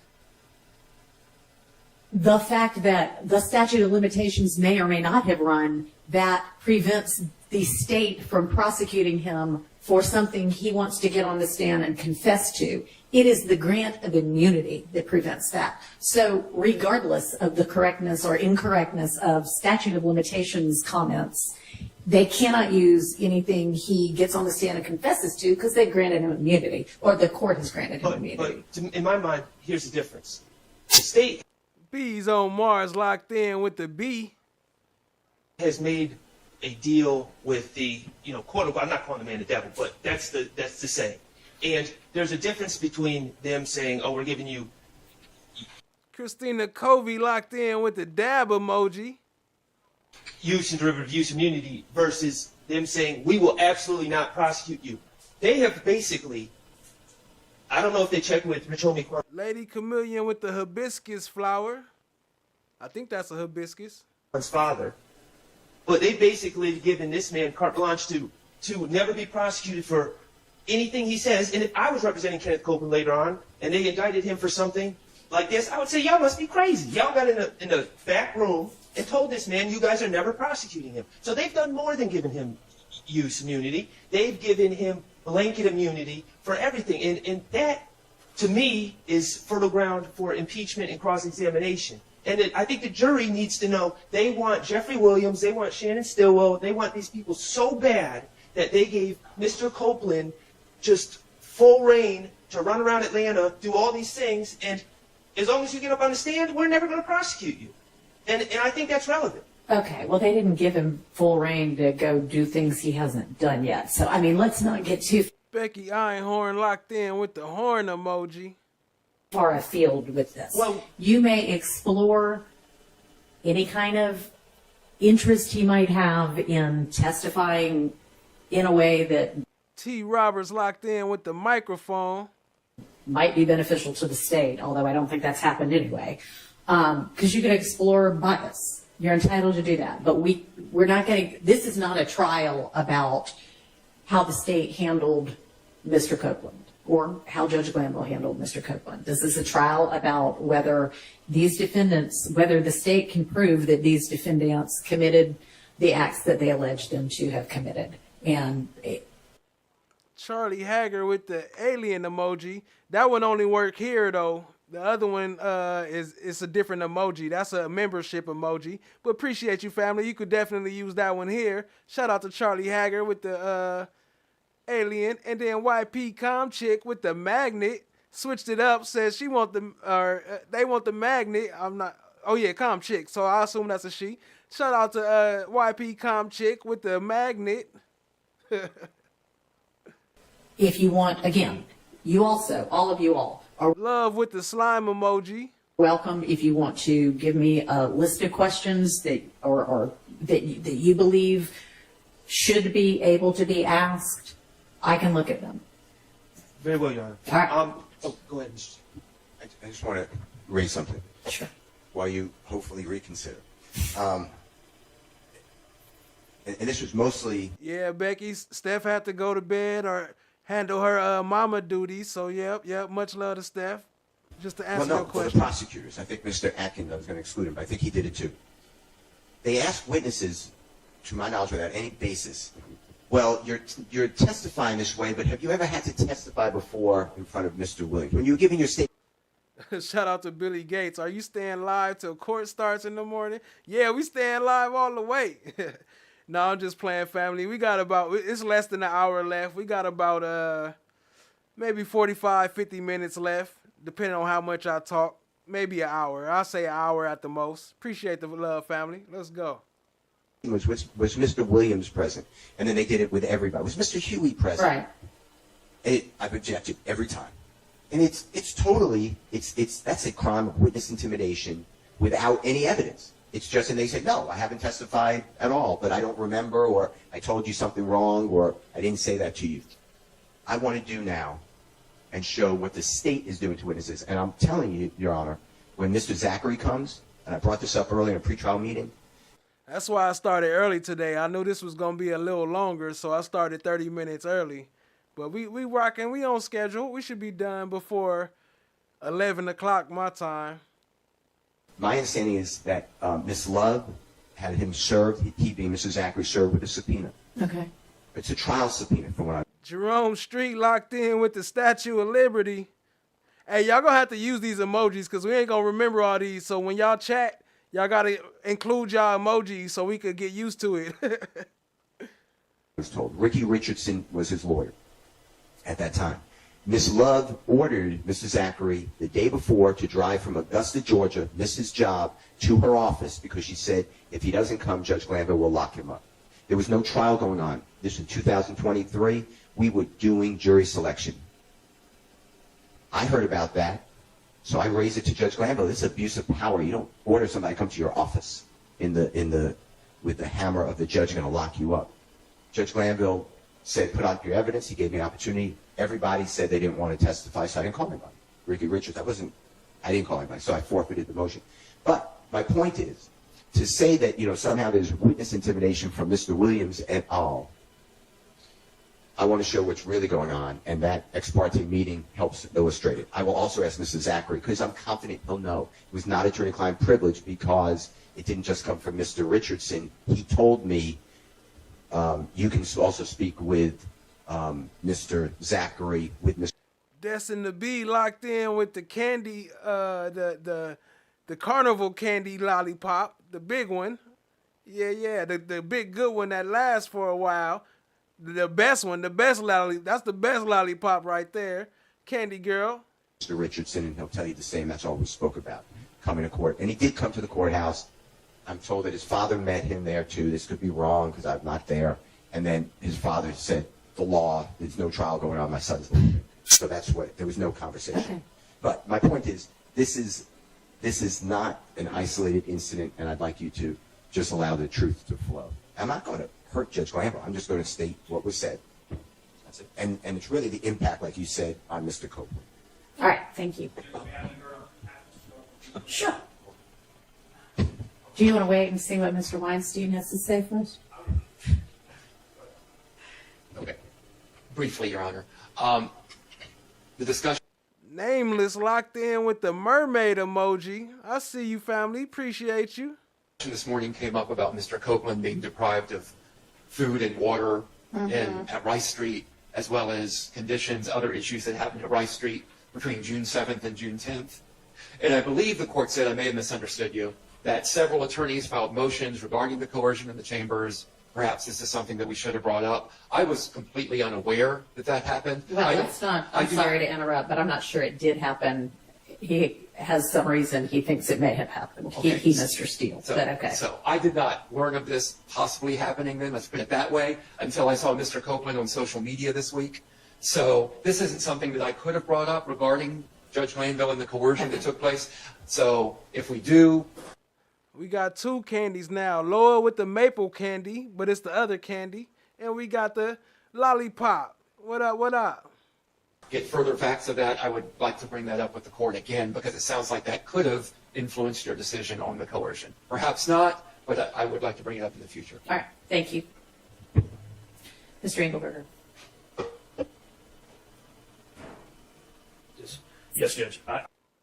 the fact that the statute of limitations may or may not have run that prevents the state from prosecuting him for something he wants to get on the stand and confess to. It is the grant of immunity that prevents that. So regardless of the correctness or incorrectness of statute of limitations comments, they cannot use anything he gets on the stand and confesses to because they granted him immunity, or the court has granted him immunity. But in my mind, here's the difference. The state B's on Mars locked in with the B. Has made a deal with the, quote unquote, I'm not calling the man the devil, but that's the saying. And there's a difference between them saying, oh, we're giving you. Christina Covey locked in with the dab emoji. Use and derivative use immunity versus them saying, we will absolutely not prosecute you. They have basically, I don't know if they checked with Mitchell Lady Chameleon with the hibiscus flower. I think that's a hibiscus. His father. But they basically given this man carte blanche to never be prosecuted for anything he says. And if I was representing Kenneth Copeland later on and they indicted him for something like this, I would say, y'all must be crazy. Y'all got in the back room and told this man, you guys are never prosecuting him. So they've done more than giving him use immunity. They've given him blanket immunity for everything. And that, to me, is fertile ground for impeachment and cross-examination. And I think the jury needs to know they want Jeffrey Williams, they want Shannon Stillwell, they want these people so bad that they gave Mr. Copeland just full reign to run around Atlanta, do all these things, and as long as you get up on the stand, we're never going to prosecute you. And I think that's relevant. Okay, well, they didn't give him full reign to go do things he hasn't done yet. So, I mean, let's not get too Becky Einhorn locked in with the horn emoji. far afield with this. Well, you may explore any kind of interest he might have in testifying in a way that T. Roberts locked in with the microphone. Might be beneficial to the state, although I don't think that's happened anyway. Because you can explore bias. You're entitled to do that. But we're not getting, this is not a trial about how the state handled Mr. Copeland or how Judge Glanville handled Mr. Copeland. This is a trial about whether these defendants, whether the state can prove that these defendants committed the acts that they allege them to have committed. And Charlie Hager with the alien emoji. That one only work here though. The other one is a different emoji. That's a membership emoji. But appreciate you, family. You could definitely use that one here. Shout out to Charlie Hager with the alien, and then YP Com Chick with the magnet. Switched it up. Says she want they want the magnet. I'm not. Oh yeah, Com Chick. So I assume that's a she. Shout out to YP Com Chick with the magnet. if you want, again, you also, all of you all, are love with the slime emoji. Welcome if you want to give me a list of questions that or that you believe should be able to be asked. I can look at them. Very well, Your Honor. All right. Oh, go ahead, Mr. I just want to raise something. Sure. While you hopefully reconsider. And this was mostly... Yeah, Becky, Steph had to go to bed or handle her mama duties. So, yep, much love to Steph. Just to answer your For question. the prosecutors. I think Mr. Atkins, I was going to exclude him, but I think he did it too. They asked witnesses, to my knowledge, without any basis, well, you're testifying this way, but have you ever had to testify before in front of Mr. Williams? When you were giving your statement... Shout out to Billy Gates. Are you staying live till court starts in the morning? Yeah, we staying live all the way. No, I'm just playing, family. We got about, it's less than an hour left. We got about maybe 45, 50 minutes left, depending on how much I talk. Maybe an hour. I'll say an hour at the most. Appreciate the love, family. Let's go. Was Mr. Williams present? And then they did it with everybody. Was Mr. Huey present? Right. I've objected every time. And it's totally, that's a crime of witness intimidation without any evidence. It's just, and they say, no, I haven't testified at all, but I don't remember, or I told you something wrong, or I didn't say that to you. I want to do now and show what the state is doing to witnesses. And I'm telling you, Your Honor, when Mr. Zachary comes, and I brought this up earlier in a pretrial meeting. That's why I started early today. I knew this was going to be a little longer, so I started 30 minutes early. But we rocking, we on schedule. We should be done before 11 o'clock my time. My understanding is that Ms. Love had him served, he being Mr. Zachary, served with a subpoena. Okay. It's a trial subpoena from what I... Jerome Street locked in with the Statue of Liberty. Hey, y'all gonna have to use these emojis because we ain't gonna remember all these. So when y'all chat, y'all gotta include y'all emojis so we could get used to it. I was told Ricky Richardson was his lawyer at that time. Ms. Love ordered Mr. Zachary the day before to drive from Augusta, Georgia, miss his job, to her office because she said if he doesn't come, Judge Glanville will lock him up. There was no trial going on. This was 2023. We were doing jury selection. I heard about that, so I raised it to Judge Glanville. This is abuse of power. You don't order somebody to come to your office with the hammer of the judge going to lock you up. Judge Glanville said, put out your evidence. He gave me an opportunity. Everybody said they didn't want to testify, so I didn't call anybody. Ricky Richards, I didn't call anybody, so I forfeited the motion. But my point is, to say that, somehow there's witness intimidation from Mr. Williams et al., I want to show what's really going on, and that ex parte meeting helps illustrate it. I will also ask Mrs. Zachary, because I'm confident he'll know. It was not attorney-client privilege because it didn't just come from Mr. Richardson. He told me you can also speak with Mr. Zachary, with Mr. Destined to be locked in with the candy, the carnival candy lollipop, the big one. Yeah, the big good one that lasts for a while. The best one, the best lollipop. That's the best lollipop right there. Candy girl. Mr. Richardson, and he'll tell you the same. That's all we spoke about, coming to court. And he did come to the courthouse. I'm told that his father met him there, too. This could be wrong because I'm not there. And then his father said, the law, there's no trial going on. My son's leaving. So that's what, there was no conversation. Okay. But my point is, this is not an isolated incident, and I'd like you to just allow the truth to flow. I'm not going to hurt Judge Glanville. I'm just going to state what was said. That's it. And it's really the impact, like you said, on Mr. Copeland. All right, thank you. Sure. Do you want to wait and see what Mr. Weinstein has to say first? Okay. Briefly, Your Honor. The discussion Nameless locked in with the mermaid emoji. I see you, family. Appreciate you. this morning came up about Mr. Copeland being deprived of food and water at Rice Street, as well as conditions, other issues that happened at Rice Street between June 7th and June 10th. And I believe the court said, I may have misunderstood you, that several attorneys filed motions regarding the coercion in the chambers. Perhaps this is something that we should have brought up. I was completely unaware that that happened. Well, that's not, I'm sorry to interrupt, but I'm not sure it did happen. He has some reason he thinks it may have happened. Okay. He Mr. Steele, but okay. So I did not learn of this possibly happening then, let's put it that way, until I saw Mr. Copeland on social media this week. So this isn't something that I could have brought up regarding Judge Glanville and the coercion that took place. So if we do... We got two candies now. Lower with the maple candy, but it's the other candy. And we got the lollipop. What up, what up? Get further facts of that, I would like to bring that up with the court again, because it sounds like that could have influenced your decision on the coercion. Perhaps not, but I would like to bring it up in the future. All right, thank you. Mr. Engelberger. Yes, Judge.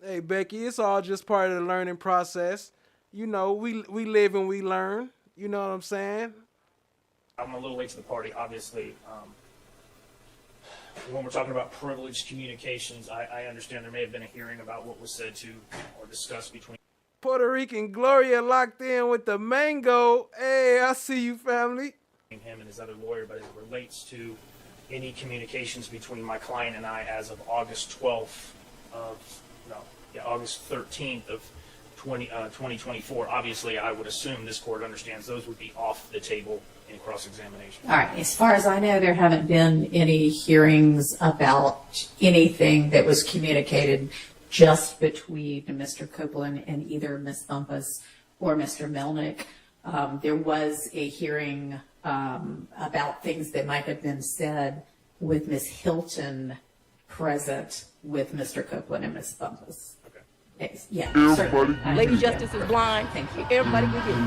Hey, Becky, it's all just part of the learning process. You know, we live and we learn. You know what I'm saying? I'm a little late to the party, obviously. When we're talking about privileged communications, I understand there may have been a hearing about what was said to or discussed between Puerto Rican Gloria locked in with the mango. Hey, I see you, family. him and his other lawyer, but it relates to any communications between my client and I as of August 12th August 13th of 2024. Obviously, I would assume this court understands those would be off the table in cross-examination. All right, as far as I know, there haven't been any hearings about anything that was communicated just between Mr. Copeland and either Ms. Bumpus or Mr. Melnick. There was a hearing about things that might have been said with Ms. Hilton present with Mr. Copeland and Ms. Bumpus. Okay. Yeah, certainly. Lady Justice is blind. Thank you. Everybody can get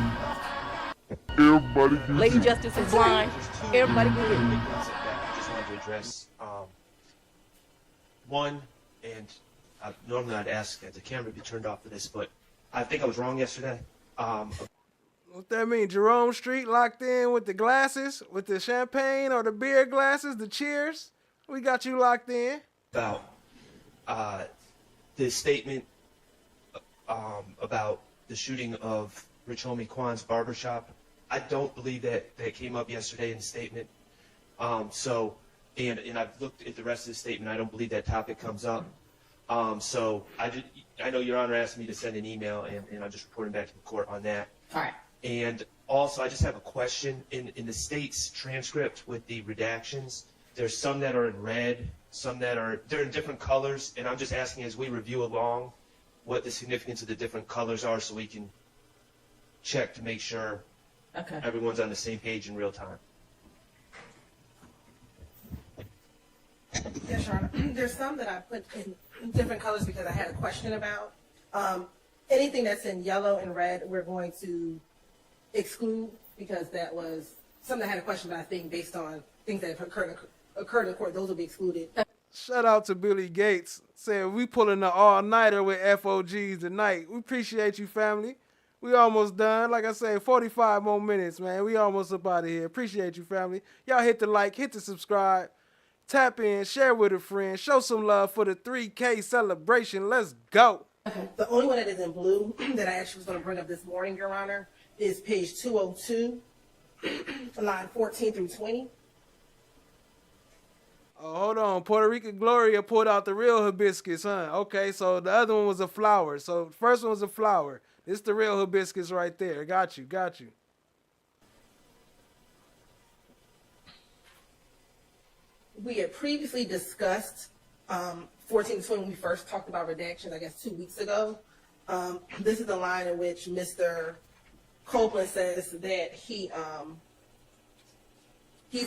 it. Everybody can Lady Justice is blind. Everybody can get it. I just wanted to address one, and normally I'd ask that the camera be turned off for this, but I think I was wrong yesterday. What that mean? Jerome Street locked in with the glasses, with the champagne or the beer glasses, the cheers. We got you locked in. About the statement about the shooting of Rich Homie Kwan's barbershop. I don't believe that came up yesterday in the statement. So, and I've looked at the rest of the statement. I don't believe that topic comes up. So I know Your Honor asked me to send an email, and I'm just reporting back to the court on that. All right. And also, I just have a question. In the state's transcript with the redactions, there's some that are in red, some they're in different colors, and I'm just asking as we review along what the significance of the different colors are so we can check to make sure everyone's on the same page in real time. Yes, Your Honor. There's some that I put in different colors because I had a question about. Anything that's in yellow and red, we're going to exclude because that was something I had a question about, I think, based on things that have occurred occurred in court, those will be excluded. Shout out to Billy Gates. Saying we pulling the all-nighter with FOGs tonight. We appreciate you, family. We almost done. Like I said, 45 more minutes, man. We almost up out of here. Appreciate you, family. Y'all hit the like, hit the subscribe, tap in, share with a friend, show some love for the 3K celebration. Let's go. The only one that is in blue that I actually was going to bring up this morning, Your Honor, is page 202, line 14 through 20. Oh, hold on. Puerto Rican Gloria pulled out the real hibiscus, huh? Okay, so the other one was a flower. So the first one was a flower. This the real hibiscus right there. Got you, got you. We had previously discussed 14 to 20 when we first talked about redactions, I guess 2 weeks ago. This is the line in which Mr. Copeland says that he's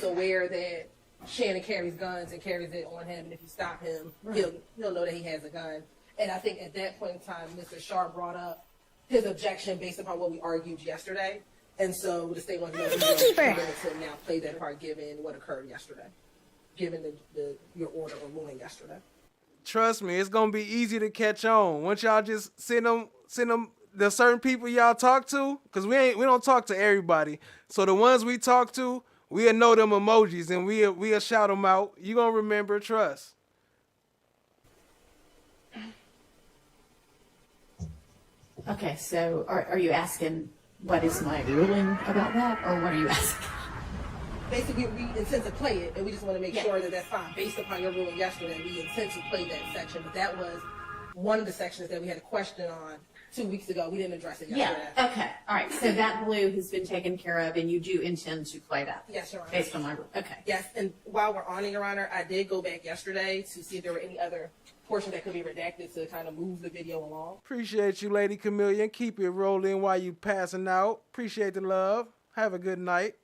aware that Shannon carries guns and carries it on him, and if you stop him, he'll know that he has a gun. And I think at that point in time, Mr. Sharp brought up his objection based upon what we argued yesterday. And so the state wants to know to now play that part given what occurred yesterday, given your order or ruling yesterday. Trust me, it's gonna be easy to catch on once y'all just send them the certain people y'all talk to, because we don't talk to everybody. So the ones we talk to, we'll know them emojis and we'll shout them out. You gonna remember, trust. Okay, so are you asking what is my ruling about that, or what are you asking? Basically, we intend to play it, and we just want to make sure that that's fine. Based upon your ruling yesterday, we intend to play that section, but that was one of the sections that we had a question on 2 weeks ago. We didn't address it yesterday. Yeah, okay, all right, so that blue has been taken care of, and you do intend to play that? Yes, Your Honor. Based on my rule, okay. Yes, and while we're on it, Your Honor, I did go back yesterday to see if there were any other portions that could be redacted to kind of move the video along. Appreciate you, Lady Chameleon. Keep it rolling while you passing out. Appreciate the love. Have a good night.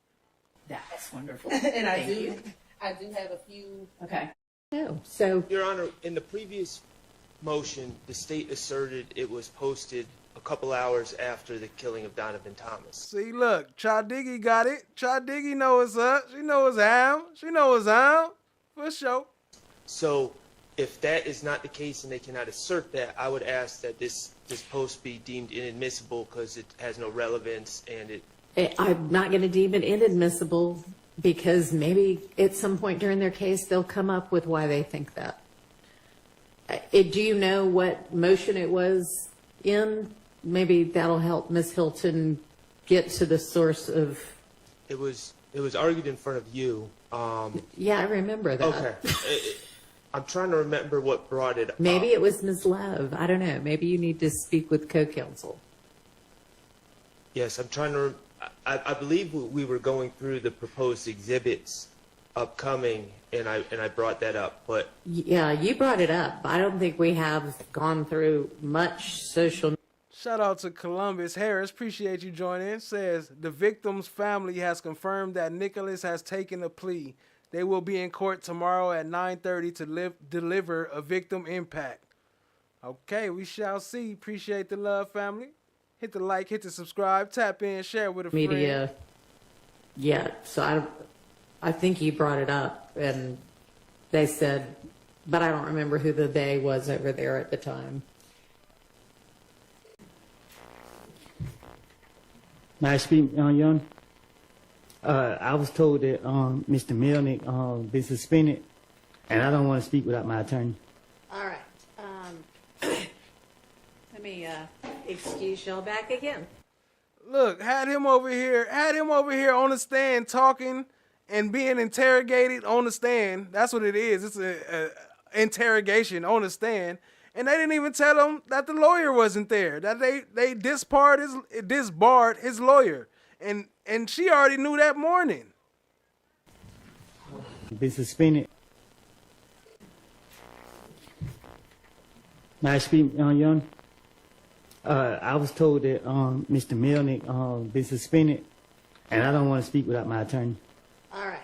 That's wonderful. And I Thank do you. have a few. Okay. Oh, so Your Honor, in the previous motion, the state asserted it was posted a couple hours after the killing of Donovan Thomas. See, look, Chadiggy got it. Chadiggy know what's up. She know what's ham. She know what's ham. For sure. So, if that is not the case and they cannot assert that, I would ask that this post be deemed inadmissible because it has no relevance and it. I'm not going to deem it inadmissible because maybe at some point during their case they'll come up with why they think that. Do you know what motion it was in? Maybe that'll help Ms. Hilton get to the source of. It was argued in front of you. Yeah, I remember that. Okay. I'm trying to remember what brought it up. Maybe it was Ms. Love. I don't know. Maybe you need to speak with co-counsel. Yes, I'm trying to. I believe we were going through the proposed exhibits upcoming, and I brought that up. But yeah, you brought it up. I don't think we have gone through much social. Shout out to Columbus Harris. Appreciate you joining. Says the victim's family has confirmed that Nicholas has taken a plea. They will be in court tomorrow at 9:30 to deliver a victim impact. Okay, we shall see. Appreciate the love, family. Hit the like, hit the subscribe, tap in, share with a friend. Media. Yeah, so I think you brought it up, and they said, but I don't remember who the they was over there at the time. May I speak, Your Honor? I was told that Mr. Melnick been suspended, and I don't want to speak without my attorney. All right. Let me excuse y'all back again. Look, had him over here on the stand talking and being interrogated on the stand. That's what it is. It's a interrogation on the stand. And they didn't even tell him that the lawyer wasn't there, that they disbarred his lawyer. And she already knew that morning. Been suspended. May I speak, Your Honor? I was told that Mr. Melnick been suspended, and I don't want to speak without my attorney. All right.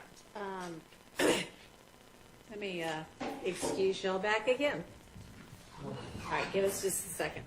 Let me excuse y'all back again. All right, give us just a second.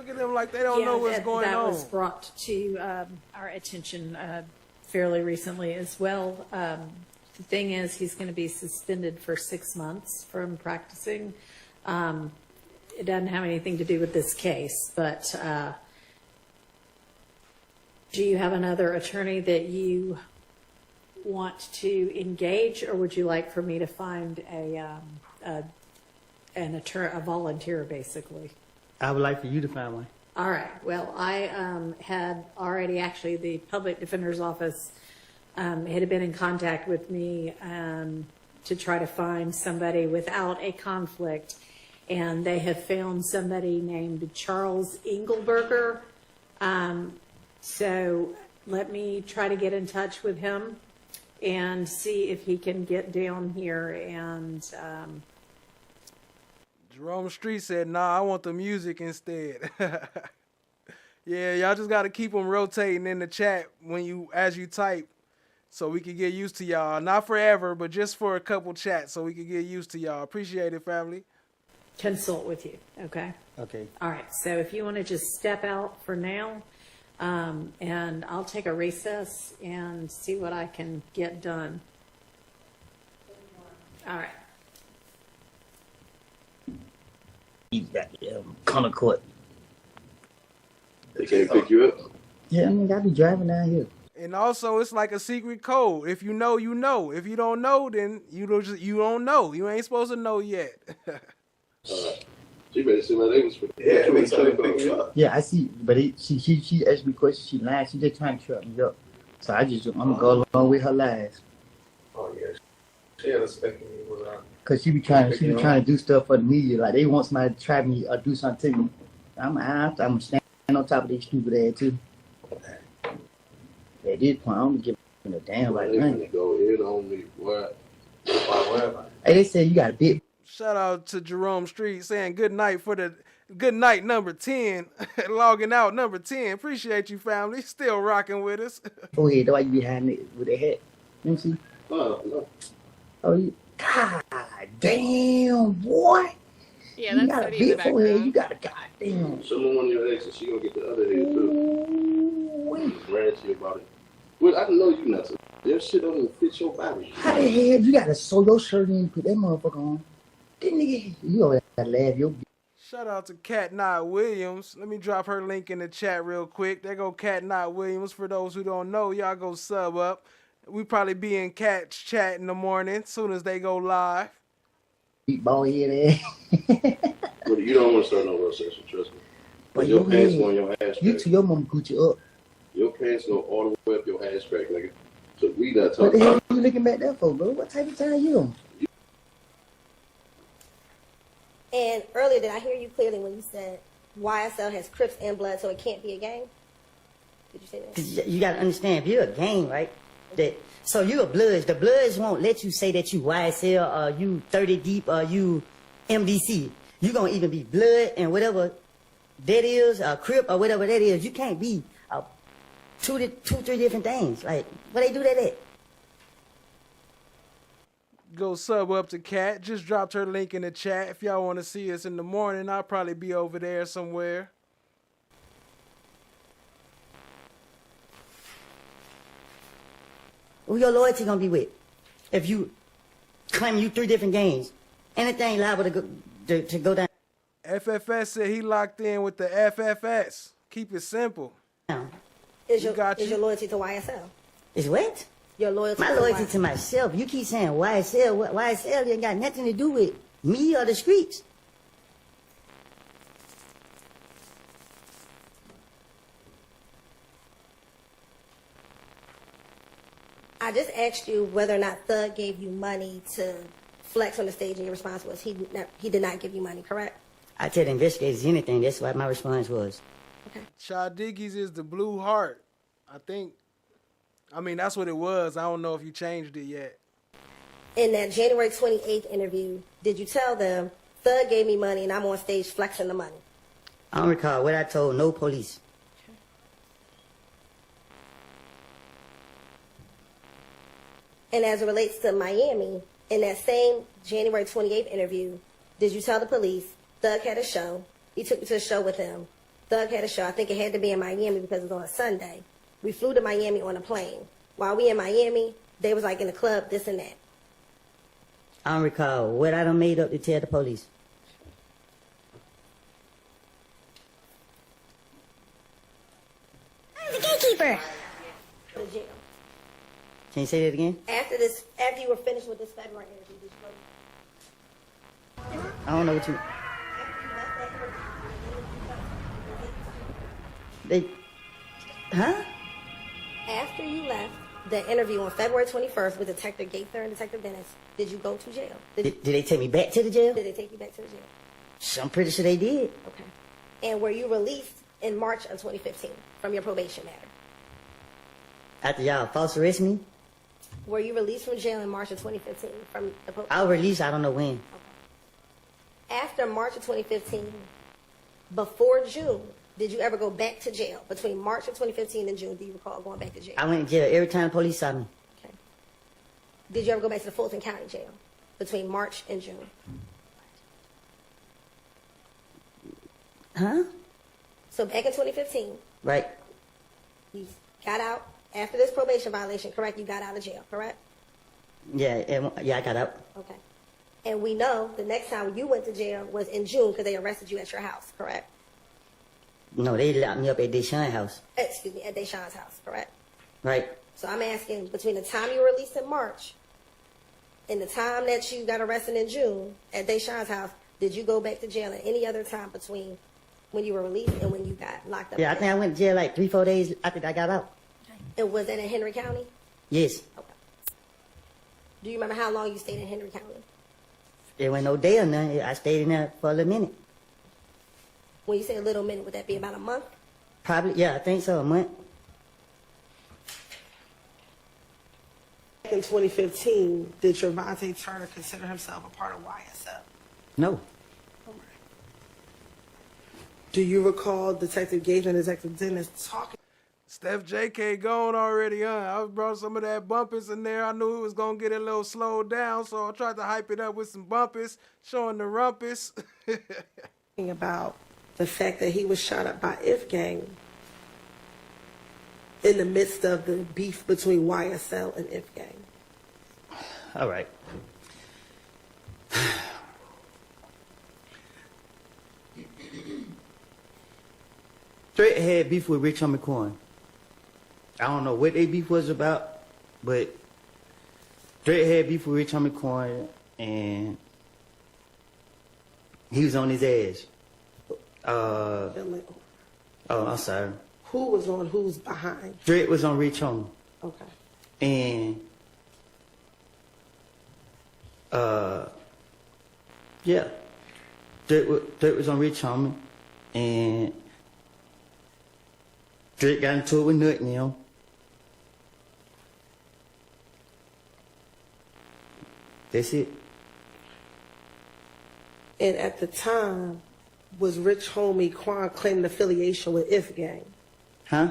Look at them like they don't know what's going that on. was brought to our attention fairly recently as well. The thing is, he's going to be suspended for 6 months from practicing. It doesn't have anything to do with this case, but do you have another attorney that you want to engage, or would you like for me to find a volunteer, basically? I would like for you to find one. All right. Well, I had already, actually, the public defender's office had been in contact with me to try to find somebody without a conflict, and they have found somebody named Charles Engelberger. So let me try to get in touch with him and see if he can get down here and Jerome Street said, nah, I want the music instead. Yeah, y'all just got to keep them rotating in the chat as you type so we can get used to y'all. Not forever, but just for a couple chats so we can get used to y'all. Appreciate it, family. consult with you, okay? Okay. All right, so if you want to just step out for now, and I'll take a recess and see what I can get done. All right. Connor Court. They can't pick you up? Yeah, I mean, I be driving down here. And also, it's like a secret code. If you know, you know. If you don't know, then you don't know. You ain't supposed to know yet. She better see my names for Yeah, I see. But she asked me questions. She lied. She just trying to trip me up. So I'm gonna go along with her lies. Oh yeah, she had expecting me without. Cause she be trying to do stuff for the media. Like they want somebody to try me or do something to me. I'm standing on top of these stupid ass too. At this point, I don't give a damn about nothing. Go in on me. What? Hey, they said you got a bit. Shout out to Jerome Street saying good night number 10. Logging out number 10. Appreciate you, family. Still rocking with us. Go ahead. Why you behind it with the hat? Let me see. No. Oh, God damn, boy. Yeah, you that's got a Cody in the bit forehead. background. You got a goddamn. Show me one of your exes. She gonna get the other head too. Ranty about it. Well, I know you nuts. Your shit don't even fit your body. How the hell you gotta sew your shirt in and put that motherfucker on? That nigga, you always gotta laugh your. Shout out to Cat Knot Williams. Let me drop her link in the chat real quick. There go Cat Knot Williams. For those who don't know, y'all go sub up. We probably be in Cat's chat in the morning as soon as they go live. Big ball head ass. But you don't want to start no real session, trust me. But your pants go on your ass you crack. to your mama put you up. Your pants go all the way up your ass crack, nigga. So we not What talking the hell about. you looking back there for, bro? What type of time you on? And earlier, did I hear you clearly when you said YSL has Crips and Blood, so it can't be a gang? Did you say that? 'Cause you gotta understand, if you're a gang, right? So you a Bloods. The Bloods won't let you say that you YSL or you 30 Deep or you MDC. You gonna even be Blood and whatever that is, Crip or whatever that is. You can't be two, three different things. Like, where they do that at? Go sub up to Cat. Just dropped her link in the chat. If y'all want to see us in the morning, I'll probably be over there somewhere. Who your loyalty gonna be with? If you claim you 3 different gangs, anything liable to go down. FFS said he locked in with the FFS. Keep it simple. Is your loyalty to YSL? Is what? Your loyalty My to loyalty YSL. to myself. You keep saying YSL. YSL ain't got nothing to do with me or the streets. I just asked you whether or not Thug gave you money to flex on the stage, and your response was he did not give you money, correct? I tell the investigators anything. That's what my response was. Diggy's is the Blue Heart. I mean, that's what it was. I don't know if you changed it yet. In that January 28th interview, did you tell them Thug gave me money and I'm on stage flexing the money? I don't recall what I told no police. And as it relates to Miami, in that same January 28th interview, did you tell the police Thug had a show, he took you to a show with him, Thug had a show. I think it had to be in Miami because it was on a Sunday. We flew to Miami on a plane. While we in Miami, they was like in the club, this and that. I don't recall what I done made up to tell the police. I'm the gatekeeper. To jail. Can you say that again? After you were finished with this February interview, did you go? I don't know what you. They, huh? After you left the interview on February 21st with Detective Gaither and Detective Dennis, did you go to jail? Did they take me back to the jail? Did they take you back to the jail? I'm pretty sure they did. Okay. And were you released in March of 2015 from your probation matter? After y'all false arrest me? Were you released from jail in March of 2015 from the probation? I was released, I don't know when. After March of 2015, before June, did you ever go back to jail? Between March of 2015 and June, do you recall going back to jail? I went to jail every time the police saw me. Okay. Did you ever go back to the Fulton County Jail between March and June? Huh? So back in 2015, Right. you got out after this probation violation, correct? You got out of jail, correct? Yeah, I got out. Okay. And we know the next time you went to jail was in June because they arrested you at your house, correct? No, they locked me up at Deshaun's house. Excuse me, at Deshaun's house, correct? Right. So I'm asking, between the time you were released in March and the time that you got arrested in June at Deshaun's house, did you go back to jail at any other time between when you were released and when you got locked up? Yeah, I think I went to jail like 3-4 days after I got out. And was that in Henry County? Yes. Okay. Do you remember how long you stayed in Henry County? There wasn't no day or nothing. I stayed in there for a little minute. When you say a little minute, would that be about a month? Probably, yeah, I think so, a month. Back in 2015, did Gervonta Turner consider himself a part of YSL? No. Do you recall Detective Gaither and Detective Dennis talking? Steph JK gone already, huh? I brought some of that bumpers in there. I knew it was going to get a little slowed down, so I tried to hype it up with some bumpers, showing the rumpus. About the fact that he was shot up by If Gang in the midst of the beef between YSL and If Gang. All right. Threat had beef with Rich Homie Quan. I don't know what they beef was about, but Threat had beef with Rich Homie Quan, and he was on his ass. Oh, I'm sorry. Who was on who's behind? Threat was on Rich Homie. Okay. And yeah, Threat was on Rich Homie, and Threat got into it with Nut and him. That's it. And at the time, was Rich Homie Quan claiming affiliation with If Gang? Huh?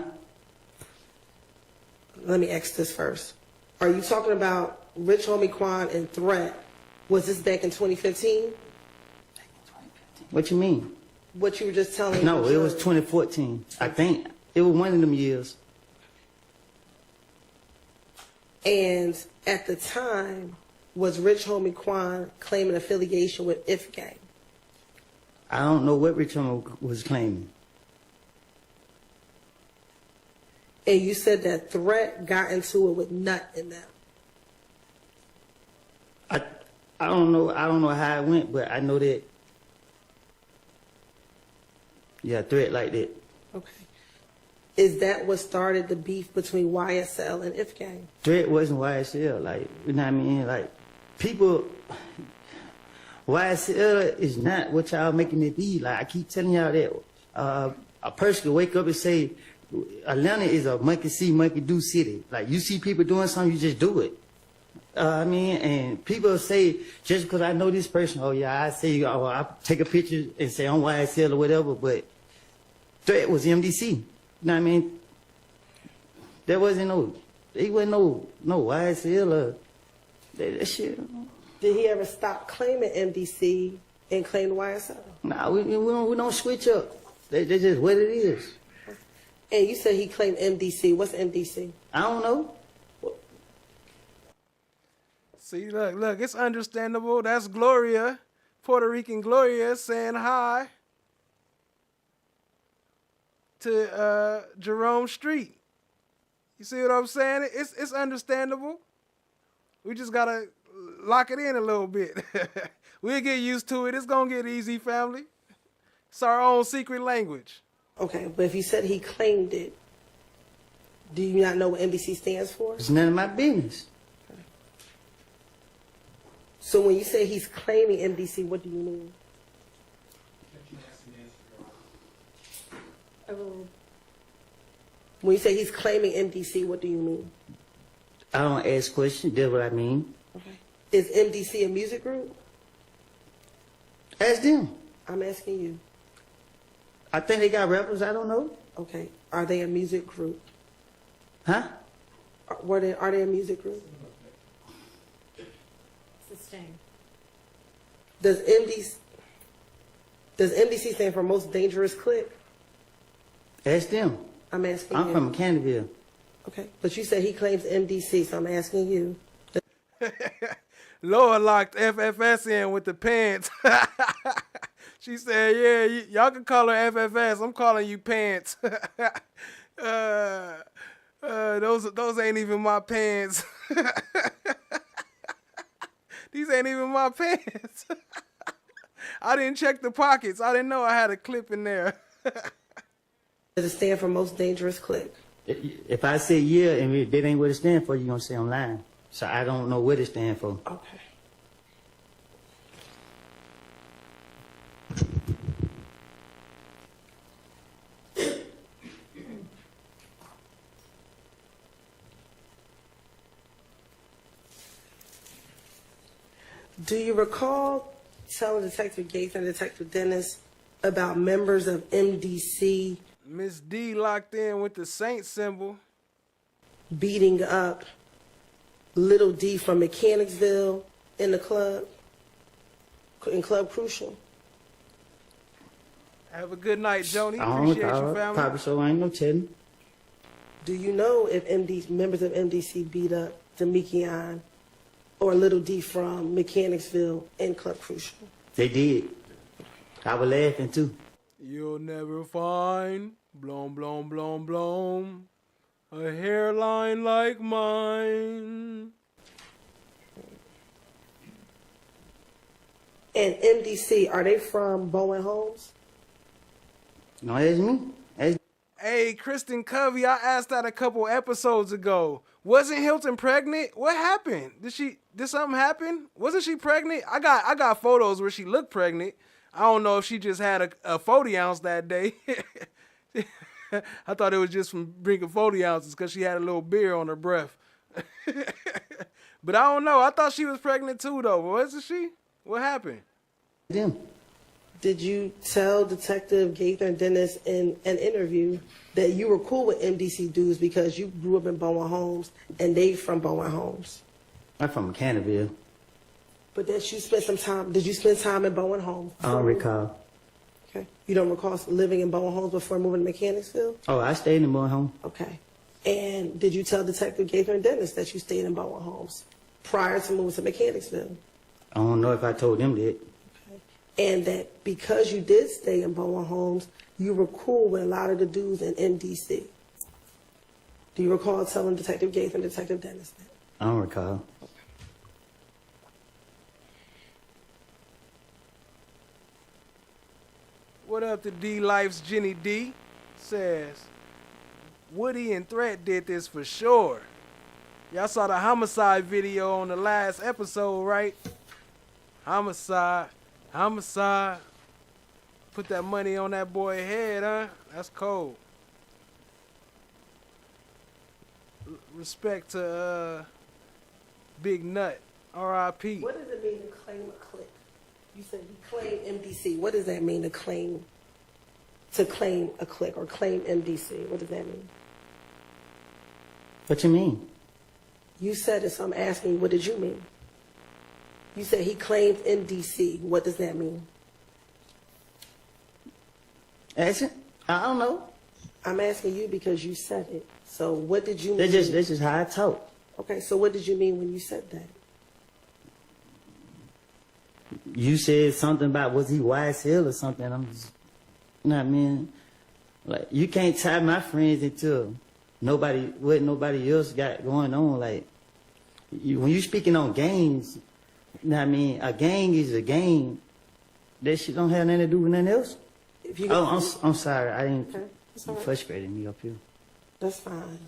Let me ask this first. Are you talking about Rich Homie Quan and Threat? Was this back in 2015? What you mean? What you were just telling me? No, it was 2014. I think it was one of them years. And at the time, was Rich Homie Quan claiming affiliation with If Gang? I don't know what Rich Homie was claiming. And you said that Threat got into it with Nut and them. I don't know how it went, but I know that. Yeah, Threat like that. Okay. Is that what started the beef between YSL and If Gang? Threat wasn't YSL, like, you know what I mean? Like, people, YSL is not what y'all making it be. Like, I keep telling y'all that a person can wake up and say, Atlanta is a monkey see, monkey do city. Like, you see people doing something, you just do it. I mean, and people say, just because I know this person, oh yeah, I say, oh, I take a picture and say I'm YSL or whatever, but Threat was MDC. You know what I mean? There wasn't no YSL or that shit. Did he ever stop claiming MDC and claim YSL? Nah, we don't switch up. That's just what it is. And you said he claimed MDC. What's MDC? I don't know. See, look, it's understandable. That's Gloria, Puerto Rican Gloria, saying hi to Jerome Street. You see what I'm saying? It's understandable. We just gotta lock it in a little bit. We'll get used to it. It's gonna get easy, family. It's our own secret language. Okay, but if you said he claimed it, do you not know what NBC stands for? It's none of my business. So when you say he's claiming MDC, what do you mean? When you say he's claiming MDC, what do you mean? I don't ask questions. That's what I mean. Okay. Is MDC a music group? Ask them. I'm asking you. I think they got rappers. I don't know. Okay. Are they a music group? Huh? Are they a music group? Sustain. Does MDC stand for most dangerous clique? Ask them. I'm asking I'm you. from Glanville. Okay. But you said he claims MDC, so I'm asking you. Laura locked FFS in with the pants. She said, yeah, y'all can call her FFS. I'm calling you pants. Those ain't even my pants. These ain't even my pants. I didn't check the pockets. I didn't know I had a clip in there. Does it stand for most dangerous clique? If I say yeah and that ain't what it stands for, you're going to say I'm lying. So I don't know what it stands for. Okay. Do you recall telling Detective Gates and Detective Dennis about members of MDC Miss D locked in with the Saint symbol. beating up Little D from Mechanicsville in the club, in Club Crucial? Have a good night, Joni. I don't Appreciate you, know. family. Probably so. I ain't no telling. Do you know if members of MDC beat up Demekion or Little D from Mechanicsville in Club Crucial? They did. I was laughing too. You'll never find, blom, blom, blom, blom, a hairline like mine. And MDC, are they from Bowen Homes? No, that's me. Hey, Kristen Covey, I asked that a couple episodes ago. Wasn't Hilton pregnant? What happened? Did something happen? Wasn't she pregnant? I got photos where she looked pregnant. I don't know if she just had a 40 ounce that day. I thought it was just from drinking 40 ounces because she had a little beer on her breath. But I don't know. I thought she was pregnant too, though. Wasn't she? What happened? Them. Did you tell Detective Gaither and Dennis in an interview that you were cool with MDC dudes because you grew up in Bowen Homes and they from Bowen Homes? I'm from Mechanicsville. But that you spent some time, did you spend time in Bowen Homes? I don't recall. Okay. You don't recall living in Bowen Homes before moving to Mechanicsville? Oh, I stayed in Bowen Home. Okay. And did you tell Detective Gaither and Dennis that you stayed in Bowen Homes prior to moving to Mechanicsville? I don't know if I told them that. And that because you did stay in Bowen Homes, you were cool with a lot of the dudes in MDC. Do you recall telling Detective Gaither and Detective Dennis that? I don't recall. What up to D Life's Jenny D? Says, Woody and Threat did this for sure. Y'all saw the homicide video on the last episode, right? Homicide. Put that money on that boy's head, huh? That's cold. Respect to Big Nut. R.I.P. What does it mean to claim a clique? You said you claim MDC. What does that mean to claim a clique or claim MDC? What does that mean? What you mean? You said it, so I'm asking, what did you mean? You said he claimed MDC. What does that mean? Ask it. I don't know. I'm asking you because you said it. So what did you mean? That's just how I talk. Okay, so what did you mean when you said that? You said something about was he YSL or something. I'm just, you know what I mean? Like, you can't tie my friends into what nobody else got going on. Like, when you speaking on gangs, you know what I mean? A gang is a gang. That shit don't have nothing to do with nothing else. If you I'm sorry. I didn't. Okay, that's all You right. frustrated me up here. That's fine.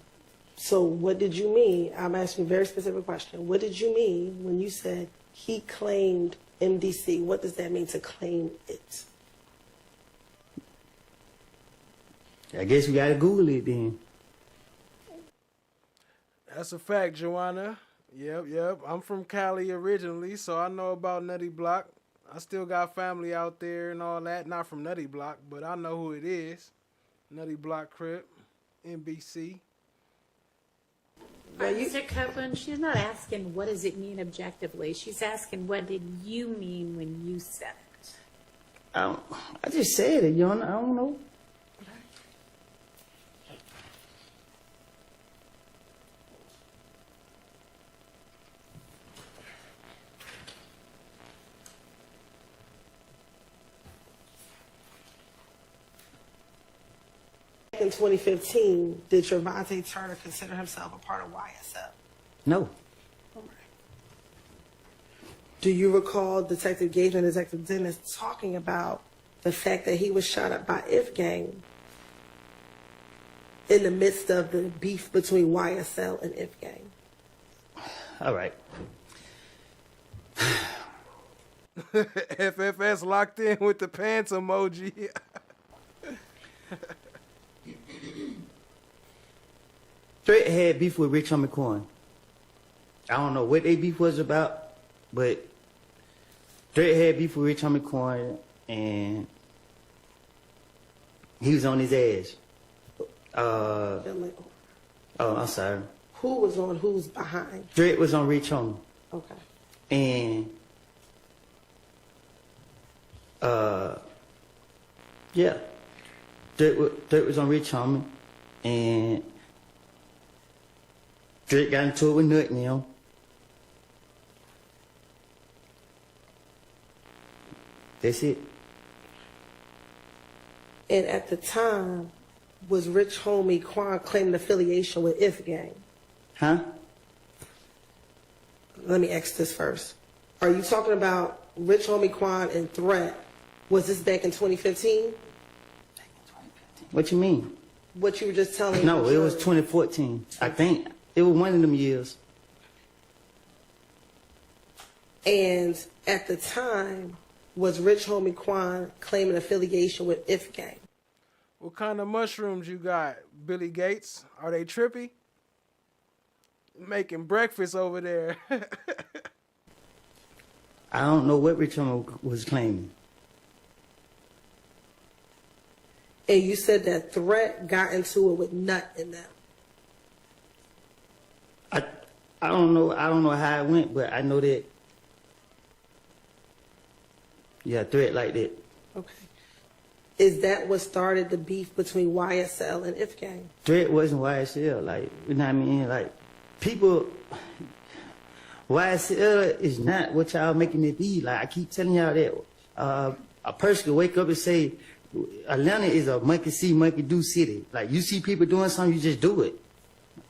So what did you mean? I'm asking a very specific question. What did you mean when you said he claimed MDC? What does that mean to claim it? I guess you gotta Google it then. That's a fact, Joanna. Yep. I'm from Cali originally, so I know about Nutty Block. I still got family out there and all that. Not from Nutty Block, but I know who it is. Nutty Block Crip, NBC. Mr. Copeland, she's not asking what does it mean objectively. She's asking what did you mean when you said it. I just said it, you know. I don't know. In 2015, did Trevante Turner consider himself a part of YSL? No. Do you recall Detective Gage and Detective Dennis talking about the fact that he was shot up by If Gang in the midst of the beef between YSL and If Gang? All right. FFS locked in with the pants emoji. Threat had beef with Rich Homie Quan. I don't know what they beef was about, but Threat had beef with Rich Homie Quan, and he was on his ass. I'm sorry. Who was on who's behind? Threat was on Rich Homie. Okay. And yeah, Threat was on Rich Homie, and Drake got into it with Nut now. That's it. And at the time, was Rich Homie Quan claiming affiliation with If Gang? Huh? Let me ask this first. Are you talking about Rich Homie Quan and Threat? Was this back in 2015? What you mean? What you were just telling me? No, it was 2014. I think it was one of them years. And at the time, was Rich Homie Quan claiming affiliation with If Gang? What kind of mushrooms you got, Billy Gates? Are they trippy? Making breakfast over there. I don't know what Rich Homie was claiming. And you said that Threat got into it with Nut and them. I don't know how it went, but I know that. Yeah, Threat like that. Okay. Is that what started the beef between YSL and If Gang? Threat wasn't YSL, like, you know what I mean? Like, people, YSL is not what y'all making it be. Like, I keep telling y'all that a person can wake up and say, Atlanta is a monkey see, monkey do city. Like, you see people doing something, you just do it.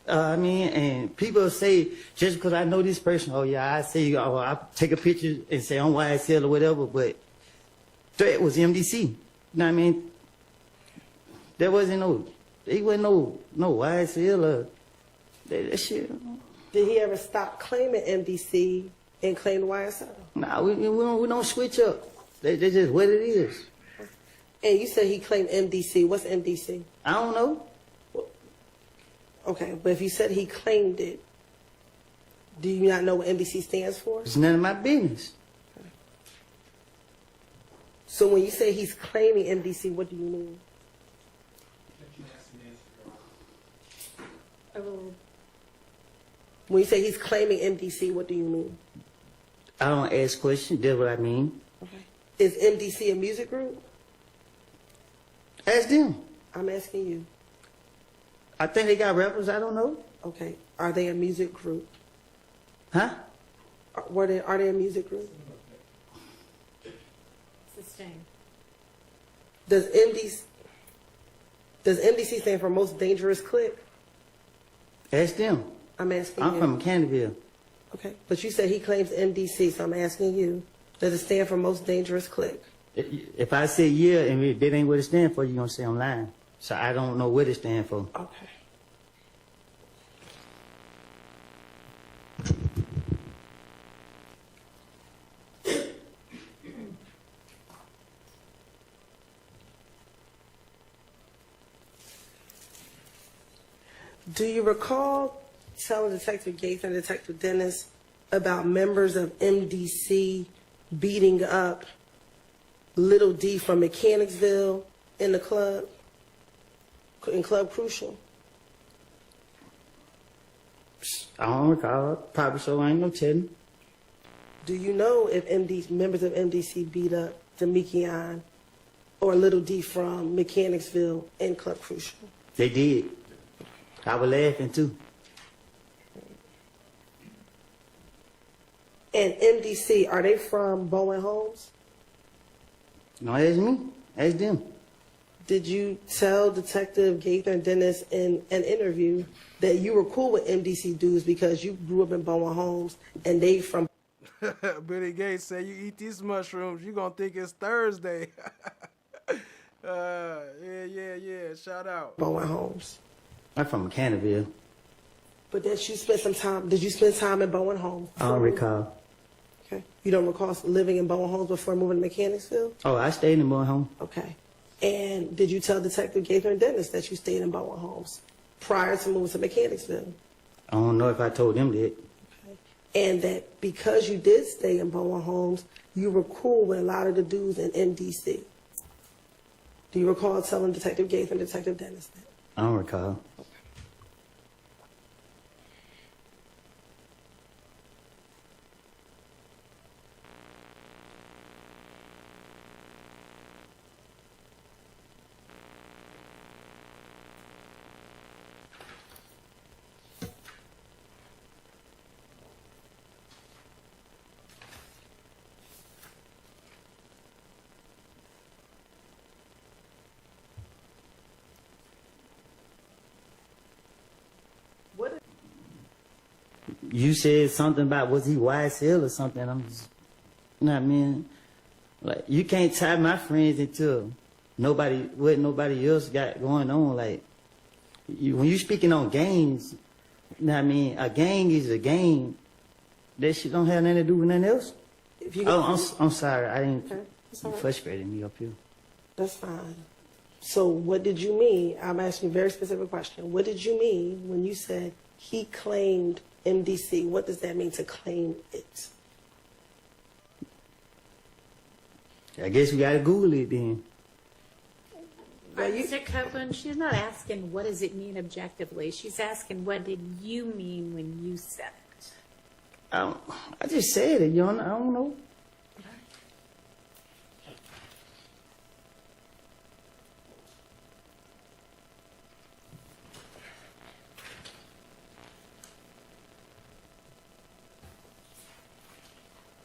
I mean, and people say, just because I know this person, oh yeah, I say, oh, I take a picture and say I'm YSL or whatever, but Threat was MDC. You know what I mean? There wasn't no YSL or that shit. Did he ever stop claiming MDC and claim YSL? Nah, we don't switch up. That's just what it is. And you said he claimed MDC. What's MDC? I don't know. Okay, but if you said he claimed it, do you not know what MDC stands for? It's none of my business. So when you say he's claiming MDC, what do you mean? When you say he's claiming MDC, what do you mean? I don't ask questions. That's what I mean. Okay. Is MDC a music group? Ask them. I'm asking you. I think they got rappers. I don't know. Okay. Are they a music group? Huh? Are they a music group? Sustained. Does MDC stand for Most Dangerous Clique? Ask them. I'm asking I'm you. from Glanville. Okay. But you said he claims MDC, so I'm asking you, does it stand for Most Dangerous Clique? If I say yeah and that ain't what it stands for, you're going to say I'm lying. So I don't know what it stands for. Okay. Do you recall telling Detective Gates and Detective Dennis about members of MDC beating up Little D from Mechanicsville in the club, in Club Crucial? I don't recall. Probably so. I ain't no telling. Do you know if members of MDC beat up Demekion or Little D from Mechanicsville in Club Crucial? They did. I was laughing too. And MDC, are they from Bowen Homes? No, ask me. Ask them. Did you tell Detective Gaither and Dennis in an interview that you were cool with MDC dudes because you grew up in Bowen Homes and they from... Billy Gates said, you eat these mushrooms, you're going to think it's Thursday. Yeah. Shout out. Bowen Homes. I'm from Glanville. But did you spend time in Bowen Homes? I don't recall. Okay. You don't recall living in Bowen Homes before moving to Mechanicsville? Oh, I stayed in Bowen Home. Okay. And did you tell Detective Gaither and Dennis that you stayed in Bowen Homes prior to moving to Mechanicsville? I don't know if I told them that. And that because you did stay in Bowen Homes, you were cool with a lot of the dudes in MDC. Do you recall telling Detective Gaither and Detective Dennis that? I don't recall. You said something about, was he YSL or something? I'm just, you know what I mean? Like, you can't tie my friends into what nobody else got going on. Like, when you speaking on gangs, you know what I mean? A gang is a gang. That shit don't have nothing to do with nothing else. I'm sorry. I didn't. Okay. You frustrated me up here. That's fine. So what did you mean? I'm asking a very specific question. What did you mean when you said he claimed MDC? What does that mean to claim it? I guess we gotta Google it then. Mr. Copeland, she's not asking what does it mean objectively. She's asking what did you mean when you said it. I just said it, I don't know.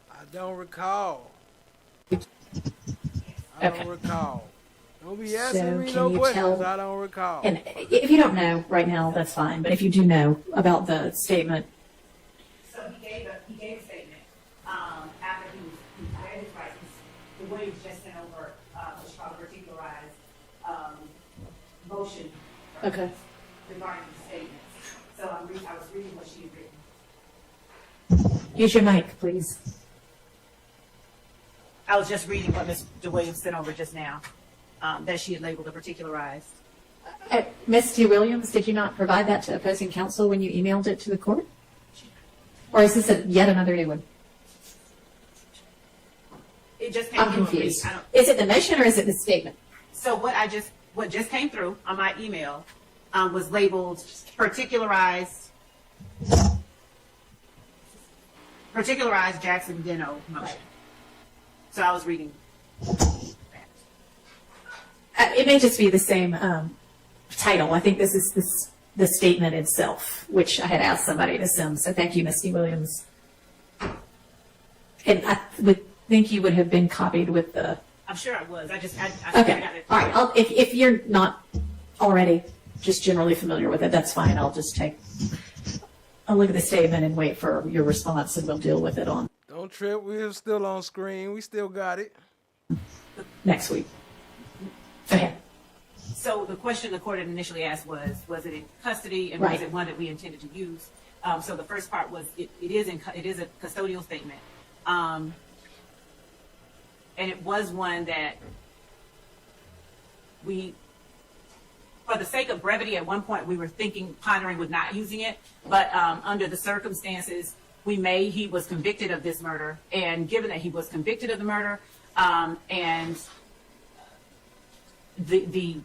I don't recall. I don't recall. Don't be asking me no questions. I don't recall. And if you don't know right now, that's fine. But if you do know about the statement. So he gave a statement after he read his rights. The way he just sent over what's called a particularized motion Okay. regarding the statements. So I was reading what she had written. Use your mic, please. I was just reading what Ms. DeWilliams sent over just now, that she had labeled a particularized. Ms. T. Williams, did you not provide that to opposing counsel when you emailed it to the court? Or is this yet another new one? It just came I'm through. confused. Is it the motion or is it the statement? So what just came through on my email was labeled particularized Jackson Deno motion. Right. So I was reading. It may just be the same title. I think this is the statement itself, which I had asked somebody to send. So thank you, Misty Williams. And I would think you would have been copied with the. I'm sure I was. I Okay. got it. All right. If you're not already just generally familiar with it, that's fine. I'll just take a look at the statement and wait for your response, and we'll deal with it on. Don't trip. We're still on screen. We still got it. Next week. Go ahead. So the question the court had initially asked was it in custody, and Right. was it one that we intended to use? So the first part was it is a custodial statement, and it was one that we, for the sake of brevity, at one point we were pondering with not using it, but under the circumstances, he was convicted of this murder, and given that he was convicted of the murder, and the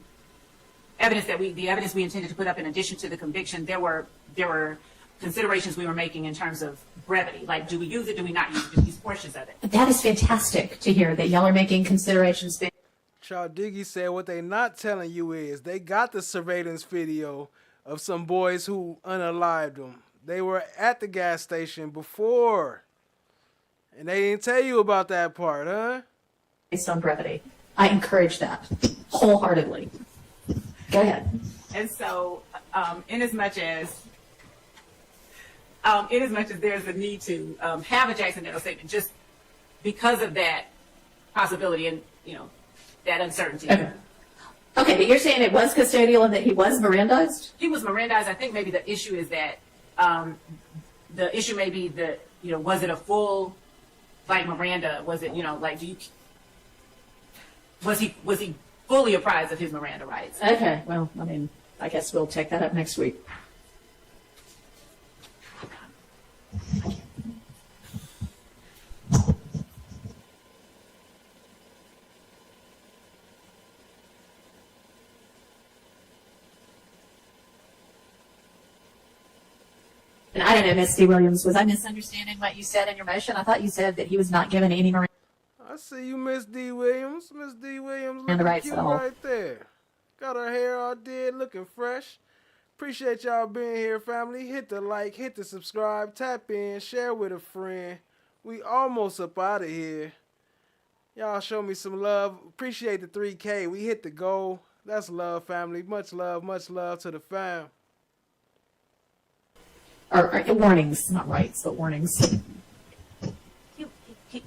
evidence we intended to put up in addition to the conviction, there were considerations we were making in terms of brevity. Like, do we use it? Do we not use it? These portions of it. That is fantastic to hear that y'all are making considerations. Diggy said what they not telling you is they got the surveillance video of some boys who unalived them. They were at the gas station before, and they didn't tell you about that part, huh? Based on brevity. I encourage that wholeheartedly. Go ahead. And so, in as much as there's a need to have a Jackson-Nettle statement, just because of that possibility and that uncertainty. Okay, but you're saying it was custodial and that he was Mirandized? He was Mirandized. I think maybe the issue is that the issue may be that was it a full like Miranda? Was it was he fully apprised of his Miranda rights? Okay, well, I mean, I guess we'll take that up next week. And I don't know, Misty Williams, was I misunderstanding what you said in your motion? I thought you said that he was not given any Miranda. I see you, Miss D. Williams. Miss D. Williams And the looking rights cute at all. right there. Got her hair all did, looking fresh. Appreciate y'all being here, family. Hit the like, hit the subscribe, tap in, share with a friend. We almost up out of here. Y'all show me some love. Appreciate the 3K. We hit the goal. That's love, family. Much love to the fam. Or warnings, not rights, but warnings. Is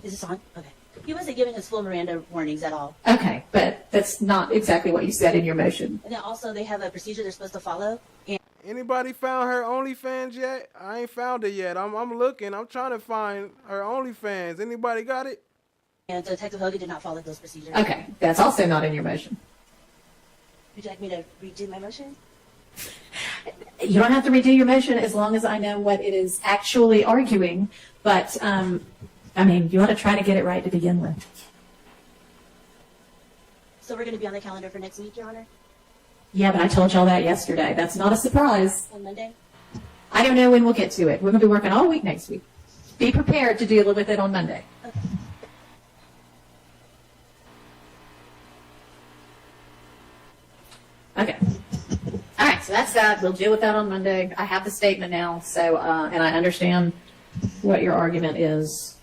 this on? Okay. He wasn't giving us full Miranda warnings at all. Okay, but that's not exactly what you said in your motion. And then also they have a procedure they're supposed to follow. And Anybody found her OnlyFans yet? I ain't found it yet. I'm looking. I'm trying to find her OnlyFans. Anybody got it? And Detective Hogan did not follow those procedures. Okay, that's also not in your motion. Would you like me to redo my motion? You don't have to redo your motion as long as I know what it is actually arguing, but I mean, you ought to try to get it right to begin with. So we're going to be on the calendar for next week, Your Honor? Yeah, but I told y'all that yesterday. That's not a surprise. On Monday? I don't know when we'll get to it. We're going to be working all week next week. Be prepared to deal with it on Monday. Okay. All right, so that's that. We'll deal with that on Monday. I have the statement now, so and I understand what your argument is.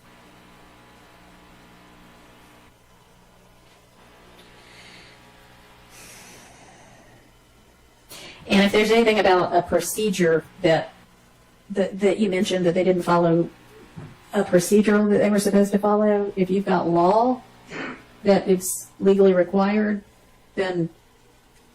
And if there's anything about a procedure that you mentioned that they didn't follow a procedure that they were supposed to follow, if you've got law that it's legally required, then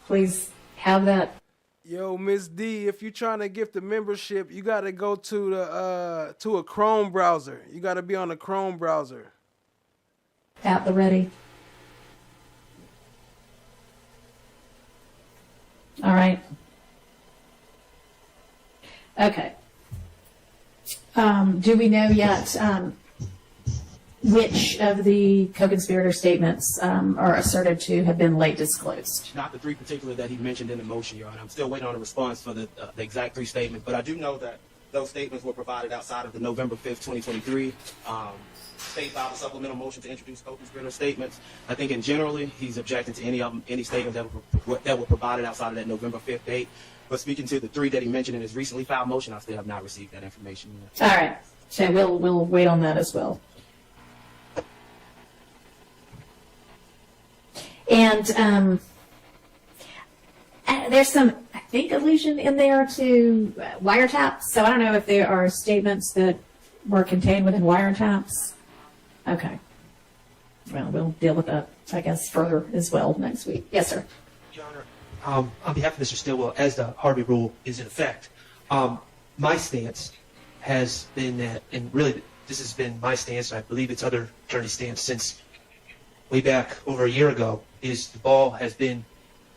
please have that. Yo, Miss D, if you're trying to gift the membership, you got to go to a Chrome browser. You got to be on a Chrome browser. At the ready. All right. Okay. Do we know yet which of the co-conspirator statements are asserted to have been late disclosed? Not the three particular that he mentioned in the motion, Your Honor. I'm still waiting on a response for the exact three statements, but I do know that those statements were provided outside of the November 5th, 2023. State filed a supplemental motion to introduce co-conspirator statements. I think in generally, he's objecting to any statements that were provided outside of that November 5th date. But speaking to the 3 that he mentioned in his recently filed motion, I still have not received that information yet. All right. So we'll wait on that as well. And there's some, I think, allusion in there to wiretaps. So I don't know if there are statements that were contained within wiretaps. Okay. Well, we'll deal with that, I guess, further as well next week. Yes, sir. Your Honor, on behalf of Mr. Stillwell, as the Harvey rule is in effect, my stance has been that, and really this has been my stance, and I believe it's other attorneys' stance since way back over a year ago, is the ball has been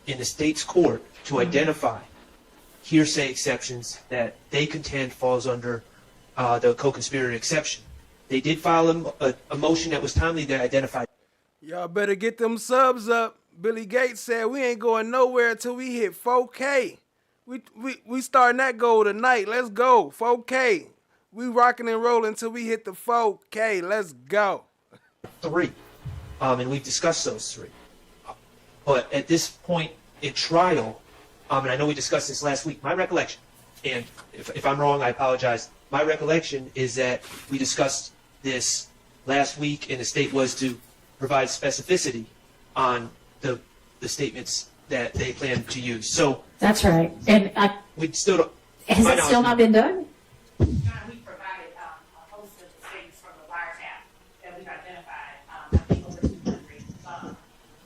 in the state's court to identify hearsay exceptions that they contend falls under the co-conspirator exception. They did file a motion that was timely that identified. Y'all better get them subs up. Billy Gates said we ain't going nowhere until we hit 4K. We starting that goal tonight. Let's go. 4K. We rocking and rolling until we hit the 4K. Let's go. 3. And we've discussed those 3. But at this point in trial, and I know we discussed this last week, my recollection, and if I'm wrong, I apologize. My recollection is that we discussed this last week, and the state was to provide specificity on the statements that they plan to use. So that's right. And we still don't. Has it still not been done? We provided a host of statements from the wiretap that we've identified. I think over 200.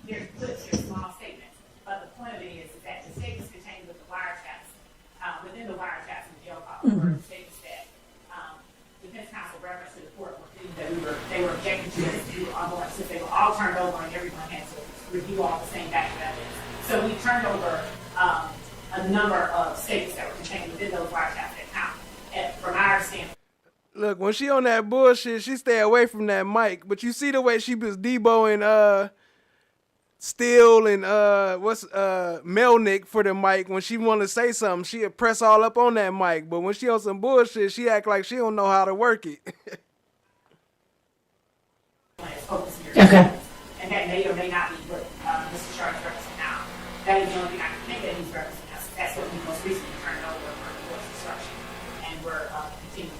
There's clips, there's small statements, but the point of it is that the statements contained with the wiretaps, within the wiretaps and jail calls, were statements that defense counsel referenced to the court were things that they were objecting to as they were ongoing, since they were all turned over and everyone had to review all the same document evidence. So we turned over a number of statements that were contained within those wiretaps that count. And from our standpoint. Look, when she on that bullshit, she stay away from that mic. But you see the way she was deboing Steele and Melnick for the mic. When she want to say something, she'll press all up on that mic. But when she on some bullshit, she act like she don't know how to work it. Okay. And that may or may not be what Mr. Sharp is referencing now. That is the only thing I can think that he's referencing now. That's what we most recently turned over for course instruction. And we're continuing to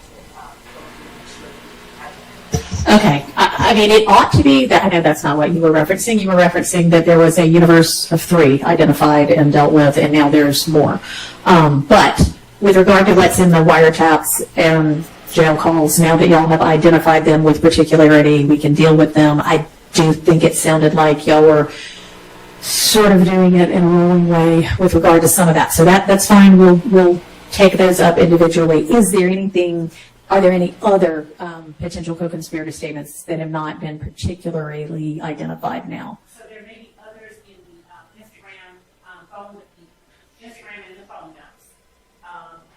Okay. I mean, it ought to be that. I know that's not what you were referencing. You were referencing that there was a universe of 3 identified and dealt with, and now there's more. But with regard to what's in the wiretaps and jail calls, now that y'all have identified them with particularity, we can deal with them. I do think it sounded like y'all were sort of doing it in a rolling way with regard to some of that. So that's fine. We'll take those up individually. Are there any other potential co-conspirator statements that have not been particularly identified now? So there may be others in the Instagram and the phone dumps.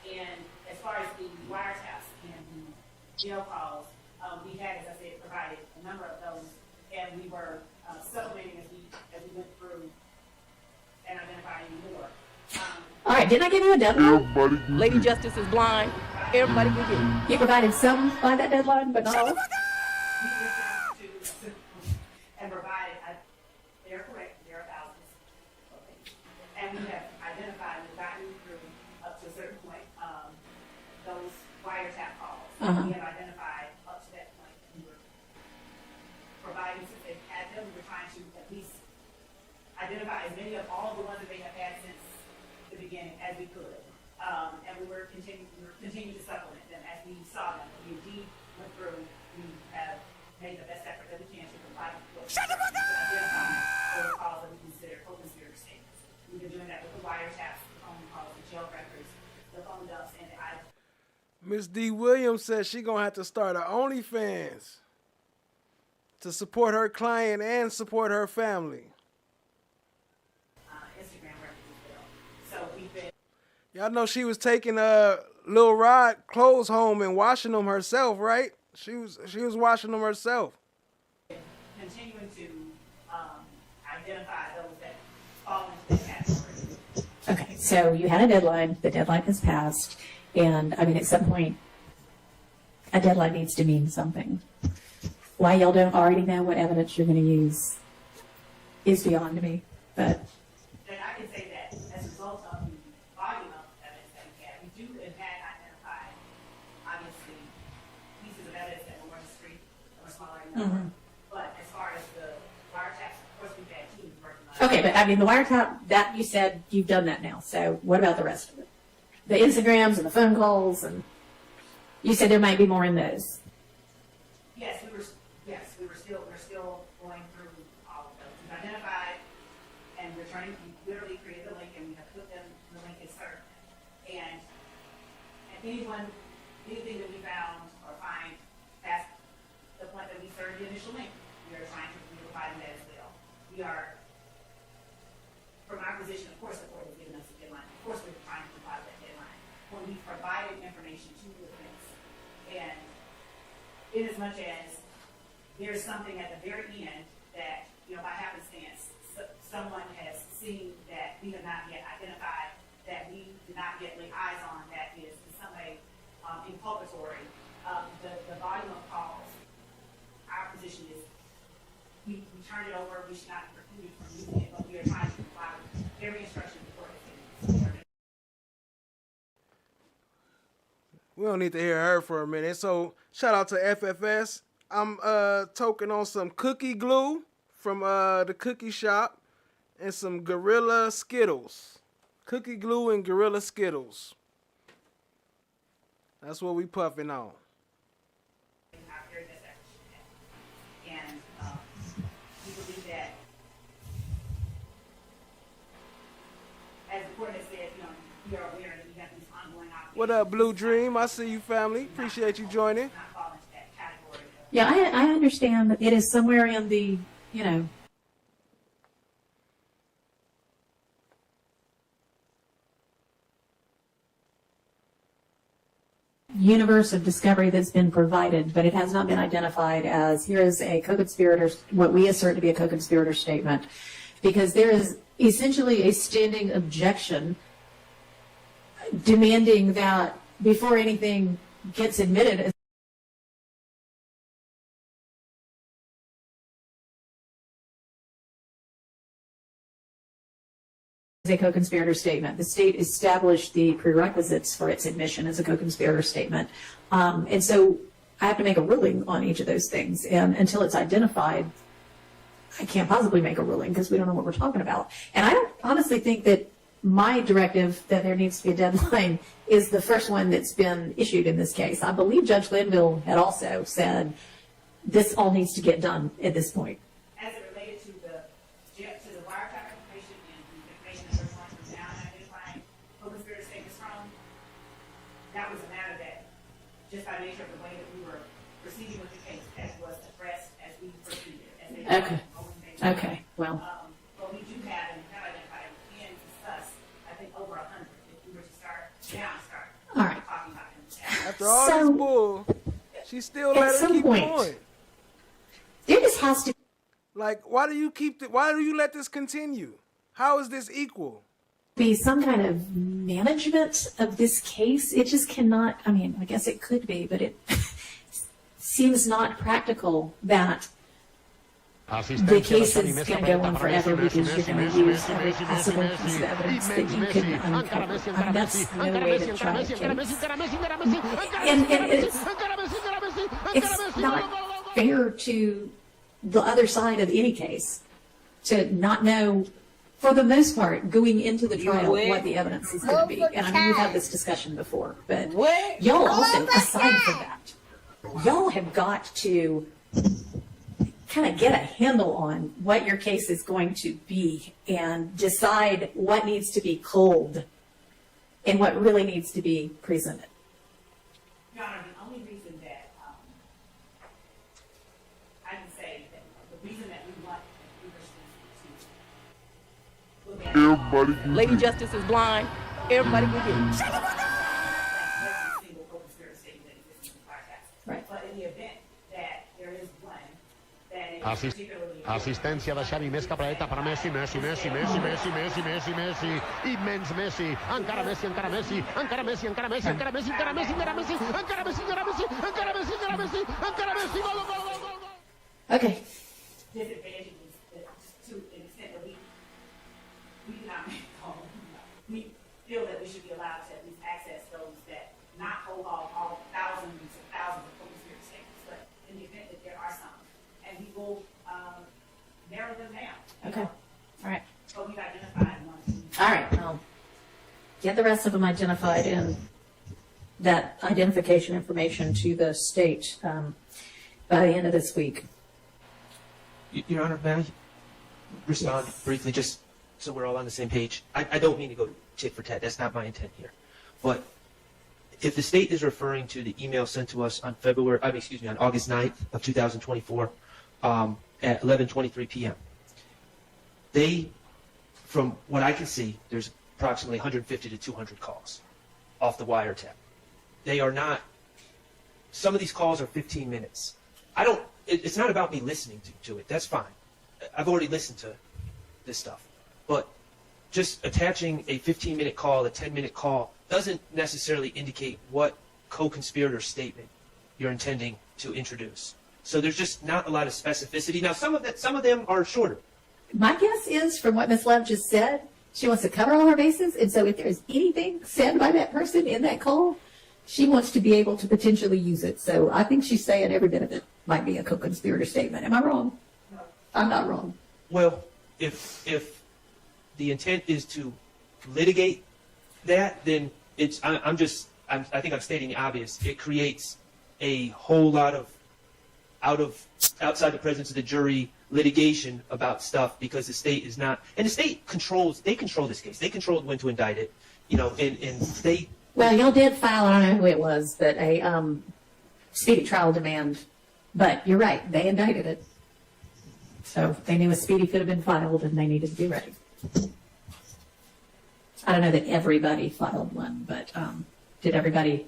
And as far as the wiretaps and the jail calls, we had, as I said, provided a number of those, and we were supplementing as we went through and identifying more. All right, didn't I give you a deadline? Lady Justice is blind. Everybody can get it. You provided some by that deadline, but not all? And provided, they're correct, there are thousands. And we have identified and gotten through up to a certain point, those wiretap calls. We have identified up to that point, and we were providing, since they've had them, we were trying to at least identify as many of all the ones that they have had since the beginning as we could. And we were continuing to supplement them as we saw them. We indeed went through, we have made the best effort that we can to provide what to identify those calls that we consider co-conspirator statements. We've been doing that with the wiretaps, the phone calls, the jail records, the phone dumps, and the items. Miss D. Williams says she gonna have to start her OnlyFans to support her client and support her family. Instagram records as well. So we've been. Y'all know she was taking Lil Rod clothes home and washing them herself, right? She was washing them herself. Continuing to identify those that fall into that category. Okay, so you had a deadline. The deadline has passed. And I mean, at some point, a deadline needs to mean something. Why y'all don't already know what evidence you're going to use is beyond me. But And I can say that as a result of the volume of evidence that we have, we do and had identified, obviously, pieces of evidence that were more discreet or smaller in number. But as far as the wiretaps, of course, we've had teams working on it. okay, but I mean, the wiretap, that you said you've done that now. So what about the rest of it? The Instagrams and the phone calls, and you said there might be more in those. Yes, we're still going through all of those. We've identified and we're trying, we literally created the link and we have put them, the link is served. And anything that we found or find past the point that we served the initial link, we are trying to provide that as well. We are, from our position, of course, the court has given us a deadline. Of course, we're trying to provide that deadline. When we provided information to the defense, and in as much as there's something at the very end that, by happenstance, someone has seen that we have not yet identified, that we did not yet lay eyes on, that is in some way inculpatory. The volume of calls, our position is we turn it over, we should not be precluded from using it, but we are trying to provide every instruction the court has given. We don't need to hear her for a minute. So shout out to FFS. I'm toking on some cookie glue from the cookie shop and some Gorilla Skittles. Cookie glue and Gorilla Skittles. That's what we puffing on. And we believe that, as the court has said, we are aware that we have these ongoing obligations. What up, Blue Dream? I see you, family. Appreciate you joining. Yeah, I understand that it is somewhere in the, universe of discovery that's been provided, but it has not been identified as here is a co-conspirator, what we assert to be a co-conspirator statement, because there is essentially a standing objection demanding that before anything gets admitted a co-conspirator statement. The state established the prerequisites for its admission as a co-conspirator statement. And so I have to make a ruling on each of those things. And until it's identified, I can't possibly make a ruling because we don't know what we're talking about. And I don't honestly think that my directive that there needs to be a deadline is the first one that's been issued in this case. I believe Judge Glanville had also said this all needs to get done at this point. As it related to the wiretap information and the information that we're going through now and identifying co-conspirator statements from, that was a matter that, just by nature of the way that we were proceeding with the case, that was addressed as we proceeded. Okay. Well. But we do have, and we have identified, and discussed, I think, over 100. If we were to start All right. talking about them. After all this bull, she still let her keep going. There just has to Like, why do you let this continue? How is this equal? be some kind of management of this case. It just cannot, I mean, I guess it could be, but it seems not practical that the case is going to go on forever because you're going to use every possible piece of evidence that you can uncover. I mean, that's no way to try a case. And it's not fair to the other side of any case to not know, for the most part, going into the trial, what the evidence is going to be. And I mean, we've had this discussion before, but y'all also, aside from that, y'all have got to kind of get a handle on what your case is going to be and decide what needs to be culled and what really needs to be presented. Your Honor, the only reason that I can say that the reason that we want to look at Everybody Lady Justice is blind. Everybody can get it. single co-conspirator statement that exists in the wiretap. Right. But in the event that there is one that Assistència de Xavi, més cap a la dreta per a Messi, Messi, immens Messi, encara Messi, encara Messi, encara Messi, encara Messi, encara Messi, encara Messi, encara Messi, encara Messi, encara Messi, encara Messi, encara Messi, encara Messi, gol, gol, gol, gol. Okay. Disadvantages to an extent that we do not make calls. We feel that we should be allowed to at least access those that not hold all thousands and thousands of co-conspirator statements, but in the event that there are some, and we will narrow them down. Okay. All right. But we've identified one. All right. I'll get the rest of them identified and that identification information to the state by the end of this week. Your Honor, may I respond briefly, just so we're all on the same page? I don't mean to go tit for tat. That's not my intent here. But if the state is referring to the email sent to us on on August 9th of 2024 at 11:23 p.m., they, from what I can see, there's approximately 150 to 200 calls off the wiretap. They are not, some of these calls are 15 minutes. It's not about me listening to it. That's fine. I've already listened to this stuff. But just attaching a 15-minute call, a 10-minute call, doesn't necessarily indicate what co-conspirator statement you're intending to introduce. So there's just not a lot of specificity. Now, some of them are shorter. My guess is, from what Ms. Love just said, she wants to cover all her bases, and so if there's anything said by that person in that call, she wants to be able to potentially use it. So I think she's saying every bit of it might be a co-conspirator statement. Am I wrong? No. I'm not wrong. Well, if the intent is to litigate that, then I think I'm stating the obvious. It creates a whole lot of outside the presence of the jury litigation about stuff because the state is not, and the state controls this case. They controlled when to indict it, and they. Well, y'all did file, I don't know who it was, but a speedy trial demand. But you're right, they indicted it. So they knew a speedy could have been filed and they needed to be ready. I don't know that everybody filed one, but did everybody?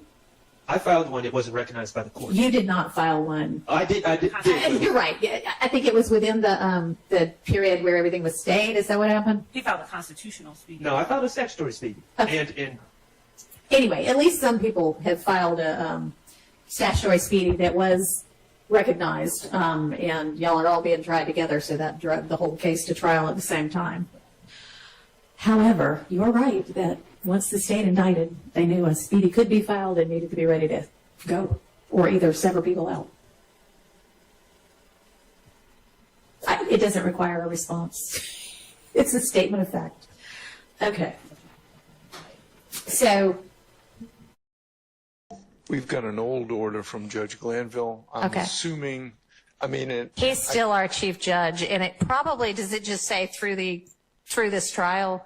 I filed one. It wasn't recognized by the court. You did not file one. I did. You're right. I think it was within the period where everything was stayed. Is that what happened? He filed a constitutional speedy. No, I filed a statutory speedy. Okay. And anyway, at least some people have filed a statutory speedy that was recognized, and y'all are all being tried together, so that drove the whole case to trial at the same time. However, you're right that once the state indicted, they knew a speedy could be filed and needed to be ready to go, or either sever people out. It doesn't require a response. It's a statement of fact. Okay. So we've got an old order from Judge Glanville. I'm assuming, he's still our chief judge, and it probably, does it just say through this trial?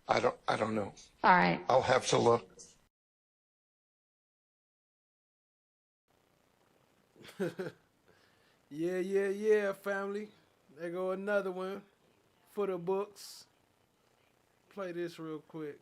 I don't know. All right. I'll have to look. Yeah, family. There go another one for the books. Play this real quick.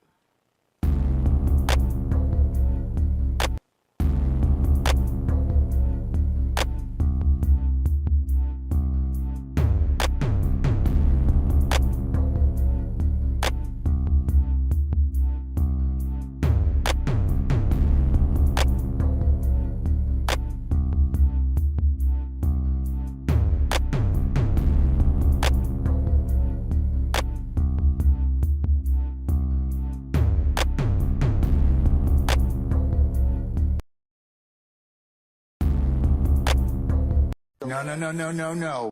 No.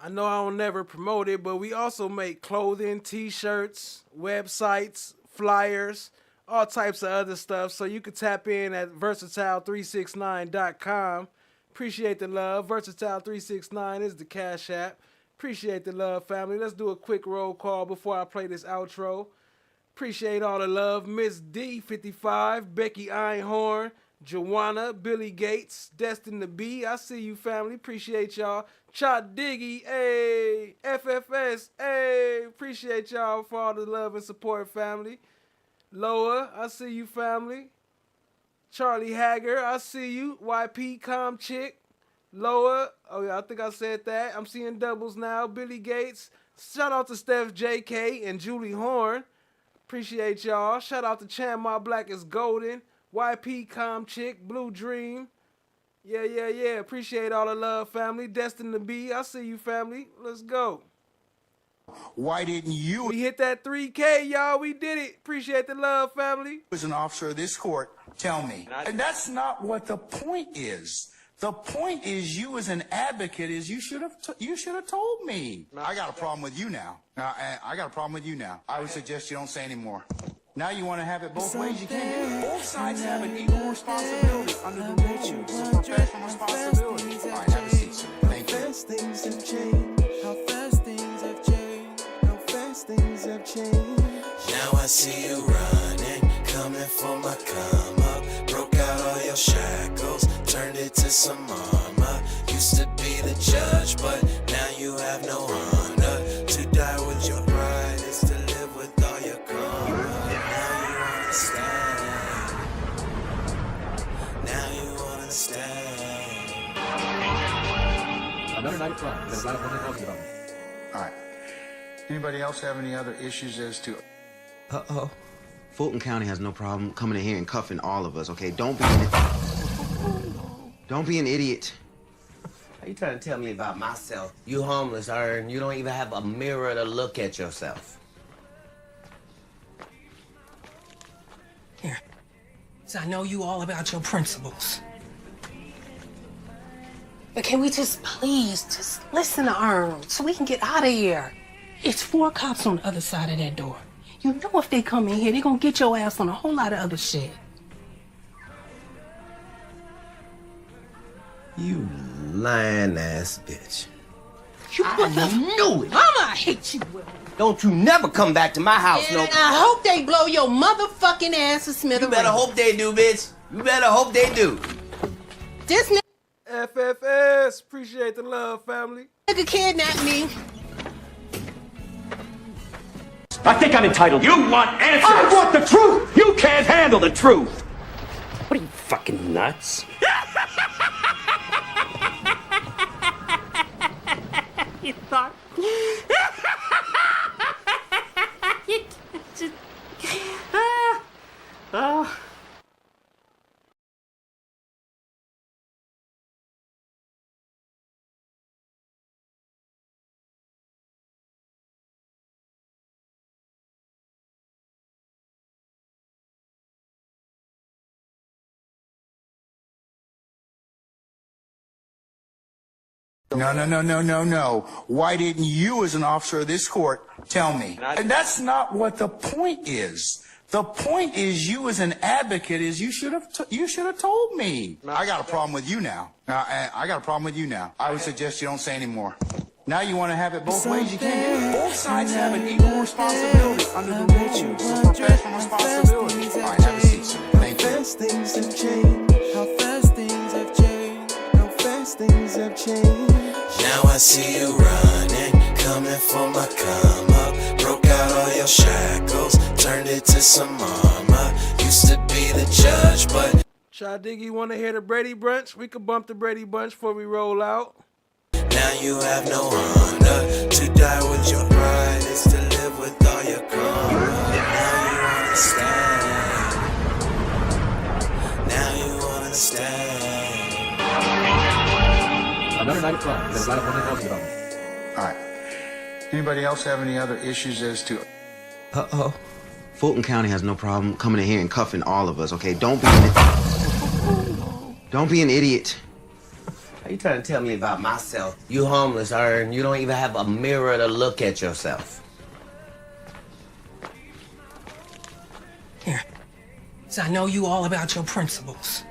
I know I don't never promote it, but we also make clothing, t-shirts, websites, flyers, all types of other stuff. So you can tap in at versatile369.com. Appreciate the love. Versatile369 is the Cash App. Appreciate the love, family. Let's do a quick roll call before I play this outro. Appreciate all the love. Miss D55, Becky Einhorn, Joanna, Billy Gates, Destin to B. I see you, family. Appreciate y'all. Chot Diggy, hey, FFS, hey. Appreciate y'all for all the love and support, family. Loa, I see you, family. Charlie Hagger, I see you. YP Com Chick. Loa. Oh, yeah, I think I said that. I'm seeing doubles now. Billy Gates. Shout out to Steph JK and Julie Horn. Appreciate y'all. Shout out to Chan My Black is Golden. YP Com Chick. Blue Dream. Yeah. Appreciate all the love, family. Destined to be. I see you, family. Let's go. Why didn't you, We hit that 3K, y'all. We did it. Appreciate the love, family. as an officer of this court, tell me? And that's not what the point is. The point is, you as an advocate, is you should have told me. I got a problem with you now. I got a problem with you now. I would suggest you don't say any more. Now you want to have it both ways. You can't do it. Both sides have an equal responsibility under the rules of professional responsibility. All right, have a seat, sir. Thank you. Things have changed. How fast things have changed. How fast things have changed. Now I see you running, coming for my come up. Broke out all your shackles, turned it to some armor. Used to be the judge, but now you have no honor. To die with your pride is to live with all your karma. Now you understand. Now you understand. Another night of fun. There's a lot of fun talking about. All right. Anybody else have any other issues as to? Uh-oh. Fulton County has no problem coming in here and cuffing all of us, okay? Don't be an idiot. Are you trying to tell me about myself? You homeless, and you don't even have a mirror to look at yourself. Here. So I know you all about your principles. But can we just please just listen to Earn so we can get out of here? It's 4 cops on the other side of that door. You know if they come in here, they're gonna get your ass on a whole lot of other shit. You lying ass bitch. I knew it. Mama, I hate you, Will. Don't you never come back to my house, And no. I hope they blow your motherfucking ass to smithereens. You better hope they do, bitch. You better hope they do. This nigga FFS. Appreciate the love, family. kidnapped me. I think I'm entitled. You want answers? I want the truth! You can't handle the truth! What are you, fucking nuts? You thought... Oh. No. Why didn't you, as an officer of this court, tell me? And that's not what the point is. The point is, you as an advocate, is you should have told me. I got a problem with you now. I got a problem with you now. I would suggest you don't say any more. Now you want to have it both ways. You can't do it. Both sides have an equal responsibility under the rules of professional responsibility. All right, have a seat, sir. Thank you. How fast things have changed. How fast things have changed. How fast things have changed. Now I see you running, coming for my come up. Broke out all your shackles, turned it to some armor. Used to be the judge, but Shy Diggy, want to hear the Brady Bunch? We could bump the Brady Bunch before we roll out. now you have no honor. To die with your pride is to live with all your karma. Now you understand. Now you understand. Another night of fun. There's a lot of fun talking about. All right. Anybody else have any other issues as to? Uh-oh. Fulton County has no problem coming in here and cuffing all of us, okay? Don't be an idiot. Are you trying to tell me about myself? You homeless, and you don't even have a mirror to look at yourself. Here. So I know you all about your principles.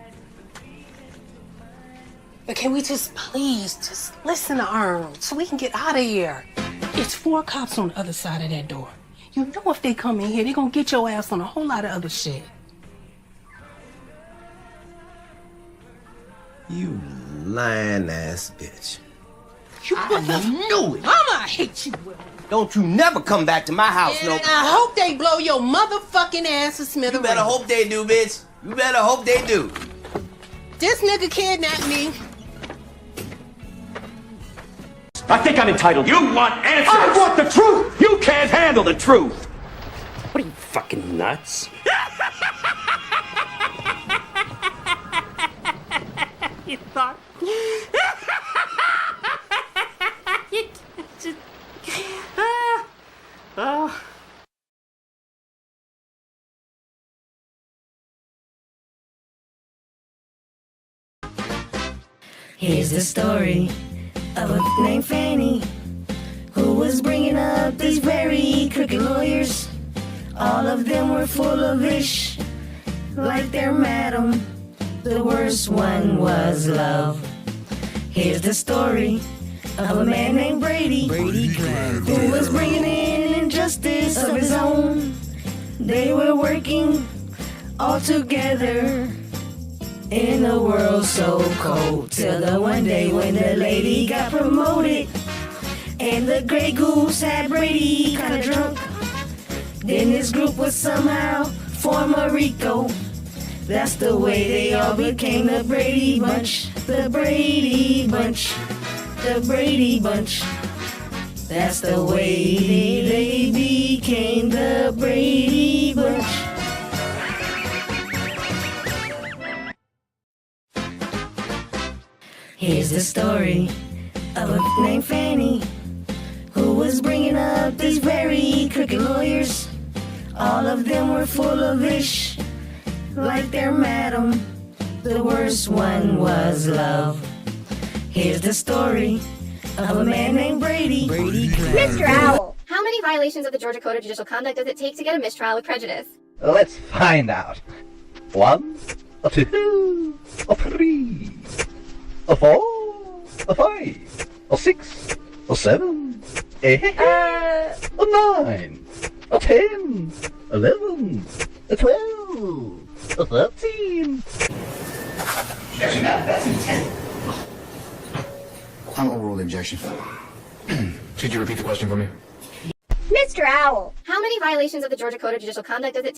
But can we just please just listen to Earn so we can get out of here? It's 4 cops on the other side of that door. You know if they come in here, they're gonna get your ass on a whole lot of other shit. You lying ass bitch. I knew it. Mama, I hate you, Will. Don't you never come back to my house, And no. I hope they blow your motherfucking ass to smithereens. You better hope they do, bitch. You better hope they do. This nigga kidnapped me. I think I'm entitled. You want answers? I want the truth! You can't handle the truth! What are you, fucking nuts? You thought. Here's the story of a named Fanny who was bringing up these very crooked lawyers. All of them were full of ish, like their madam. The worst one was love. Here's the story of a man named Brady Glanville, who was bringing in injustice of his own. They were working all together in a world so cold, till the one day when the lady got promoted and the Grey Goose had Brady kinda drunk. Then this group would somehow form a Rico. That's the way they all became the Brady Bunch. The Brady Bunch. The Brady Bunch. That's the way they became the Brady Bunch. Here's the story of a named Fanny who was bringing up these very crooked lawyers. All of them were full of ish, like their madam. The worst one was love. Here's the story of a man named Brady Mr. Owl, how many violations of the Georgia Code of Judicial Conduct does it take to get a mistrial with prejudice? Let's find out. 1, 2, 3, 4, 5, 6, 7, 8, 9, 10, 11, 12, 13. Objection, that's intent. I'll overrule the objection. Could you repeat the question for me? Mr. Owl, how many violations of the Georgia Code of Judicial Conduct does it